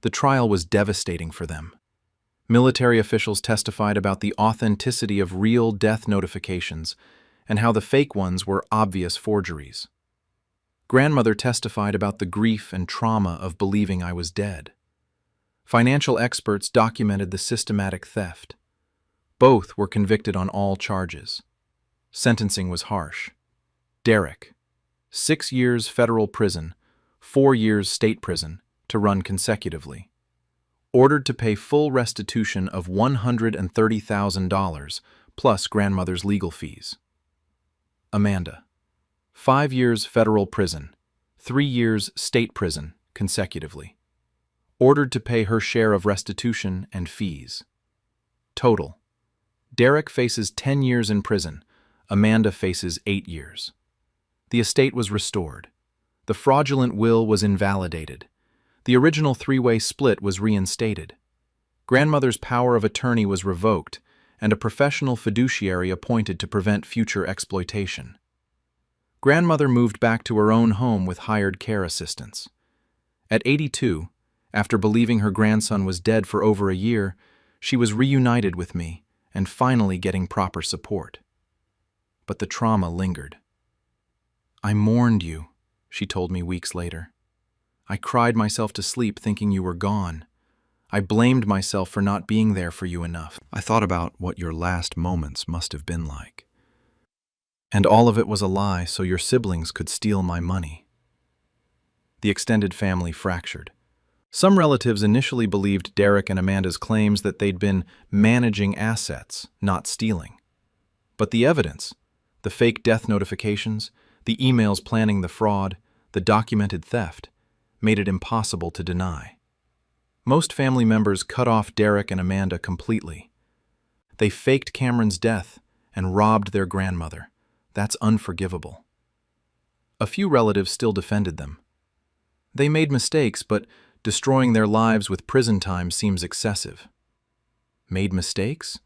The trial was devastating for them. Military officials testified about the authenticity of real death notifications and how the fake ones were obvious forgeries. Grandmother testified about the grief and trauma of believing I was dead. Financial experts documented the systematic theft. Both were convicted on all charges. Sentencing was harsh. Derek: 6 years federal prison, 4 years state prison, to run consecutively. Ordered to pay full restitution of $130,000 plus grandmother's legal fees. Amanda. 5 years federal prison, 3 years state prison consecutively. Ordered to pay her share of restitution and fees. Total. Derek faces 10 years in prison. Amanda faces 8 years. The estate was restored. The fraudulent will was invalidated. The original three-way split was reinstated. Grandmother's power of attorney was revoked, and a professional fiduciary appointed to prevent future exploitation. Grandmother moved back to her own home with hired care assistants. At 82, after believing her grandson was dead for over a year, she was reunited with me and finally getting proper support. But the trauma lingered. "I mourned you," she told me weeks later. "I cried myself to sleep thinking you were gone. I blamed myself for not being there for you enough. I thought about what your last moments must have been like. And all of it was a lie so your siblings could steal my money." The extended family fractured. Some relatives initially believed Derek and Amanda's claims that they'd been managing assets, not stealing. But the evidence, the fake death notifications, the emails planning the fraud, the documented theft, made it impossible to deny. Most family members cut off Derek and Amanda completely. They faked Cameron's death and robbed their grandmother. That's unforgivable. A few relatives still defended them. They made mistakes, but destroying their lives with prison time seems excessive. Made mistakes?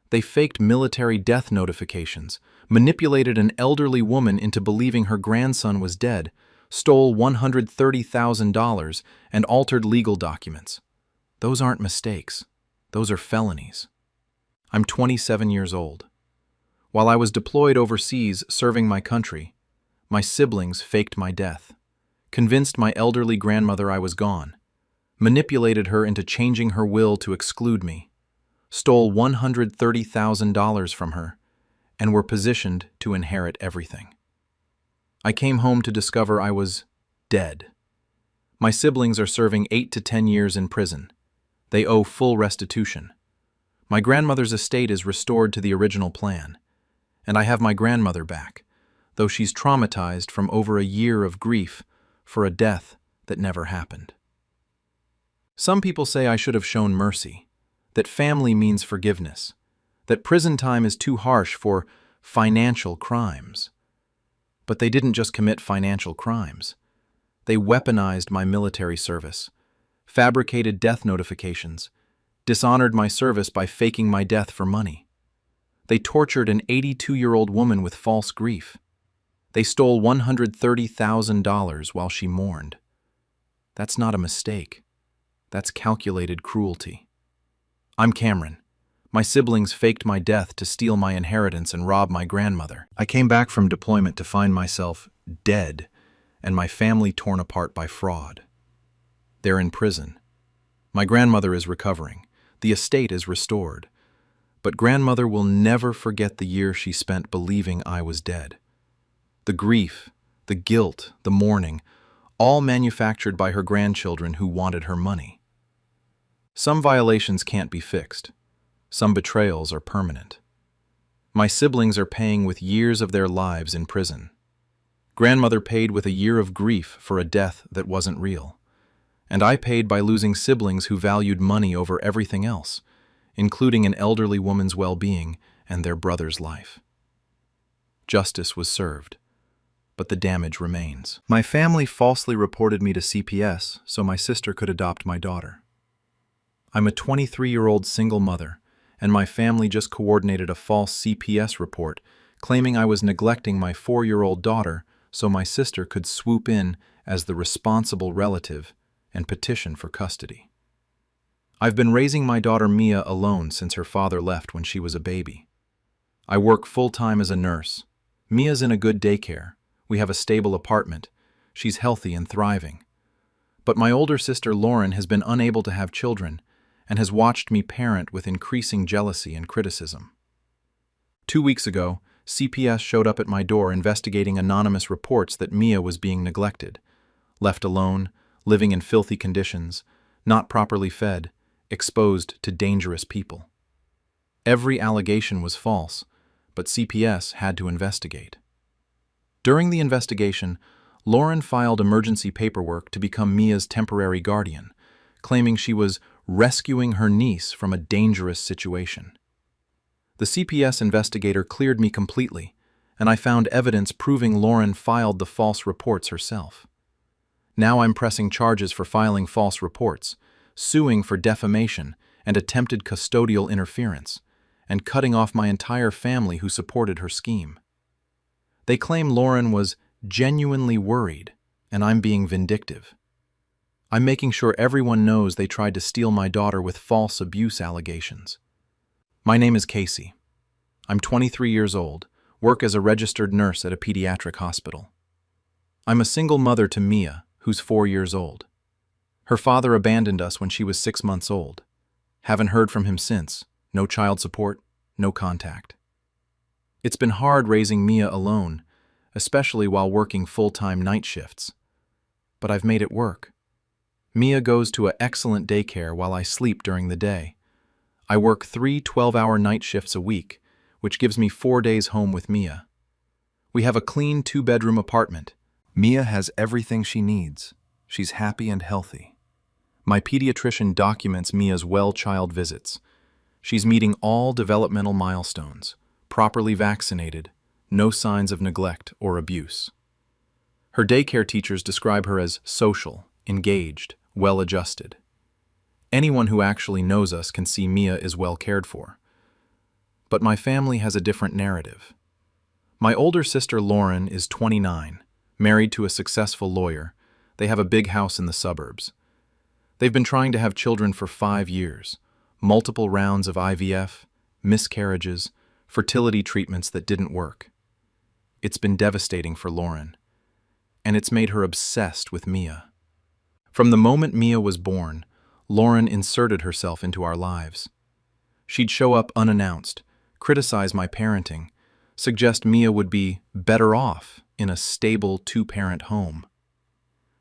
They faked military death notifications, manipulated an elderly woman into believing her grandson was dead, stole $130,000, and altered legal documents. Those aren't mistakes. Those are felonies. I'm 27 years old. While I was deployed overseas serving my country, my siblings faked my death, convinced my elderly grandmother I was gone, manipulated her into changing her will to exclude me, stole $130,000 from her, and were positioned to inherit everything. I came home to discover I was dead. My siblings are serving 8 to 10 years in prison. They owe full restitution. My grandmother's estate is restored to the original plan, and I have my grandmother back, though she's traumatized from over a year of grief for a death that never happened. Some people say I should have shown mercy, that family means forgiveness, that prison time is too harsh for financial crimes. But they didn't just commit financial crimes. They weaponized my military service, fabricated death notifications, dishonored my service by faking my death for money. They tortured an 82-year-old woman with false grief. They stole $130,000 while she mourned. That's not a mistake. That's calculated cruelty. I'm Cameron. My siblings faked my death to steal my inheritance and rob my grandmother. I came back from deployment to find myself dead and my family torn apart by fraud. They're in prison. My grandmother is recovering. The estate is restored. But grandmother will never forget the year she spent believing I was dead. The grief, the guilt, the mourning, all manufactured by her grandchildren who wanted her money. Some violations can't be fixed. Some betrayals are permanent. My siblings are paying with years of their lives in prison. Grandmother paid with a year of grief for a death that wasn't real. And I paid by losing siblings who valued money over everything else, including an elderly woman's well-being and their brother's life. Justice was served, but the damage remains. My family falsely reported me to CPS so my sister could adopt my daughter. I'm a 23-year-old single mother, and my family just coordinated a false CPS report claiming I was neglecting my 4-year-old daughter so my sister could swoop in as the responsible relative and petition for custody. I've been raising my daughter Mia alone since her father left when she was a baby. I work full-time as a nurse. Mia's in a good daycare. We have a stable apartment. She's healthy and thriving. But my older sister Lauren has been unable to have children and has watched me parent with increasing jealousy and criticism. 2 weeks ago, CPS showed up at my door investigating anonymous reports that Mia was being neglected, left alone, living in filthy conditions, not properly fed, exposed to dangerous people. Every allegation was false, but CPS had to investigate. During the investigation, Lauren filed emergency paperwork to become Mia's temporary guardian, claiming she was rescuing her niece from a dangerous situation. The CPS investigator cleared me completely, and I found evidence proving Lauren filed the false reports herself. Now I'm pressing charges for filing false reports, suing for defamation and attempted custodial interference, and cutting off my entire family who supported her scheme. They claim Lauren was genuinely worried, and I'm being vindictive. I'm making sure everyone knows they tried to steal my daughter with false abuse allegations. My name is Casey. I'm 23 years old, work as a registered nurse at a pediatric hospital. I'm a single mother to Mia, who's 4 years old. Her father abandoned us when she was 6 months old. Haven't heard from him since. No child support, no contact. It's been hard raising Mia alone, especially while working full-time night shifts. But I've made it work. Mia goes to an excellent daycare while I sleep during the day. I work 3 12-hour night shifts a week, which gives me 4 days home with Mia. We have a clean 2-bedroom apartment. Mia has everything she needs. She's happy and healthy. My pediatrician documents Mia's well-child visits. She's meeting all developmental milestones, properly vaccinated, no signs of neglect or abuse. Her daycare teachers describe her as social, engaged, well-adjusted. Anyone who actually knows us can see Mia is well cared for. But my family has a different narrative. My older sister Lauren is 29, married to a successful lawyer. They have a big house in the suburbs. They've been trying to have children for 5 years, multiple rounds of IVF, miscarriages, fertility treatments that didn't work. It's been devastating for Lauren, and it's made her obsessed with Mia. From the moment Mia was born, Lauren inserted herself into our lives. She'd show up unannounced, criticize my parenting, suggest Mia would be better off in a stable 2-parent home.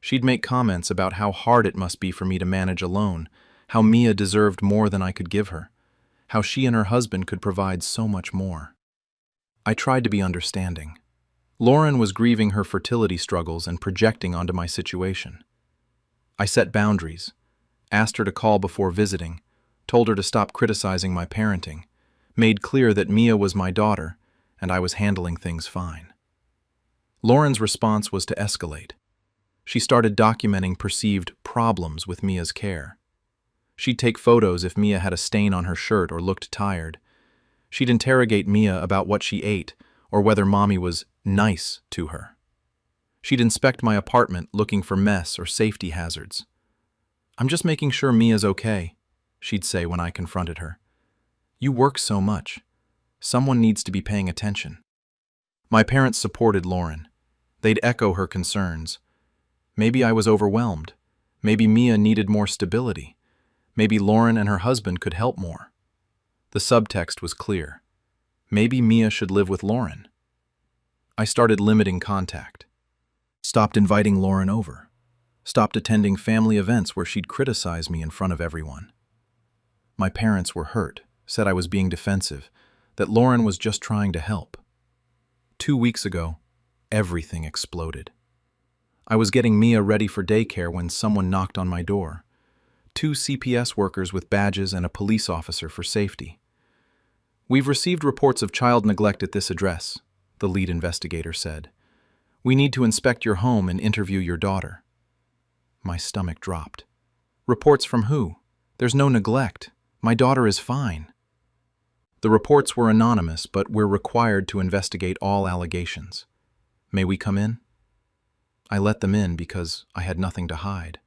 She'd make comments about how hard it must be for me to manage alone, how Mia deserved more than I could give her, how she and her husband could provide so much more. I tried to be understanding. Lauren was grieving her fertility struggles and projecting onto my situation. I set boundaries, asked her to call before visiting, told her to stop criticizing my parenting, made clear that Mia was my daughter and I was handling things fine. Lauren's response was to escalate. She started documenting perceived problems with Mia's care. She'd take photos if Mia had a stain on her shirt or looked tired. She'd interrogate Mia about what she ate or whether Mommy was nice to her. She'd inspect my apartment looking for mess or safety hazards. "I'm just making sure Mia's okay," she'd say when I confronted her. "You work so much. Someone needs to be paying attention." My parents supported Lauren. They'd echo her concerns. Maybe I was overwhelmed. Maybe Mia needed more stability. Maybe Lauren and her husband could help more. The subtext was clear. Maybe Mia should live with Lauren. I started limiting contact. Stopped inviting Lauren over. Stopped attending family events where she'd criticize me in front of everyone. My parents were hurt, said I was being defensive, that Lauren was just trying to help. 2 weeks ago, everything exploded. I was getting Mia ready for daycare when someone knocked on my door. 2 CPS workers with badges and a police officer for safety. "We've received reports of child neglect at this address," the lead investigator said. "We need to inspect your home and interview your daughter." My stomach dropped. "Reports from who? There's no neglect. My daughter is fine." The reports were anonymous, but we're required to investigate all allegations. "May we come in?" I let them in because I had nothing to hide.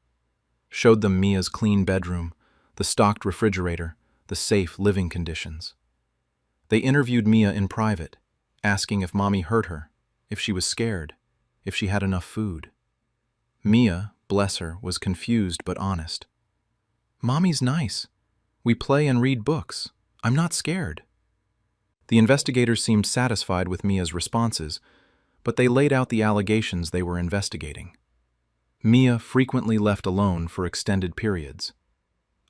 Showed them Mia's clean bedroom, the stocked refrigerator, the safe living conditions. They interviewed Mia in private, asking if Mommy hurt her, if she was scared, if she had enough food. Mia, bless her, was confused but honest. "Mommy's nice. We play and read books. I'm not scared." The investigators seemed satisfied with Mia's responses, but they laid out the allegations they were investigating. Mia frequently left alone for extended periods.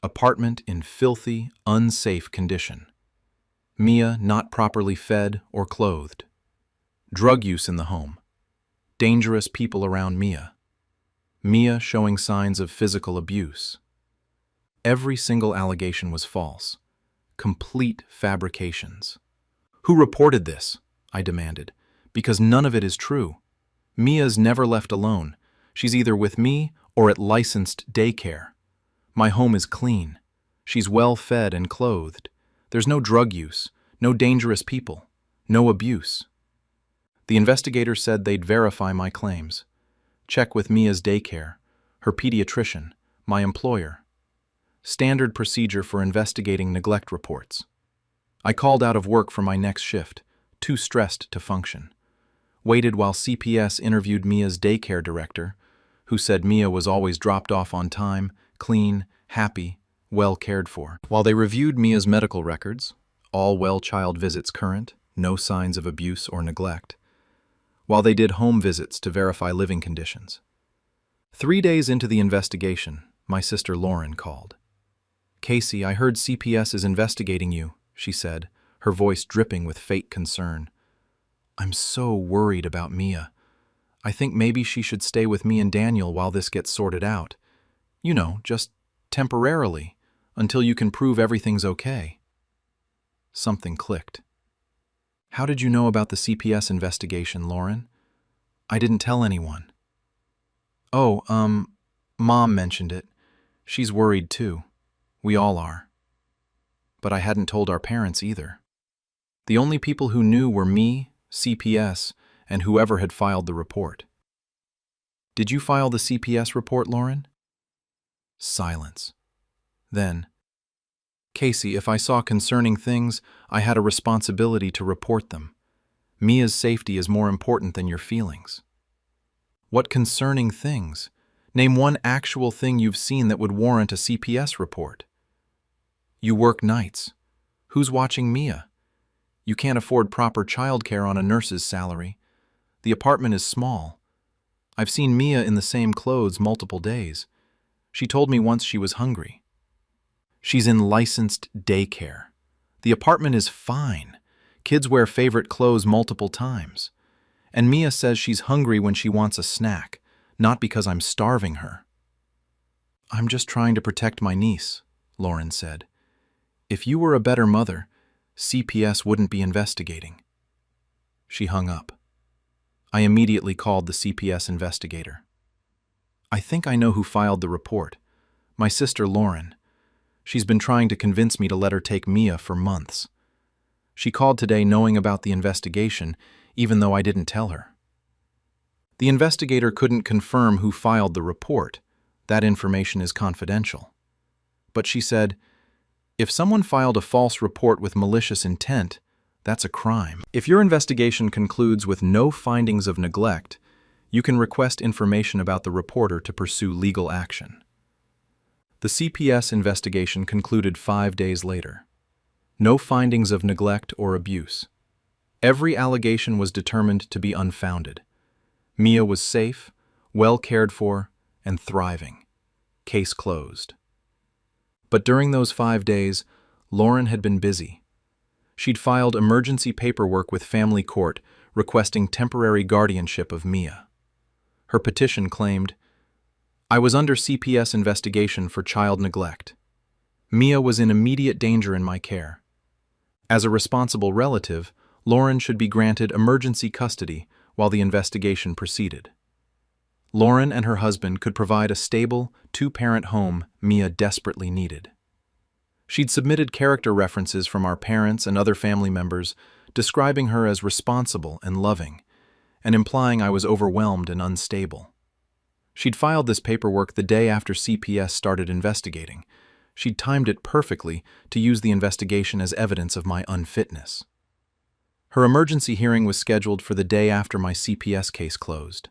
Apartment in filthy, unsafe condition. Mia not properly fed or clothed. Drug use in the home. Dangerous people around Mia. Mia showing signs of physical abuse. Every single allegation was false. Complete fabrications. Who reported this? I demanded. Because none of it is true. Mia's never left alone. She's either with me or at licensed daycare. My home is clean. She's well fed and clothed. There's no drug use, no dangerous people, no abuse. The investigator said they'd verify my claims. Check with Mia's daycare, her pediatrician, my employer. Standard procedure for investigating neglect reports. I called out of work for my next shift, too stressed to function. Waited while CPS interviewed Mia's daycare director, who said Mia was always dropped off on time, clean, happy, well cared for. While they reviewed Mia's medical records, all well child visits current, no signs of abuse or neglect. While they did home visits to verify living conditions. 3 days into the investigation, my sister Lauren called. "Casey, I heard CPS is investigating you," she said, her voice dripping with fake concern. "I'm so worried about Mia. I think maybe she should stay with me and Daniel while this gets sorted out. You know, just temporarily, until you can prove everything's okay." Something clicked. "How did you know about the CPS investigation, Lauren?" "I didn't tell anyone." "Oh, Mom mentioned it. She's worried too. We all are." But I hadn't told our parents either. The only people who knew were me, CPS, and whoever had filed the report. "Did you file the CPS report, Lauren?" Silence. Then, "Casey, if I saw concerning things, I had a responsibility to report them. Mia's safety is more important than your feelings." "What concerning things? Name one actual thing you've seen that would warrant a CPS report." "You work nights. Who's watching Mia? You can't afford proper childcare on a nurse's salary. The apartment is small. I've seen Mia in the same clothes multiple days. She told me once she was hungry. She's in licensed daycare. The apartment is fine. Kids wear favorite clothes multiple times. And Mia says she's hungry when she wants a snack, not because I'm starving her." "I'm just trying to protect my niece," Lauren said. "If you were a better mother, CPS wouldn't be investigating." She hung up. I immediately called the CPS investigator. "I think I know who filed the report. My sister Lauren. She's been trying to convince me to let her take Mia for months. She called today knowing about the investigation, even though I didn't tell her." The investigator couldn't confirm who filed the report. That information is confidential. But she said, "If someone filed a false report with malicious intent, that's a crime. If your investigation concludes with no findings of neglect, you can request information about the reporter to pursue legal action." The CPS investigation concluded 5 days later. No findings of neglect or abuse. Every allegation was determined to be unfounded. Mia was safe, well cared for, and thriving. Case closed. But during those 5 days, Lauren had been busy. She'd filed emergency paperwork with family court requesting temporary guardianship of Mia. Her petition claimed, "I was under CPS investigation for child neglect. Mia was in immediate danger in my care. As a responsible relative, Lauren should be granted emergency custody while the investigation proceeded." Lauren and her husband could provide a stable, 2-parent home Mia desperately needed. She'd submitted character references from our parents and other family members describing her as responsible and loving, and implying I was overwhelmed and unstable. She'd filed this paperwork the day after CPS started investigating. She'd timed it perfectly to use the investigation as evidence of my unfitness. Her emergency hearing was scheduled for the day after my CPS case closed.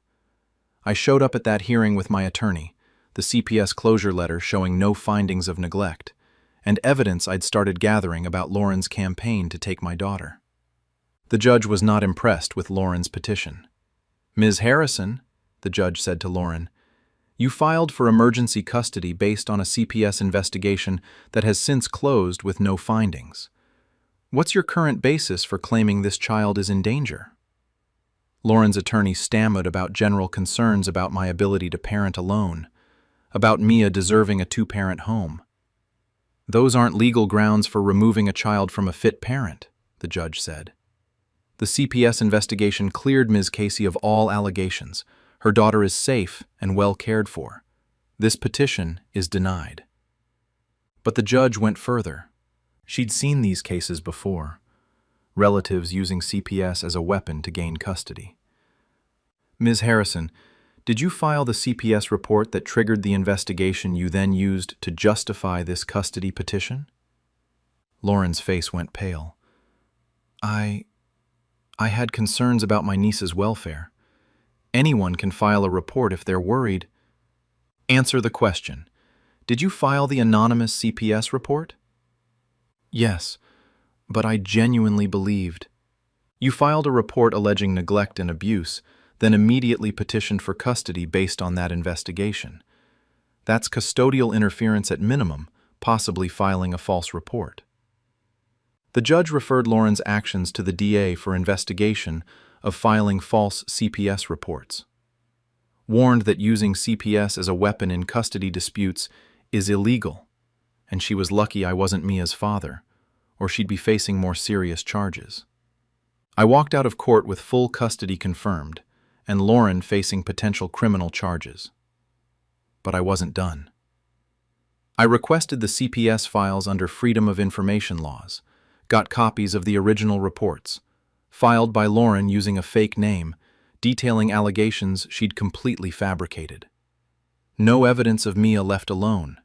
I showed up at that hearing with my attorney, the CPS closure letter showing no findings of neglect, and evidence I'd started gathering about Lauren's campaign to take my daughter. The judge was not impressed with Lauren's petition. "Ms. Harrison," the judge said to Lauren, "you filed for emergency custody based on a CPS investigation that has since closed with no findings. What's your current basis for claiming this child is in danger?" Lauren's attorney stammered about general concerns about my ability to parent alone, about Mia deserving a two-parent home. Those aren't legal grounds for removing a child from a fit parent, the judge said. The CPS investigation cleared Ms. Casey of all allegations. Her daughter is safe and well cared for. This petition is denied. But the judge went further. She'd seen these cases before. Relatives using CPS as a weapon to gain custody. Ms. Harrison, did you file the CPS report that triggered the investigation you then used to justify this custody petition? Lauren's face went pale. I had concerns about my niece's welfare. Anyone can file a report if they're worried. Answer the question. Did you file the anonymous CPS report? Yes, but I genuinely believed. You filed a report alleging neglect and abuse, then immediately petitioned for custody based on that investigation. That's custodial interference at minimum, possibly filing a false report. The judge referred Lauren's actions to the DA for investigation of filing false CPS reports. Warned that using CPS as a weapon in custody disputes is illegal, and she was lucky I wasn't Mia's father, or she'd be facing more serious charges. I walked out of court with full custody confirmed, and Lauren facing potential criminal charges. But I wasn't done. I requested the CPS files under Freedom of Information laws, got copies of the original reports, filed by Lauren using a fake name, detailing allegations she'd completely fabricated. No evidence of Mia left alone,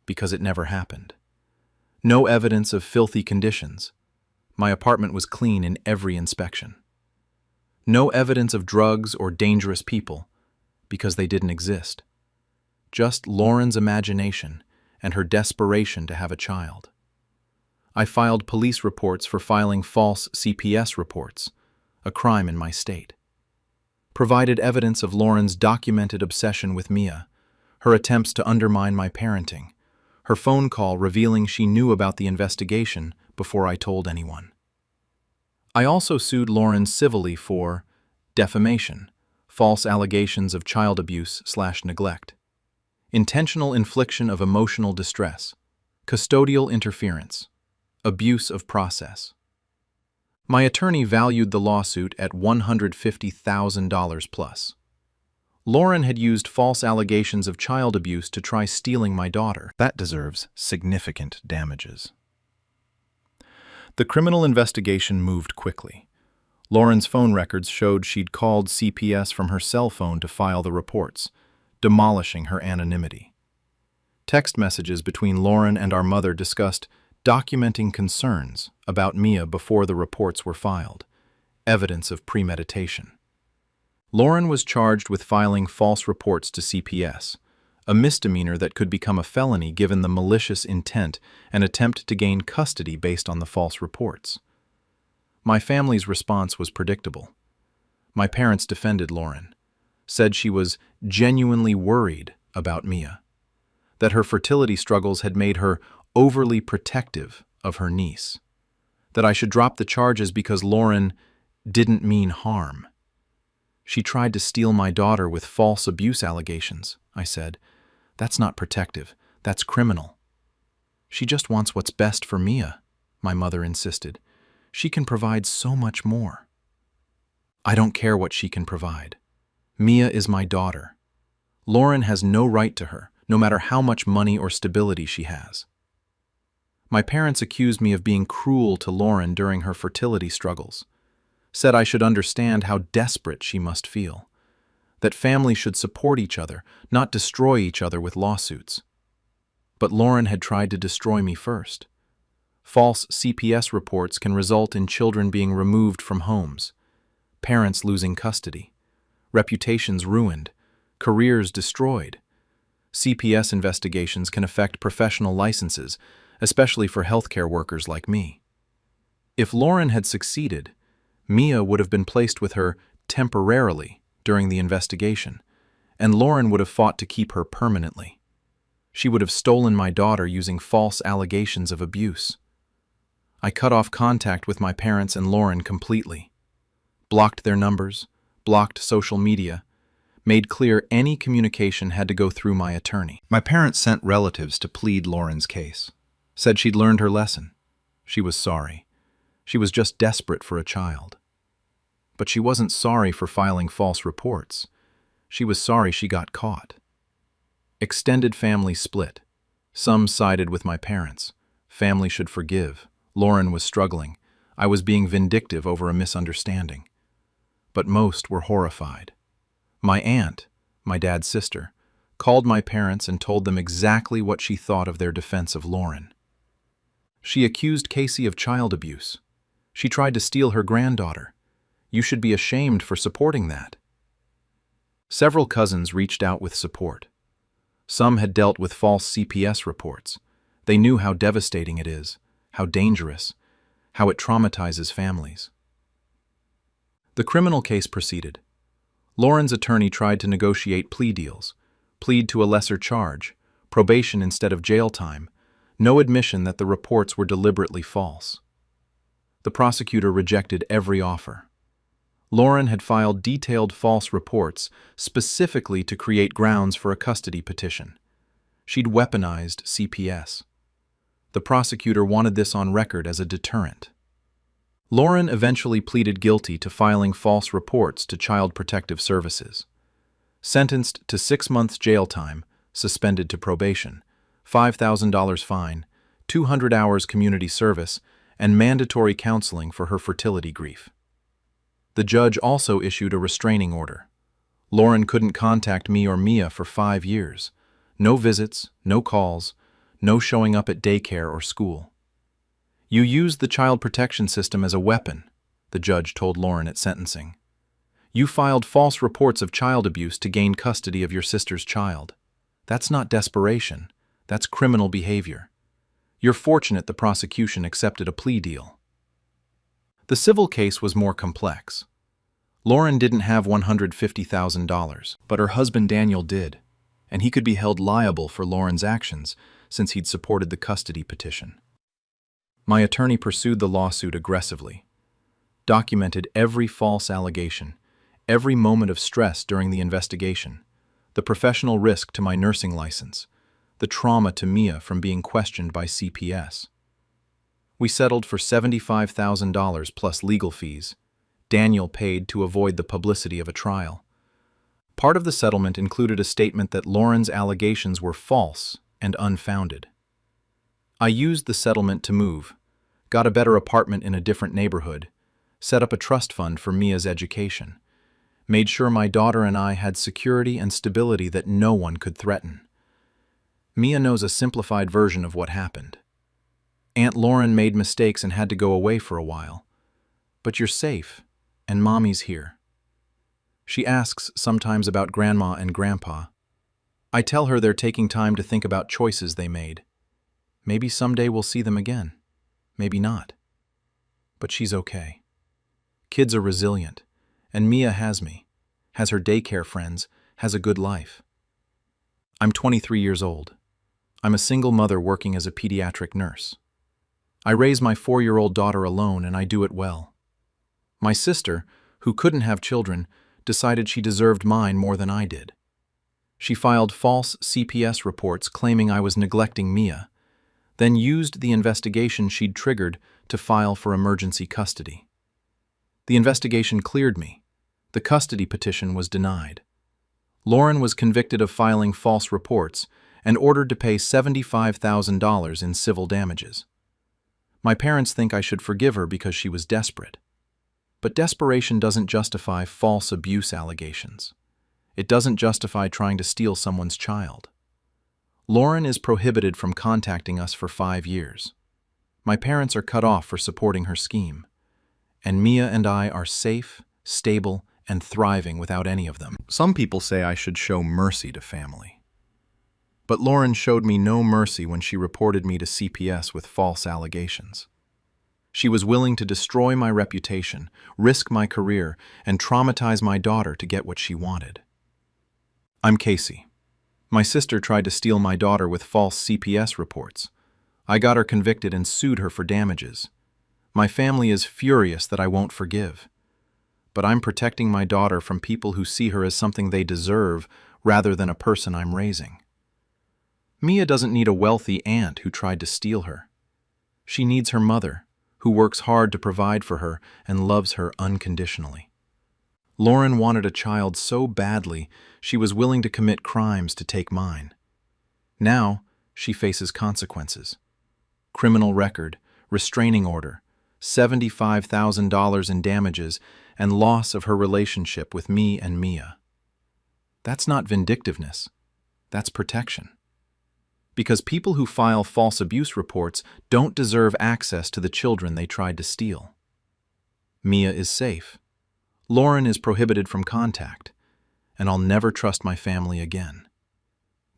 because it never happened. No evidence of filthy conditions. My apartment was clean in every inspection. No evidence of drugs or dangerous people, because they didn't exist. Just Lauren's imagination and her desperation to have a child. I filed police reports for filing false CPS reports, a crime in my state. Provided evidence of Lauren's documented obsession with Mia, her attempts to undermine my parenting, her phone call revealing she knew about the investigation before I told anyone. I also sued Lauren civilly for defamation, false allegations of child abuse/neglect, intentional infliction of emotional distress, custodial interference, abuse of process. My attorney valued the lawsuit at $150,000 plus. Lauren had used false allegations of child abuse to try stealing my daughter. That deserves significant damages. The criminal investigation moved quickly. Lauren's phone records showed she'd called CPS from her cell phone to file the reports, demolishing her anonymity. Text messages between Lauren and our mother discussed documenting concerns about Mia before the reports were filed, evidence of premeditation. Lauren was charged with filing false reports to CPS, a misdemeanor that could become a felony given the malicious intent and attempt to gain custody based on the false reports. My family's response was predictable. My parents defended Lauren, said she was genuinely worried about Mia, that her fertility struggles had made her overly protective of her niece, that I should drop the charges because Lauren didn't mean harm. She tried to steal my daughter with false abuse allegations, I said. That's not protective, that's criminal. She just wants what's best for Mia, my mother insisted. She can provide so much more. I don't care what she can provide. Mia is my daughter. Lauren has no right to her, no matter how much money or stability she has. My parents accused me of being cruel to Lauren during her fertility struggles, said I should understand how desperate she must feel, that families should support each other, not destroy each other with lawsuits. But Lauren had tried to destroy me first. False CPS reports can result in children being removed from homes, parents losing custody, reputations ruined, careers destroyed. CPS investigations can affect professional licenses, especially for healthcare workers like me. If Lauren had succeeded, Mia would have been placed with her temporarily during the investigation, and Lauren would have fought to keep her permanently. She would have stolen my daughter using false allegations of abuse. I cut off contact with my parents and Lauren completely, blocked their numbers, blocked social media, made clear any communication had to go through my attorney. My parents sent relatives to plead Lauren's case. Said she'd learned her lesson. She was sorry. She was just desperate for a child. But she wasn't sorry for filing false reports. She was sorry she got caught. Extended family split. Some sided with my parents. Family should forgive. Lauren was struggling. I was being vindictive over a misunderstanding. But most were horrified. My aunt, my dad's sister, called my parents and told them exactly what she thought of their defense of Lauren. She accused Casey of child abuse. She tried to steal her granddaughter. You should be ashamed for supporting that. Several cousins reached out with support. Some had dealt with false CPS reports. They knew how devastating it is, how dangerous, how it traumatizes families. The criminal case proceeded. Lauren's attorney tried to negotiate plea deals, plead to a lesser charge, probation instead of jail time, no admission that the reports were deliberately false. The prosecutor rejected every offer. Lauren had filed detailed false reports specifically to create grounds for a custody petition. She'd weaponized CPS. The prosecutor wanted this on record as a deterrent. Lauren eventually pleaded guilty to filing false reports to Child Protective Services. Sentenced to 6 months jail time, suspended to probation, $5,000 fine, 200 hours community service, and mandatory counseling for her fertility grief. The judge also issued a restraining order. Lauren couldn't contact me or Mia for 5 years. No visits, no calls, no showing up at daycare or school. You used the child protection system as a weapon, the judge told Lauren at sentencing. You filed false reports of child abuse to gain custody of your sister's child. That's not desperation. That's criminal behavior. You're fortunate the prosecution accepted a plea deal. The civil case was more complex. Lauren didn't have $150,000, but her husband Daniel did, and he could be held liable for Lauren's actions since he'd supported the custody petition. My attorney pursued the lawsuit aggressively, documented every false allegation, every moment of stress during the investigation, the professional risk to my nursing license, the trauma to Mia from being questioned by CPS. We settled for $75,000 plus legal fees. Daniel paid to avoid the publicity of a trial. Part of the settlement included a statement that Lauren's allegations were false and unfounded. I used the settlement to move, got a better apartment in a different neighborhood, set up a trust fund for Mia's education, made sure my daughter and I had security and stability that no one could threaten. Mia knows a simplified version of what happened. Aunt Lauren made mistakes and had to go away for a while. But you're safe, and Mommy's here. She asks sometimes about Grandma and Grandpa. I tell her they're taking time to think about choices they made. Maybe someday we'll see them again. Maybe not. But she's okay. Kids are resilient, and Mia has me, has her daycare friends, has a good life. I'm 23 years old. I'm a single mother working as a pediatric nurse. I raise my 4-year-old daughter alone, and I do it well. My sister, who couldn't have children, decided she deserved mine more than I did. She filed false CPS reports claiming I was neglecting Mia, then used the investigation she'd triggered to file for emergency custody. The investigation cleared me. The custody petition was denied. Lauren was convicted of filing false reports and ordered to pay $75,000 in civil damages. My parents think I should forgive her because she was desperate. But desperation doesn't justify false abuse allegations. It doesn't justify trying to steal someone's child. Lauren is prohibited from contacting us for 5 years. My parents are cut off for supporting her scheme. And Mia and I are safe, stable, and thriving without any of them. Some people say I should show mercy to family. But Lauren showed me no mercy when she reported me to CPS with false allegations. She was willing to destroy my reputation, risk my career, and traumatize my daughter to get what she wanted. I'm Casey. My sister tried to steal my daughter with false CPS reports. I got her convicted and sued her for damages. My family is furious that I won't forgive. but I'm protecting my daughter from people who see her as something they deserve rather than a person I'm raising. Mia doesn't need a wealthy aunt who tried to steal her. She needs her mother, who works hard to provide for her and loves her unconditionally. Lauren wanted a child so badly she was willing to commit crimes to take mine. Now, she faces consequences. Criminal record, restraining order, $75,000 in damages, and loss of her relationship with me and Mia. That's not vindictiveness. That's protection. Because people who file false abuse reports don't deserve access to the children they tried to steal. Mia is safe. Lauren is prohibited from contact, and I'll never trust my family again.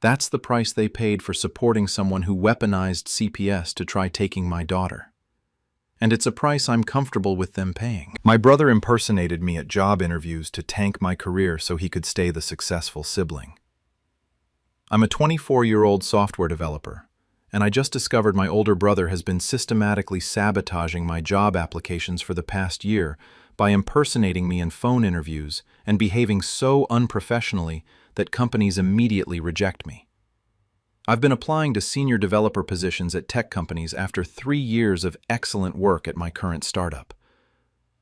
That's the price they paid for supporting someone who weaponized CPS to try taking my daughter. And it's a price I'm comfortable with them paying. My brother impersonated me at job interviews to tank my career so he could stay the successful sibling. I'm a 24-year-old software developer, and I just discovered my older brother has been systematically sabotaging my job applications for the past year by impersonating me in phone interviews and behaving so unprofessionally that companies immediately reject me. I've been applying to senior developer positions at tech companies after 3 years of excellent work at my current startup.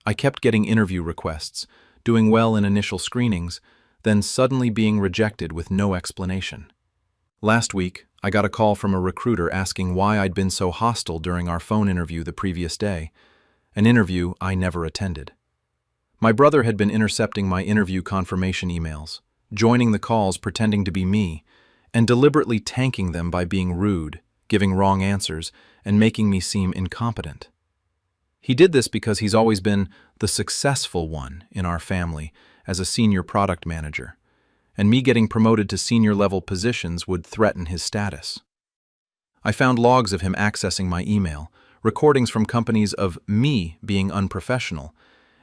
I kept getting interview requests, doing well in initial screenings, then suddenly being rejected with no explanation. Last week, I got a call from a recruiter asking why I'd been so hostile during our phone interview the previous day, an interview I never attended. My brother had been intercepting my interview confirmation emails, joining the calls pretending to be me, and deliberately tanking them by being rude, giving wrong answers, and making me seem incompetent. He did this because he's always been the successful one in our family as a senior product manager, and me getting promoted to senior-level positions would threaten his status. I found logs of him accessing my email, recordings from companies of me being unprofessional,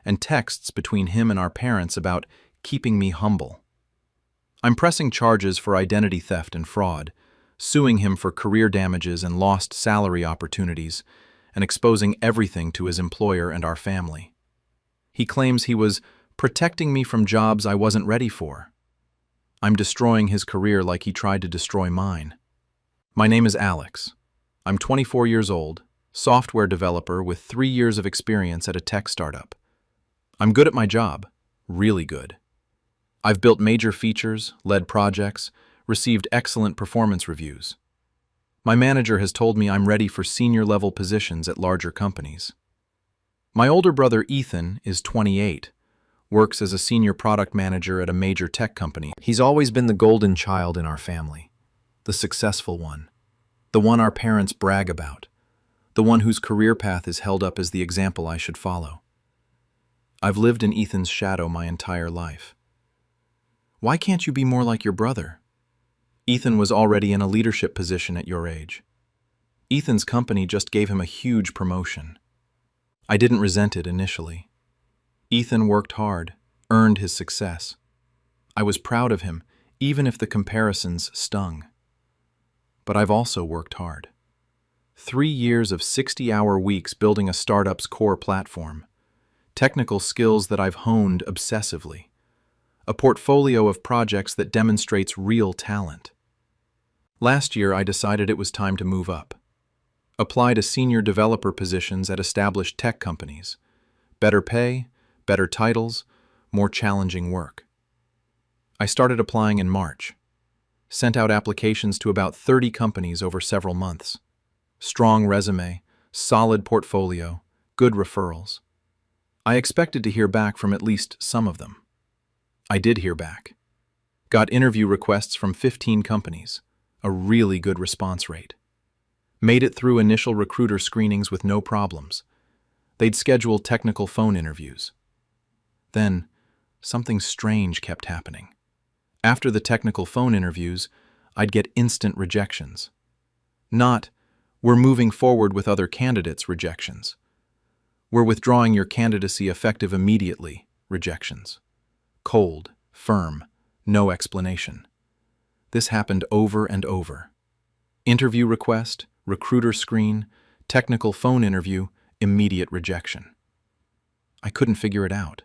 and texts between him and our parents about keeping me humble. I'm pressing charges for identity theft and fraud, suing him for career damages and lost salary opportunities, and exposing everything to his employer and our family. He claims he was protecting me from jobs I wasn't ready for. I'm destroying his career like he tried to destroy mine. My name is Alex. I'm 24 years old, software developer with 3 years of experience at a tech startup. I'm good at my job, really good. I've built major features, led projects, received excellent performance reviews. My manager has told me I'm ready for senior-level positions at larger companies. My older brother Ethan is 28, works as a senior product manager at a major tech company. He's always been the golden child in our family, the successful one, the one our parents brag about, the one whose career path is held up as the example I should follow. I've lived in Ethan's shadow my entire life. Why can't you be more like your brother? Ethan was already in a leadership position at your age. Ethan's company just gave him a huge promotion. I didn't resent it initially. Ethan worked hard, earned his success. I was proud of him, even if the comparisons stung. But I've also worked hard. 3 years of 60-hour weeks building a startup's core platform, technical skills that I've honed obsessively, a portfolio of projects that demonstrates real talent. Last year, I decided it was time to move up. Apply to senior developer positions at established tech companies. Better pay, better titles, more challenging work. I started applying in March. Sent out applications to about 30 companies over several months. Strong resume, solid portfolio, good referrals. I expected to hear back from at least some of them. I did hear back. Got interview requests from 15 companies, a really good response rate. Made it through initial recruiter screenings with no problems. They'd schedule technical phone interviews. Then, something strange kept happening. After the technical phone interviews, I'd get instant rejections. Not, "We're moving forward with other candidates" rejections. "We're withdrawing your candidacy effective immediately" rejections. Cold, firm, no explanation. This happened over and over. Interview request, recruiter screen, technical phone interview, immediate rejection. I couldn't figure it out.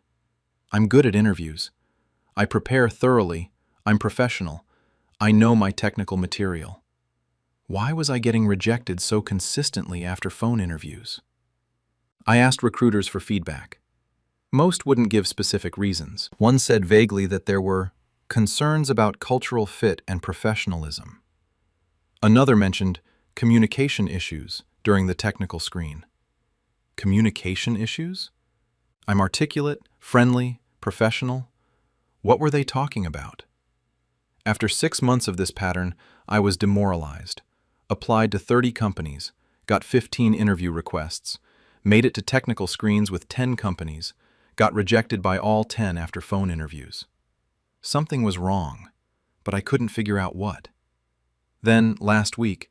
I'm good at interviews. I prepare thoroughly. I'm professional. I know my technical material. Why was I getting rejected so consistently after phone interviews? I asked recruiters for feedback. Most wouldn't give specific reasons. One said vaguely that there were concerns about cultural fit and professionalism. Another mentioned communication issues during the technical screen. Communication issues? I'm articulate, friendly, professional. What were they talking about? After 6 months of this pattern, I was demoralized. Applied to 30 companies, got 15 interview requests, made it to technical screens with 10 companies, got rejected by all 10 after phone interviews. Something was wrong, but I couldn't figure out what. Then, last week,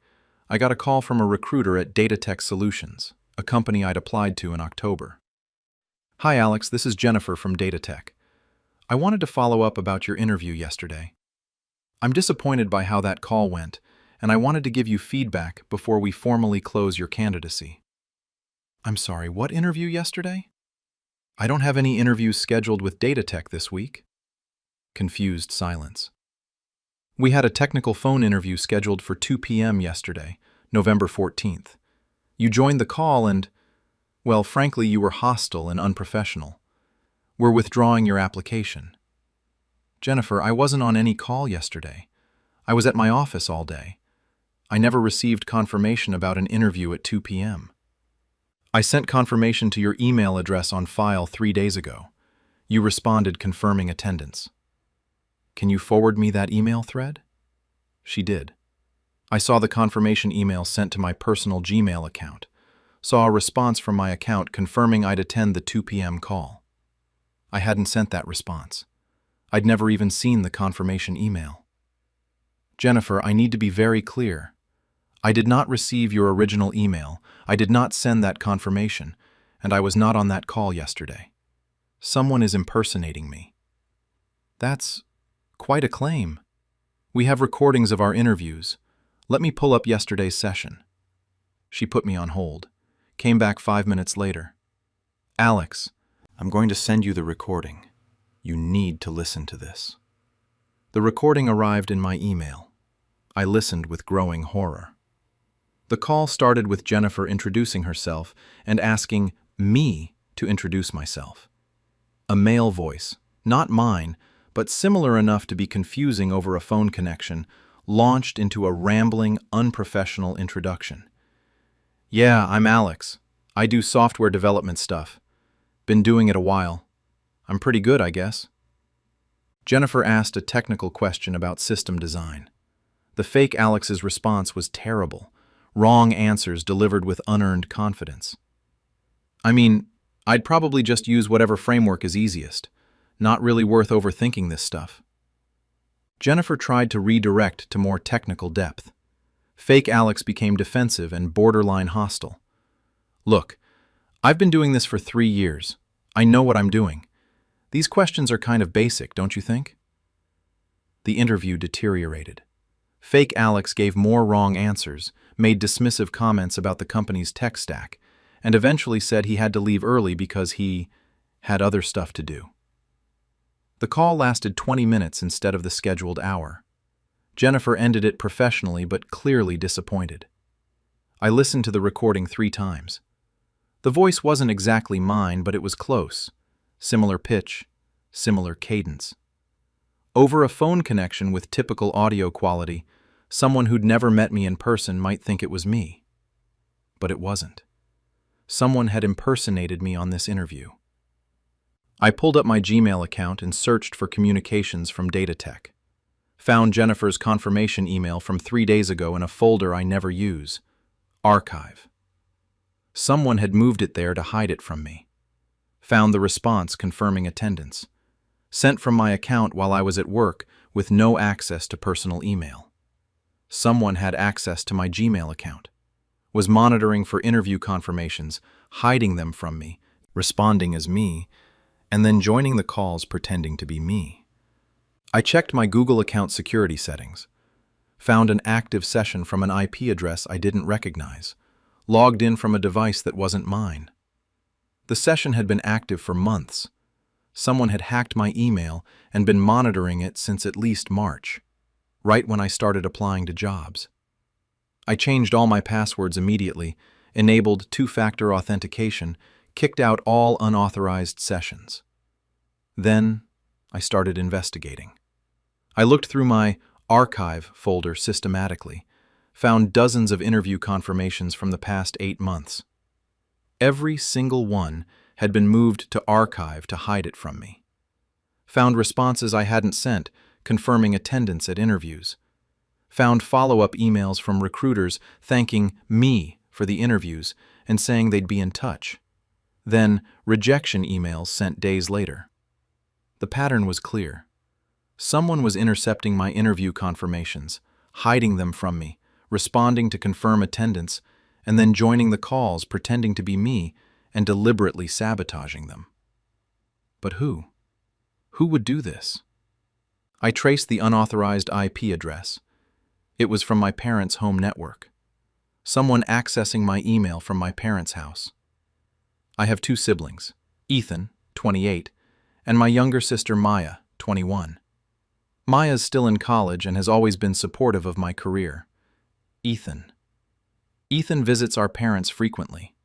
I got a call from a recruiter at Data Tech Solutions, a company I'd applied to in October. Hi Alex, this is Jennifer from Data Tech. I wanted to follow up about your interview yesterday. I'm disappointed by how that call went, and I wanted to give you feedback before we formally close your candidacy. I'm sorry, what interview yesterday? I don't have any interviews scheduled with Data Tech this week. Confused silence. We had a technical phone interview scheduled for 2 p.m. yesterday, November 14th. You joined the call and, well, frankly, you were hostile and unprofessional. We're withdrawing your application. Jennifer, I wasn't on any call yesterday. I was at my office all day. I never received confirmation about an interview at 2 p.m. I sent confirmation to your email address on file 3 days ago. You responded confirming attendance. Can you forward me that email thread? She did. I saw the confirmation email sent to my personal Gmail account. Saw a response from my account confirming I'd attend the 2 p.m. call. I hadn't sent that response. I'd never even seen the confirmation email. Jennifer, I need to be very clear. I did not receive your original email, I did not send that confirmation, and I was not on that call yesterday. Someone is impersonating me. That's quite a claim. We have recordings of our interviews. Let me pull up yesterday's session. She put me on hold. Came back 5 minutes later. Alex, I'm going to send you the recording. You need to listen to this. The recording arrived in my email. I listened with growing horror. The call started with Jennifer introducing herself and asking me to introduce myself. A male voice, not mine, but similar enough to be confusing over a phone connection, launched into a rambling, unprofessional introduction. Yeah, I'm Alex. I do software development stuff. Been doing it a while. I'm pretty good, I guess. Jennifer asked a technical question about system design. The fake Alex's response was terrible. Wrong answers delivered with unearned confidence. I mean, I'd probably just use whatever framework is easiest. Not really worth overthinking this stuff. Jennifer tried to redirect to more technical depth. Fake Alex became defensive and borderline hostile. Look, I've been doing this for 3 years. I know what I'm doing. These questions are kind of basic, don't you think? The interview deteriorated. Fake Alex gave more wrong answers, made dismissive comments about the company's tech stack, and eventually said he had to leave early because he had other stuff to do. The call lasted 20 minutes instead of the scheduled hour. Jennifer ended it professionally but clearly disappointed. I listened to the recording 3 times. The voice wasn't exactly mine, but it was close. Similar pitch, similar cadence. Over a phone connection with typical audio quality, someone who'd never met me in person might think it was me. But it wasn't. Someone had impersonated me on this interview. I pulled up my Gmail account and searched for communications from Data Tech. Found Jennifer's confirmation email from 3 days ago in a folder I never use. Archive. Someone had moved it there to hide it from me. Found the response confirming attendance. Sent from my account while I was at work with no access to personal email. Someone had access to my Gmail account. Was monitoring for interview confirmations, hiding them from me, responding as me, and then joining the calls pretending to be me. I checked my Google account security settings. Found an active session from an IP address I didn't recognize. Logged in from a device that wasn't mine. The session had been active for months. Someone had hacked my email and been monitoring it since at least March, right when I started applying to jobs. I changed all my passwords immediately, enabled two-factor authentication, kicked out all unauthorized sessions. Then, I started investigating. I looked through my archive folder systematically, found dozens of interview confirmations from the past 8 months. Every single one had been moved to archive to hide it from me. Found responses I hadn't sent, confirming attendance at interviews. Found follow-up emails from recruiters thanking me for the interviews and saying they'd be in touch. Then, rejection emails sent days later. The pattern was clear. Someone was intercepting my interview confirmations, hiding them from me, responding to confirm attendance, and then joining the calls pretending to be me and deliberately sabotaging them. But who? Who would do this? I traced the unauthorized IP address. It was from my parents' home network. Someone accessing my email from my parents' house. I have 2 siblings, Ethan, 28, and my younger sister Maya, 21. Maya's still in college and has always been supportive of my career. Ethan visits our parents frequently.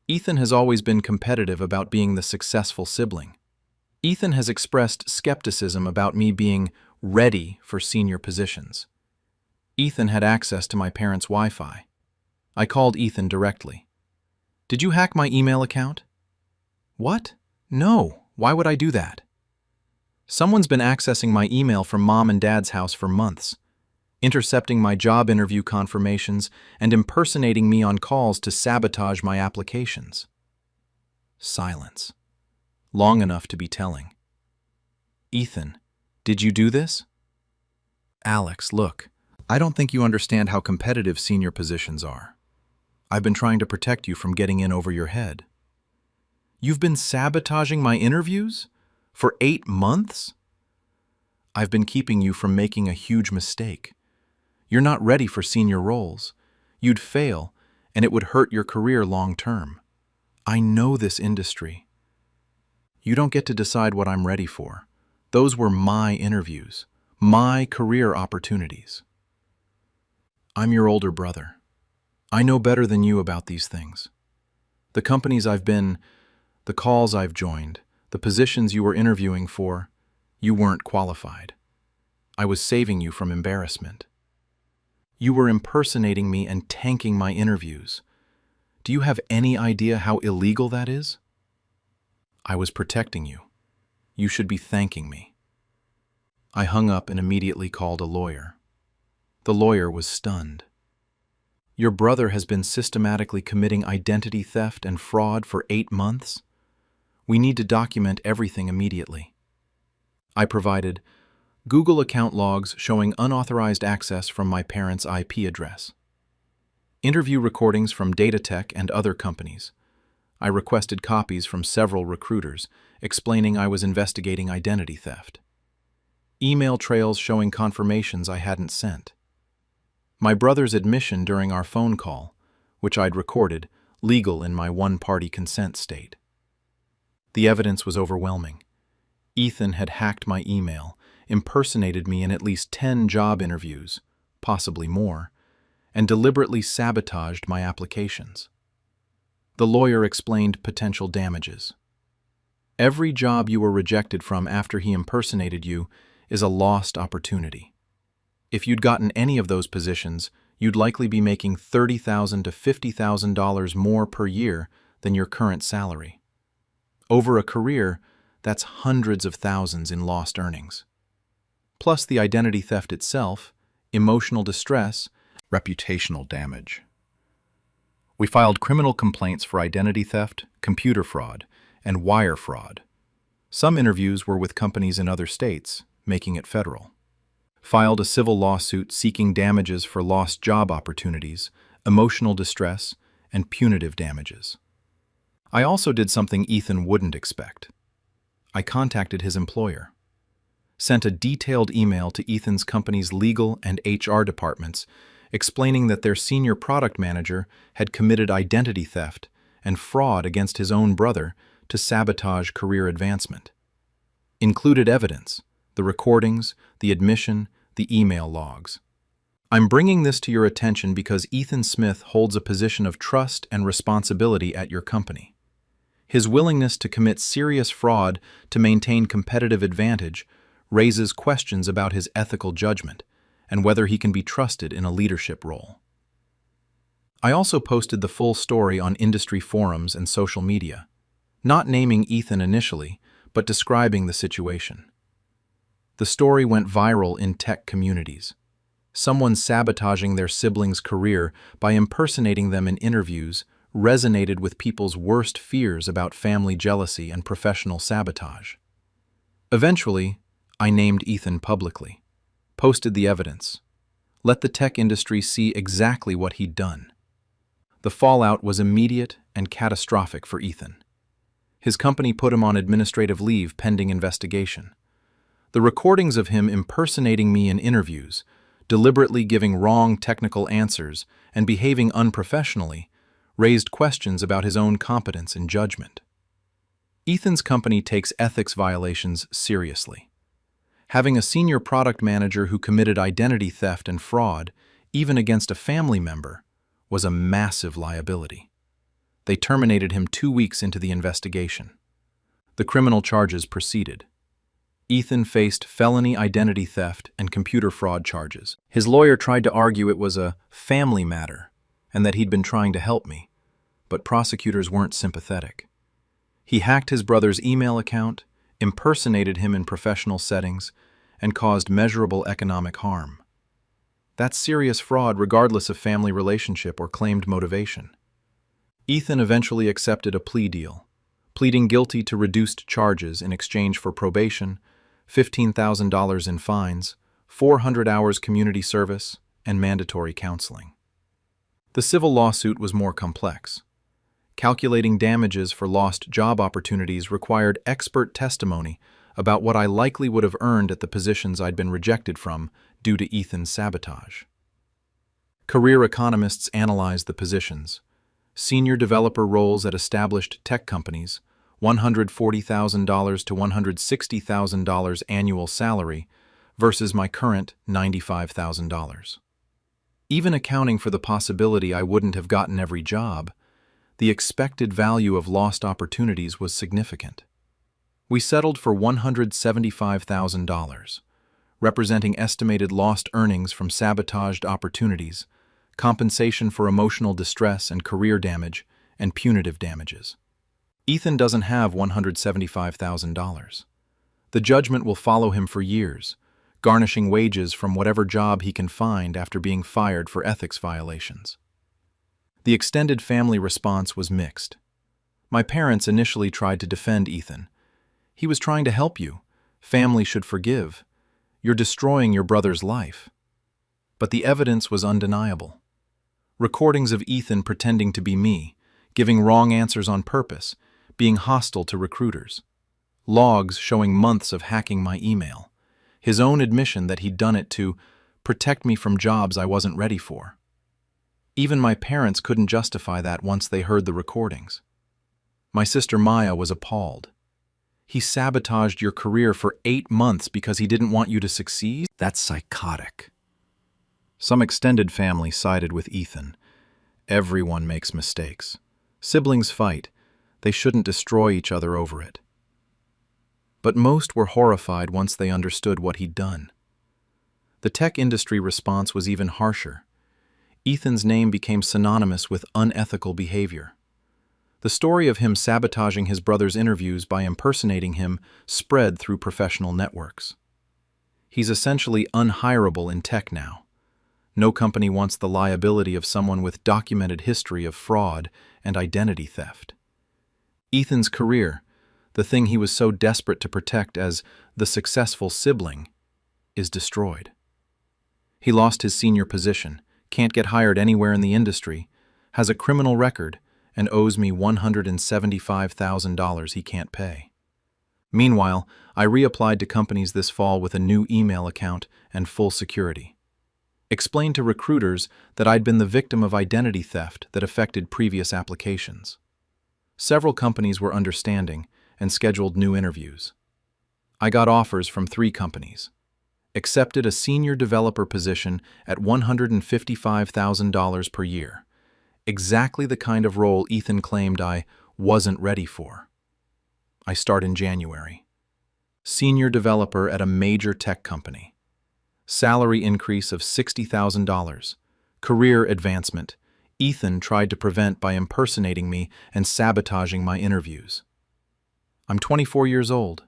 Ethan has always been competitive about being the successful sibling. Ethan has expressed skepticism about me being ready for senior positions. Ethan had access to my parents' Wi-Fi. I called Ethan directly. "Did you hack my email account?" "What? No, why would I do that?" "Someone's been accessing my email from Mom and Dad's house for months, intercepting my job interview confirmations and impersonating me on calls to sabotage my applications." Silence. Long enough to be telling. "Ethan, did you do this?" "Alex, look, I don't think you understand how competitive senior positions are. I've been trying to protect you from getting in over your head." "You've been sabotaging my interviews? For 8 months?" "I've been keeping you from making a huge mistake. You're not ready for senior roles. You'd fail, and it would hurt your career long term. I know this industry. You don't get to decide what I'm ready for. Those were my interviews, my career opportunities. I'm your older brother. I know better than you about these things. The companies I've been, the calls I've joined, the positions you were interviewing for, you weren't qualified. I was saving you from embarrassment. You were impersonating me and tanking my interviews. Do you have any idea how illegal that is? I was protecting you. You should be thanking me." I hung up and immediately called a lawyer. The lawyer was stunned. "Your brother has been systematically committing identity theft and fraud for 8 months? We need to document everything immediately." I provided Google account logs showing unauthorized access from my parents' IP address, interview recordings from DataTech and other companies. I requested copies from several recruiters, explaining I was investigating identity theft, email trails showing confirmations I hadn't sent, my brother's admission during our phone call, which I'd recorded, legal in my one-party consent state. The evidence was overwhelming. Ethan had hacked my email, impersonated me in at least 10 job interviews, possibly more, and deliberately sabotaged my applications. The lawyer explained potential damages. Every job you were rejected from after he impersonated you is a lost opportunity. If you'd gotten any of those positions, you'd likely be making $30,000 to $50,000 more per year than your current salary. Over a career, that's hundreds of thousands in lost earnings. Plus the identity theft itself, emotional distress, reputational damage. We filed criminal complaints for identity theft, computer fraud, and wire fraud. Some interviews were with companies in other states, making it federal. Filed a civil lawsuit seeking damages for lost job opportunities, emotional distress, and punitive damages. I also did something Ethan wouldn't expect. I contacted his employer, sent a detailed email to Ethan's company's legal and HR departments explaining that their senior product manager had committed identity theft and fraud against his own brother to sabotage career advancement. Included evidence: the recordings, the admission, the email logs. I'm bringing this to your attention because Ethan Smith holds a position of trust and responsibility at your company. His willingness to commit serious fraud to maintain competitive advantage raises questions about his ethical judgment and whether he can be trusted in a leadership role. I also posted the full story on industry forums and social media, not naming Ethan initially, but describing the situation. The story went viral in tech communities. Someone sabotaging their sibling's career by impersonating them in interviews resonated with people's worst fears about family jealousy and professional sabotage. Eventually, I named Ethan publicly, posted the evidence, let the tech industry see exactly what he'd done. The fallout was immediate and catastrophic for Ethan. His company put him on administrative leave pending investigation. The recordings of him impersonating me in interviews, deliberately giving wrong technical answers, and behaving unprofessionally raised questions about his own competence and judgment. Ethan's company takes ethics violations seriously. Having a senior product manager who committed identity theft and fraud, even against a family member, was a massive liability. They terminated him 2 weeks into the investigation. The criminal charges proceeded. Ethan faced felony identity theft and computer fraud charges. His lawyer tried to argue it was a family matter and that he'd been trying to help me, but prosecutors weren't sympathetic. He hacked his brother's email account, impersonated him in professional settings, and caused measurable economic harm. That's serious fraud regardless of family relationship or claimed motivation. Ethan eventually accepted a plea deal, pleading guilty to reduced charges in exchange for probation, $15,000 in fines, 400 hours community service, and mandatory counseling. The civil lawsuit was more complex. Calculating damages for lost job opportunities required expert testimony about what I likely would have earned at the positions I'd been rejected from due to Ethan's sabotage. Career economists analyzed the positions. Senior developer roles at established tech companies, $140,000 to $160,000 annual salary versus my current $95,000. Even accounting for the possibility I wouldn't have gotten every job, the expected value of lost opportunities was significant. We settled for $175,000, representing estimated lost earnings from sabotaged opportunities, compensation for emotional distress and career damage, and punitive damages. Ethan doesn't have $175,000. The judgment will follow him for years, garnishing wages from whatever job he can find after being fired for ethics violations. The extended family response was mixed. My parents initially tried to defend Ethan. He was trying to help you. Family should forgive. You're destroying your brother's life. But the evidence was undeniable. Recordings of Ethan pretending to be me, giving wrong answers on purpose, being hostile to recruiters. Logs showing months of hacking my email. His own admission that he'd done it to protect me from jobs I wasn't ready for. Even my parents couldn't justify that once they heard the recordings. My sister Maya was appalled. He sabotaged your career for 8 months because he didn't want you to succeed? That's psychotic. Some extended family sided with Ethan. Everyone makes mistakes. Siblings fight. They shouldn't destroy each other over it. But most were horrified once they understood what he'd done. The tech industry response was even harsher. Ethan's name became synonymous with unethical behavior. The story of him sabotaging his brother's interviews by impersonating him spread through professional networks. He's essentially unhireable in tech now. No company wants the liability of someone with documented history of fraud and identity theft. Ethan's career, the thing he was so desperate to protect as the successful sibling, is destroyed. He lost his senior position, can't get hired anywhere in the industry, has a criminal record, and owes me $175,000 he can't pay. Meanwhile, I reapplied to companies this fall with a new email account and full security. Explained to recruiters that I'd been the victim of identity theft that affected previous applications. Several companies were understanding and scheduled new interviews. I got offers from 3 companies. Accepted a senior developer position at $155,000 per year. Exactly the kind of role Ethan claimed I wasn't ready for. I start in January. Senior developer at a major tech company. Salary increase of $60,000. Career advancement. Ethan tried to prevent by impersonating me and sabotaging my interviews. I'm 24 years old.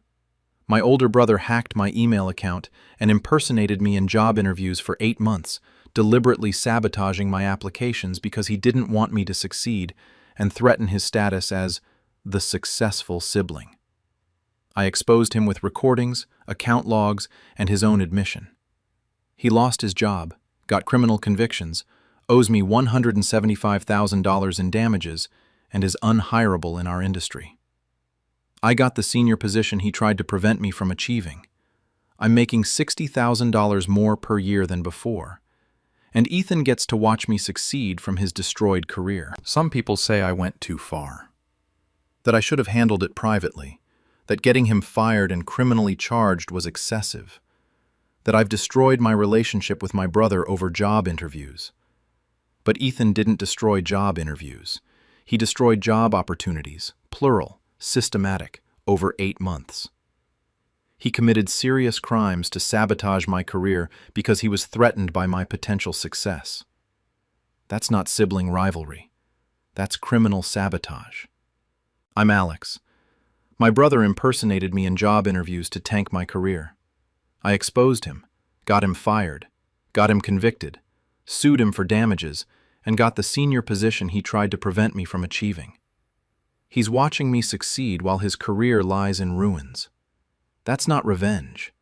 My older brother hacked my email account and impersonated me in job interviews for 8 months, deliberately sabotaging my applications because he didn't want me to succeed and threaten his status as the successful sibling. I exposed him with recordings, account logs, and his own admission. He lost his job, got criminal convictions, owes me $175,000 in damages, and is unhireable in our industry. I got the senior position he tried to prevent me from achieving. I'm making $60,000 more per year than before, and Ethan gets to watch me succeed from his destroyed career. Some people say I went too far. That I should have handled it privately, that getting him fired and criminally charged was excessive, that I've destroyed my relationship with my brother over job interviews. But Ethan didn't destroy job interviews. He destroyed job opportunities, plural, systematic, over 8 months. He committed serious crimes to sabotage my career because he was threatened by my potential success. That's not sibling rivalry. That's criminal sabotage. I'm Alex. My brother impersonated me in job interviews to tank my career. I exposed him, got him fired, got him convicted, sued him for damages, and got the senior position he tried to prevent me from achieving. He's watching me succeed while his career lies in ruins. That's not revenge.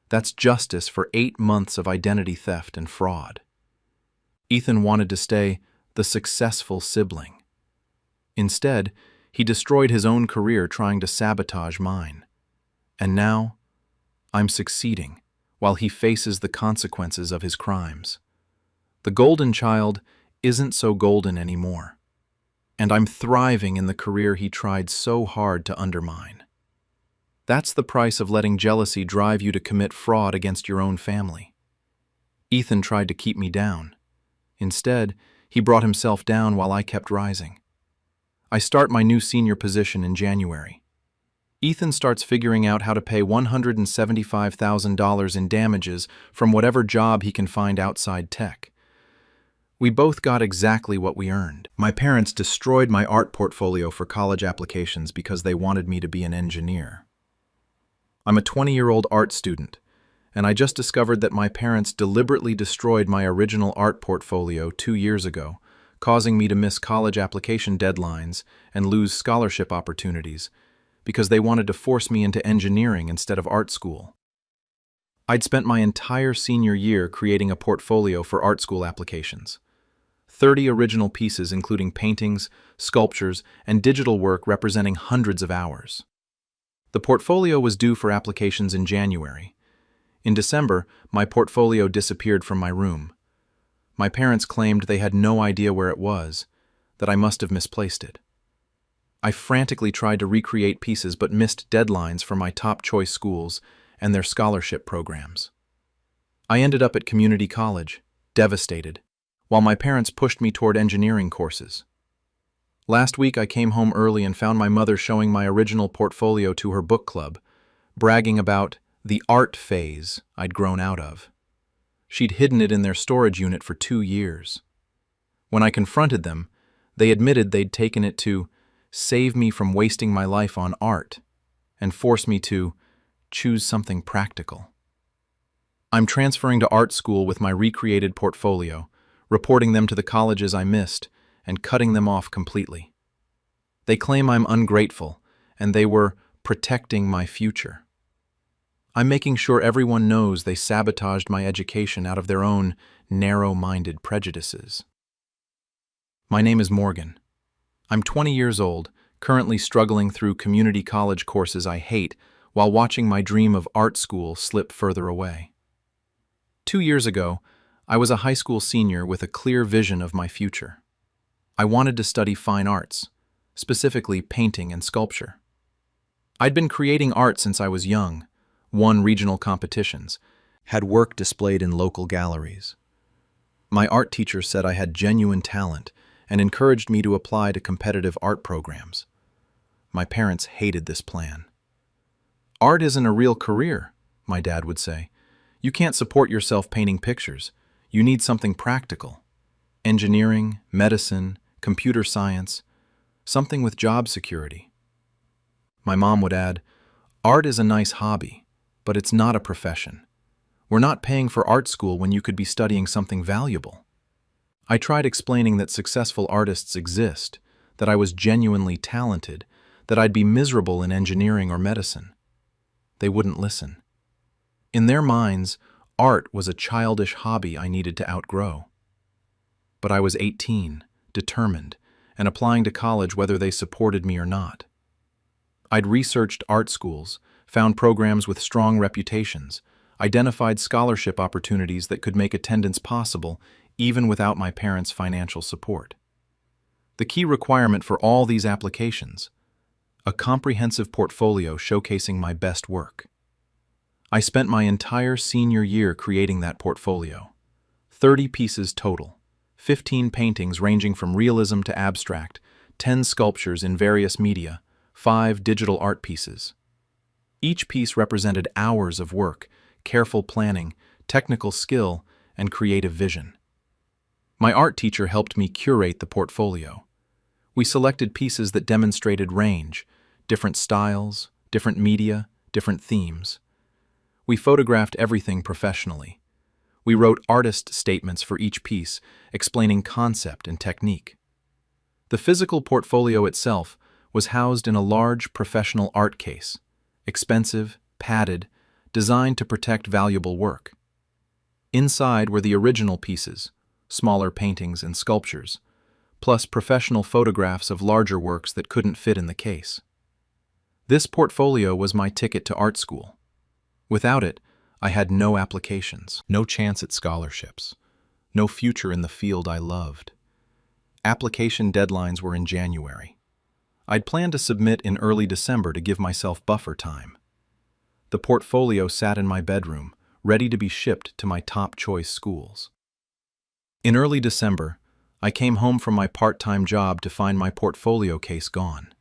That's justice for 8 months of identity theft and fraud. Ethan wanted to stay the successful sibling. Instead, he destroyed his own career trying to sabotage mine. And now, I'm succeeding while he faces the consequences of his crimes. The golden child isn't so golden anymore. And I'm thriving in the career he tried so hard to undermine. That's the price of letting jealousy drive you to commit fraud against your own family. Ethan tried to keep me down. Instead, he brought himself down while I kept rising. I start my new senior position in January. Ethan starts figuring out how to pay $175,000 in damages from whatever job he can find outside tech. We both got exactly what we earned. My parents destroyed my art portfolio for college applications because they wanted me to be an engineer. I'm a 20-year-old art student, and I just discovered that my parents deliberately destroyed my original art portfolio 2 years ago, causing me to miss college application deadlines and lose scholarship opportunities because they wanted to force me into engineering instead of art school. I'd spent my entire senior year creating a portfolio for art school applications. 30 original pieces including paintings, sculptures, and digital work representing hundreds of hours. The portfolio was due for applications in January. In December, my portfolio disappeared from my room. My parents claimed they had no idea where it was, that I must have misplaced it. I frantically tried to recreate pieces but missed deadlines for my top choice schools and their scholarship programs. I ended up at community college, devastated, while my parents pushed me toward engineering courses. Last week I came home early and found my mother showing my original portfolio to her book club, bragging about the art phase I'd grown out of. She'd hidden it in their storage unit for 2 years. When I confronted them, they admitted they'd taken it to save me from wasting my life on art and force me to choose something practical. I'm transferring to art school with my recreated portfolio, reporting them to the colleges I missed, and cutting them off completely. They claim I'm ungrateful, and they were protecting my future. I'm making sure everyone knows they sabotaged my education out of their own narrow-minded prejudices. My name is Morgan. I'm 20 years old, currently struggling through community college courses I hate while watching my dream of art school slip further away. 2 years ago, I was a high school senior with a clear vision of my future. I wanted to study fine arts, specifically painting and sculpture. I'd been creating art since I was young, won regional competitions, had work displayed in local galleries. My art teacher said I had genuine talent and encouraged me to apply to competitive art programs. My parents hated this plan. "Art isn't a real career," my dad would say. "You can't support yourself painting pictures. You need something practical. Engineering, medicine, computer science, something with job security." My mom would add, "Art is a nice hobby, but it's not a profession. We're not paying for art school when you could be studying something valuable." I tried explaining that successful artists exist, that I was genuinely talented, that I'd be miserable in engineering or medicine. They wouldn't listen. In their minds, art was a childish hobby I needed to outgrow. But I was 18, determined, and applying to college whether they supported me or not. I'd researched art schools, found programs with strong reputations, identified scholarship opportunities that could make attendance possible even without my parents' financial support. The key requirement for all these applications: a comprehensive portfolio showcasing my best work. I spent my entire senior year creating that portfolio. 30 pieces total, 15 paintings ranging from realism to abstract, 10 sculptures in various media, 5 digital art pieces. Each piece represented hours of work, careful planning, technical skill, and creative vision. My art teacher helped me curate the portfolio. We selected pieces that demonstrated range, different styles, different media, different themes. We photographed everything professionally. We wrote artist statements for each piece, explaining concept and technique. The physical portfolio itself was housed in a large professional art case, expensive, padded, designed to protect valuable work. Inside were the original pieces, smaller paintings and sculptures, plus professional photographs of larger works that couldn't fit in the case. This portfolio was my ticket to art school. Without it, I had no applications, no chance at scholarships, no future in the field I loved. Application deadlines were in January. I'd planned to submit in early December to give myself buffer time. The portfolio sat in my bedroom, ready to be shipped to my top choice schools. In early December, I came home from my part-time job to find my portfolio case gone.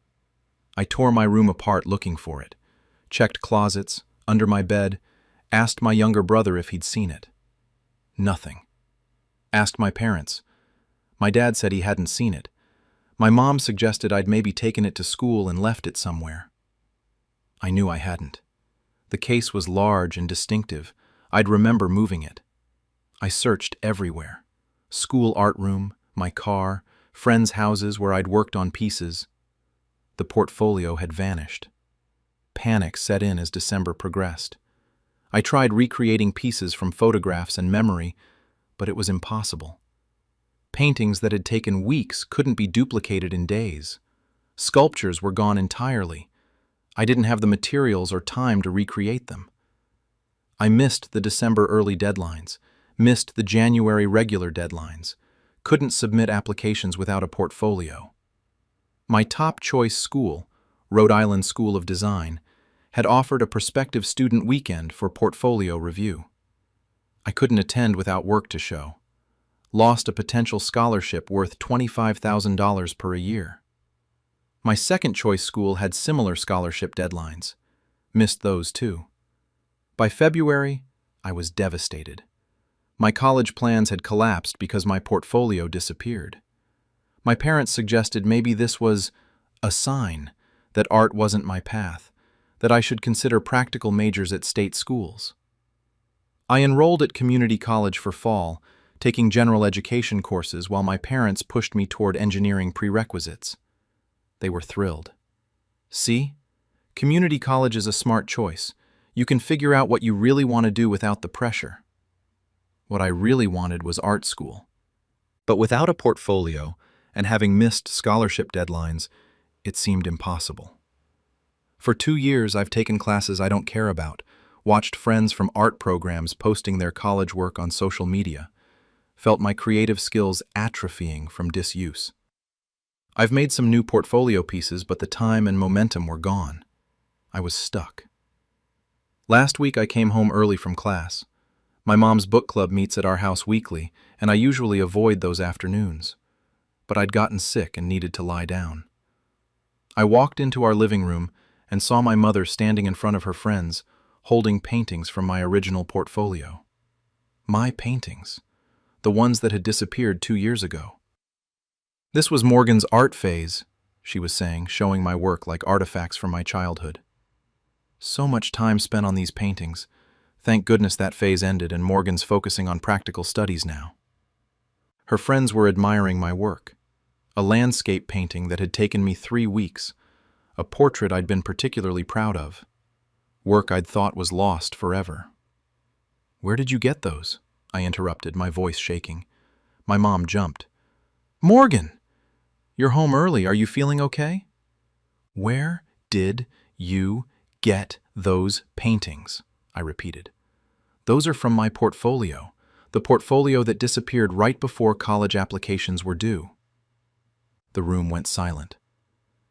I tore my room apart looking for it, checked closets, under my bed, asked my younger brother if he'd seen it. Nothing. Asked my parents. My dad said he hadn't seen it. My mom suggested I'd maybe taken it to school and left it somewhere. I knew I hadn't. The case was large and distinctive. I'd remember moving it. I searched everywhere. School art room, my car, friends' houses where I'd worked on pieces. The portfolio had vanished. Panic set in as December progressed. I tried recreating pieces from photographs and memory, but it was impossible. Paintings that had taken weeks couldn't be duplicated in days. Sculptures were gone entirely. I didn't have the materials or time to recreate them. I missed the December early deadlines, missed the January regular deadlines, couldn't submit applications without a portfolio. My top choice school, Rhode Island School of Design, had offered a prospective student weekend for portfolio review. I couldn't attend without work to show. Lost a potential scholarship worth $25,000 per year. My second choice school had similar scholarship deadlines. Missed those too. By February, I was devastated. My college plans had collapsed because my portfolio disappeared. My parents suggested maybe this was a sign that art wasn't my path, that I should consider practical majors at state schools. I enrolled at community college for fall, taking general education courses while my parents pushed me toward engineering prerequisites. They were thrilled. See? Community college is a smart choice. You can figure out what you really want to do without the pressure. What I really wanted was art school. But without a portfolio and having missed scholarship deadlines, it seemed impossible. For 2 years, I've taken classes I don't care about, watched friends from art programs posting their college work on social media, felt my creative skills atrophying from disuse. I've made some new portfolio pieces, but the time and momentum were gone. I was stuck. Last week I came home early from class. My mom's book club meets at our house weekly, and I usually avoid those afternoons. But I'd gotten sick and needed to lie down. I walked into our living room and saw my mother standing in front of her friends, holding paintings from my original portfolio. My paintings, the ones that had disappeared 2 years ago. This was Morgan's art phase, she was saying, showing my work like artifacts from my childhood. So much time spent on these paintings. Thank goodness that phase ended and Morgan's focusing on practical studies now. Her friends were admiring my work. A landscape painting that had taken me 3 weeks, a portrait I'd been particularly proud of, work I'd thought was lost forever. "Where did you get those?" I interrupted, my voice shaking. My mom jumped. "Morgan! You're home early. Are you feeling okay?" "Where did you get those paintings?" I repeated. "Those are from my portfolio, the portfolio that disappeared right before college applications were due." The room went silent.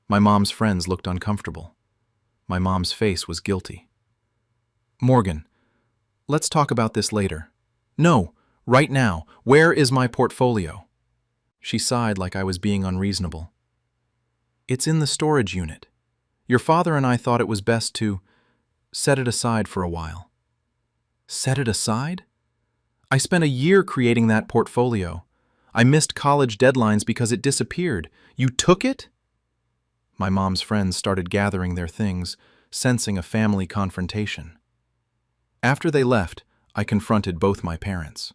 My mom's friends looked uncomfortable. My mom's face was guilty. "Morgan, let's talk about this later." "No, right now. Where is my portfolio?" She sighed like I was being unreasonable. "It's in the storage unit. Your father and I thought it was best to set it aside for a while." "Set it aside?" "I spent a year creating that portfolio. I missed college deadlines because it disappeared. You took it?" My mom's friends started gathering their things, sensing a family confrontation. After they left, I confronted both my parents.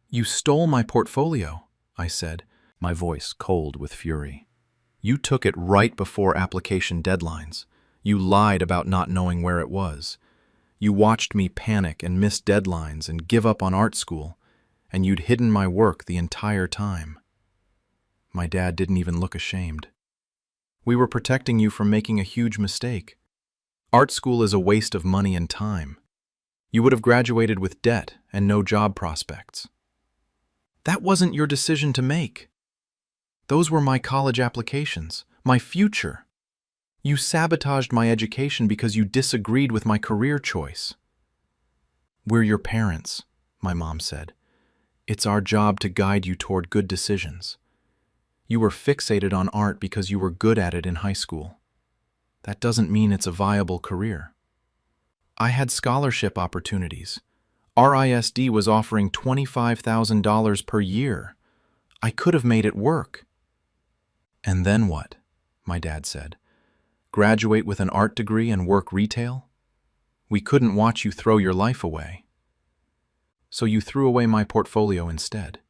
"You stole my portfolio," I said, my voice cold with fury. "You took it right before application deadlines. You lied about not knowing where it was. You watched me panic and miss deadlines and give up on art school, and you'd hidden my work the entire time." My dad didn't even look ashamed. "We were protecting you from making a huge mistake. Art school is a waste of money and time. You would have graduated with debt and no job prospects." "That wasn't your decision to make. Those were my college applications, my future. You sabotaged my education because you disagreed with my career choice." "We're your parents," my mom said. "It's our job to guide you toward good decisions. You were fixated on art because you were good at it in high school. That doesn't mean it's a viable career. I had scholarship opportunities. RISD was offering $25,000 per year. I could have made it work." "And then what?" my dad said. "Graduate with an art degree and work retail? We couldn't watch you throw your life away." "So you threw away my portfolio instead.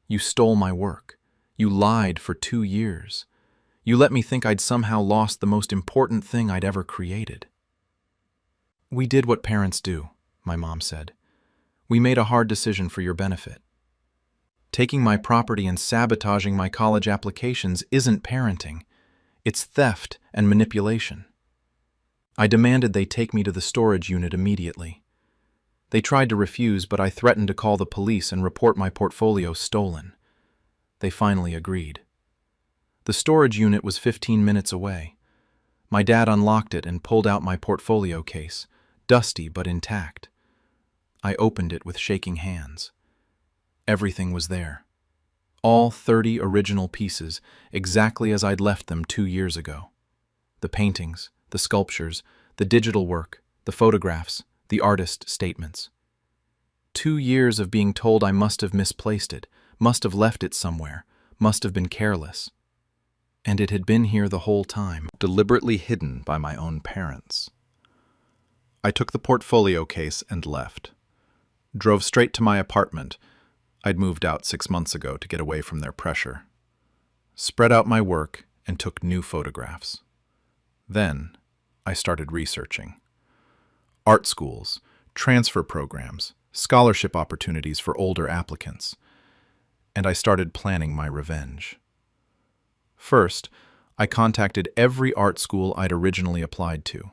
You stole my work. You lied for 2 years. You let me think I'd somehow lost the most important thing I'd ever created." "We did what parents do," my mom said. "We made a hard decision for your benefit. Taking my property and sabotaging my college applications isn't parenting. It's theft and manipulation." I demanded they take me to the storage unit immediately. They tried to refuse, but I threatened to call the police and report my portfolio stolen. They finally agreed. The storage unit was 15 minutes away. My dad unlocked it and pulled out my portfolio case, dusty but intact. I opened it with shaking hands. Everything was there. All 30 original pieces, exactly as I'd left them 2 years ago. The paintings, the sculptures, the digital work, the photographs, the artist statements. 2 years of being told I must have misplaced it, must have left it somewhere, must have been careless. And it had been here the whole time, deliberately hidden by my own parents. I took the portfolio case and left. Drove straight to my apartment. I'd moved out 6 months ago to get away from their pressure. Spread out my work and took new photographs. Then I started researching. Art schools, transfer programs, scholarship opportunities for older applicants. And I started planning my revenge. First, I contacted every art school I'd originally applied to.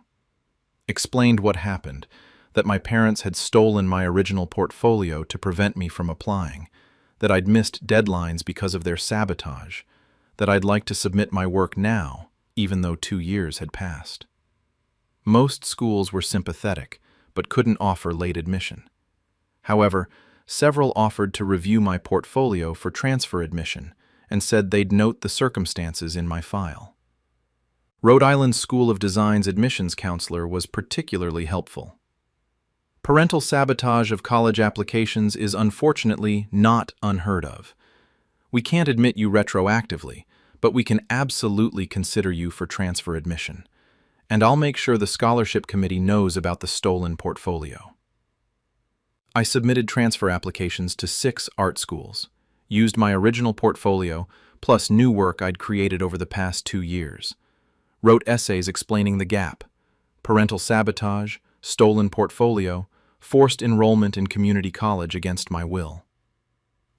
Explained what happened, that my parents had stolen my original portfolio to prevent me from applying, that I'd missed deadlines because of their sabotage, that I'd like to submit my work now, even though 2 years had passed. Most schools were sympathetic, but couldn't offer late admission. However, several offered to review my portfolio for transfer admission and said they'd note the circumstances in my file. Rhode Island School of Design's admissions counselor was particularly helpful. Parental sabotage of college applications is unfortunately not unheard of. We can't admit you retroactively, but we can absolutely consider you for transfer admission. And I'll make sure the scholarship committee knows about the stolen portfolio. I submitted transfer applications to 6 art schools, used my original portfolio plus new work I'd created over the past 2 years, wrote essays explaining the gap, parental sabotage, stolen portfolio, forced enrollment in community college against my will.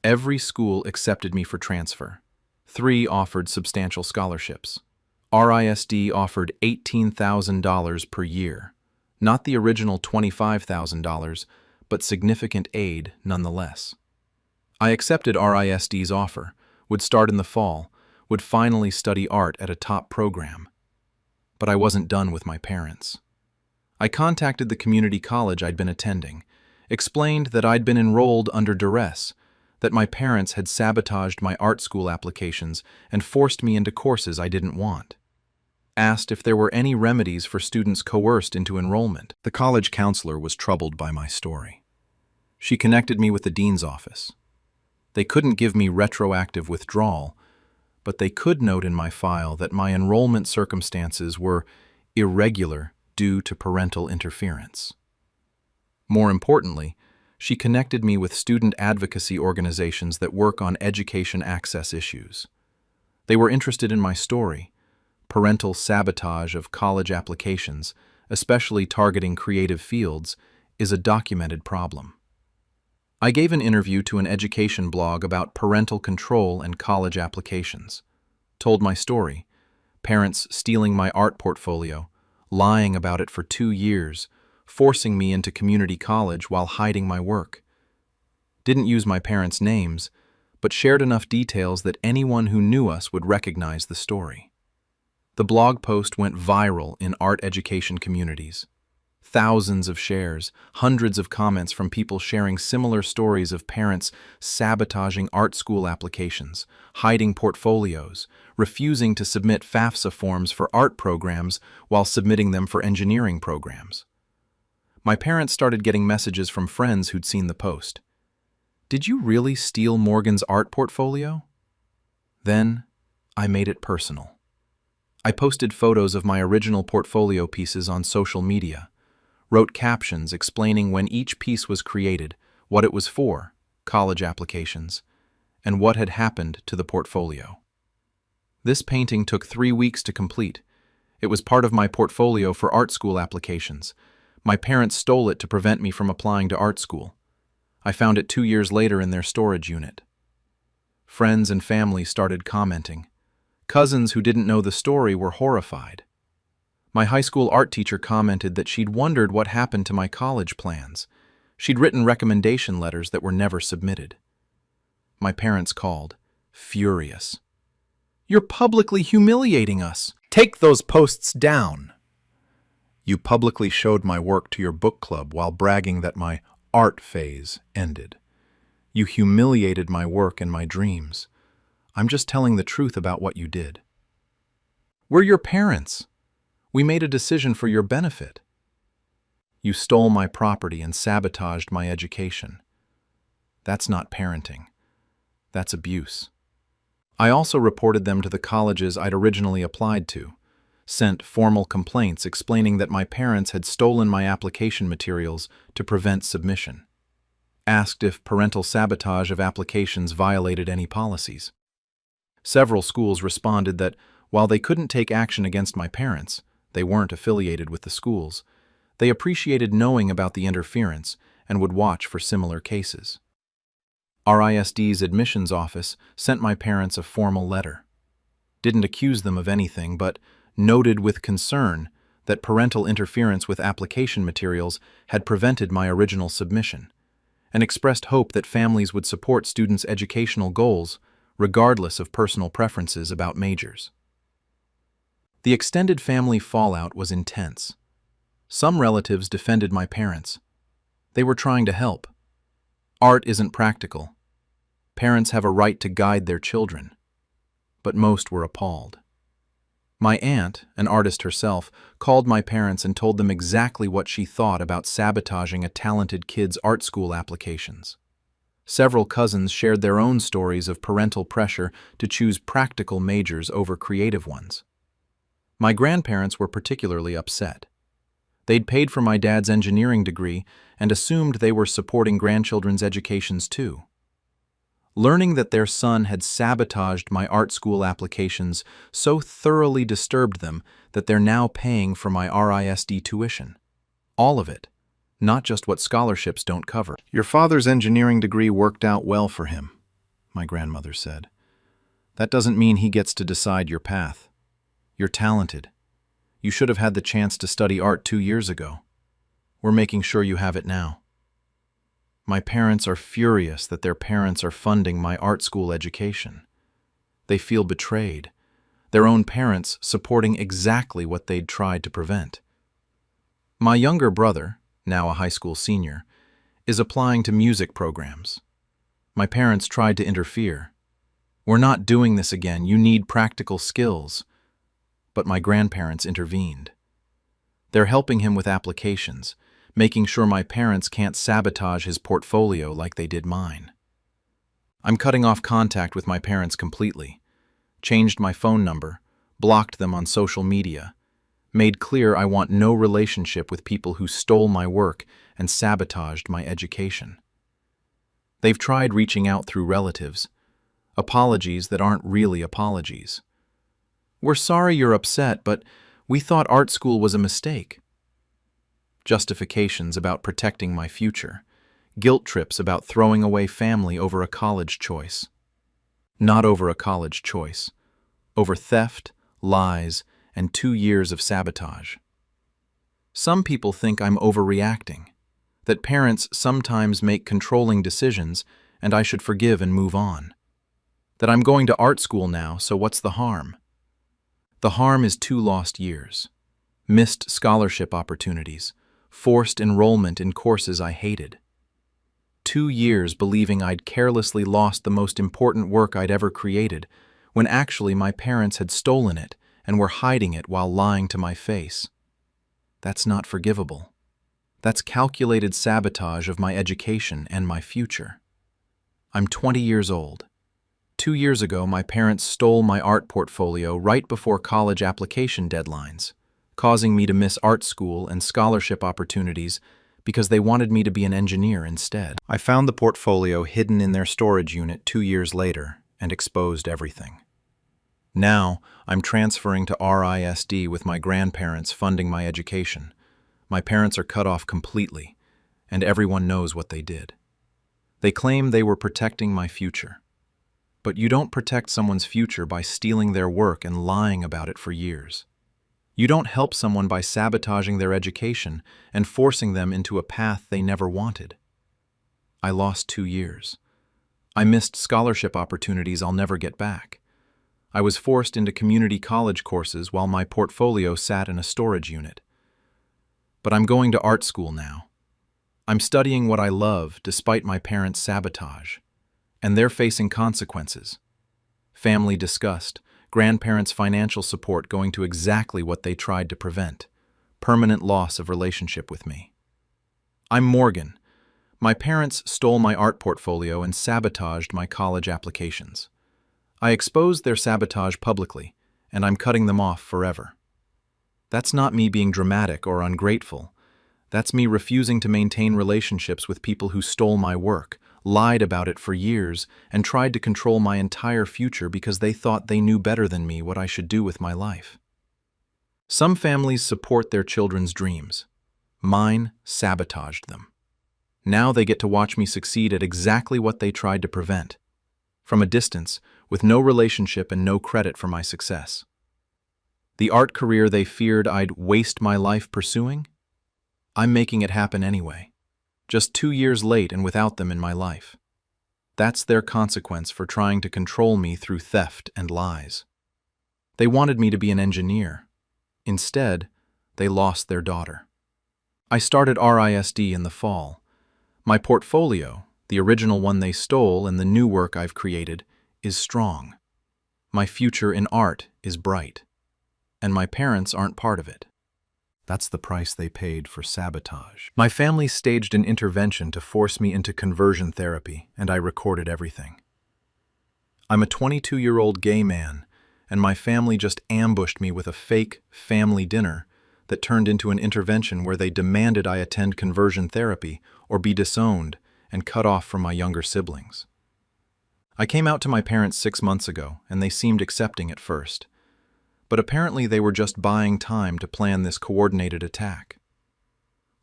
Every school accepted me for transfer. 3 offered substantial scholarships. RISD offered $18,000 per year, not the original $25,000, but significant aid nonetheless. I accepted RISD's offer, would start in the fall, would finally study art at a top program. But I wasn't done with my parents. I contacted the community college I'd been attending, explained that I'd been enrolled under duress, that my parents had sabotaged my art school applications and forced me into courses I didn't want. Asked if there were any remedies for students coerced into enrollment. The college counselor was troubled by my story. She connected me with the dean's office. They couldn't give me retroactive withdrawal, but they could note in my file that my enrollment circumstances were irregular due to parental interference. More importantly, she connected me with student advocacy organizations that work on education access issues. They were interested in my story. Parental sabotage of college applications, especially targeting creative fields, is a documented problem. I gave an interview to an education blog about parental control and college applications. Told my story, parents stealing my art portfolio, lying about it for 2 years, forcing me into community college while hiding my work. Didn't use my parents' names, but shared enough details that anyone who knew us would recognize the story. The blog post went viral in art education communities. Thousands of shares, hundreds of comments from people sharing similar stories of parents sabotaging art school applications, hiding portfolios, refusing to submit FAFSA forms for art programs while submitting them for engineering programs. My parents started getting messages from friends who'd seen the post. "Did you really steal Morgan's art portfolio?" Then I made it personal. I posted photos of my original portfolio pieces on social media, wrote captions explaining when each piece was created, what it was for, college applications, and what had happened to the portfolio. This painting took 3 weeks to complete. It was part of my portfolio for art school applications. My parents stole it to prevent me from applying to art school. I found it 2 years later in their storage unit. Friends and family started commenting. Cousins who didn't know the story were horrified. My high school art teacher commented that she'd wondered what happened to my college plans. She'd written recommendation letters that were never submitted. My parents called, furious. "You're publicly humiliating us. Take those posts down." "You publicly showed my work to your book club while bragging that my art phase ended. You humiliated my work and my dreams. I'm just telling the truth about what you did." "We're your parents. We made a decision for your benefit." "You stole my property and sabotaged my education." That's not parenting. That's abuse. I also reported them to the colleges I'd originally applied to, sent formal complaints explaining that my parents had stolen my application materials to prevent submission. Asked if parental sabotage of applications violated any policies. Several schools responded that while they couldn't take action against my parents, they weren't affiliated with the schools, they appreciated knowing about the interference and would watch for similar cases. RISD's admissions office sent my parents a formal letter. Didn't accuse them of anything, but noted with concern that parental interference with application materials had prevented my original submission, and expressed hope that families would support students' educational goals regardless of personal preferences about majors. The extended family fallout was intense. Some relatives defended my parents. They were trying to help. Art isn't practical. Parents have a right to guide their children. But most were appalled. My aunt, an artist herself, called my parents and told them exactly what she thought about sabotaging a talented kid's art school applications. Several cousins shared their own stories of parental pressure to choose practical majors over creative ones. My grandparents were particularly upset. They'd paid for my dad's engineering degree and assumed they were supporting grandchildren's educations too. Learning that their son had sabotaged my art school applications so thoroughly disturbed them that they're now paying for my RISD tuition. All of it, not just what scholarships don't cover. Your father's engineering degree worked out well for him, my grandmother said. That doesn't mean he gets to decide your path. You're talented. You should have had the chance to study art 2 years ago. We're making sure you have it now. My parents are furious that their parents are funding my art school education. They feel betrayed, their own parents supporting exactly what they'd tried to prevent. My younger brother, now a high school senior, is applying to music programs. My parents tried to interfere. We're not doing this again, you need practical skills. But my grandparents intervened. They're helping him with applications, making sure my parents can't sabotage his portfolio like they did mine. I'm cutting off contact with my parents completely, changed my phone number, blocked them on social media, made clear I want no relationship with people who stole my work and sabotaged my education. They've tried reaching out through relatives, apologies that aren't really apologies. We're sorry you're upset, but we thought art school was a mistake. Justifications about protecting my future, guilt trips about throwing away family over a college choice. Not over a college choice, over theft, lies, and 2 years of sabotage. Some people think I'm overreacting, that parents sometimes make controlling decisions and I should forgive and move on. That I'm going to art school now, so what's the harm? The harm is 2 lost years, missed scholarship opportunities, forced enrollment in courses I hated. 2 years believing I'd carelessly lost the most important work I'd ever created, when actually my parents had stolen it and were hiding it while lying to my face. That's not forgivable. That's calculated sabotage of my education and my future. I'm 20 years old. 2 years ago, my parents stole my art portfolio right before college application deadlines, causing me to miss art school and scholarship opportunities because they wanted me to be an engineer instead. I found the portfolio hidden in their storage unit 2 years later and exposed everything. Now, I'm transferring to RISD with my grandparents funding my education. My parents are cut off completely, and everyone knows what they did. They claim they were protecting my future. But you don't protect someone's future by stealing their work and lying about it for years. You don't help someone by sabotaging their education and forcing them into a path they never wanted. I lost 2 years. I missed scholarship opportunities I'll never get back. I was forced into community college courses while my portfolio sat in a storage unit. But I'm going to art school now. I'm studying what I love despite my parents' sabotage. And they're facing consequences. Family disgust, grandparents' financial support going to exactly what they tried to prevent, permanent loss of relationship with me. I'm Morgan. My parents stole my art portfolio and sabotaged my college applications. I exposed their sabotage publicly, and I'm cutting them off forever. That's not me being dramatic or ungrateful. That's me refusing to maintain relationships with people who stole my work, lied about it for years, and tried to control my entire future because they thought they knew better than me what I should do with my life. Some families support their children's dreams. Mine sabotaged them. Now they get to watch me succeed at exactly what they tried to prevent. From a distance, with no relationship and no credit for my success. The art career they feared I'd waste my life pursuing? I'm making it happen anyway. Just 2 years late and without them in my life. That's their consequence for trying to control me through theft and lies. They wanted me to be an engineer. Instead, they lost their daughter. I started RISD in the fall. My portfolio, the original one they stole and the new work I've created, is strong. My future in art is bright. And my parents aren't part of it. That's the price they paid for sabotage. My family staged an intervention to force me into conversion therapy, and I recorded everything. I'm a 22-year-old gay man, and my family just ambushed me with a fake family dinner that turned into an intervention where they demanded I attend conversion therapy or be disowned and cut off from my younger siblings. I came out to my parents 6 months ago, and they seemed accepting at first. But apparently they were just buying time to plan this coordinated attack.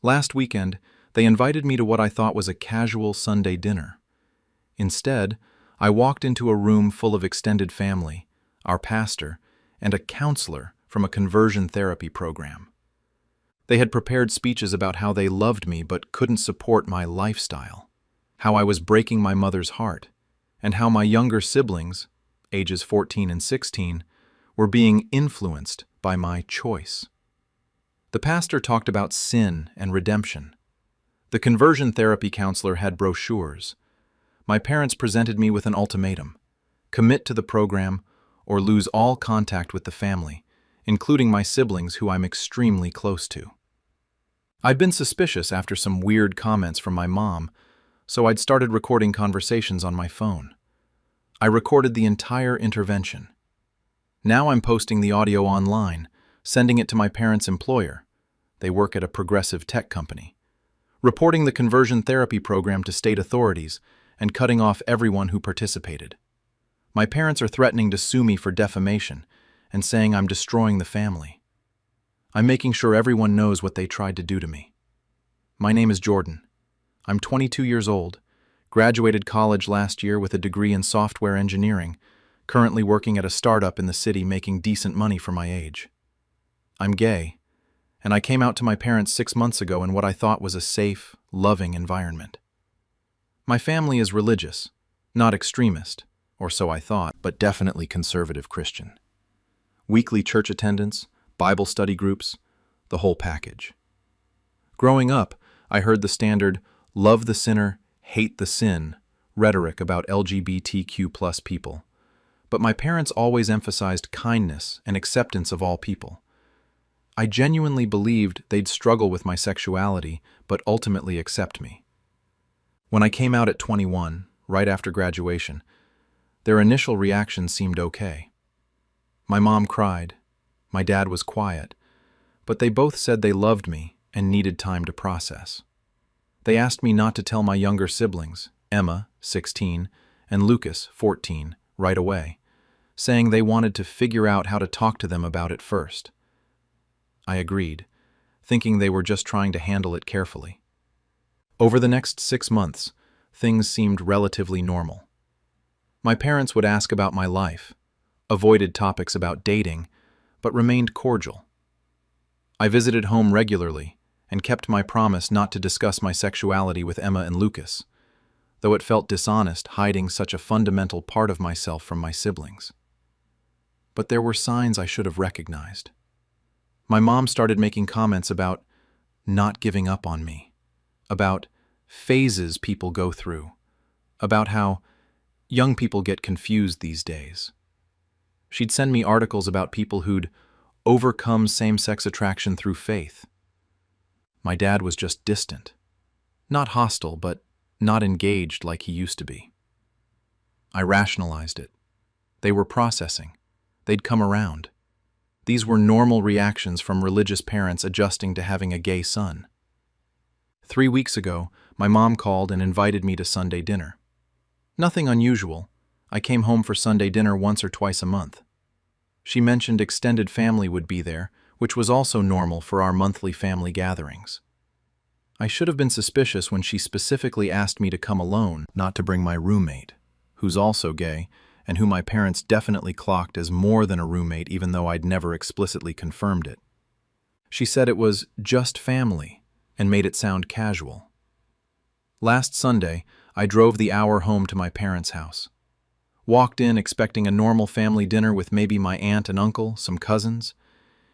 Last weekend, they invited me to what I thought was a casual Sunday dinner. Instead, I walked into a room full of extended family, our pastor, and a counselor from a conversion therapy program. They had prepared speeches about how they loved me but couldn't support my lifestyle, how I was breaking my mother's heart, and how my younger siblings, ages 14 and 16, were being influenced by my choice. The pastor talked about sin and redemption. The conversion therapy counselor had brochures. My parents presented me with an ultimatum: commit to the program or lose all contact with the family, including my siblings who I'm extremely close to. I'd been suspicious after some weird comments from my mom, so I'd started recording conversations on my phone. I recorded the entire intervention. Now I'm posting the audio online, sending it to my parents' employer. They work at a progressive tech company. Reporting the conversion therapy program to state authorities and cutting off everyone who participated. My parents are threatening to sue me for defamation and saying I'm destroying the family. I'm making sure everyone knows what they tried to do to me. My name is Jordan. I'm 22 years old, graduated college last year with a degree in software engineering, currently working at a startup in the city making decent money for my age. I'm gay, and I came out to my parents 6 months ago in what I thought was a safe, loving environment. My family is religious, not extremist, or so I thought, but definitely conservative Christian. Weekly church attendance, Bible study groups, the whole package. Growing up, I heard the standard love the sinner, hate the sin rhetoric about LGBTQ+ people. But my parents always emphasized kindness and acceptance of all people. I genuinely believed they'd struggle with my sexuality, but ultimately accept me. When I came out at 21, right after graduation, their initial reaction seemed okay. My mom cried, my dad was quiet, but they both said they loved me and needed time to process. They asked me not to tell my younger siblings, Emma, 16, and Lucas, 14, right away, saying they wanted to figure out how to talk to them about it first. I agreed, thinking they were just trying to handle it carefully. Over the next 6 months, things seemed relatively normal. My parents would ask about my life, avoided topics about dating, but remained cordial. I visited home regularly and kept my promise not to discuss my sexuality with Emma and Lucas, though it felt dishonest hiding such a fundamental part of myself from my siblings. But there were signs I should have recognized. My mom started making comments about not giving up on me, about phases people go through, about how young people get confused these days. She'd send me articles about people who'd overcome same-sex attraction through faith. My dad was just distant, not hostile, but not engaged like he used to be. I rationalized it. They were processing. They'd come around. These were normal reactions from religious parents adjusting to having a gay son. 3 weeks ago, my mom called and invited me to Sunday dinner. Nothing unusual. I came home for Sunday dinner once or twice a month. She mentioned extended family would be there, which was also normal for our monthly family gatherings. I should have been suspicious when she specifically asked me to come alone, not to bring my roommate, who's also gay, and who my parents definitely clocked as more than a roommate even though I'd never explicitly confirmed it. She said it was just family and made it sound casual. Last Sunday, I drove the hour home to my parents' house. Walked in expecting a normal family dinner with maybe my aunt and uncle, some cousins.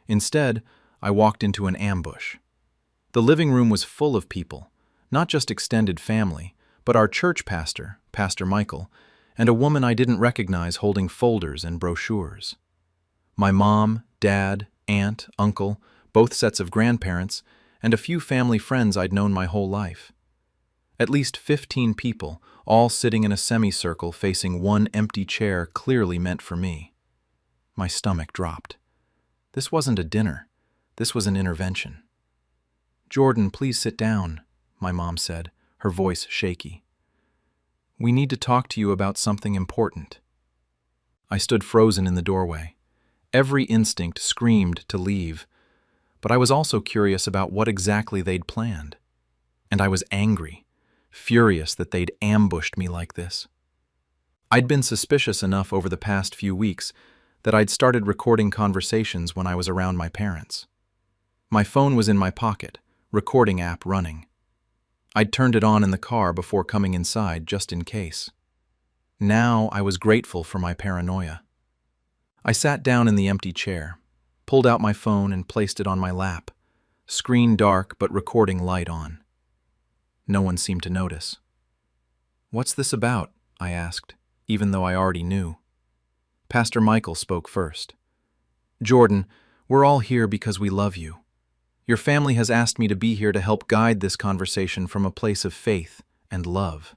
Instead, I walked into an ambush. The living room was full of people, not just extended family, but our church pastor, Pastor Michael, and a woman I didn't recognize holding folders and brochures. My mom, dad, aunt, uncle, both sets of grandparents, and a few family friends I'd known my whole life. At least 15 people, all sitting in a semicircle facing one empty chair clearly meant for me. My stomach dropped. This wasn't a dinner. This was an intervention. "Jordan, please sit down," my mom said, her voice shaky. "We need to talk to you about something important." I stood frozen in the doorway. Every instinct screamed to leave, but I was also curious about what exactly they'd planned. And I was angry, furious that they'd ambushed me like this. I'd been suspicious enough over the past few weeks that I'd started recording conversations when I was around my parents. My phone was in my pocket, recording app running. I'd turned it on in the car before coming inside just in case. Now I was grateful for my paranoia. I sat down in the empty chair, pulled out my phone and placed it on my lap, screen dark but recording light on. No one seemed to notice. "What's this about?" I asked, even though I already knew. Pastor Michael spoke first. "Jordan, we're all here because we love you. Your family has asked me to be here to help guide this conversation from a place of faith and love."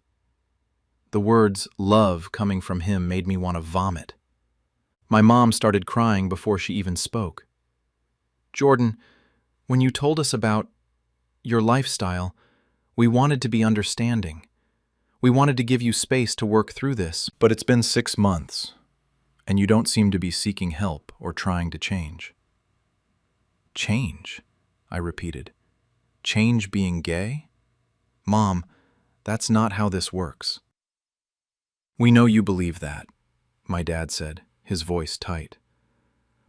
The words "love" coming from him made me want to vomit. My mom started crying before she even spoke. "Jordan, when you told us about your lifestyle, we wanted to be understanding. We wanted to give you space to work through this, but it's been 6 months, and you don't seem to be seeking help or trying to change." "Change?" I repeated. "Change being gay? Mom, that's not how this works." "We know you believe that," my dad said, his voice tight.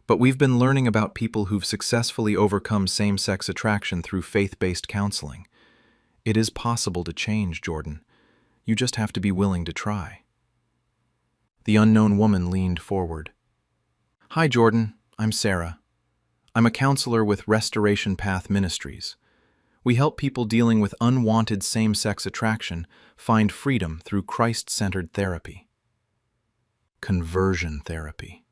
"But we've been learning about people who've successfully overcome same-sex attraction through faith-based counseling. It is possible to change, Jordan. You just have to be willing to try." The unknown woman leaned forward. "Hi, Jordan. I'm Sarah. I'm a counselor with Restoration Path Ministries. We help people dealing with unwanted same-sex attraction find freedom through Christ-centered therapy." Conversion therapy.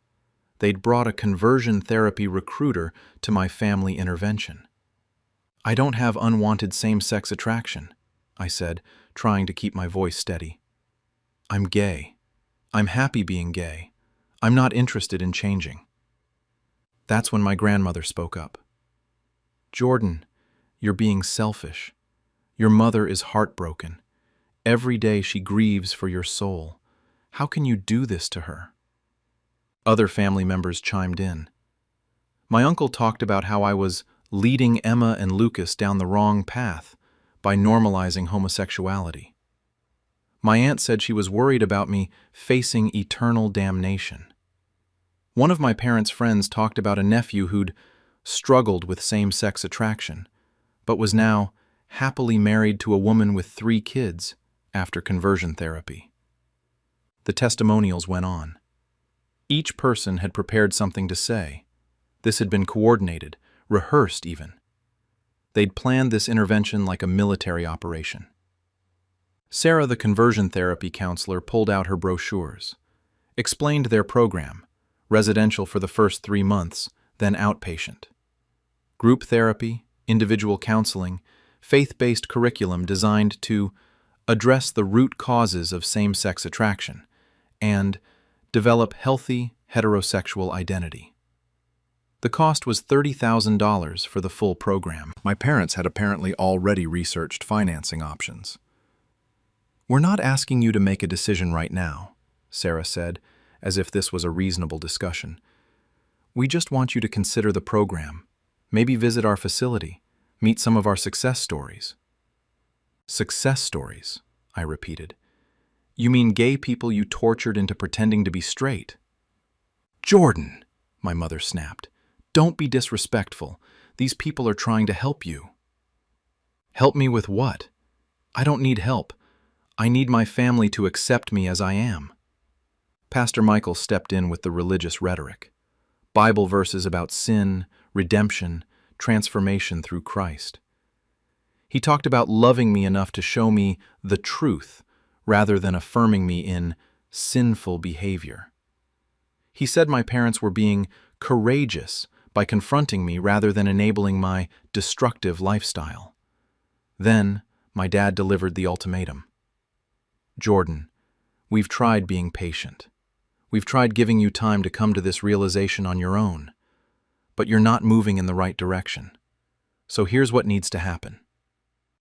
They'd brought a conversion therapy recruiter to my family intervention. "I don't have unwanted same-sex attraction," I said, trying to keep my voice steady. "I'm gay. I'm happy being gay. I'm not interested in changing." That's when my grandmother spoke up. "Jordan, you're being selfish. Your mother is heartbroken. Every day she grieves for your soul. How can you do this to her?" Other family members chimed in. My uncle talked about how I was leading Emma and Lucas down the wrong path by normalizing homosexuality. My aunt said she was worried about me facing eternal damnation. One of my parents' friends talked about a nephew who'd struggled with same-sex attraction, but was now happily married to a woman with 3 kids after conversion therapy. The testimonials went on. Each person had prepared something to say. This had been coordinated, rehearsed even. They'd planned this intervention like a military operation. Sarah, the conversion therapy counselor, pulled out her brochures, explained their program: residential for the first 3 months, then outpatient. Group therapy, individual counseling, faith-based curriculum designed to address the root causes of same-sex attraction and develop healthy heterosexual identity. The cost was $30,000 for the full program. My parents had apparently already researched financing options. "We're not asking you to make a decision right now," Sarah said, as if this was a reasonable discussion. "We just want you to consider the program, maybe visit our facility, meet some of our success stories." "Success stories," I repeated. "You mean gay people you tortured into pretending to be straight?" "Jordan," my mother snapped, "don't be disrespectful. These people are trying to help you." "Help me with what? I don't need help. I need my family to accept me as I am." Pastor Michael stepped in with the religious rhetoric. Bible verses about sin, redemption, transformation through Christ. He talked about loving me enough to show me the truth rather than affirming me in sinful behavior. He said my parents were being courageous by confronting me rather than enabling my destructive lifestyle. Then, my dad delivered the ultimatum. Jordan, we've tried being patient. We've tried giving you time to come to this realization on your own, but you're not moving in the right direction. So here's what needs to happen.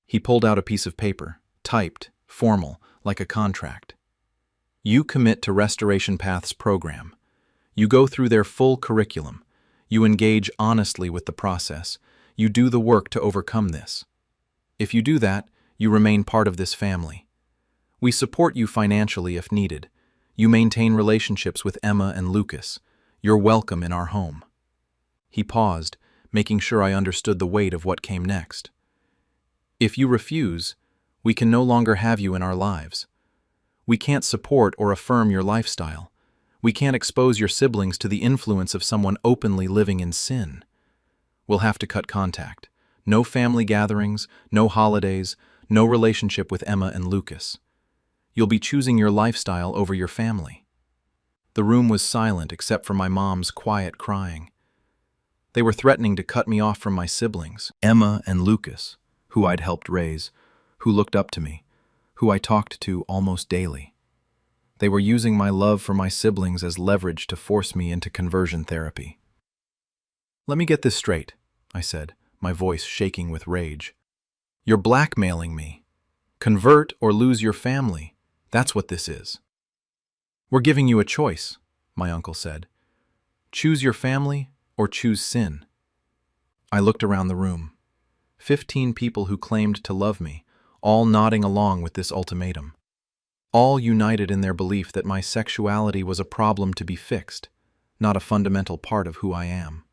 He pulled out a piece of paper, typed, formal, like a contract. You commit to Restoration Path's program. You go through their full curriculum. You engage honestly with the process. You do the work to overcome this. If you do that, you remain part of this family. We support you financially if needed. You maintain relationships with Emma and Lucas. You're welcome in our home. He paused, making sure I understood the weight of what came next. If you refuse, we can no longer have you in our lives. We can't support or affirm your lifestyle. We can't expose your siblings to the influence of someone openly living in sin. We'll have to cut contact. No family gatherings, no holidays, no relationship with Emma and Lucas. You'll be choosing your lifestyle over your family. The room was silent except for my mom's quiet crying. They were threatening to cut me off from my siblings, Emma and Lucas, who I'd helped raise, who looked up to me, who I talked to almost daily. They were using my love for my siblings as leverage to force me into conversion therapy. Let me get this straight, I said, my voice shaking with rage. You're blackmailing me. Convert or lose your family. That's what this is. We're giving you a choice, my uncle said. Choose your family or choose sin. I looked around the room. 15 people who claimed to love me, all nodding along with this ultimatum. All united in their belief that my sexuality was a problem to be fixed, not a fundamental part of who I am.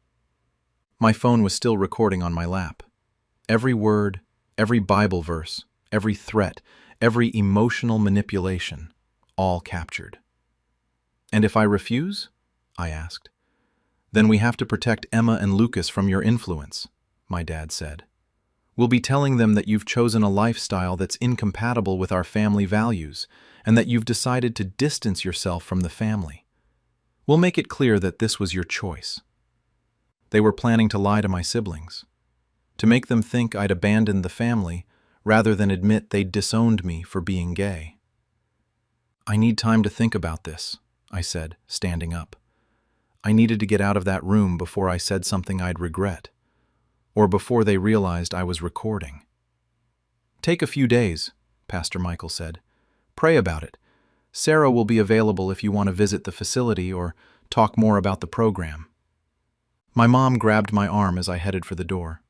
My phone was still recording on my lap. Every word, every Bible verse, every threat, every emotional manipulation, all captured. And if I refuse? I asked. Then we have to protect Emma and Lucas from your influence, my dad said. We'll be telling them that you've chosen a lifestyle that's incompatible with our family values and that you've decided to distance yourself from the family. We'll make it clear that this was your choice. They were planning to lie to my siblings, to make them think I'd abandoned the family rather than admit they'd disowned me for being gay. I need time to think about this, I said, standing up. I needed to get out of that room before I said something I'd regret, or before they realized I was recording. Take a few days, Pastor Michael said. Pray about it. Sarah will be available if you want to visit the facility or talk more about the program. My mom grabbed my arm as I headed for the door.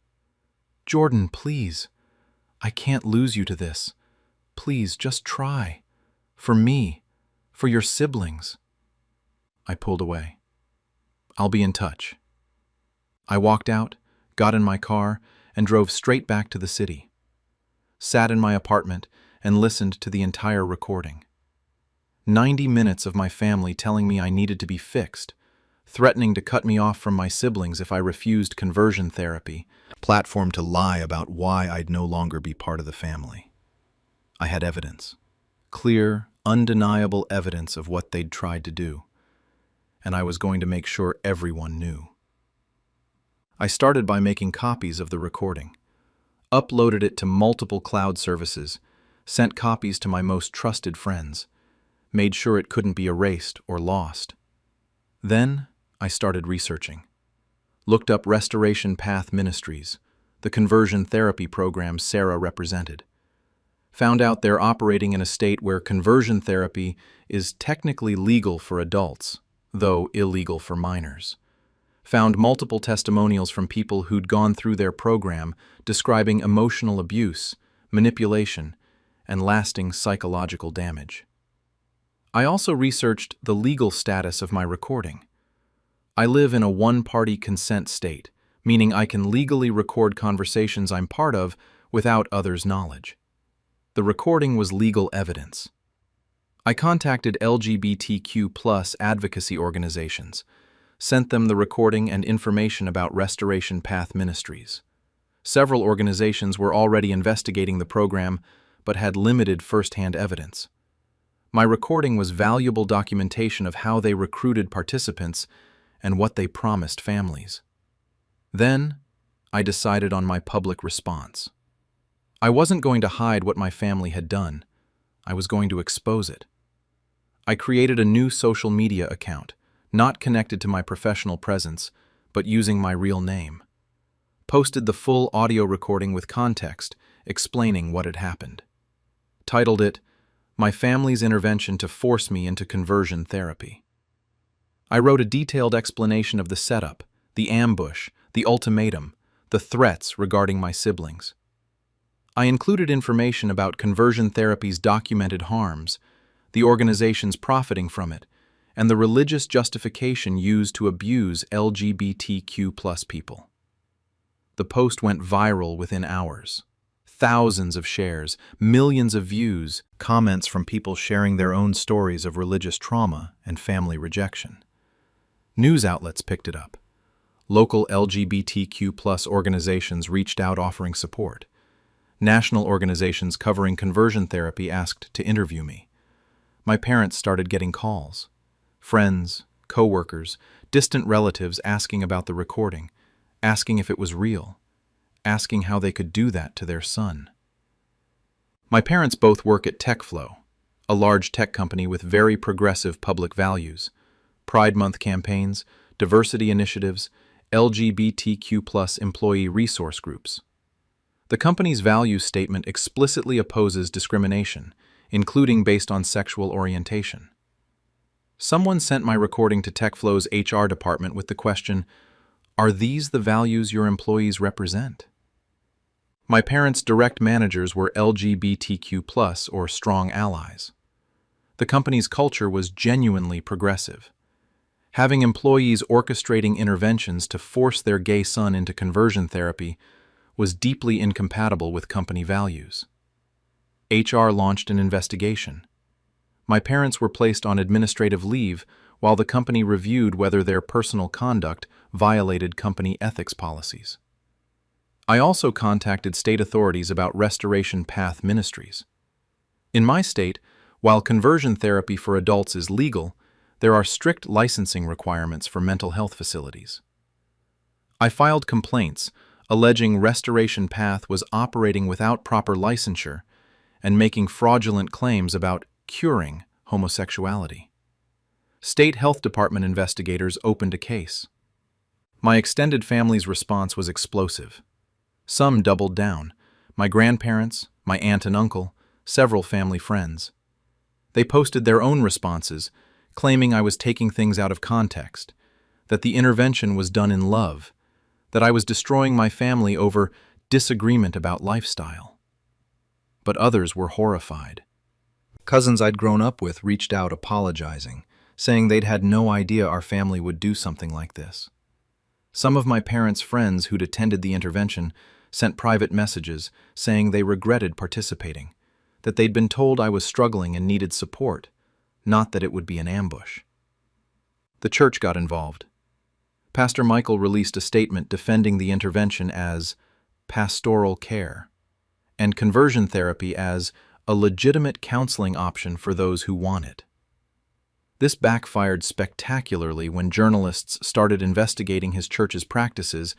Jordan, please. I can't lose you to this. Please, just try. For me. For your siblings. I pulled away. I'll be in touch. I walked out, got in my car, and drove straight back to the city. Sat in my apartment and listened to the entire recording. 90 minutes of my family telling me I needed to be fixed, threatening to cut me off from my siblings if I refused conversion therapy, platform to lie about why I'd no longer be part of the family. I had evidence. Clear, undeniable evidence of what they'd tried to do, and I was going to make sure everyone knew. I started by making copies of the recording, uploaded it to multiple cloud services, sent copies to my most trusted friends, made sure it couldn't be erased or lost. Then I started researching. Looked up Restoration Path Ministries, the conversion therapy program Sarah represented. Found out they're operating in a state where conversion therapy is technically legal for adults, though illegal for minors. Found multiple testimonials from people who'd gone through their program describing emotional abuse, manipulation, and lasting psychological damage. I also researched the legal status of my recording. I live in a one-party consent state, meaning I can legally record conversations I'm part of without others' knowledge. The recording was legal evidence. I contacted LGBTQ+ advocacy organizations, sent them the recording and information about Restoration Path Ministries. Several organizations were already investigating the program, but had limited first-hand evidence. My recording was valuable documentation of how they recruited participants and what they promised families. Then, I decided on my public response. I wasn't going to hide what my family had done. I was going to expose it. I created a new social media account, not connected to my professional presence, but using my real name. Posted the full audio recording with context, explaining what had happened. Titled it, "My Family's Intervention to Force Me into Conversion Therapy." I wrote a detailed explanation of the setup, the ambush, the ultimatum, the threats regarding my siblings. I included information about conversion therapy's documented harms, the organizations profiting from it, and the religious justification used to abuse LGBTQ+ people. The post went viral within hours. Thousands of shares, millions of views, comments from people sharing their own stories of religious trauma and family rejection. News outlets picked it up. Local LGBTQ+ organizations reached out offering support. National organizations covering conversion therapy asked to interview me. My parents started getting calls. Friends, co-workers, distant relatives asking about the recording, asking if it was real, asking how they could do that to their son. My parents both work at TechFlow, a large tech company with very progressive public values, Pride Month campaigns, diversity initiatives, LGBTQ+ employee resource groups. The company's values statement explicitly opposes discrimination, including based on sexual orientation. Someone sent my recording to TechFlow's HR department with the question, "Are these the values your employees represent?" My parents' direct managers were LGBTQ+ or strong allies. The company's culture was genuinely progressive. Having employees orchestrating interventions to force their gay son into conversion therapy was deeply incompatible with company values. HR launched an investigation. My parents were placed on administrative leave while the company reviewed whether their personal conduct violated company ethics policies. I also contacted state authorities about Restoration Path Ministries. In my state, while conversion therapy for adults is legal, there are strict licensing requirements for mental health facilities. I filed complaints alleging Restoration Path was operating without proper licensure and making fraudulent claims about curing homosexuality. State Health Department investigators opened a case. My extended family's response was explosive. Some doubled down: my grandparents, my aunt and uncle, several family friends. They posted their own responses, claiming I was taking things out of context, that the intervention was done in love, that I was destroying my family over disagreement about lifestyle. But others were horrified. Cousins I'd grown up with reached out apologizing, saying they'd had no idea our family would do something like this. Some of my parents' friends who'd attended the intervention sent private messages saying they regretted participating, that they'd been told I was struggling and needed support, not that it would be an ambush. The church got involved. Pastor Michael released a statement defending the intervention as pastoral care and conversion therapy as a legitimate counseling option for those who want it. This backfired spectacularly when journalists started investigating his church's practices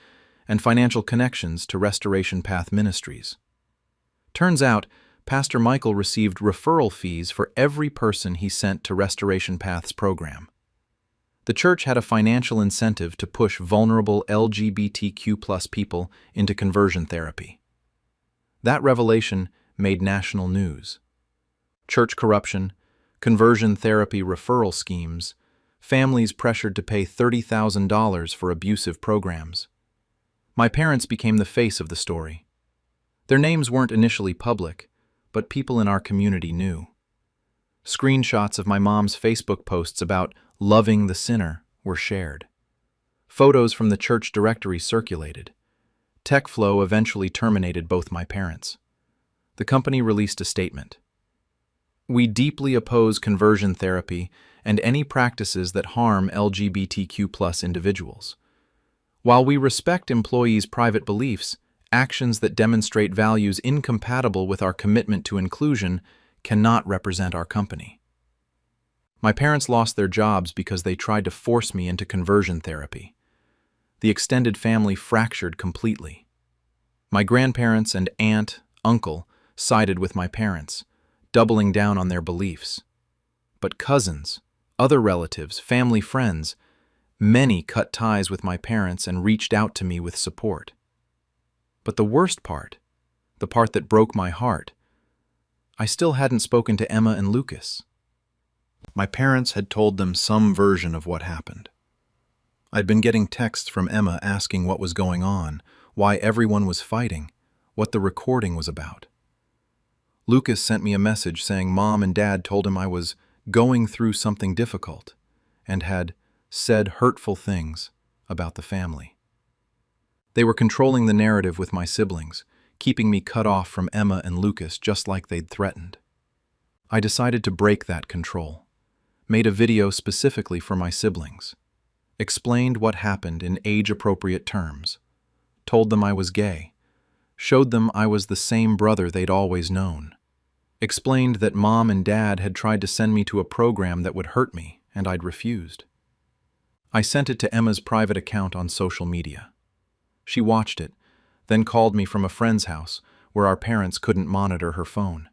and financial connections to Restoration Path Ministries. Turns out, Pastor Michael received referral fees for every person he sent to Restoration Path's program. The church had a financial incentive to push vulnerable LGBTQ+ people into conversion therapy. That revelation made national news. Church corruption, conversion therapy referral schemes, families pressured to pay $30,000 for abusive programs. My parents became the face of the story. Their names weren't initially public, but people in our community knew. Screenshots of my mom's Facebook posts about loving the sinner were shared. Photos from the church directory circulated. TechFlow eventually terminated both my parents. The company released a statement. "We deeply oppose conversion therapy and any practices that harm LGBTQ+ individuals. While we respect employees' private beliefs, Actions that demonstrate values incompatible with our commitment to inclusion cannot represent our company. My parents lost their jobs because they tried to force me into conversion therapy. The extended family fractured completely. My grandparents and aunt, uncle sided with my parents, doubling down on their beliefs. But cousins, other relatives, family friends, many cut ties with my parents and reached out to me with support. But the worst part, the part that broke my heart, I still hadn't spoken to Emma and Lucas. My parents had told them some version of what happened. I'd been getting texts from Emma asking what was going on, why everyone was fighting, what the recording was about. Lucas sent me a message saying Mom and Dad told him I was going through something difficult and had said hurtful things about the family. They were controlling the narrative with my siblings, keeping me cut off from Emma and Lucas just like they'd threatened. I decided to break that control, made a video specifically for my siblings, explained what happened in age-appropriate terms, told them I was gay, showed them I was the same brother they'd always known, explained that Mom and Dad had tried to send me to a program that would hurt me, and I'd refused. I sent it to Emma's private account on social media. She watched it, then called me from a friend's house where our parents couldn't monitor her phone.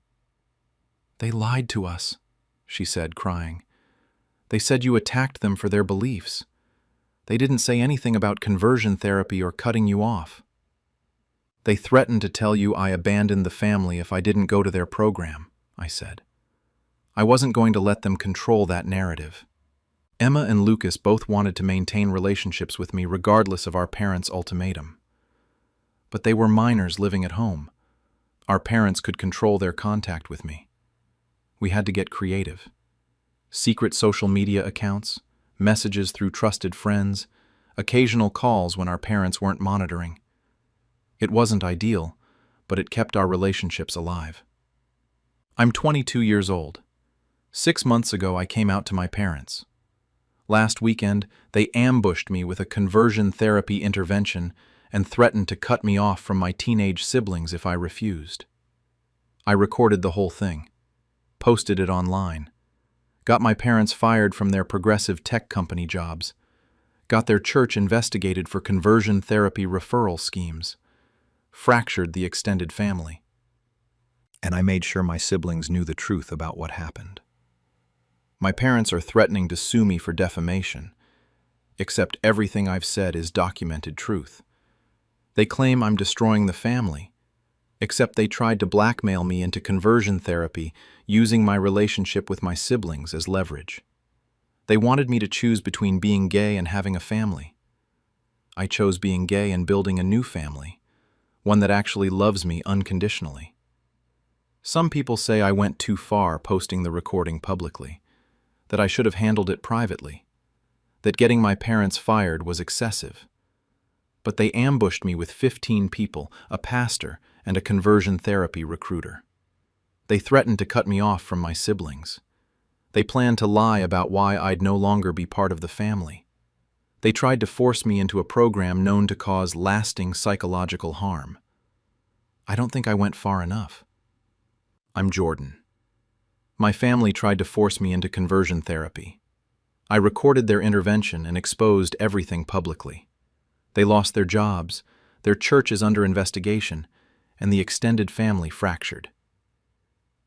"They lied to us," she said, crying. "They said you attacked them for their beliefs. They didn't say anything about conversion therapy or cutting you off. They threatened to tell you I abandoned the family if I didn't go to their program," I said. I wasn't going to let them control that narrative. Emma and Lucas both wanted to maintain relationships with me regardless of our parents' ultimatum. But they were minors living at home. Our parents could control their contact with me. We had to get creative. Secret social media accounts, messages through trusted friends, occasional calls when our parents weren't monitoring. It wasn't ideal, but it kept our relationships alive. I'm 22 years old. 6 months ago, I came out to my parents. Last weekend, they ambushed me with a conversion therapy intervention and threatened to cut me off from my teenage siblings if I refused. I recorded the whole thing, posted it online, got my parents fired from their progressive tech company jobs, got their church investigated for conversion therapy referral schemes, fractured the extended family. And I made sure my siblings knew the truth about what happened. My parents are threatening to sue me for defamation, except everything I've said is documented truth. They claim I'm destroying the family, except they tried to blackmail me into conversion therapy using my relationship with my siblings as leverage. They wanted me to choose between being gay and having a family. I chose being gay and building a new family, one that actually loves me unconditionally. Some people say I went too far posting the recording publicly, that I should have handled it privately, that getting my parents fired was excessive. But they ambushed me with 15 people, a pastor, and a conversion therapy recruiter. They threatened to cut me off from my siblings. They planned to lie about why I'd no longer be part of the family. They tried to force me into a program known to cause lasting psychological harm. I don't think I went far enough. I'm Jordan. My family tried to force me into conversion therapy. I recorded their intervention and exposed everything publicly. They lost their jobs, their church is under investigation, and the extended family fractured.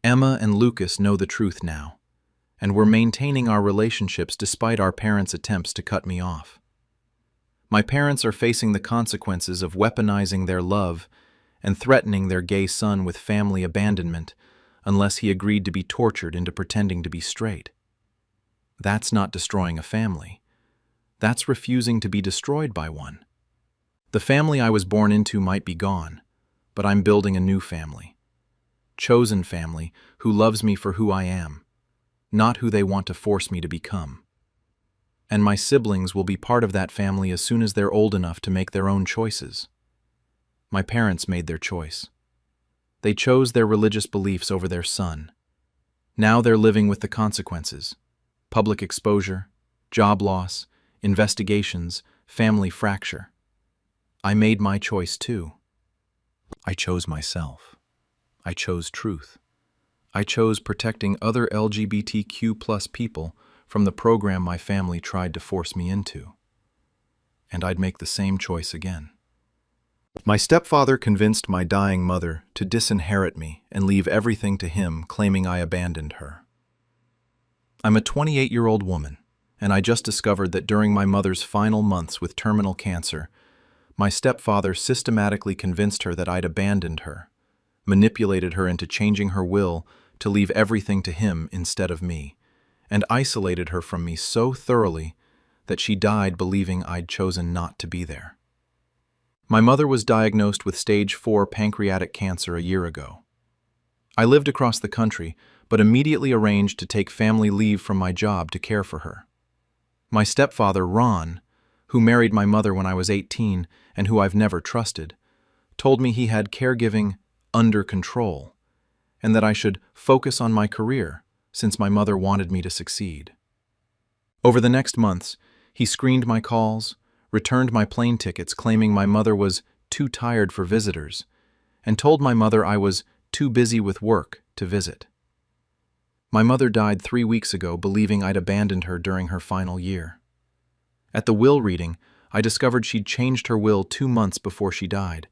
Emma and Lucas know the truth now, and we're maintaining our relationships despite our parents' attempts to cut me off. My parents are facing the consequences of weaponizing their love and threatening their gay son with family abandonment unless he agreed to be tortured into pretending to be straight. That's not destroying a family. That's refusing to be destroyed by one. The family I was born into might be gone, but I'm building a new family. Chosen family who loves me for who I am, not who they want to force me to become. And my siblings will be part of that family as soon as they're old enough to make their own choices. My parents made their choice. They chose their religious beliefs over their son. Now they're living with the consequences: public exposure, job loss, investigations, family fracture. I made my choice too. I chose myself. I chose truth. I chose protecting other LGBTQ+ people from the program my family tried to force me into. And I'd make the same choice again. My stepfather convinced my dying mother to disinherit me and leave everything to him, claiming I abandoned her. I'm a 28-year-old woman, and I just discovered that during my mother's final months with terminal cancer, my stepfather systematically convinced her that I'd abandoned her, manipulated her into changing her will to leave everything to him instead of me, and isolated her from me so thoroughly that she died believing I'd chosen not to be there. My mother was diagnosed with stage 4 pancreatic cancer a year ago. I lived across the country, but immediately arranged to take family leave from my job to care for her. My stepfather, Ron, who married my mother when I was 18 and who I've never trusted, told me he had caregiving under control and that I should focus on my career since my mother wanted me to succeed. Over the next months, he screened my calls, returned my plane tickets claiming my mother was too tired for visitors, and told my mother I was too busy with work to visit. My mother died 3 weeks ago believing I'd abandoned her during her final year. At the will reading, I discovered she'd changed her will 2 months before she died,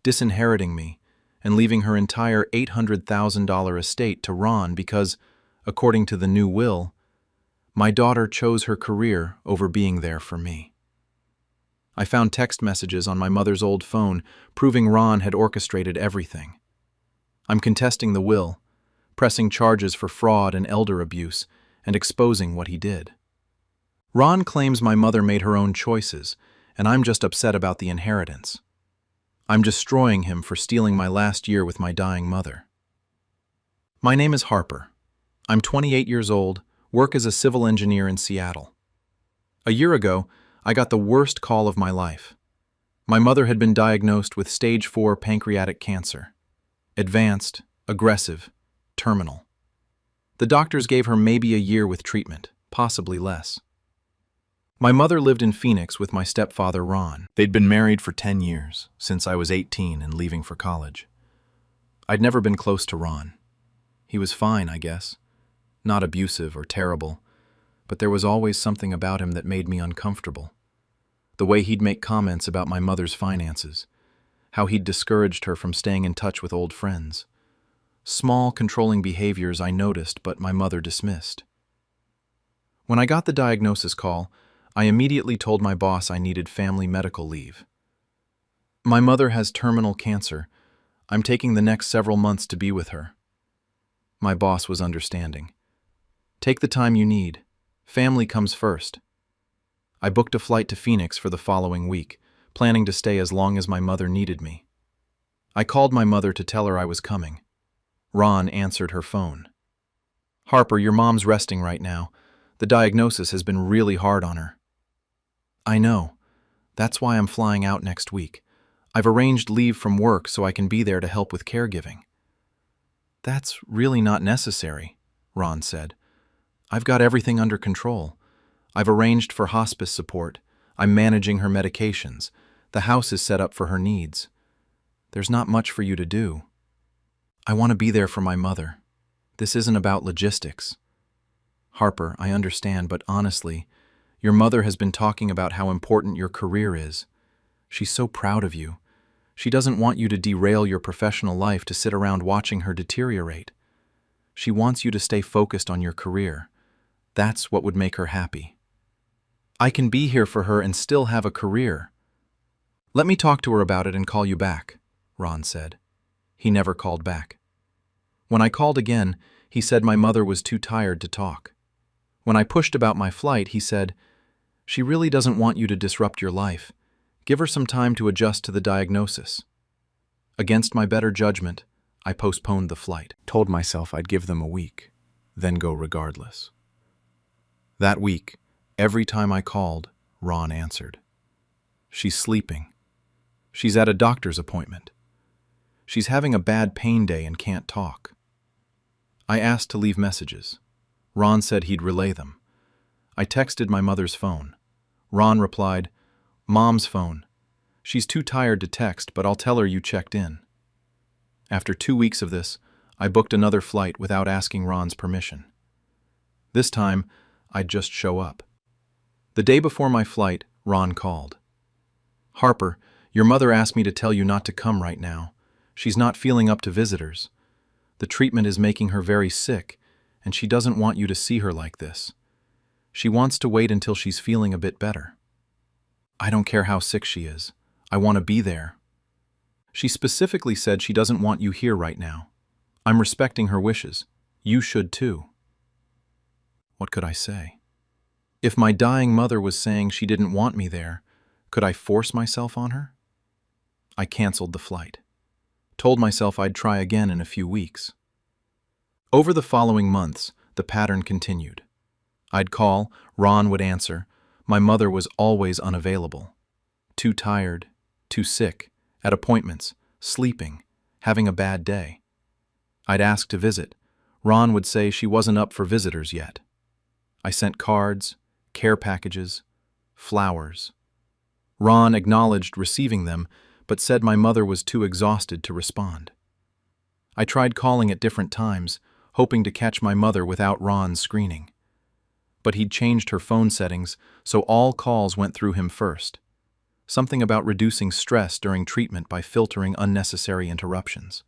disinheriting me and leaving her entire $800,000 estate to Ron because, according to the new will, my daughter chose her career over being there for me. I found text messages on my mother's old phone proving Ron had orchestrated everything. I'm contesting the will, pressing charges for fraud and elder abuse, and exposing what he did. Ron claims my mother made her own choices, and I'm just upset about the inheritance. I'm destroying him for stealing my last year with my dying mother. My name is Harper. I'm 28 years old, work as a civil engineer in Seattle. A year ago, I got the worst call of my life. My mother had been diagnosed with stage 4 pancreatic cancer. Advanced, aggressive, terminal. The doctors gave her maybe a year with treatment, possibly less. My mother lived in Phoenix with my stepfather, Ron. They'd been married for 10 years, since I was 18 and leaving for college. I'd never been close to Ron. He was fine, I guess. Not abusive or terrible, but there was always something about him that made me uncomfortable. The way he'd make comments about my mother's finances, how he'd discouraged her from staying in touch with old friends. Small, controlling behaviors I noticed, but my mother dismissed. When I got the diagnosis call, I immediately told my boss I needed family medical leave. My mother has terminal cancer. I'm taking the next several months to be with her. My boss was understanding. Take the time you need. Family comes first. I booked a flight to Phoenix for the following week, planning to stay as long as my mother needed me. I called my mother to tell her I was coming. Ron answered her phone. "Harper, your mom's resting right now. The diagnosis has been really hard on her." "I know. That's why I'm flying out next week. I've arranged leave from work so I can be there to help with caregiving." "That's really not necessary," Ron said. "I've got everything under control. I've arranged for hospice support. I'm managing her medications. The house is set up for her needs. There's not much for you to do. I want to be there for my mother. This isn't about logistics." "Harper, I understand, but honestly, your mother has been talking about how important your career is. She's so proud of you. She doesn't want you to derail your professional life to sit around watching her deteriorate. She wants you to stay focused on your career. That's what would make her happy." "I can be here for her and still have a career." "Let me talk to her about it and call you back," Ron said. He never called back. When I called again, he said my mother was too tired to talk. When I pushed about my flight, he said, "She really doesn't want you to disrupt your life. Give her some time to adjust to the diagnosis." Against my better judgment, I postponed the flight. Told myself I'd give them a week, then go regardless. That week, every time I called, Ron answered. "She's sleeping. She's at a doctor's appointment. She's having a bad pain day and can't talk." I asked to leave messages. Ron said he'd relay them. I texted my mother's phone. Ron replied, "Mom's phone. She's too tired to text, but I'll tell her you checked in." After 2 weeks of this, I booked another flight without asking Ron's permission. This time, I'd just show up. The day before my flight, Ron called. "Harper, your mother asked me to tell you not to come right now. She's not feeling up to visitors. The treatment is making her very sick, and she doesn't want you to see her like this. She wants to wait until she's feeling a bit better." "I don't care how sick she is. I want to be there." "She specifically said she doesn't want you here right now. I'm respecting her wishes. You should too." What could I say? If my dying mother was saying she didn't want me there, could I force myself on her? I canceled the flight. Told myself I'd try again in a few weeks. Over the following months, the pattern continued. I'd call, Ron would answer. My mother was always unavailable. Too tired, too sick, at appointments, sleeping, having a bad day. I'd ask to visit. Ron would say she wasn't up for visitors yet. I sent cards, care packages, flowers. Ron acknowledged receiving them, but said my mother was too exhausted to respond. I tried calling at different times, hoping to catch my mother without Ron's screening. But he'd changed her phone settings, so all calls went through him first. Something about reducing stress during treatment by filtering unnecessary interruptions.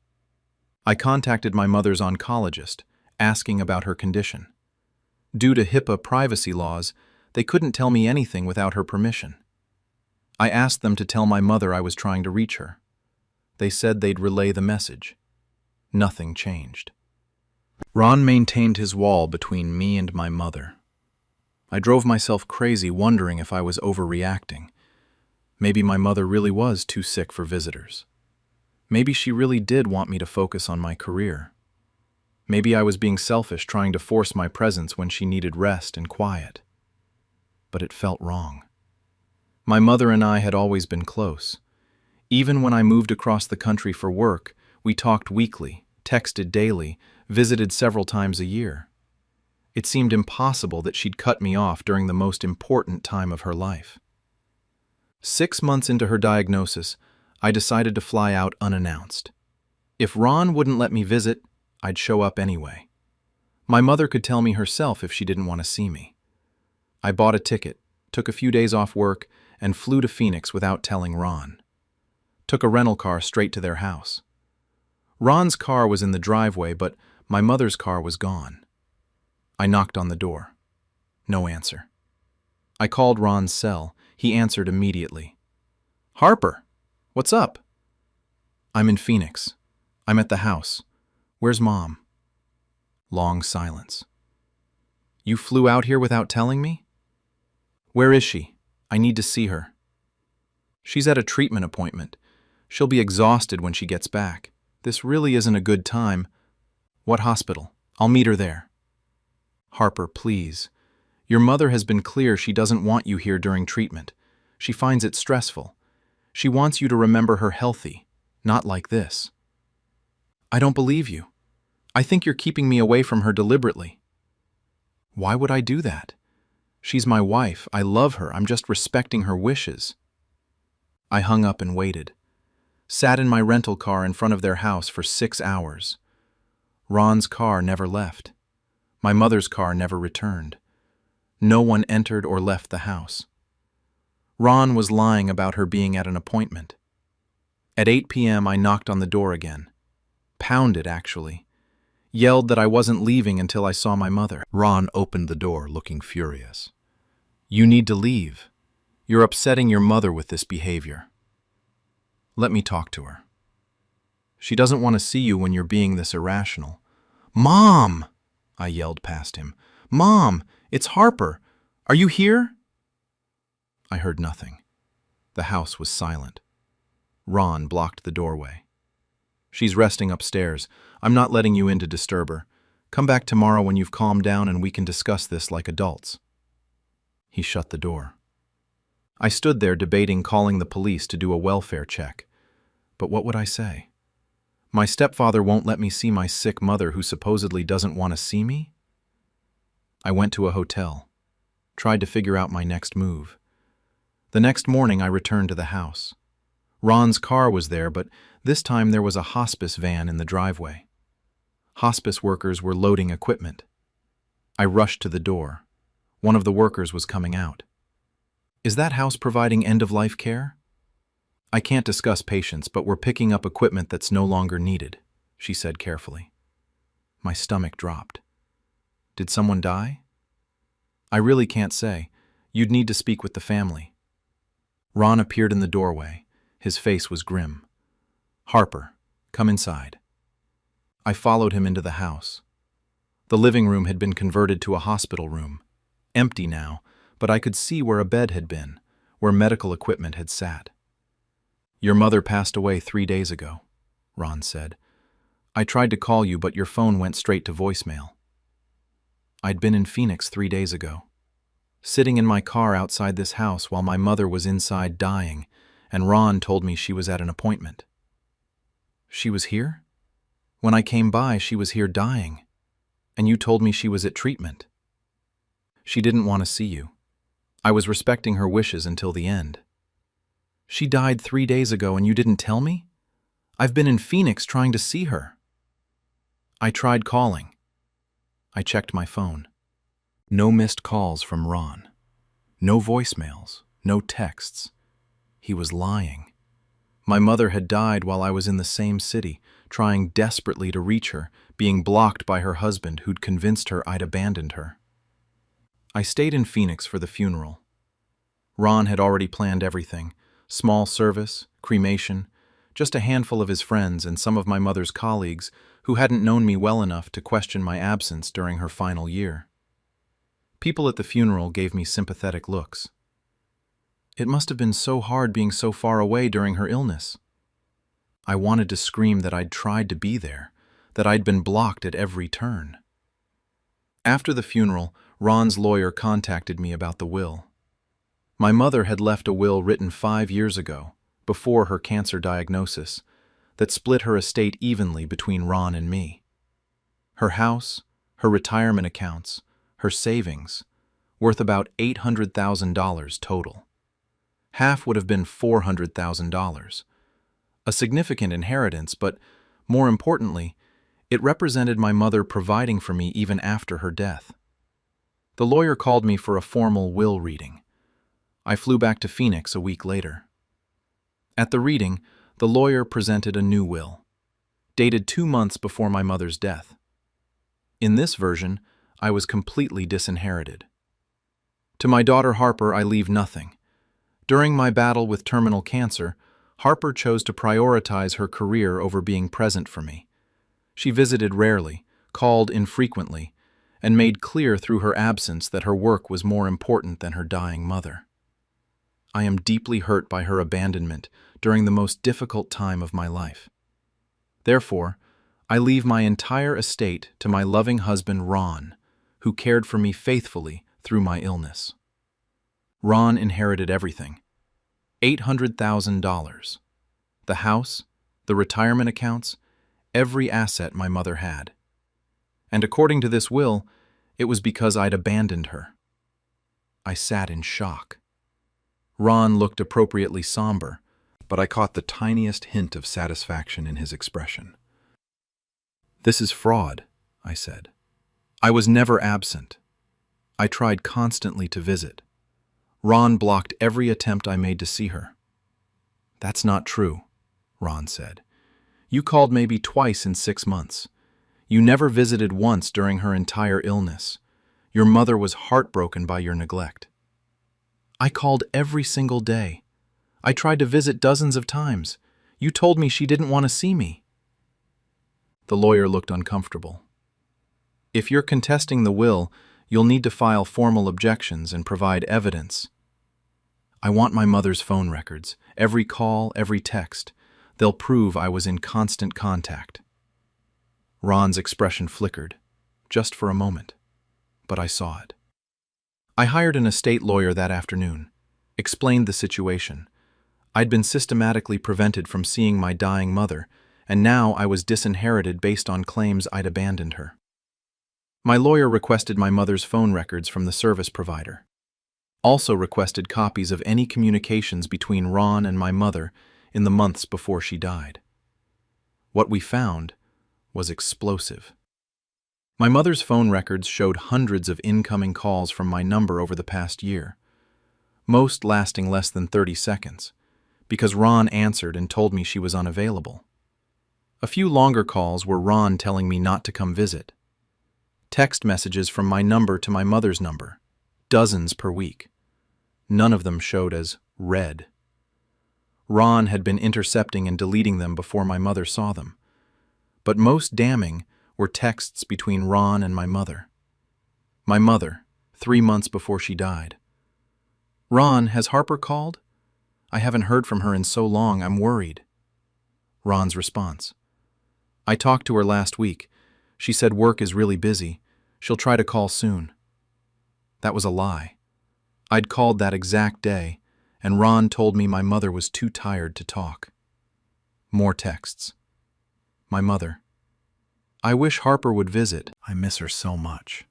I contacted my mother's oncologist, asking about her condition. Due to HIPAA privacy laws, they couldn't tell me anything without her permission. I asked them to tell my mother I was trying to reach her. They said they'd relay the message. Nothing changed. Ron maintained his wall between me and my mother. I drove myself crazy wondering if I was overreacting. Maybe my mother really was too sick for visitors. Maybe she really did want me to focus on my career. Maybe I was being selfish trying to force my presence when she needed rest and quiet. But it felt wrong. My mother and I had always been close. Even when I moved across the country for work, we talked weekly, texted daily, visited several times a year. It seemed impossible that she'd cut me off during the most important time of her life. 6 months into her diagnosis, I decided to fly out unannounced. If Ron wouldn't let me visit, I'd show up anyway. My mother could tell me herself if she didn't want to see me. I bought a ticket, took a few days off work, and flew to Phoenix without telling Ron. Took a rental car straight to their house. Ron's car was in the driveway, but my mother's car was gone. I knocked on the door. No answer. I called Ron's cell. He answered immediately. "Harper, what's up?" "I'm in Phoenix. I'm at the house. Where's Mom?" Long silence. "You flew out here without telling me?" "Where is she? I need to see her." "She's at a treatment appointment. She'll be exhausted when she gets back. This really isn't a good time." "What hospital? I'll meet her there." "Harper, please. Your mother has been clear she doesn't want you here during treatment. She finds it stressful. She wants you to remember her healthy, not like this." "I don't believe you. I think you're keeping me away from her deliberately." "Why would I do that? She's my wife. I love her. I'm just respecting her wishes." I hung up and waited. Sat in my rental car in front of their house for 6 hours. Ron's car never left. My mother's car never returned. No one entered or left the house. Ron was lying about her being at an appointment. At 8 p.m. I knocked on the door again. Pounded, actually. Yelled that I wasn't leaving until I saw my mother. Ron opened the door, looking furious. "You need to leave. You're upsetting your mother with this behavior." "Let me talk to her." "She doesn't want to see you when you're being this irrational." "Mom!" I yelled past him. "Mom, it's Harper. Are you here?" I heard nothing. The house was silent. Ron blocked the doorway. "She's resting upstairs. I'm not letting you in to disturb her. Come back tomorrow when you've calmed down and we can discuss this like adults." He shut the door. I stood there debating calling the police to do a welfare check. But what would I say? My stepfather won't let me see my sick mother who supposedly doesn't want to see me? I went to a hotel. Tried to figure out my next move. The next morning I returned to the house. Ron's car was there, but this time there was a hospice van in the driveway. Hospice workers were loading equipment. I rushed to the door. One of the workers was coming out. "Is that house providing end-of-life care?" "I can't discuss patients, but we're picking up equipment that's no longer needed," she said carefully. My stomach dropped. "Did someone die?" "I really can't say. You'd need to speak with the family." Ron appeared in the doorway. His face was grim. "Harper, come inside." I followed him into the house. The living room had been converted to a hospital room. Empty now, but I could see where a bed had been, where medical equipment had sat. "Your mother passed away 3 days ago," Ron said. "I tried to call you, but your phone went straight to voicemail." I'd been in Phoenix 3 days ago, sitting in my car outside this house while my mother was inside dying, and Ron told me she was at an appointment. "She was here? When I came by, she was here dying, and you told me she was at treatment." "She didn't want to see you. I was respecting her wishes until the end." "She died 3 days ago and you didn't tell me? I've been in Phoenix trying to see her." "I tried calling." I checked my phone. No missed calls from Ron. No voicemails, no texts. He was lying. My mother had died while I was in the same city, trying desperately to reach her, being blocked by her husband who'd convinced her I'd abandoned her. I stayed in Phoenix for the funeral. Ron had already planned everything: small service, cremation, just a handful of his friends and some of my mother's colleagues who hadn't known me well enough to question my absence during her final year. People at the funeral gave me sympathetic looks. It must have been so hard being so far away during her illness. I wanted to scream that I'd tried to be there, that I'd been blocked at every turn. After the funeral, Ron's lawyer contacted me about the will. My mother had left a will written 5 years ago, before her cancer diagnosis, that split her estate evenly between Ron and me. Her house, her retirement accounts, her savings, worth about $800,000 total. Half would have been $400,000. A significant inheritance, but more importantly, it represented my mother providing for me even after her death. The lawyer called me for a formal will reading. I flew back to Phoenix a week later. At the reading, the lawyer presented a new will, dated 2 months before my mother's death. In this version, I was completely disinherited. To my daughter Harper, I leave nothing. During my battle with terminal cancer, Harper chose to prioritize her career over being present for me. She visited rarely, called infrequently, and made clear through her absence that her work was more important than her dying mother. I am deeply hurt by her abandonment during the most difficult time of my life. Therefore, I leave my entire estate to my loving husband Ron, who cared for me faithfully through my illness. Ron inherited everything: $800,000. The house, the retirement accounts, every asset my mother had. And according to this will, it was because I'd abandoned her. I sat in shock. Ron looked appropriately somber, but I caught the tiniest hint of satisfaction in his expression. "This is fraud," I said. "I was never absent. I tried constantly to visit. Ron blocked every attempt I made to see her." "That's not true," Ron said. "You called maybe twice in 6 months. You never visited once during her entire illness. Your mother was heartbroken by your neglect." "I called every single day. I tried to visit dozens of times. You told me she didn't want to see me." The lawyer looked uncomfortable. "If you're contesting the will, you'll need to file formal objections and provide evidence." "I want my mother's phone records, every call, every text. They'll prove I was in constant contact." Ron's expression flickered, just for a moment, but I saw it. I hired an estate lawyer that afternoon, explained the situation. I'd been systematically prevented from seeing my dying mother, and now I was disinherited based on claims I'd abandoned her. My lawyer requested my mother's phone records from the service provider. Also requested copies of any communications between Ron and my mother, in the months before she died. What we found was explosive. My mother's phone records showed hundreds of incoming calls from my number over the past year, most lasting less than 30 seconds, because Ron answered and told me she was unavailable. A few longer calls were Ron telling me not to come visit. Text messages from my number to my mother's number, dozens per week. None of them showed as read. Ron had been intercepting and deleting them before my mother saw them. But most damning were texts between Ron and my mother. My mother, 3 months before she died. "Ron, has Harper called? I haven't heard from her in so long, I'm worried." Ron's response: "I talked to her last week. She said work is really busy. She'll try to call soon." That was a lie. I'd called that exact day, and Ron told me my mother was too tired to talk. More texts. My mother: "I wish Harper would visit. I miss her so much."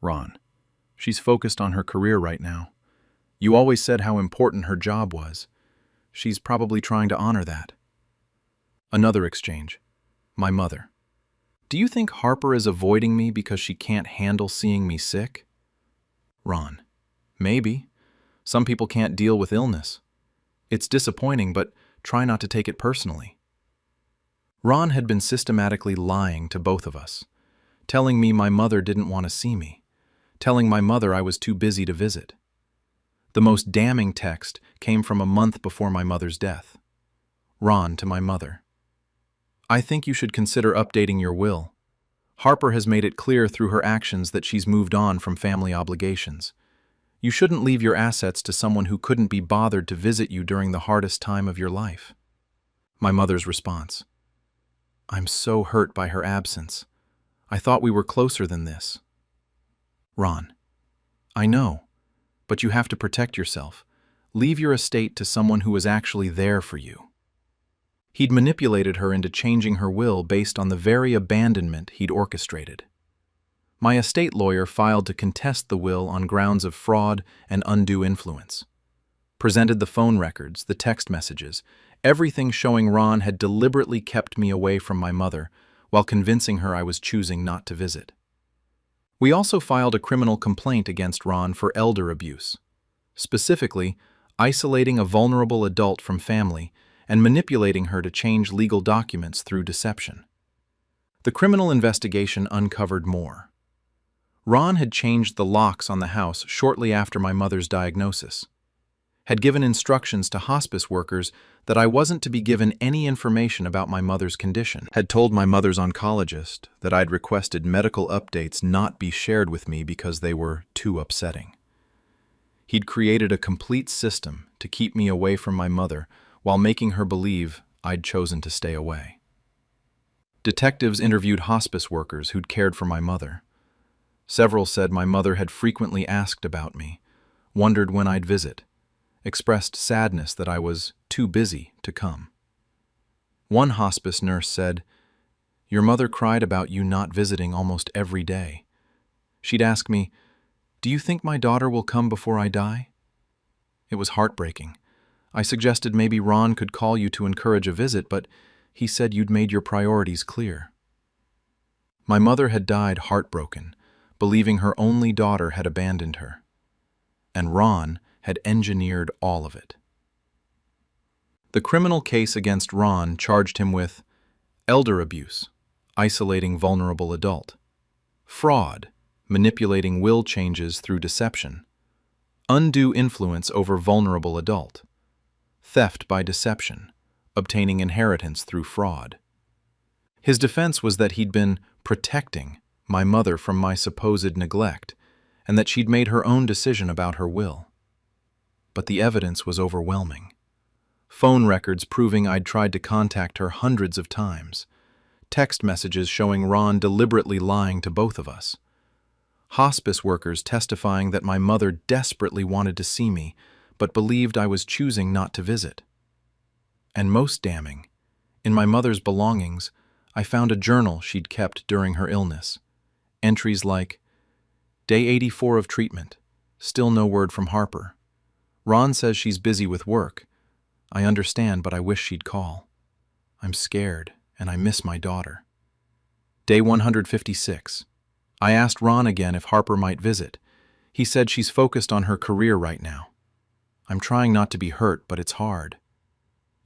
Ron: "She's focused on her career right now. You always said how important her job was. She's probably trying to honor that." Another exchange. My mother: "Do you think Harper is avoiding me because she can't handle seeing me sick?" Ron: "Maybe. Some people can't deal with illness. It's disappointing, but try not to take it personally." Ron had been systematically lying to both of us, telling me my mother didn't want to see me, telling my mother I was too busy to visit. The most damning text came from a month before my mother's death. Ron to my mother: "I think you should consider updating your will. Harper has made it clear through her actions that she's moved on from family obligations. You shouldn't leave your assets to someone who couldn't be bothered to visit you during the hardest time of your life." My mother's response: "I'm so hurt by her absence. I thought we were closer than this." Ron: "I know, but you have to protect yourself. Leave your estate to someone who is actually there for you." He'd manipulated her into changing her will based on the very abandonment he'd orchestrated. My estate lawyer filed to contest the will on grounds of fraud and undue influence. Presented the phone records, the text messages, everything showing Ron had deliberately kept me away from my mother while convincing her I was choosing not to visit. We also filed a criminal complaint against Ron for elder abuse, specifically isolating a vulnerable adult from family and manipulating her to change legal documents through deception. The criminal investigation uncovered more. Ron had changed the locks on the house shortly after my mother's diagnosis, had given instructions to hospice workers that I wasn't to be given any information about my mother's condition, had told my mother's oncologist that I'd requested medical updates not be shared with me because they were too upsetting. He'd created a complete system to keep me away from my mother while making her believe I'd chosen to stay away. Detectives interviewed hospice workers who'd cared for my mother. Several said my mother had frequently asked about me, wondered when I'd visit, expressed sadness that I was too busy to come. One hospice nurse said, "Your mother cried about you not visiting almost every day. She'd ask me, 'Do you think my daughter will come before I die?' It was heartbreaking. I suggested maybe Ron could call you to encourage a visit, but he said you'd made your priorities clear." My mother had died heartbroken, believing her only daughter had abandoned her. And Ron had engineered all of it. The criminal case against Ron charged him with elder abuse, isolating vulnerable adult; fraud, manipulating will changes through deception; undue influence over vulnerable adult; theft by deception, obtaining inheritance through fraud. His defense was that he'd been protecting my mother from my supposed neglect, and that she'd made her own decision about her will. But the evidence was overwhelming. Phone records proving I'd tried to contact her hundreds of times. Text messages showing Ron deliberately lying to both of us. Hospice workers testifying that my mother desperately wanted to see me, but believed I was choosing not to visit. And most damning, in my mother's belongings, I found a journal she'd kept during her illness. Entries like, "Day 84 of treatment, still no word from Harper. Ron says she's busy with work. I understand, but I wish she'd call. I'm scared, and I miss my daughter. Day 156. I asked Ron again if Harper might visit. He said she's focused on her career right now. I'm trying not to be hurt, but it's hard.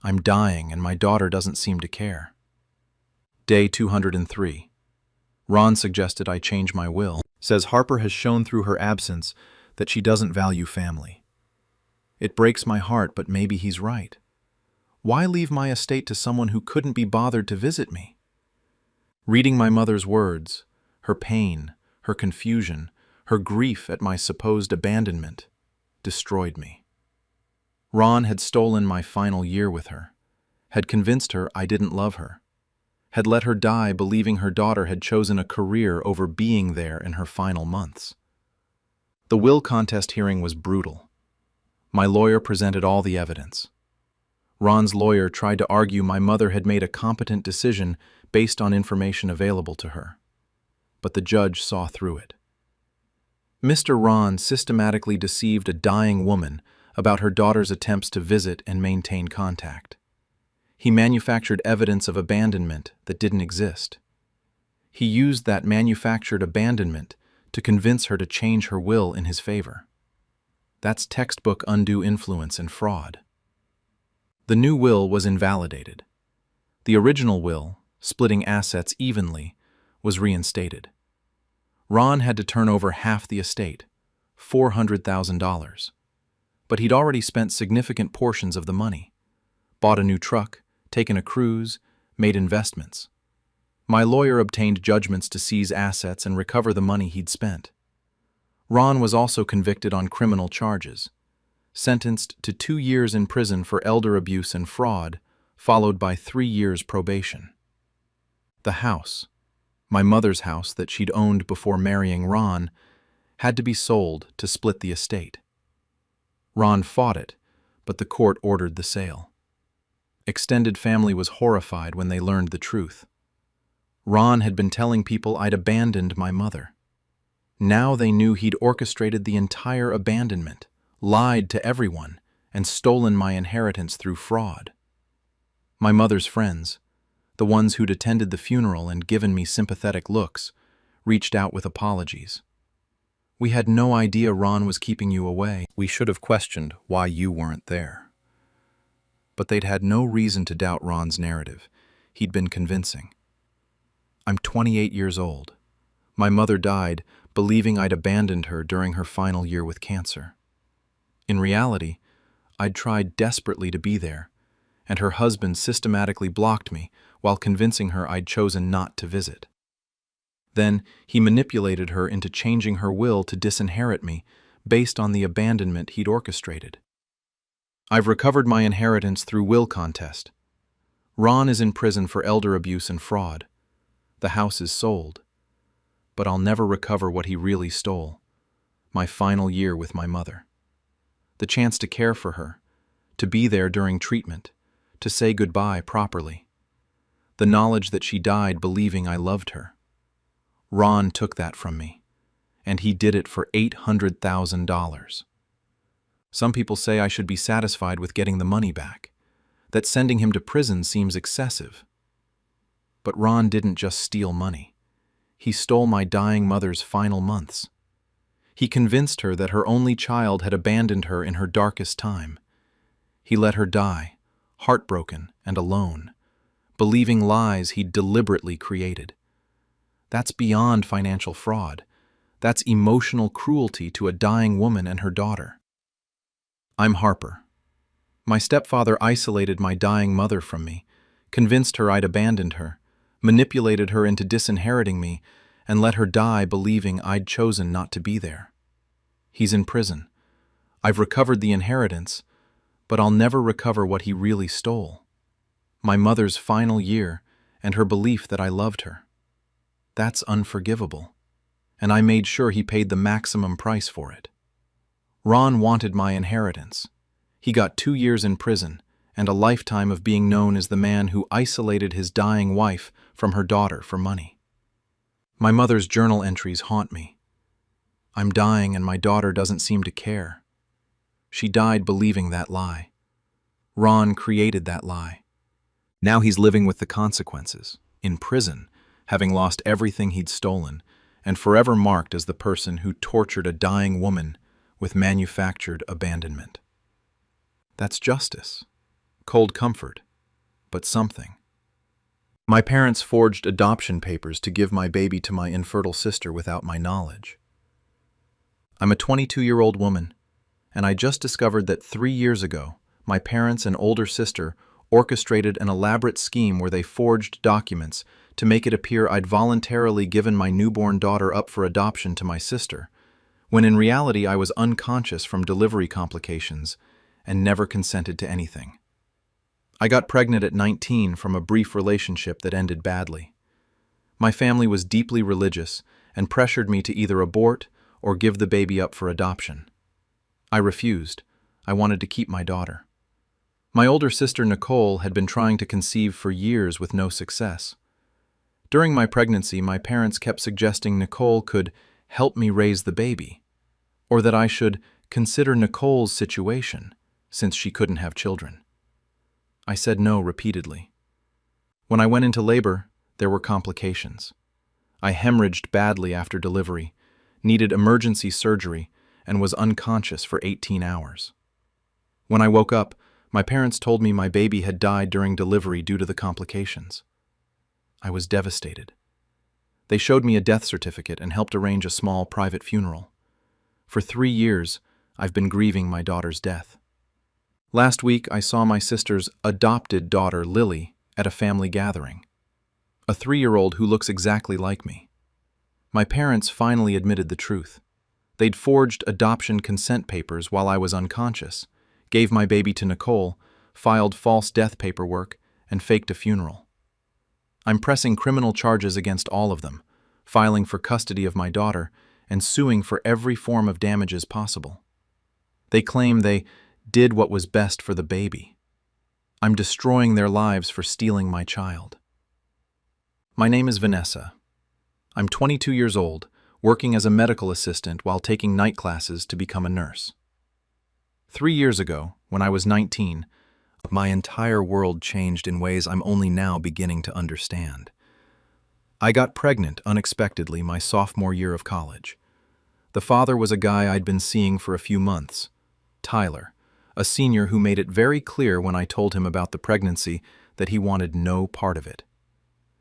I'm dying, and my daughter doesn't seem to care. Day 203. Ron suggested I change my will. Says Harper has shown through her absence that she doesn't value family. It breaks my heart, but maybe he's right. Why leave my estate to someone who couldn't be bothered to visit me? Reading my mother's words, her pain, her confusion, her grief at my supposed abandonment, destroyed me. Ron had stolen my final year with her, had convinced her I didn't love her, had let her die believing her daughter had chosen a career over being there in her final months. The will contest hearing was brutal. My lawyer presented all the evidence. Ron's lawyer tried to argue my mother had made a competent decision based on information available to her, but the judge saw through it. Mr. Ron systematically deceived a dying woman about her daughter's attempts to visit and maintain contact. He manufactured evidence of abandonment that didn't exist. He used that manufactured abandonment to convince her to change her will in his favor. That's textbook undue influence and fraud. The new will was invalidated. The original will, splitting assets evenly, was reinstated. Ron had to turn over half the estate, $400,000. But he'd already spent significant portions of the money, bought a new truck, taken a cruise, made investments. My lawyer obtained judgments to seize assets and recover the money he'd spent. Ron was also convicted on criminal charges, sentenced to 2 years in prison for elder abuse and fraud, followed by 3 years probation. The house, my mother's house that she'd owned before marrying Ron, had to be sold to split the estate. Ron fought it, but the court ordered the sale. Extended family was horrified when they learned the truth. Ron had been telling people I'd abandoned my mother. Now they knew he'd orchestrated the entire abandonment, lied to everyone, and stolen my inheritance through fraud. My mother's friends, the ones who'd attended the funeral and given me sympathetic looks, reached out with apologies. We had no idea Ron was keeping you away. We should have questioned why you weren't there. But they'd had no reason to doubt Ron's narrative. He'd been convincing. I'm 28 years old. My mother died believing I'd abandoned her during her final year with cancer. In reality, I'd tried desperately to be there, and her husband systematically blocked me while convincing her I'd chosen not to visit. Then he manipulated her into changing her will to disinherit me based on the abandonment he'd orchestrated. I've recovered my inheritance through will contest. Ron is in prison for elder abuse and fraud. The house is sold. But I'll never recover what he really stole, my final year with my mother. The chance to care for her, to be there during treatment, to say goodbye properly. The knowledge that she died believing I loved her. Ron took that from me, and he did it for $800,000. Some people say I should be satisfied with getting the money back, that sending him to prison seems excessive. But Ron didn't just steal money. He stole my dying mother's final months. He convinced her that her only child had abandoned her in her darkest time. He let her die, heartbroken and alone, believing lies he'd deliberately created. That's beyond financial fraud. That's emotional cruelty to a dying woman and her daughter. I'm Harper. My stepfather isolated my dying mother from me, convinced her I'd abandoned her, manipulated her into disinheriting me, and let her die believing I'd chosen not to be there. He's in prison. I've recovered the inheritance, but I'll never recover what he really stole. My mother's final year and her belief that I loved her. That's unforgivable, and I made sure he paid the maximum price for it. Ron wanted my inheritance. He got 2 years in prison and a lifetime of being known as the man who isolated his dying wife from her daughter for money. My mother's journal entries haunt me. I'm dying and my daughter doesn't seem to care. She died believing that lie. Ron created that lie. Now he's living with the consequences, in prison, having lost everything he'd stolen, and forever marked as the person who tortured a dying woman with manufactured abandonment. That's justice. Cold comfort. But something. My parents forged adoption papers to give my baby to my infertile sister without my knowledge. I'm a 22-year-old woman, and I just discovered that 3 years ago, my parents and older sister orchestrated an elaborate scheme where they forged documents to make it appear I'd voluntarily given my newborn daughter up for adoption to my sister, when in reality I was unconscious from delivery complications and never consented to anything. I got pregnant at 19 from a brief relationship that ended badly. My family was deeply religious and pressured me to either abort or give the baby up for adoption. I refused. I wanted to keep my daughter. My older sister Nicole had been trying to conceive for years with no success. During my pregnancy, my parents kept suggesting Nicole could help me raise the baby, or that I should consider Nicole's situation, since she couldn't have children. I said no repeatedly. When I went into labor, there were complications. I hemorrhaged badly after delivery, needed emergency surgery, and was unconscious for 18 hours. When I woke up, my parents told me my baby had died during delivery due to the complications. I was devastated. They showed me a death certificate and helped arrange a small private funeral. For 3 years, I've been grieving my daughter's death. Last week, I saw my sister's adopted daughter, Lily, at a family gathering. A 3-year-old who looks exactly like me. My parents finally admitted the truth. They'd forged adoption consent papers while I was unconscious, gave my baby to Nicole, filed false death paperwork, and faked a funeral. I'm pressing criminal charges against all of them, filing for custody of my daughter, and suing for every form of damages possible. They claim they did what was best for the baby. I'm destroying their lives for stealing my child. My name is Vanessa. I'm 22 years old, working as a medical assistant while taking night classes to become a nurse. 3 years ago, when I was 19, my entire world changed in ways I'm only now beginning to understand. I got pregnant unexpectedly my sophomore year of college. The father was a guy I'd been seeing for a few months, Tyler, a senior who made it very clear when I told him about the pregnancy that he wanted no part of it.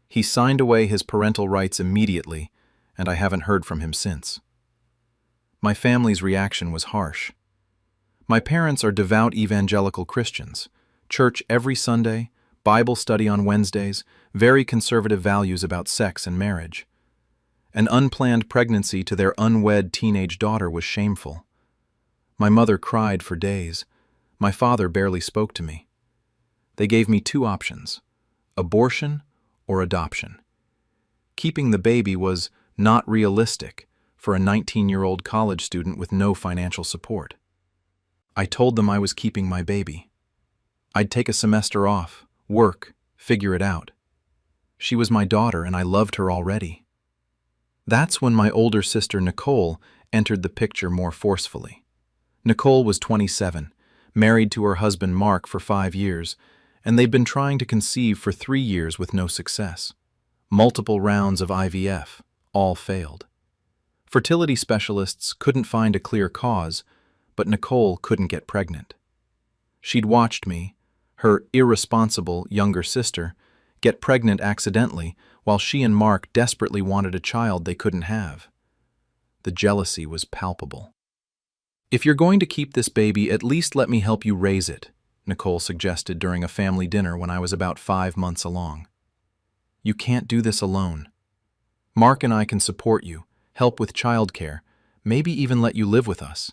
He signed away his parental rights immediately, and I haven't heard from him since. My family's reaction was harsh. My parents are devout evangelical Christians, church every Sunday, Bible study on Wednesdays, very conservative values about sex and marriage. An unplanned pregnancy to their unwed teenage daughter was shameful. My mother cried for days. My father barely spoke to me. They gave me 2 options, abortion or adoption. Keeping the baby was not realistic for a 19-year-old college student with no financial support. I told them I was keeping my baby. I'd take a semester off, work, figure it out. She was my daughter and I loved her already. That's when my older sister Nicole entered the picture more forcefully. Nicole was 27, married to her husband Mark for 5 years, and they'd been trying to conceive for 3 years with no success. Multiple rounds of IVF, all failed. Fertility specialists couldn't find a clear cause, but Nicole couldn't get pregnant. She'd watched me, her irresponsible younger sister, get pregnant accidentally while she and Mark desperately wanted a child they couldn't have. The jealousy was palpable. "If you're going to keep this baby, at least let me help you raise it," Nicole suggested during a family dinner when I was about 5 months along. "You can't do this alone. Mark and I can support you, help with childcare, maybe even let you live with us."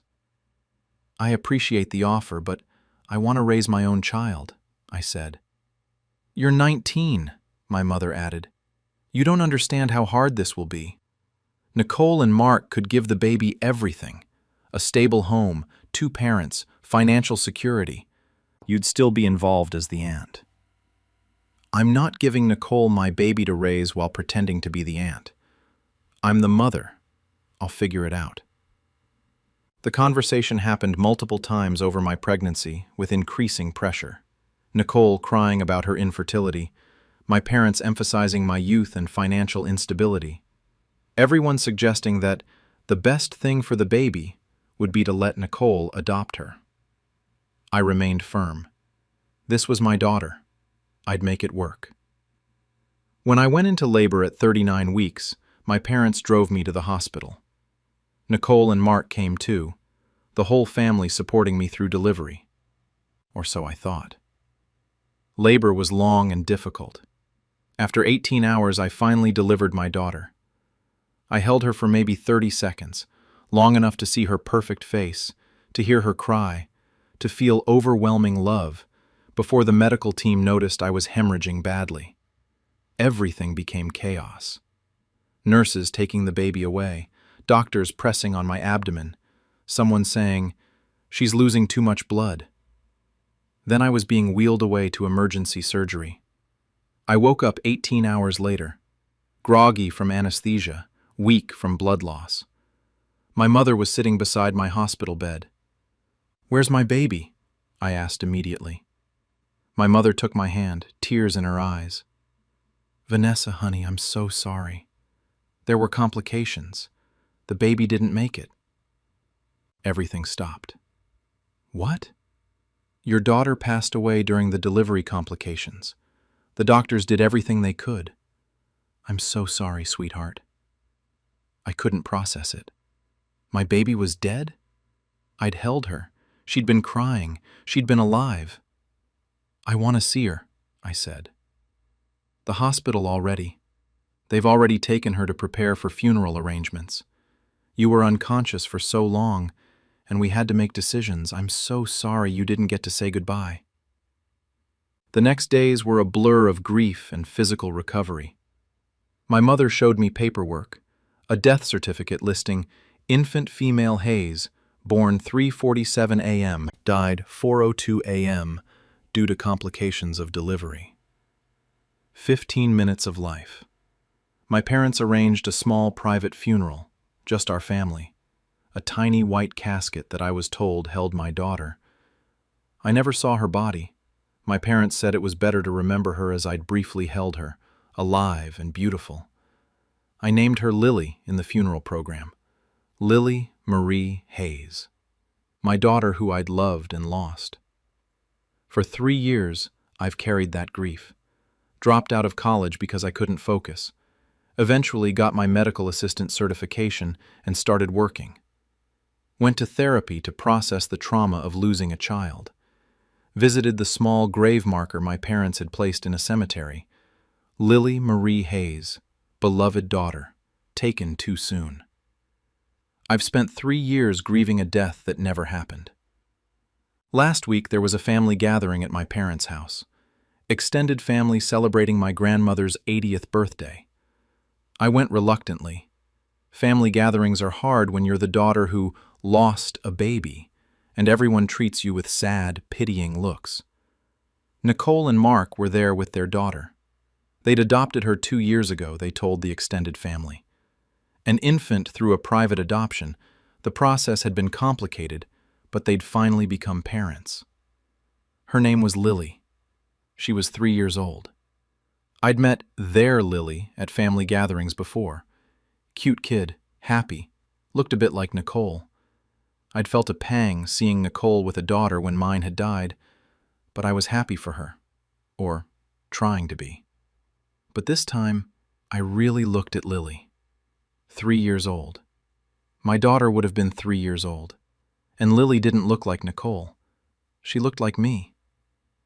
"I appreciate the offer, but I want to raise my own child," I said. "You're 19, my mother added. "You don't understand how hard this will be. Nicole and Mark could give the baby everything. A stable home, 2 parents, financial security. You'd still be involved as the aunt." "I'm not giving Nicole my baby to raise while pretending to be the aunt. I'm the mother. I'll figure it out." The conversation happened multiple times over my pregnancy with increasing pressure. Nicole crying about her infertility, my parents emphasizing my youth and financial instability. Everyone suggesting that the best thing for the baby would be to let Nicole adopt her. I remained firm. This was my daughter. I'd make it work. When I went into labor at 39 weeks, my parents drove me to the hospital. Nicole and Mark came too, the whole family supporting me through delivery. Or so I thought. Labor was long and difficult. After 18 hours, I finally delivered my daughter. I held her for maybe 30 seconds, long enough to see her perfect face, to hear her cry, to feel overwhelming love, before the medical team noticed I was hemorrhaging badly. Everything became chaos. Nurses taking the baby away, doctors pressing on my abdomen, someone saying, "She's losing too much blood." Then I was being wheeled away to emergency surgery. I woke up 18 hours later, groggy from anesthesia, weak from blood loss. My mother was sitting beside my hospital bed. "Where's my baby?" I asked immediately. My mother took my hand, tears in her eyes. "Vanessa, honey, I'm so sorry. There were complications. The baby didn't make it." Everything stopped. "What?" "Your daughter passed away during the delivery complications. The doctors did everything they could." "I'm so sorry, sweetheart." I couldn't process it. My baby was dead? I'd held her. She'd been crying. She'd been alive. "I want to see her," I said. "The hospital already. They've already taken her to prepare for funeral arrangements. You were unconscious for so long, and we had to make decisions. I'm so sorry you didn't get to say goodbye." The next days were a blur of grief and physical recovery. My mother showed me paperwork, a death certificate listing infant female Hayes, born 3:47 a.m., died 4:02 a.m. due to complications of delivery. 15 minutes of life. My parents arranged a small private funeral, just our family. A tiny white casket that I was told held my daughter. I never saw her body. My parents said it was better to remember her as I'd briefly held her, alive and beautiful. I named her Lily in the funeral program. Lily Marie Hayes. My daughter who I'd loved and lost. For 3 years, I've carried that grief. Dropped out of college because I couldn't focus. Eventually got my medical assistant certification and started working. Went to therapy to process the trauma of losing a child. Visited the small grave marker my parents had placed in a cemetery. Lily Marie Hayes, beloved daughter, taken too soon. I've spent 3 years grieving a death that never happened. Last week there was a family gathering at my parents' house. Extended family celebrating my grandmother's 80th birthday. I went reluctantly. Family gatherings are hard when you're the daughter who lost a baby, and everyone treats you with sad, pitying looks. Nicole and Mark were there with their daughter. They'd adopted her 2 years ago, they told the extended family. An infant through a private adoption, the process had been complicated, but they'd finally become parents. Her name was Lily. She was 3 years old. I'd met their Lily at family gatherings before. Cute kid, happy, looked a bit like Nicole. I'd felt a pang seeing Nicole with a daughter when mine had died, but I was happy for her, or trying to be. But this time, I really looked at Lily. 3 years old. My daughter would have been 3 years old, and Lily didn't look like Nicole. She looked like me.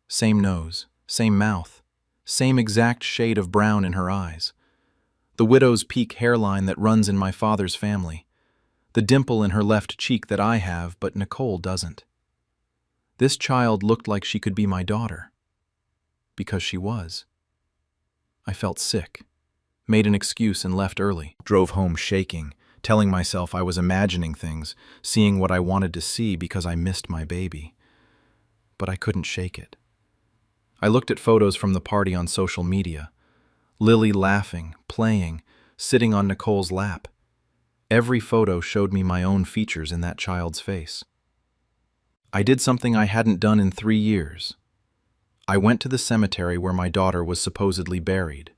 Same nose, same mouth, same exact shade of brown in her eyes. The widow's peak hairline that runs in my father's family. The dimple in her left cheek that I have, but Nicole doesn't. This child looked like she could be my daughter. Because she was. I felt sick. Made an excuse and left early. Drove home shaking, telling myself I was imagining things, seeing what I wanted to see because I missed my baby. But I couldn't shake it. I looked at photos from the party on social media. Lily laughing, playing, sitting on Nicole's lap. Every photo showed me my own features in that child's face. I did something I hadn't done in 3 years. I went to the cemetery where my daughter was supposedly buried.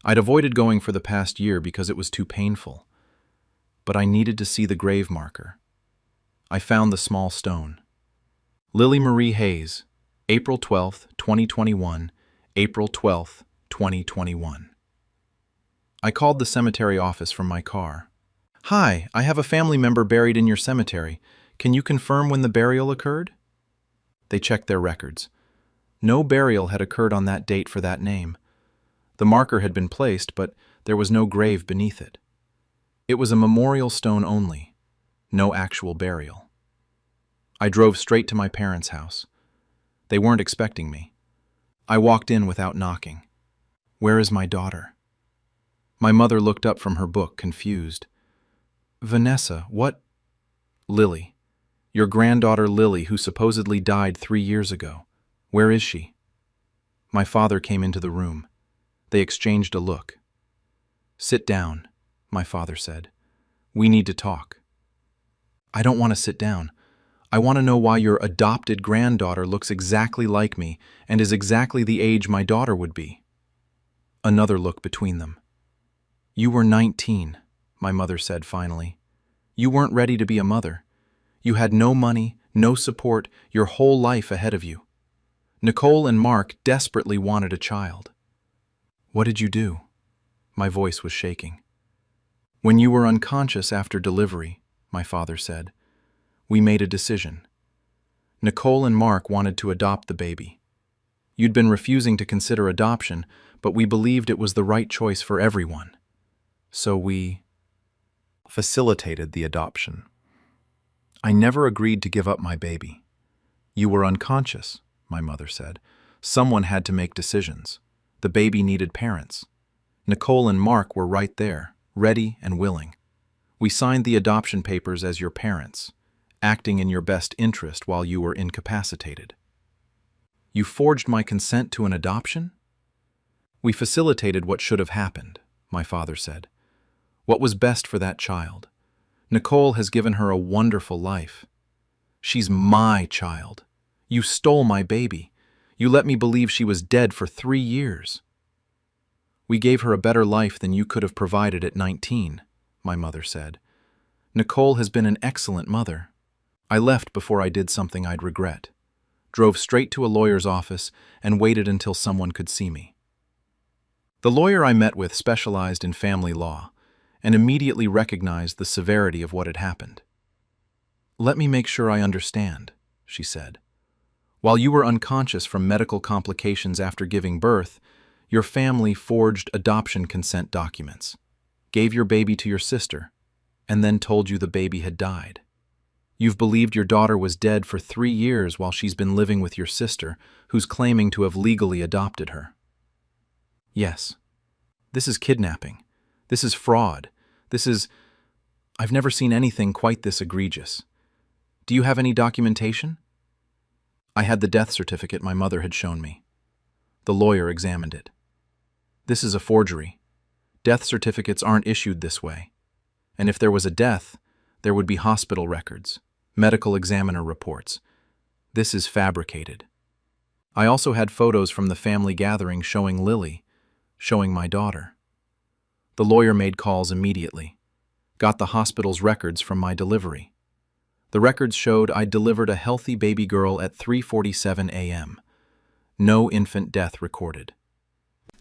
I'd avoided going for the past year because it was too painful, but I needed to see the grave marker. I found the small stone. Lily Marie Hayes, April 12, 2021, April 12, 2021. I called the cemetery office from my car. "Hi, I have a family member buried in your cemetery. Can you confirm when the burial occurred?" They checked their records. No burial had occurred on that date for that name. The marker had been placed, but there was no grave beneath it. It was a memorial stone only, no actual burial. I drove straight to my parents' house. They weren't expecting me. I walked in without knocking. "Where is my daughter?" My mother looked up from her book, confused. "Vanessa, what?" "Lily. Your granddaughter Lily, who supposedly died 3 years ago. Where is she?" My father came into the room. They exchanged a look. "Sit down," my father said. "We need to talk." "I don't want to sit down. I want to know why your adopted granddaughter looks exactly like me and is exactly the age my daughter would be." Another look between them. "You were 19, my mother said finally. "You weren't ready to be a mother. You had no money, no support, your whole life ahead of you. Nicole and Mark desperately wanted a child." "What did you do?" My voice was shaking. "When you were unconscious after delivery," my father said, "we made a decision. Nicole and Mark wanted to adopt the baby. You'd been refusing to consider adoption, but we believed it was the right choice for everyone. So we facilitated the adoption. I never agreed to give up my baby. You were unconscious," my mother said. "Someone had to make decisions. The baby needed parents. Nicole and Mark were right there, ready and willing. We signed the adoption papers as your parents, acting in your best interest while you were incapacitated." "You forged my consent to an adoption?" "We facilitated what should have happened," my father said. "What was best for that child. Nicole has given her a wonderful life. She's my child. You stole my baby. You let me believe she was dead for 3 years." "We gave her a better life than you could have provided at 19, my mother said. "Nicole has been an excellent mother. I left before I did something I'd regret. Drove straight to a lawyer's office and waited until someone could see me. The lawyer I met with specialized in family law and immediately recognized the severity of what had happened. "Let me make sure I understand," she said. "While you were unconscious from medical complications after giving birth, your family forged adoption consent documents, gave your baby to your sister, and then told you the baby had died. You've believed your daughter was dead for 3 years while she's been living with your sister, who's claiming to have legally adopted her." "Yes. This is kidnapping. This is fraud. I've never seen anything quite this egregious. Do you have any documentation?" I had the death certificate my mother had shown me. The lawyer examined it. "This is a forgery. Death certificates aren't issued this way. And if there was a death, there would be hospital records, medical examiner reports. This is fabricated." I also had photos from the family gathering showing Lily, showing my daughter. The lawyer made calls immediately, got the hospital's records from my delivery. The records showed I'd delivered a healthy baby girl at 3:47 a.m. No infant death recorded.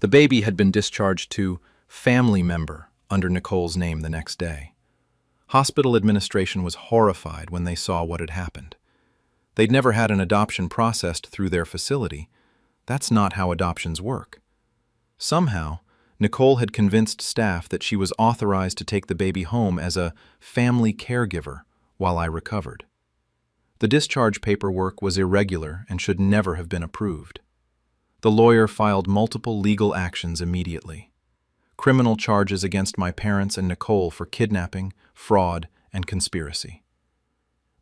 The baby had been discharged to family member under Nicole's name the next day. Hospital administration was horrified when they saw what had happened. They'd never had an adoption processed through their facility. That's not how adoptions work. Somehow, Nicole had convinced staff that she was authorized to take the baby home as a family caregiver while I recovered. The discharge paperwork was irregular and should never have been approved. The lawyer filed multiple legal actions immediately. Criminal charges against my parents and Nicole for kidnapping, fraud, and conspiracy.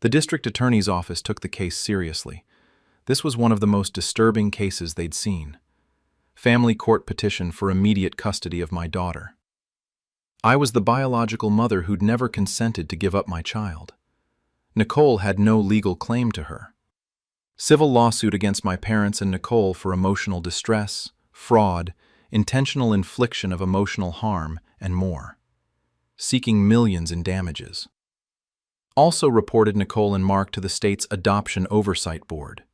The district attorney's office took the case seriously. This was one of the most disturbing cases they'd seen. Family court petition for immediate custody of my daughter. I was the biological mother who'd never consented to give up my child. Nicole had no legal claim to her. Civil lawsuit against my parents and Nicole for emotional distress, fraud, intentional infliction of emotional harm, and more. Seeking millions in damages. Also reported Nicole and Mark to the state's Adoption Oversight Board.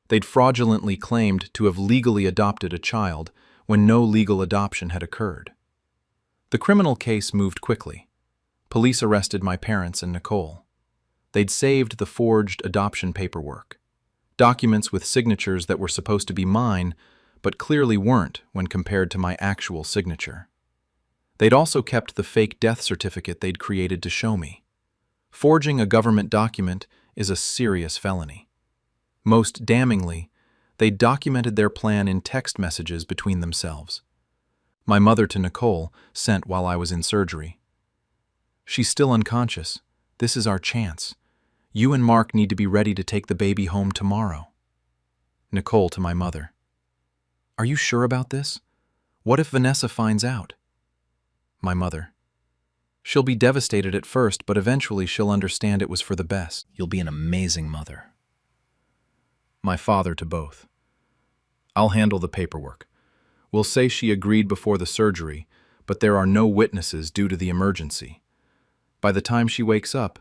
They'd fraudulently claimed to have legally adopted a child when no legal adoption had occurred. The criminal case moved quickly. Police arrested my parents and Nicole. They'd saved the forged adoption paperwork, documents with signatures that were supposed to be mine, but clearly weren't when compared to my actual signature. They'd also kept the fake death certificate they'd created to show me. Forging a government document is a serious felony. Most damningly, they documented their plan in text messages between themselves. My mother to Nicole, sent while I was in surgery. "She's still unconscious. This is our chance. You and Mark need to be ready to take the baby home tomorrow." Nicole to my mother. "Are you sure about this? What if Vanessa finds out?" My mother. "She'll be devastated at first, but eventually she'll understand it was for the best. You'll be an amazing mother." My father to both. "I'll handle the paperwork. We'll say she agreed before the surgery, but there are no witnesses due to the emergency. By the time she wakes up,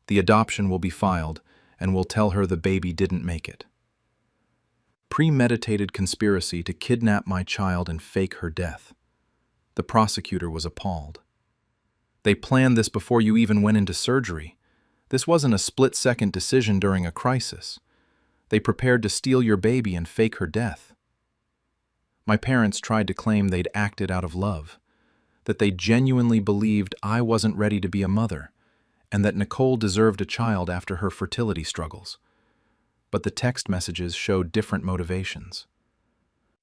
the adoption will be filed, and we'll tell her the baby didn't make it." Premeditated conspiracy to kidnap my child and fake her death. The prosecutor was appalled. "They planned this before you even went into surgery. This wasn't a split-second decision during a crisis. They prepared to steal your baby and fake her death." My parents tried to claim they'd acted out of love, that they genuinely believed I wasn't ready to be a mother, and that Nicole deserved a child after her fertility struggles. But the text messages showed different motivations.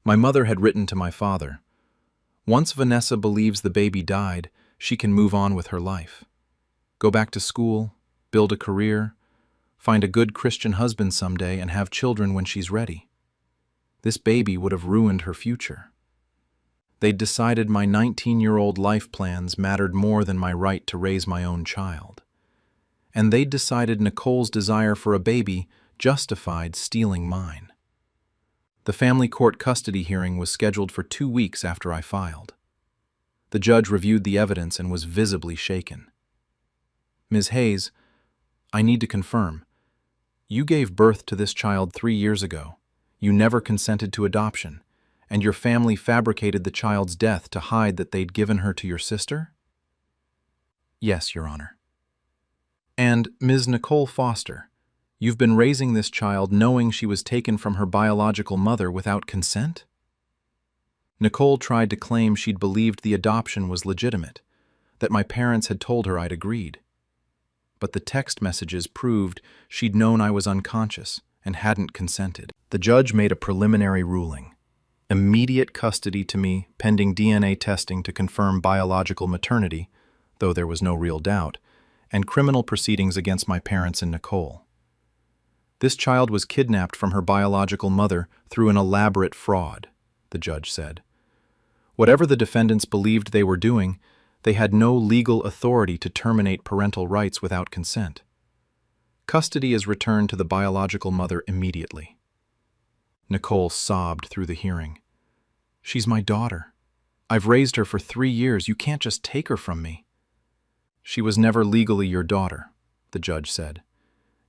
My mother had written to my father, "Once Vanessa believes the baby died, she can move on with her life. Go back to school, build a career, find a good Christian husband someday, and have children when she's ready. This baby would have ruined her future." They'd decided my 19-year-old life plans mattered more than my right to raise my own child. And they'd decided Nicole's desire for a baby justified stealing mine. The family court custody hearing was scheduled for 2 weeks after I filed. The judge reviewed the evidence and was visibly shaken. "Ms. Hayes, I need to confirm. You gave birth to this child 3 years ago. You never consented to adoption, and your family fabricated the child's death to hide that they'd given her to your sister?" "Yes, Your Honor." "And Ms. Nicole Foster, you've been raising this child knowing she was taken from her biological mother without consent?" Nicole tried to claim she'd believed the adoption was legitimate, that my parents had told her I'd agreed. But the text messages proved she'd known I was unconscious and hadn't consented. The judge made a preliminary ruling. Immediate custody to me pending DNA testing to confirm biological maternity, though there was no real doubt, and criminal proceedings against my parents and Nicole. This child was kidnapped from her biological mother through an elaborate fraud, the judge said. Whatever the defendants believed they were doing, they had no legal authority to terminate parental rights without consent. Custody is returned to the biological mother immediately. Nicole sobbed through the hearing. "She's my daughter. I've raised her for 3 years. You can't just take her from me." "She was never legally your daughter," the judge said.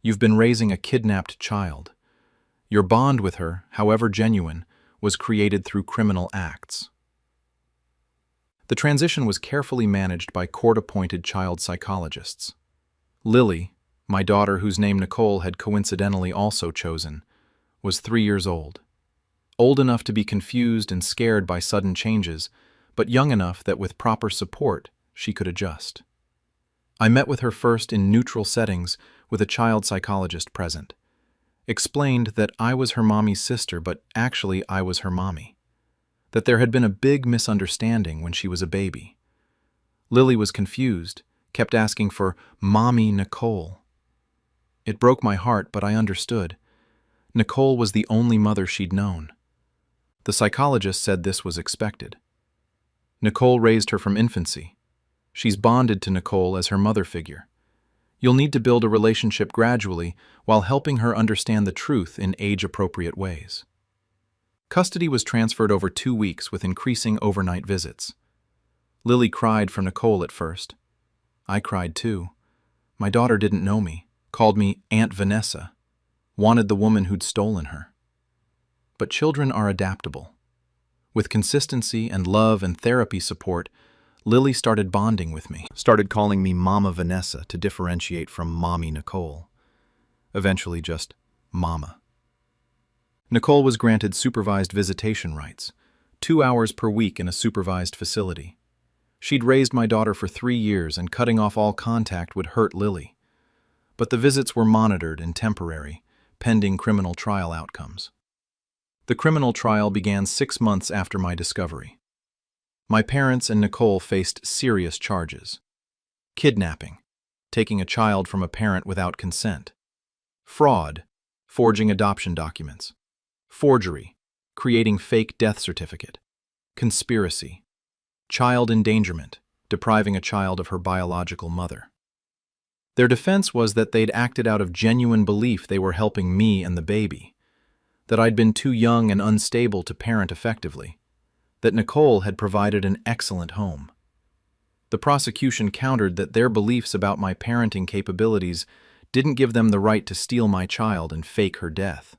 "You've been raising a kidnapped child. Your bond with her, however genuine, was created through criminal acts." The transition was carefully managed by court-appointed child psychologists. Lily, my daughter whose name Nicole had coincidentally also chosen, was 3 years old enough to be confused and scared by sudden changes, but young enough that with proper support she could adjust. I met with her first in neutral settings with a child psychologist present. Explained that I was her mommy's sister, but actually I was her mommy. That there had been a big misunderstanding when she was a baby. Lily was confused, kept asking for Mommy Nicole. It broke my heart, but I understood. Nicole was the only mother she'd known. The psychologist said this was expected. Nicole raised her from infancy. She's bonded to Nicole as her mother figure. You'll need to build a relationship gradually while helping her understand the truth in age-appropriate ways. Custody was transferred over 2 weeks with increasing overnight visits. Lily cried for Nicole at first. I cried too. My daughter didn't know me, called me Aunt Vanessa, wanted the woman who'd stolen her. But children are adaptable. With consistency and love and therapy support, Lily started bonding with me, started calling me Mama Vanessa to differentiate from Mommy Nicole. Eventually just Mama. Nicole was granted supervised visitation rights, 2 hours per week in a supervised facility. She'd raised my daughter for 3 years, and cutting off all contact would hurt Lily. But the visits were monitored and temporary, pending criminal trial outcomes. The criminal trial began 6 months after my discovery. My parents and Nicole faced serious charges: kidnapping, taking a child from a parent without consent; fraud, forging adoption documents; forgery, creating fake death certificate; conspiracy; child endangerment, depriving a child of her biological mother. Their defense was that they'd acted out of genuine belief they were helping me and the baby, that I'd been too young and unstable to parent effectively, that Nicole had provided an excellent home. The prosecution countered that their beliefs about my parenting capabilities didn't give them the right to steal my child and fake her death.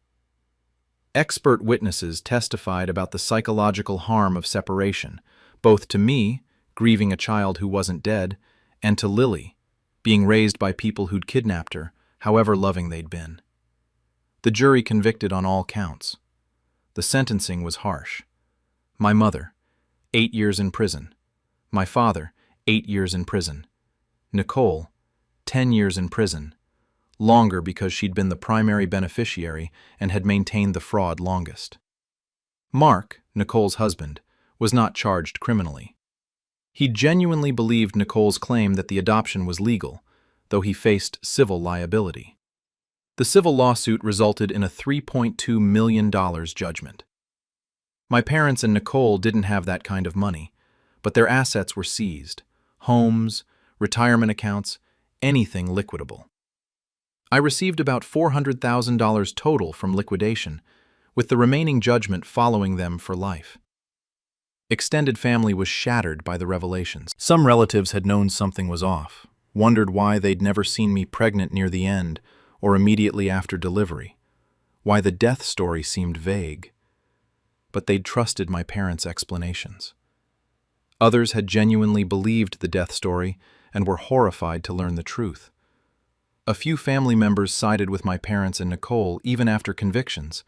Expert witnesses testified about the psychological harm of separation, both to me, grieving a child who wasn't dead, and to Lily, being raised by people who'd kidnapped her, however loving they'd been. The jury convicted on all counts. The sentencing was harsh. My mother, 8 years in prison. My father, 8 years in prison. Nicole, 10 years in prison, longer because she'd been the primary beneficiary and had maintained the fraud longest. Mark, Nicole's husband, was not charged criminally. He genuinely believed Nicole's claim that the adoption was legal, though he faced civil liability. The civil lawsuit resulted in a $3.2 million judgment. My parents and Nicole didn't have that kind of money, but their assets were seized: homes, retirement accounts, anything liquidable. I received about $400,000 total from liquidation, with the remaining judgment following them for life. Extended family was shattered by the revelations. Some relatives had known something was off, wondered why they'd never seen me pregnant near the end or immediately after delivery, why the death story seemed vague. But they'd trusted my parents' explanations. Others had genuinely believed the death story and were horrified to learn the truth. A few family members sided with my parents and Nicole even after convictions,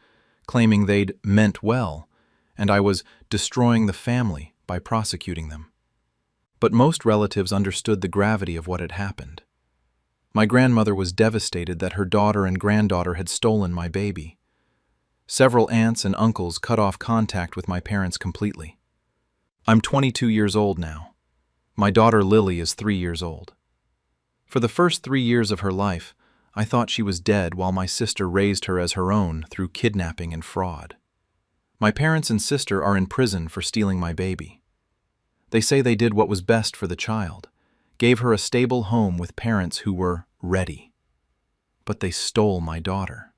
claiming they'd meant well, and I was destroying the family by prosecuting them. But most relatives understood the gravity of what had happened. My grandmother was devastated that her daughter and granddaughter had stolen my baby. Several aunts and uncles cut off contact with my parents completely. I'm 22 years old now. My daughter Lily is 3 years old. For the first 3 years of her life, I thought she was dead while my sister raised her as her own through kidnapping and fraud. My parents and sister are in prison for stealing my baby. They say they did what was best for the child, gave her a stable home with parents who were ready. But they stole my daughter.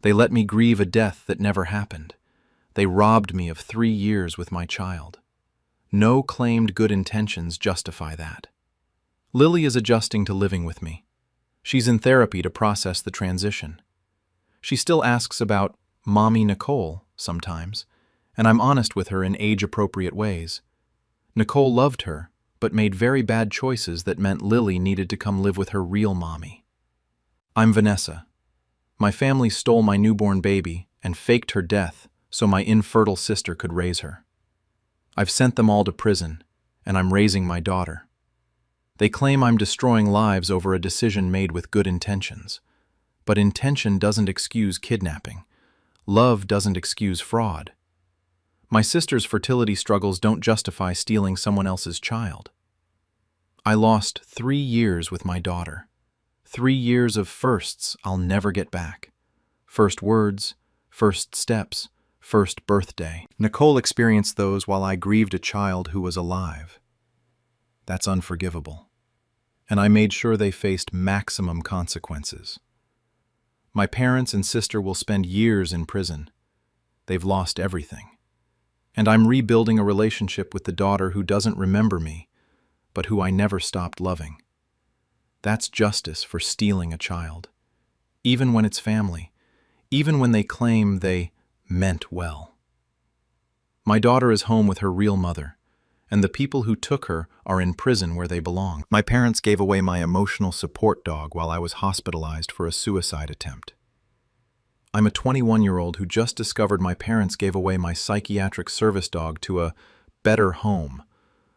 They let me grieve a death that never happened. They robbed me of 3 years with my child. No claimed good intentions justify that. Lily is adjusting to living with me. She's in therapy to process the transition. She still asks about Mommy Nicole sometimes, and I'm honest with her in age-appropriate ways. Nicole loved her, but made very bad choices that meant Lily needed to come live with her real mommy. I'm Vanessa. My family stole my newborn baby and faked her death so my infertile sister could raise her. I've sent them all to prison, and I'm raising my daughter. They claim I'm destroying lives over a decision made with good intentions. But intention doesn't excuse kidnapping. Love doesn't excuse fraud. My sister's fertility struggles don't justify stealing someone else's child. I lost 3 years with my daughter. 3 years of firsts I'll never get back. First words, first steps, first birthday. Nicole experienced those while I grieved a child who was alive. That's unforgivable. and I made sure they faced maximum consequences. My parents and sister will spend years in prison. They've lost everything. And I'm rebuilding a relationship with the daughter who doesn't remember me, but who I never stopped loving. That's justice for stealing a child. Even when it's family, even when they claim they meant well. My daughter is home with her real mother, and the people who took her are in prison where they belong. My parents gave away my emotional support dog while I was hospitalized for a suicide attempt. I'm a 21-year-old who just discovered my parents gave away my psychiatric service dog to a better home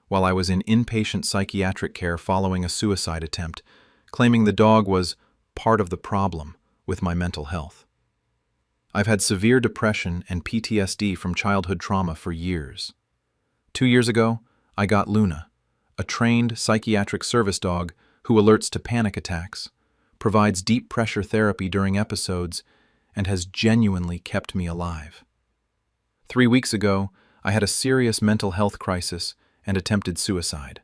while I was in inpatient psychiatric care following a suicide attempt, claiming the dog was part of the problem with my mental health. I've had severe depression and PTSD from childhood trauma for years. 2 years ago, I got Luna, a trained psychiatric service dog who alerts to panic attacks, provides deep pressure therapy during episodes, and has genuinely kept me alive. 3 weeks ago, I had a serious mental health crisis and attempted suicide.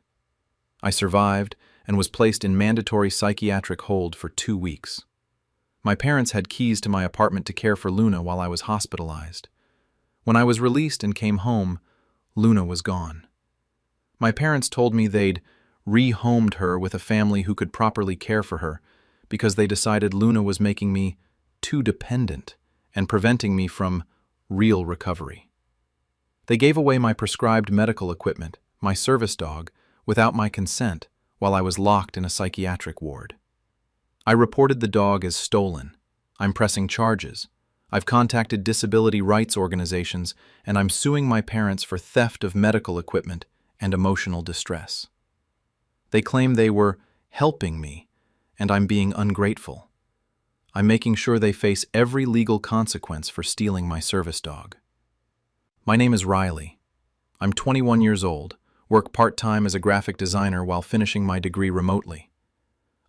I survived and was placed in mandatory psychiatric hold for 2 weeks. My parents had keys to my apartment to care for Luna while I was hospitalized. When I was released and came home, Luna was gone. My parents told me they'd rehomed her with a family who could properly care for her because they decided Luna was making me too dependent and preventing me from real recovery. They gave away my prescribed medical equipment, my service dog, without my consent while I was locked in a psychiatric ward. I reported the dog as stolen. I'm pressing charges. I've contacted disability rights organizations, and I'm suing my parents for theft of medical equipment and emotional distress. They claim they were helping me, and I'm being ungrateful. I'm making sure they face every legal consequence for stealing my service dog. My name is Riley. I'm 21 years old, work part-time as a graphic designer while finishing my degree remotely.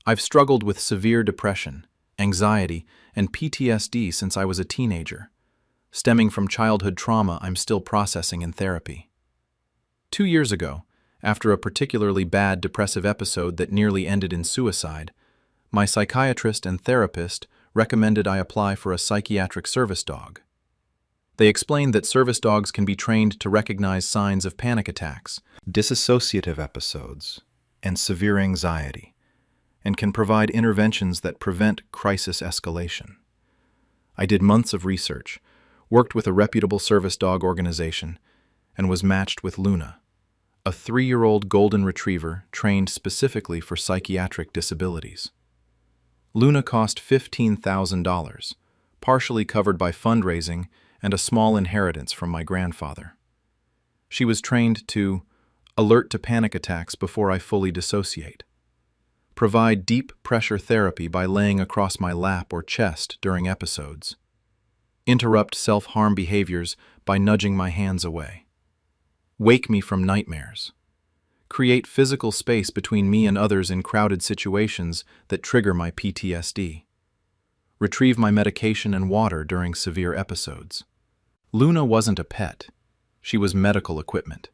I've struggled with severe depression, anxiety, and PTSD since I was a teenager, stemming from childhood trauma I'm still processing in therapy. 2 years ago, after a particularly bad depressive episode that nearly ended in suicide, my psychiatrist and therapist recommended I apply for a psychiatric service dog. They explained that service dogs can be trained to recognize signs of panic attacks, dissociative episodes, and severe anxiety, and can provide interventions that prevent crisis escalation. I did months of research, worked with a reputable service dog organization, and was matched with Luna, a 3-year-old golden retriever trained specifically for psychiatric disabilities. Luna cost $15,000, partially covered by fundraising and a small inheritance from my grandfather. She was trained to alert to panic attacks before I fully dissociate, provide deep pressure therapy by laying across my lap or chest during episodes, interrupt self-harm behaviors by nudging my hands away, wake me from nightmares, create physical space between me and others in crowded situations that trigger my PTSD, retrieve my medication and water during severe episodes. Luna wasn't a pet. She was medical equipment,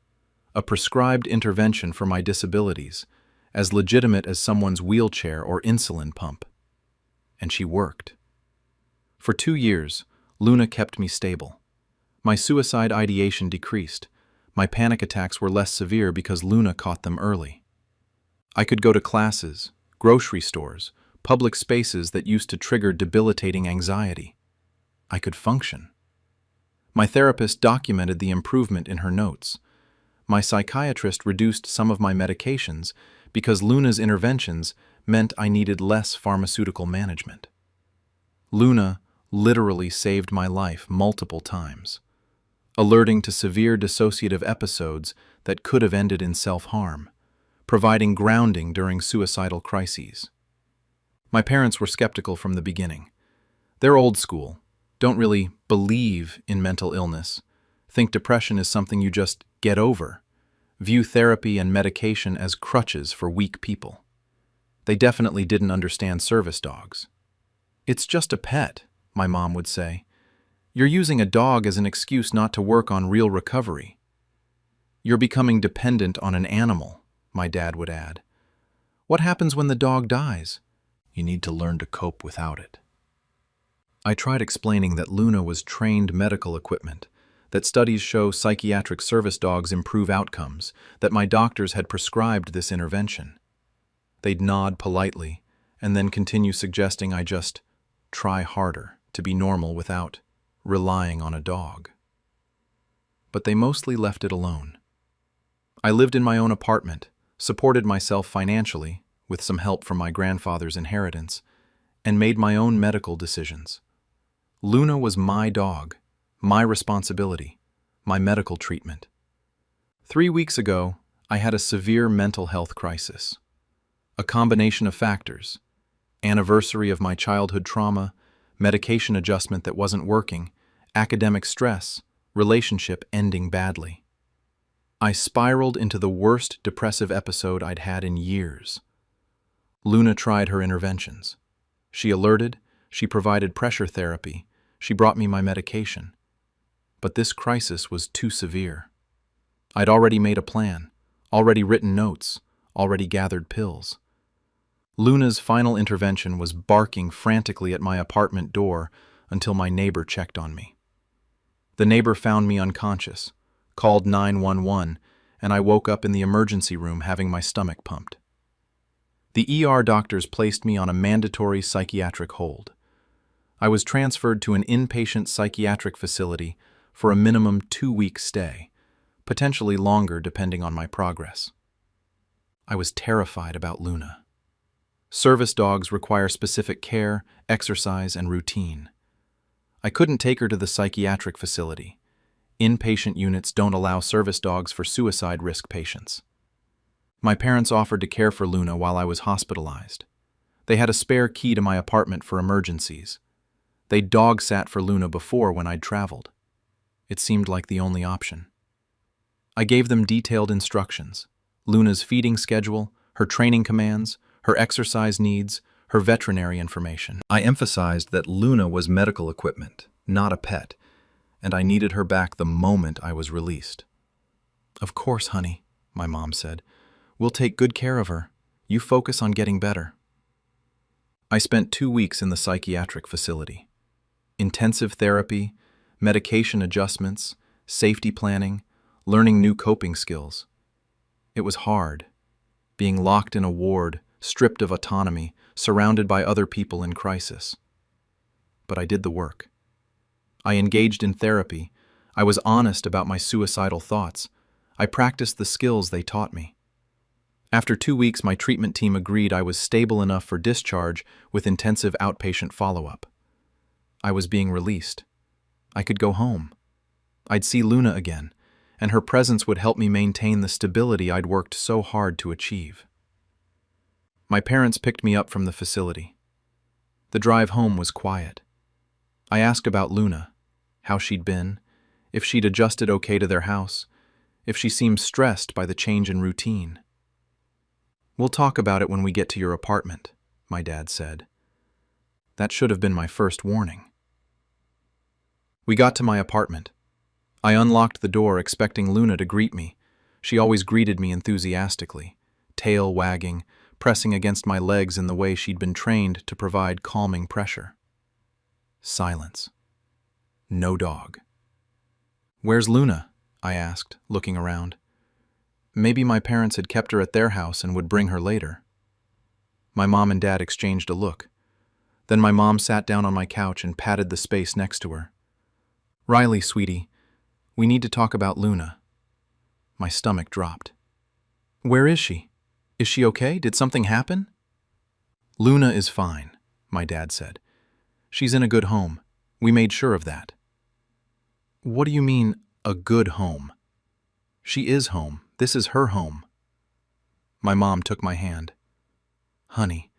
a prescribed intervention for my disabilities, as legitimate as someone's wheelchair or insulin pump. And she worked. For 2 years, Luna kept me stable. My suicide ideation decreased. My panic attacks were less severe because Luna caught them early. I could go to classes, grocery stores, public spaces that used to trigger debilitating anxiety. I could function. My therapist documented the improvement in her notes. My psychiatrist reduced some of my medications because Luna's interventions meant I needed less pharmaceutical management. Luna literally saved my life multiple times, alerting to severe dissociative episodes that could have ended in self-harm, providing grounding during suicidal crises. My parents were skeptical from the beginning. They're old school, don't really believe in mental illness, think depression is something you just get over, view therapy and medication as crutches for weak people. They definitely didn't understand service dogs. "It's just a pet," my mom would say. "You're using a dog as an excuse not to work on real recovery. You're becoming dependent on an animal," my dad would add. What happens when the dog dies? You need to learn to cope without it. I tried explaining that Luna was trained medical equipment, that studies show psychiatric service dogs improve outcomes, that my doctors had prescribed this intervention. They'd nod politely, and then continue suggesting I just try harder to be normal without relying on a dog. But they mostly left it alone. I lived in my own apartment, supported myself financially, with some help from my grandfather's inheritance, and made my own medical decisions. Luna was my dog, my responsibility, my medical treatment. 3 weeks ago, I had a severe mental health crisis. A combination of factors: anniversary of my childhood trauma, medication adjustment that wasn't working, academic stress, relationship ending badly. I spiraled into the worst depressive episode I'd had in years. Luna tried her interventions. She alerted, she provided pressure therapy, she brought me my medication. But this crisis was too severe. I'd already made a plan, already written notes, already gathered pills. Luna's final intervention was barking frantically at my apartment door until my neighbor checked on me. The neighbor found me unconscious, called 911, and I woke up in the emergency room having my stomach pumped. The ER doctors placed me on a mandatory psychiatric hold. I was transferred to an inpatient psychiatric facility for a minimum 2-week stay, potentially longer depending on my progress. I was terrified about Luna. Service dogs require specific care, exercise, and routine. I couldn't take her to the psychiatric facility. Inpatient units don't allow service dogs for suicide risk patients. My parents offered to care for Luna while I was hospitalized. They had a spare key to my apartment for emergencies. They dog-sat for Luna before when I'd traveled. It seemed like the only option. I gave them detailed instructions: Luna's feeding schedule, her training commands, her exercise needs, her veterinary information. I emphasized that Luna was medical equipment, not a pet, and I needed her back the moment I was released. "Of course, honey," my mom said. "We'll take good care of her. You focus on getting better." I spent 2 weeks in the psychiatric facility. Intensive therapy, medication adjustments, safety planning, learning new coping skills. It was hard, being locked in a ward, stripped of autonomy, surrounded by other people in crisis. But I did the work. I engaged in therapy. I was honest about my suicidal thoughts. I practiced the skills they taught me. After 2 weeks, my treatment team agreed I was stable enough for discharge with intensive outpatient follow-up. I was being released. I could go home. I'd see Luna again, and her presence would help me maintain the stability I'd worked so hard to achieve. My parents picked me up from the facility. The drive home was quiet. I asked about Luna, how she'd been, if she'd adjusted okay to their house, if she seemed stressed by the change in routine. "We'll talk about it when we get to your apartment," my dad said. That should have been my first warning. We got to my apartment. I unlocked the door expecting Luna to greet me. She always greeted me enthusiastically, tail wagging, pressing against my legs in the way she'd been trained to provide calming pressure. Silence. No dog. "Where's Luna?" I asked, looking around. Maybe my parents had kept her at their house and would bring her later. My mom and dad exchanged a look. Then my mom sat down on my couch and patted the space next to her. "Riley, sweetie, we need to talk about Luna." My stomach dropped. "Where is she? Is she okay? Did something happen?" "Luna is fine," my dad said. "She's in a good home. We made sure of that." "What do you mean, a good home?" "She is home. This is her home." My mom took my hand. "Honey,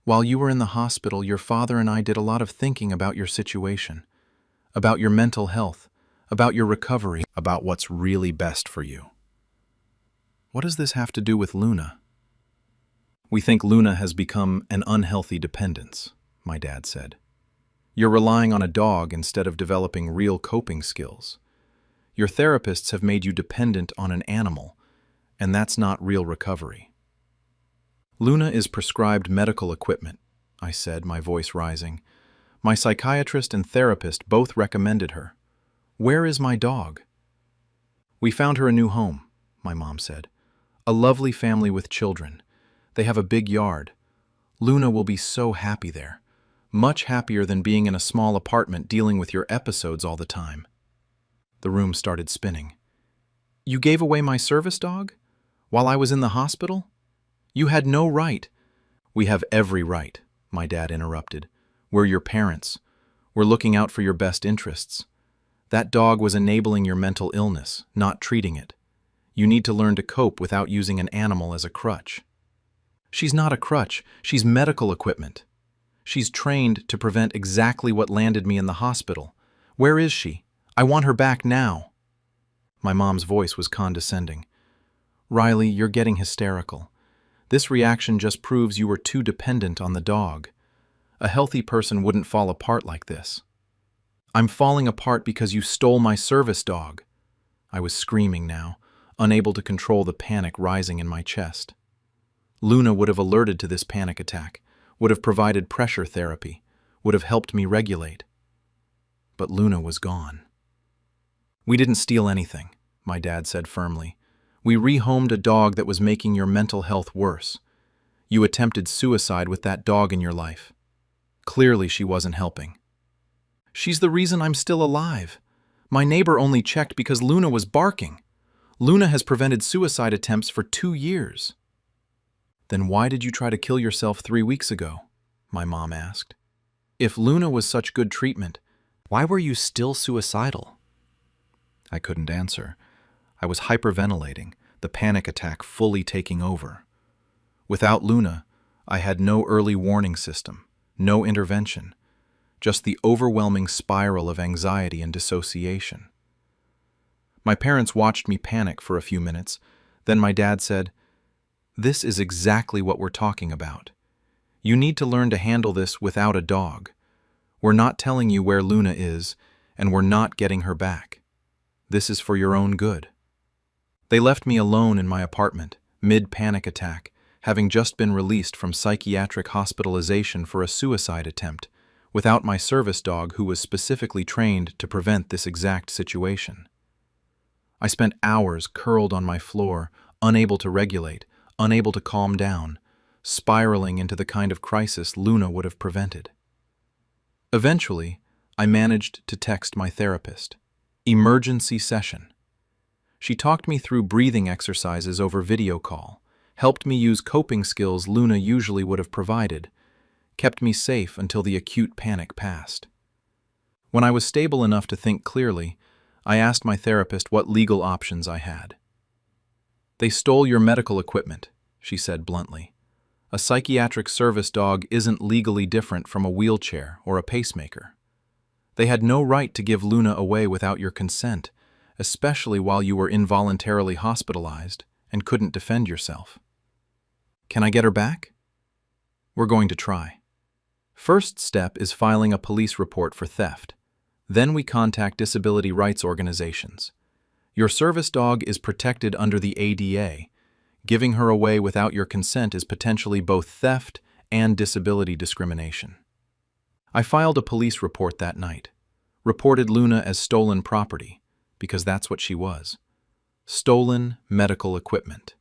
while you were in the hospital, your father and I did a lot of thinking about your situation, about your mental health, about your recovery, about what's really best for you." "What does this have to do with Luna?" "We think Luna has become an unhealthy dependence," my dad said. "You're relying on a dog instead of developing real coping skills. Your therapists have made you dependent on an animal, and that's not real recovery." Luna is prescribed medical equipment, I said, my voice rising. My psychiatrist and therapist both recommended her. Where is my dog? We found her a new home, my mom said. A lovely family with children. They have a big yard. Luna will be so happy there. Much happier than being in a small apartment dealing with your episodes all the time. The room started spinning. You gave away my service dog? While I was in the hospital? You had no right. We have every right, my dad interrupted. We're your parents. We're looking out for your best interests. That dog was enabling your mental illness, not treating it. You need to learn to cope without using an animal as a crutch. She's not a crutch. She's medical equipment. She's trained to prevent exactly what landed me in the hospital. Where is she? I want her back now. My mom's voice was condescending. Riley, you're getting hysterical. This reaction just proves you were too dependent on the dog. A healthy person wouldn't fall apart like this. I'm falling apart because you stole my service dog. I was screaming now, unable to control the panic rising in my chest. Luna would have alerted to this panic attack, would have provided pressure therapy, would have helped me regulate. But Luna was gone. We didn't steal anything, my dad said firmly. We rehomed a dog that was making your mental health worse. You attempted suicide with that dog in your life. Clearly she wasn't helping. She's the reason I'm still alive. My neighbor only checked because Luna was barking. Luna has prevented suicide attempts for 2 years. Then why did you try to kill yourself 3 weeks ago? My mom asked. If Luna was such good treatment, why were you still suicidal? I couldn't answer. I was hyperventilating, the panic attack fully taking over. Without Luna, I had no early warning system, no intervention, just the overwhelming spiral of anxiety and dissociation. My parents watched me panic for a few minutes, then my dad said, "This is exactly what we're talking about. You need to learn to handle this without a dog. We're not telling you where Luna is, and we're not getting her back. This is for your own good." They left me alone in my apartment, mid-panic attack, having just been released from psychiatric hospitalization for a suicide attempt, without my service dog who was specifically trained to prevent this exact situation. I spent hours curled on my floor, unable to regulate, unable to calm down, spiraling into the kind of crisis Luna would have prevented. Eventually, I managed to text my therapist. Emergency session. She talked me through breathing exercises over video call, helped me use coping skills Luna usually would have provided, kept me safe until the acute panic passed. When I was stable enough to think clearly, I asked my therapist what legal options I had. "They stole your medical equipment," she said bluntly. "A psychiatric service dog isn't legally different from a wheelchair or a pacemaker. They had no right to give Luna away without your consent, especially while you were involuntarily hospitalized and couldn't defend yourself. Can I get her back? We're going to try. First step is filing a police report for theft. Then we contact disability rights organizations. Your service dog is protected under the ADA. Giving her away without your consent is potentially both theft and disability discrimination." I filed a police report that night, reported Luna as stolen property, because that's what she was. Stolen medical equipment.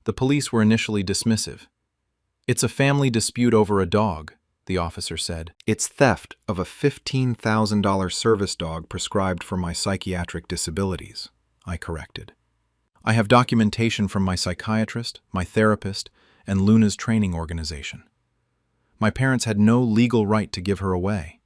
The police were initially dismissive. "It's a family dispute over a dog," the officer said. "It's theft of a $15,000 service dog prescribed for my psychiatric disabilities," I corrected. "I have documentation from my psychiatrist, my therapist, and Luna's training organization. My parents had no legal right to give her away."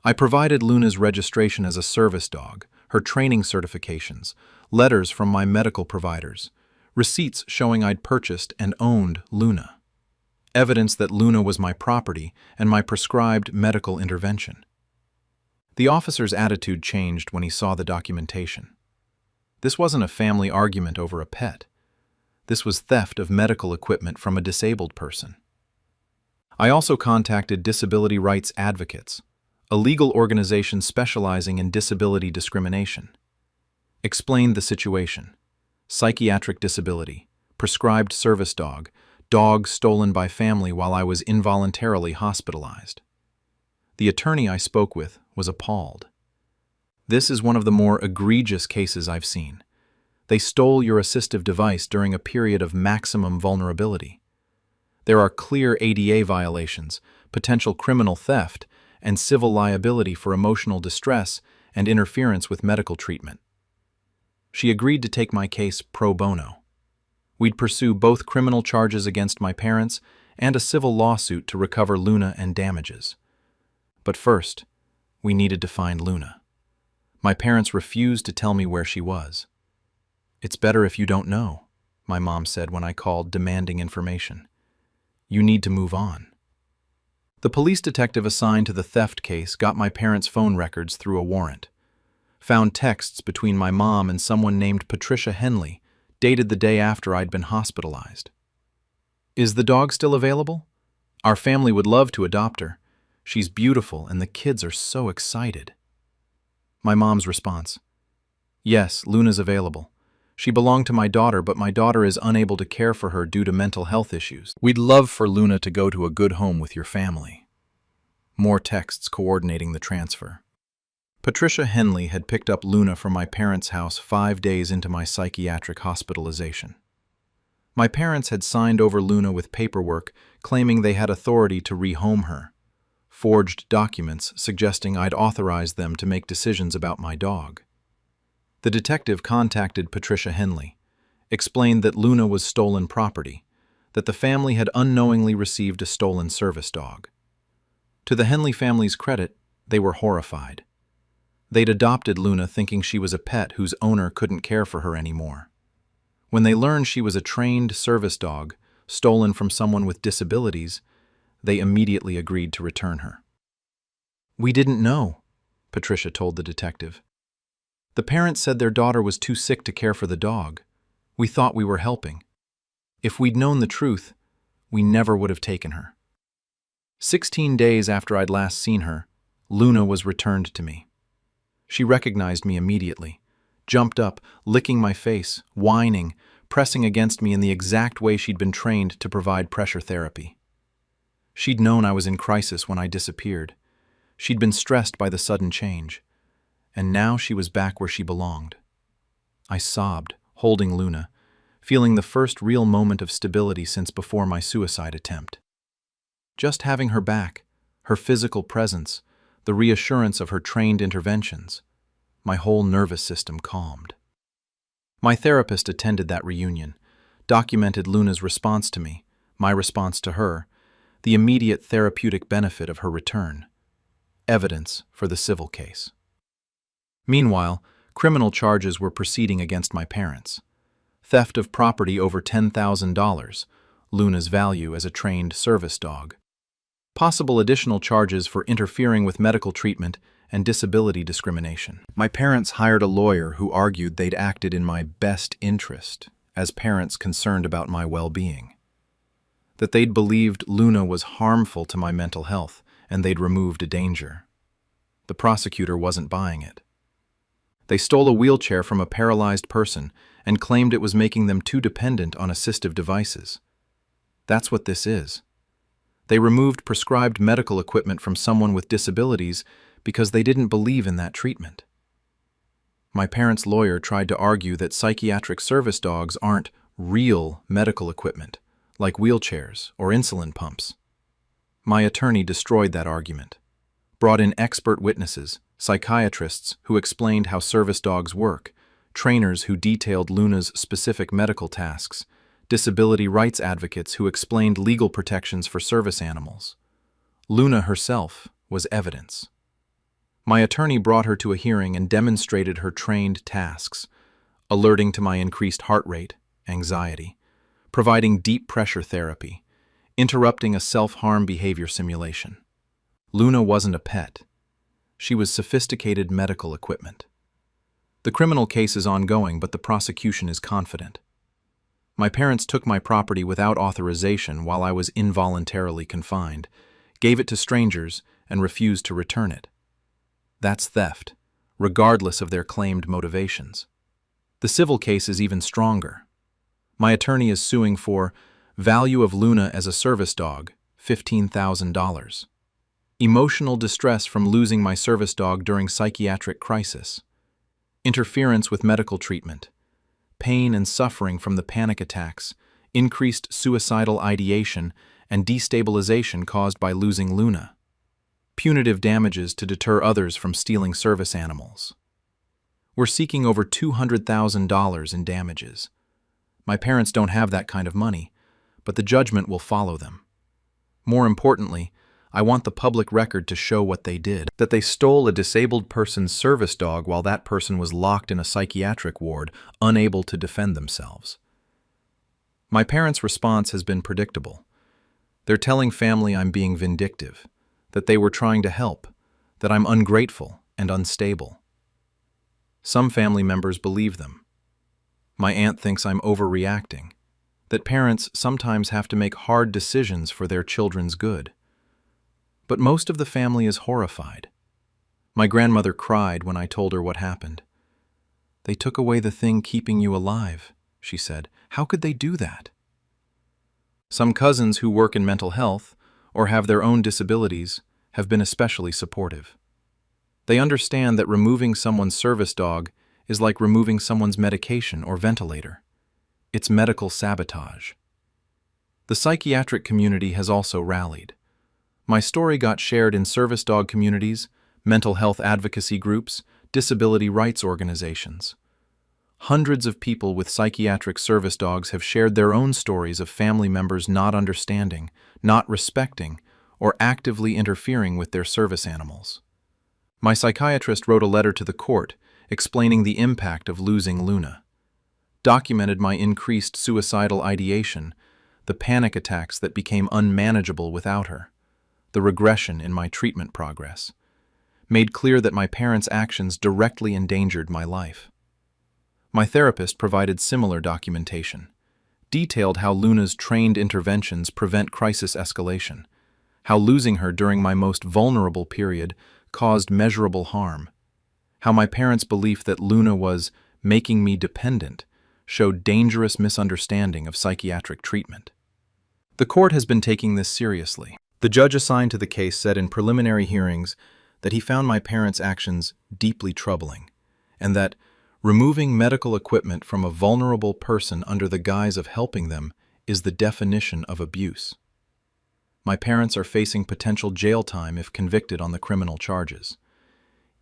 I provided Luna's registration as a service dog, her training certifications, letters from my medical providers, receipts showing I'd purchased and owned Luna, evidence that Luna was my property and my prescribed medical intervention. The officer's attitude changed when he saw the documentation. This wasn't a family argument over a pet. This was theft of medical equipment from a disabled person. I also contacted disability rights advocates, a legal organization specializing in disability discrimination. Explained the situation. Psychiatric disability, prescribed service dog, Dog stolen by family while I was involuntarily hospitalized. The attorney I spoke with was appalled. This is one of the more egregious cases I've seen. They stole your assistive device during a period of maximum vulnerability. There are clear ADA violations, potential criminal theft, and civil liability for emotional distress and interference with medical treatment. She agreed to take my case pro bono. We'd pursue both criminal charges against my parents and a civil lawsuit to recover Luna and damages. But first, we needed to find Luna. My parents refused to tell me where she was. "It's better if you don't know," my mom said when I called demanding information. "You need to move on." The police detective assigned to the theft case got my parents' phone records through a warrant. Found texts between my mom and someone named Patricia Henley, dated the day after I'd been hospitalized. "Is the dog still available? Our family would love to adopt her. She's beautiful and the kids are so excited." My mom's response: "Yes, Luna's available. She belonged to my daughter, but my daughter is unable to care for her due to mental health issues. We'd love for Luna to go to a good home with your family." More texts coordinating the transfer. Patricia Henley had picked up Luna from my parents' house 5 days into my psychiatric hospitalization. My parents had signed over Luna with paperwork claiming they had authority to rehome her, forged documents suggesting I'd authorized them to make decisions about my dog. The detective contacted Patricia Henley, explained that Luna was stolen property, that the family had unknowingly received a stolen service dog. To the Henley family's credit, they were horrified. They'd adopted Luna thinking she was a pet whose owner couldn't care for her anymore. When they learned she was a trained service dog, stolen from someone with disabilities, they immediately agreed to return her. "We didn't know," Patricia told the detective. "The parents said their daughter was too sick to care for the dog. We thought we were helping. If we'd known the truth, we never would have taken her." 16 days after I'd last seen her, Luna was returned to me. She recognized me immediately, jumped up, licking my face, whining, pressing against me in the exact way she'd been trained to provide pressure therapy. She'd known I was in crisis when I disappeared. She'd been stressed by the sudden change. And now she was back where she belonged. I sobbed, holding Luna, feeling the first real moment of stability since before my suicide attempt. Just having her back, her physical presence, the reassurance of her trained interventions, my whole nervous system calmed. My therapist attended that reunion, documented Luna's response to me, my response to her, the immediate therapeutic benefit of her return. Evidence for the civil case. Meanwhile, criminal charges were proceeding against my parents. Theft of property over $10,000, Luna's value as a trained service dog. Possible additional charges for interfering with medical treatment and disability discrimination. My parents hired a lawyer who argued they'd acted in my best interest as parents concerned about my well-being. That they'd believed Luna was harmful to my mental health and they'd removed a danger. The prosecutor wasn't buying it. They stole a wheelchair from a paralyzed person and claimed it was making them too dependent on assistive devices. That's what this is. They removed prescribed medical equipment from someone with disabilities because they didn't believe in that treatment. My parents' lawyer tried to argue that psychiatric service dogs aren't real medical equipment, like wheelchairs or insulin pumps. My attorney destroyed that argument, brought in expert witnesses, psychiatrists who explained how service dogs work, trainers who detailed Luna's specific medical tasks, disability rights advocates who explained legal protections for service animals. Luna herself was evidence. My attorney brought her to a hearing and demonstrated her trained tasks, alerting to my increased heart rate, anxiety, providing deep pressure therapy, interrupting a self-harm behavior simulation. Luna wasn't a pet. She was sophisticated medical equipment. The criminal case is ongoing, but the prosecution is confident. My parents took my property without authorization while I was involuntarily confined, gave it to strangers, and refused to return it. That's theft, regardless of their claimed motivations. The civil case is even stronger. My attorney is suing for Value of Luna as a service dog, $15,000. Emotional distress from losing my service dog during psychiatric crisis. Interference with medical treatment. Pain and suffering from the panic attacks, increased suicidal ideation, and destabilization caused by losing Luna. Punitive damages to deter others from stealing service animals. We're seeking over $200,000 in damages. My parents don't have that kind of money, but the judgment will follow them. More importantly, I want the public record to show what they did, that they stole a disabled person's service dog while that person was locked in a psychiatric ward, unable to defend themselves. My parents' response has been predictable. They're telling family I'm being vindictive, that they were trying to help, that I'm ungrateful and unstable. Some family members believe them. My aunt thinks I'm overreacting, that parents sometimes have to make hard decisions for their children's good. But most of the family is horrified. My grandmother cried when I told her what happened. "They took away the thing keeping you alive," she said. "How could they do that?" Some cousins who work in mental health or have their own disabilities have been especially supportive. They understand that removing someone's service dog is like removing someone's medication or ventilator. It's medical sabotage. The psychiatric community has also rallied. My story got shared in service dog communities, mental health advocacy groups, disability rights organizations. Hundreds of people with psychiatric service dogs have shared their own stories of family members not understanding, not respecting, or actively interfering with their service animals. My psychiatrist wrote a letter to the court explaining the impact of losing Luna, documented my increased suicidal ideation, the panic attacks that became unmanageable without her, the regression in my treatment progress, made clear that my parents' actions directly endangered my life. My therapist provided similar documentation, detailed how Luna's trained interventions prevent crisis escalation, how losing her during my most vulnerable period caused measurable harm, how my parents' belief that Luna was making me dependent showed dangerous misunderstanding of psychiatric treatment. The court has been taking this seriously. The judge assigned to the case said in preliminary hearings that he found my parents' actions deeply troubling, and that removing medical equipment from a vulnerable person under the guise of helping them is the definition of abuse. My parents are facing potential jail time if convicted on the criminal charges.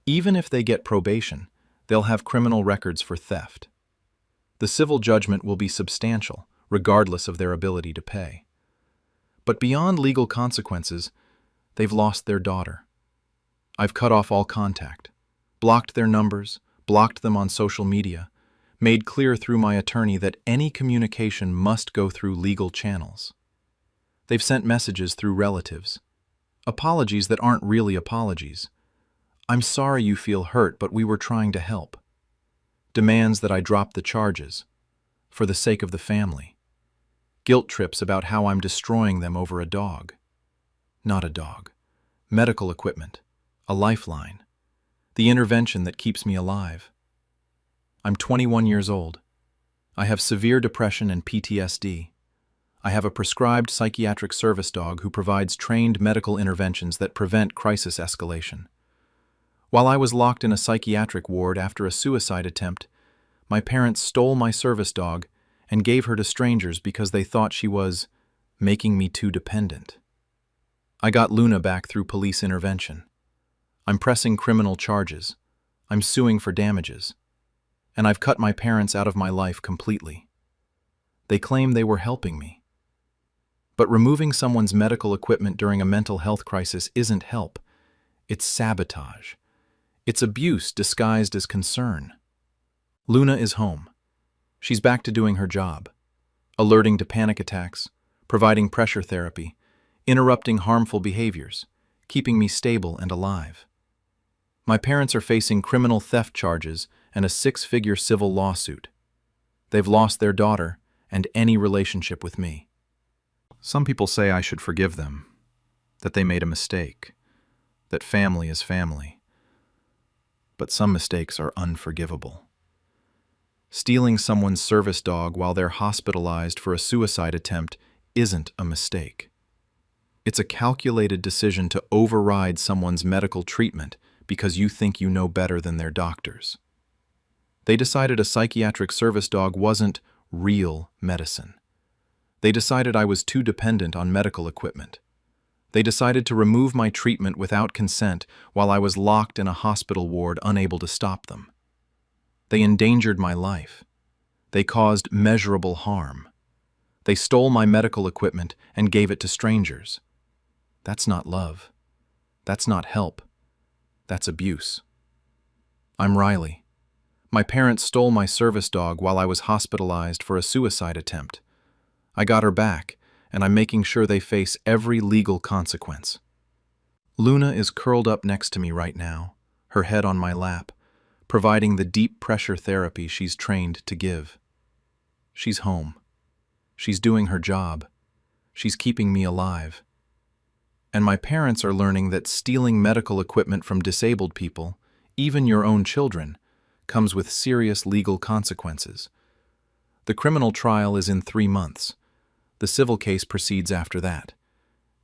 Even if they get probation, they'll have criminal records for theft. The civil judgment will be substantial, regardless of their ability to pay. But beyond legal consequences, they've lost their daughter. I've cut off all contact, blocked their numbers, blocked them on social media, made clear through my attorney that any communication must go through legal channels. They've sent messages through relatives, apologies that aren't really apologies. "I'm sorry you feel hurt, but we were trying to help." Demands that I drop the charges, for the sake of the family. Guilt trips about how I'm destroying them over a dog. Not a dog. Medical equipment. A lifeline. The intervention that keeps me alive. I'm 21 years old. I have severe depression and PTSD. I have a prescribed psychiatric service dog who provides trained medical interventions that prevent crisis escalation. While I was locked in a psychiatric ward after a suicide attempt, my parents stole my service dog and gave her to strangers because they thought she was making me too dependent. I got Luna back through police intervention. I'm pressing criminal charges. I'm suing for damages. And I've cut my parents out of my life completely. They claim they were helping me. But removing someone's medical equipment during a mental health crisis isn't help. It's sabotage. It's abuse disguised as concern. Luna is home. She's back to doing her job, alerting to panic attacks, providing pressure therapy, interrupting harmful behaviors, keeping me stable and alive. My parents are facing criminal theft charges and a 6-figure civil lawsuit. They've lost their daughter and any relationship with me. Some people say I should forgive them, that they made a mistake, that family is family. But some mistakes are unforgivable. Stealing someone's service dog while they're hospitalized for a suicide attempt isn't a mistake. It's a calculated decision to override someone's medical treatment because you think you know better than their doctors. They decided a psychiatric service dog wasn't real medicine. They decided I was too dependent on medical equipment. They decided to remove my treatment without consent while I was locked in a hospital ward unable to stop them. They endangered my life. They caused measurable harm. They stole my medical equipment and gave it to strangers. That's not love. That's not help. That's abuse. I'm Riley. My parents stole my service dog while I was hospitalized for a suicide attempt. I got her back, and I'm making sure they face every legal consequence. Luna is curled up next to me right now, her head on my lap, providing the deep pressure therapy she's trained to give. She's home. She's doing her job. She's keeping me alive. And my parents are learning that stealing medical equipment from disabled people, even your own children, comes with serious legal consequences. The criminal trial is in 3 months. The civil case proceeds after that.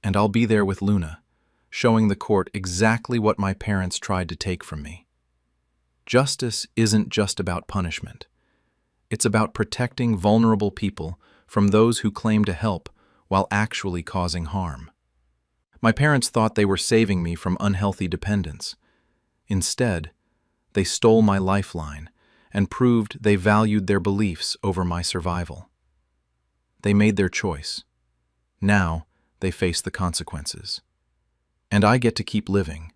And I'll be there with Luna, showing the court exactly what my parents tried to take from me. Justice isn't just about punishment. It's about protecting vulnerable people from those who claim to help while actually causing harm. My parents thought they were saving me from unhealthy dependence. Instead, they stole my lifeline and proved they valued their beliefs over my survival. They made their choice. Now, they face the consequences. And I get to keep living,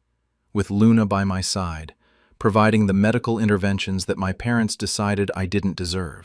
with Luna by my side, providing the medical interventions that my parents decided I didn't deserve.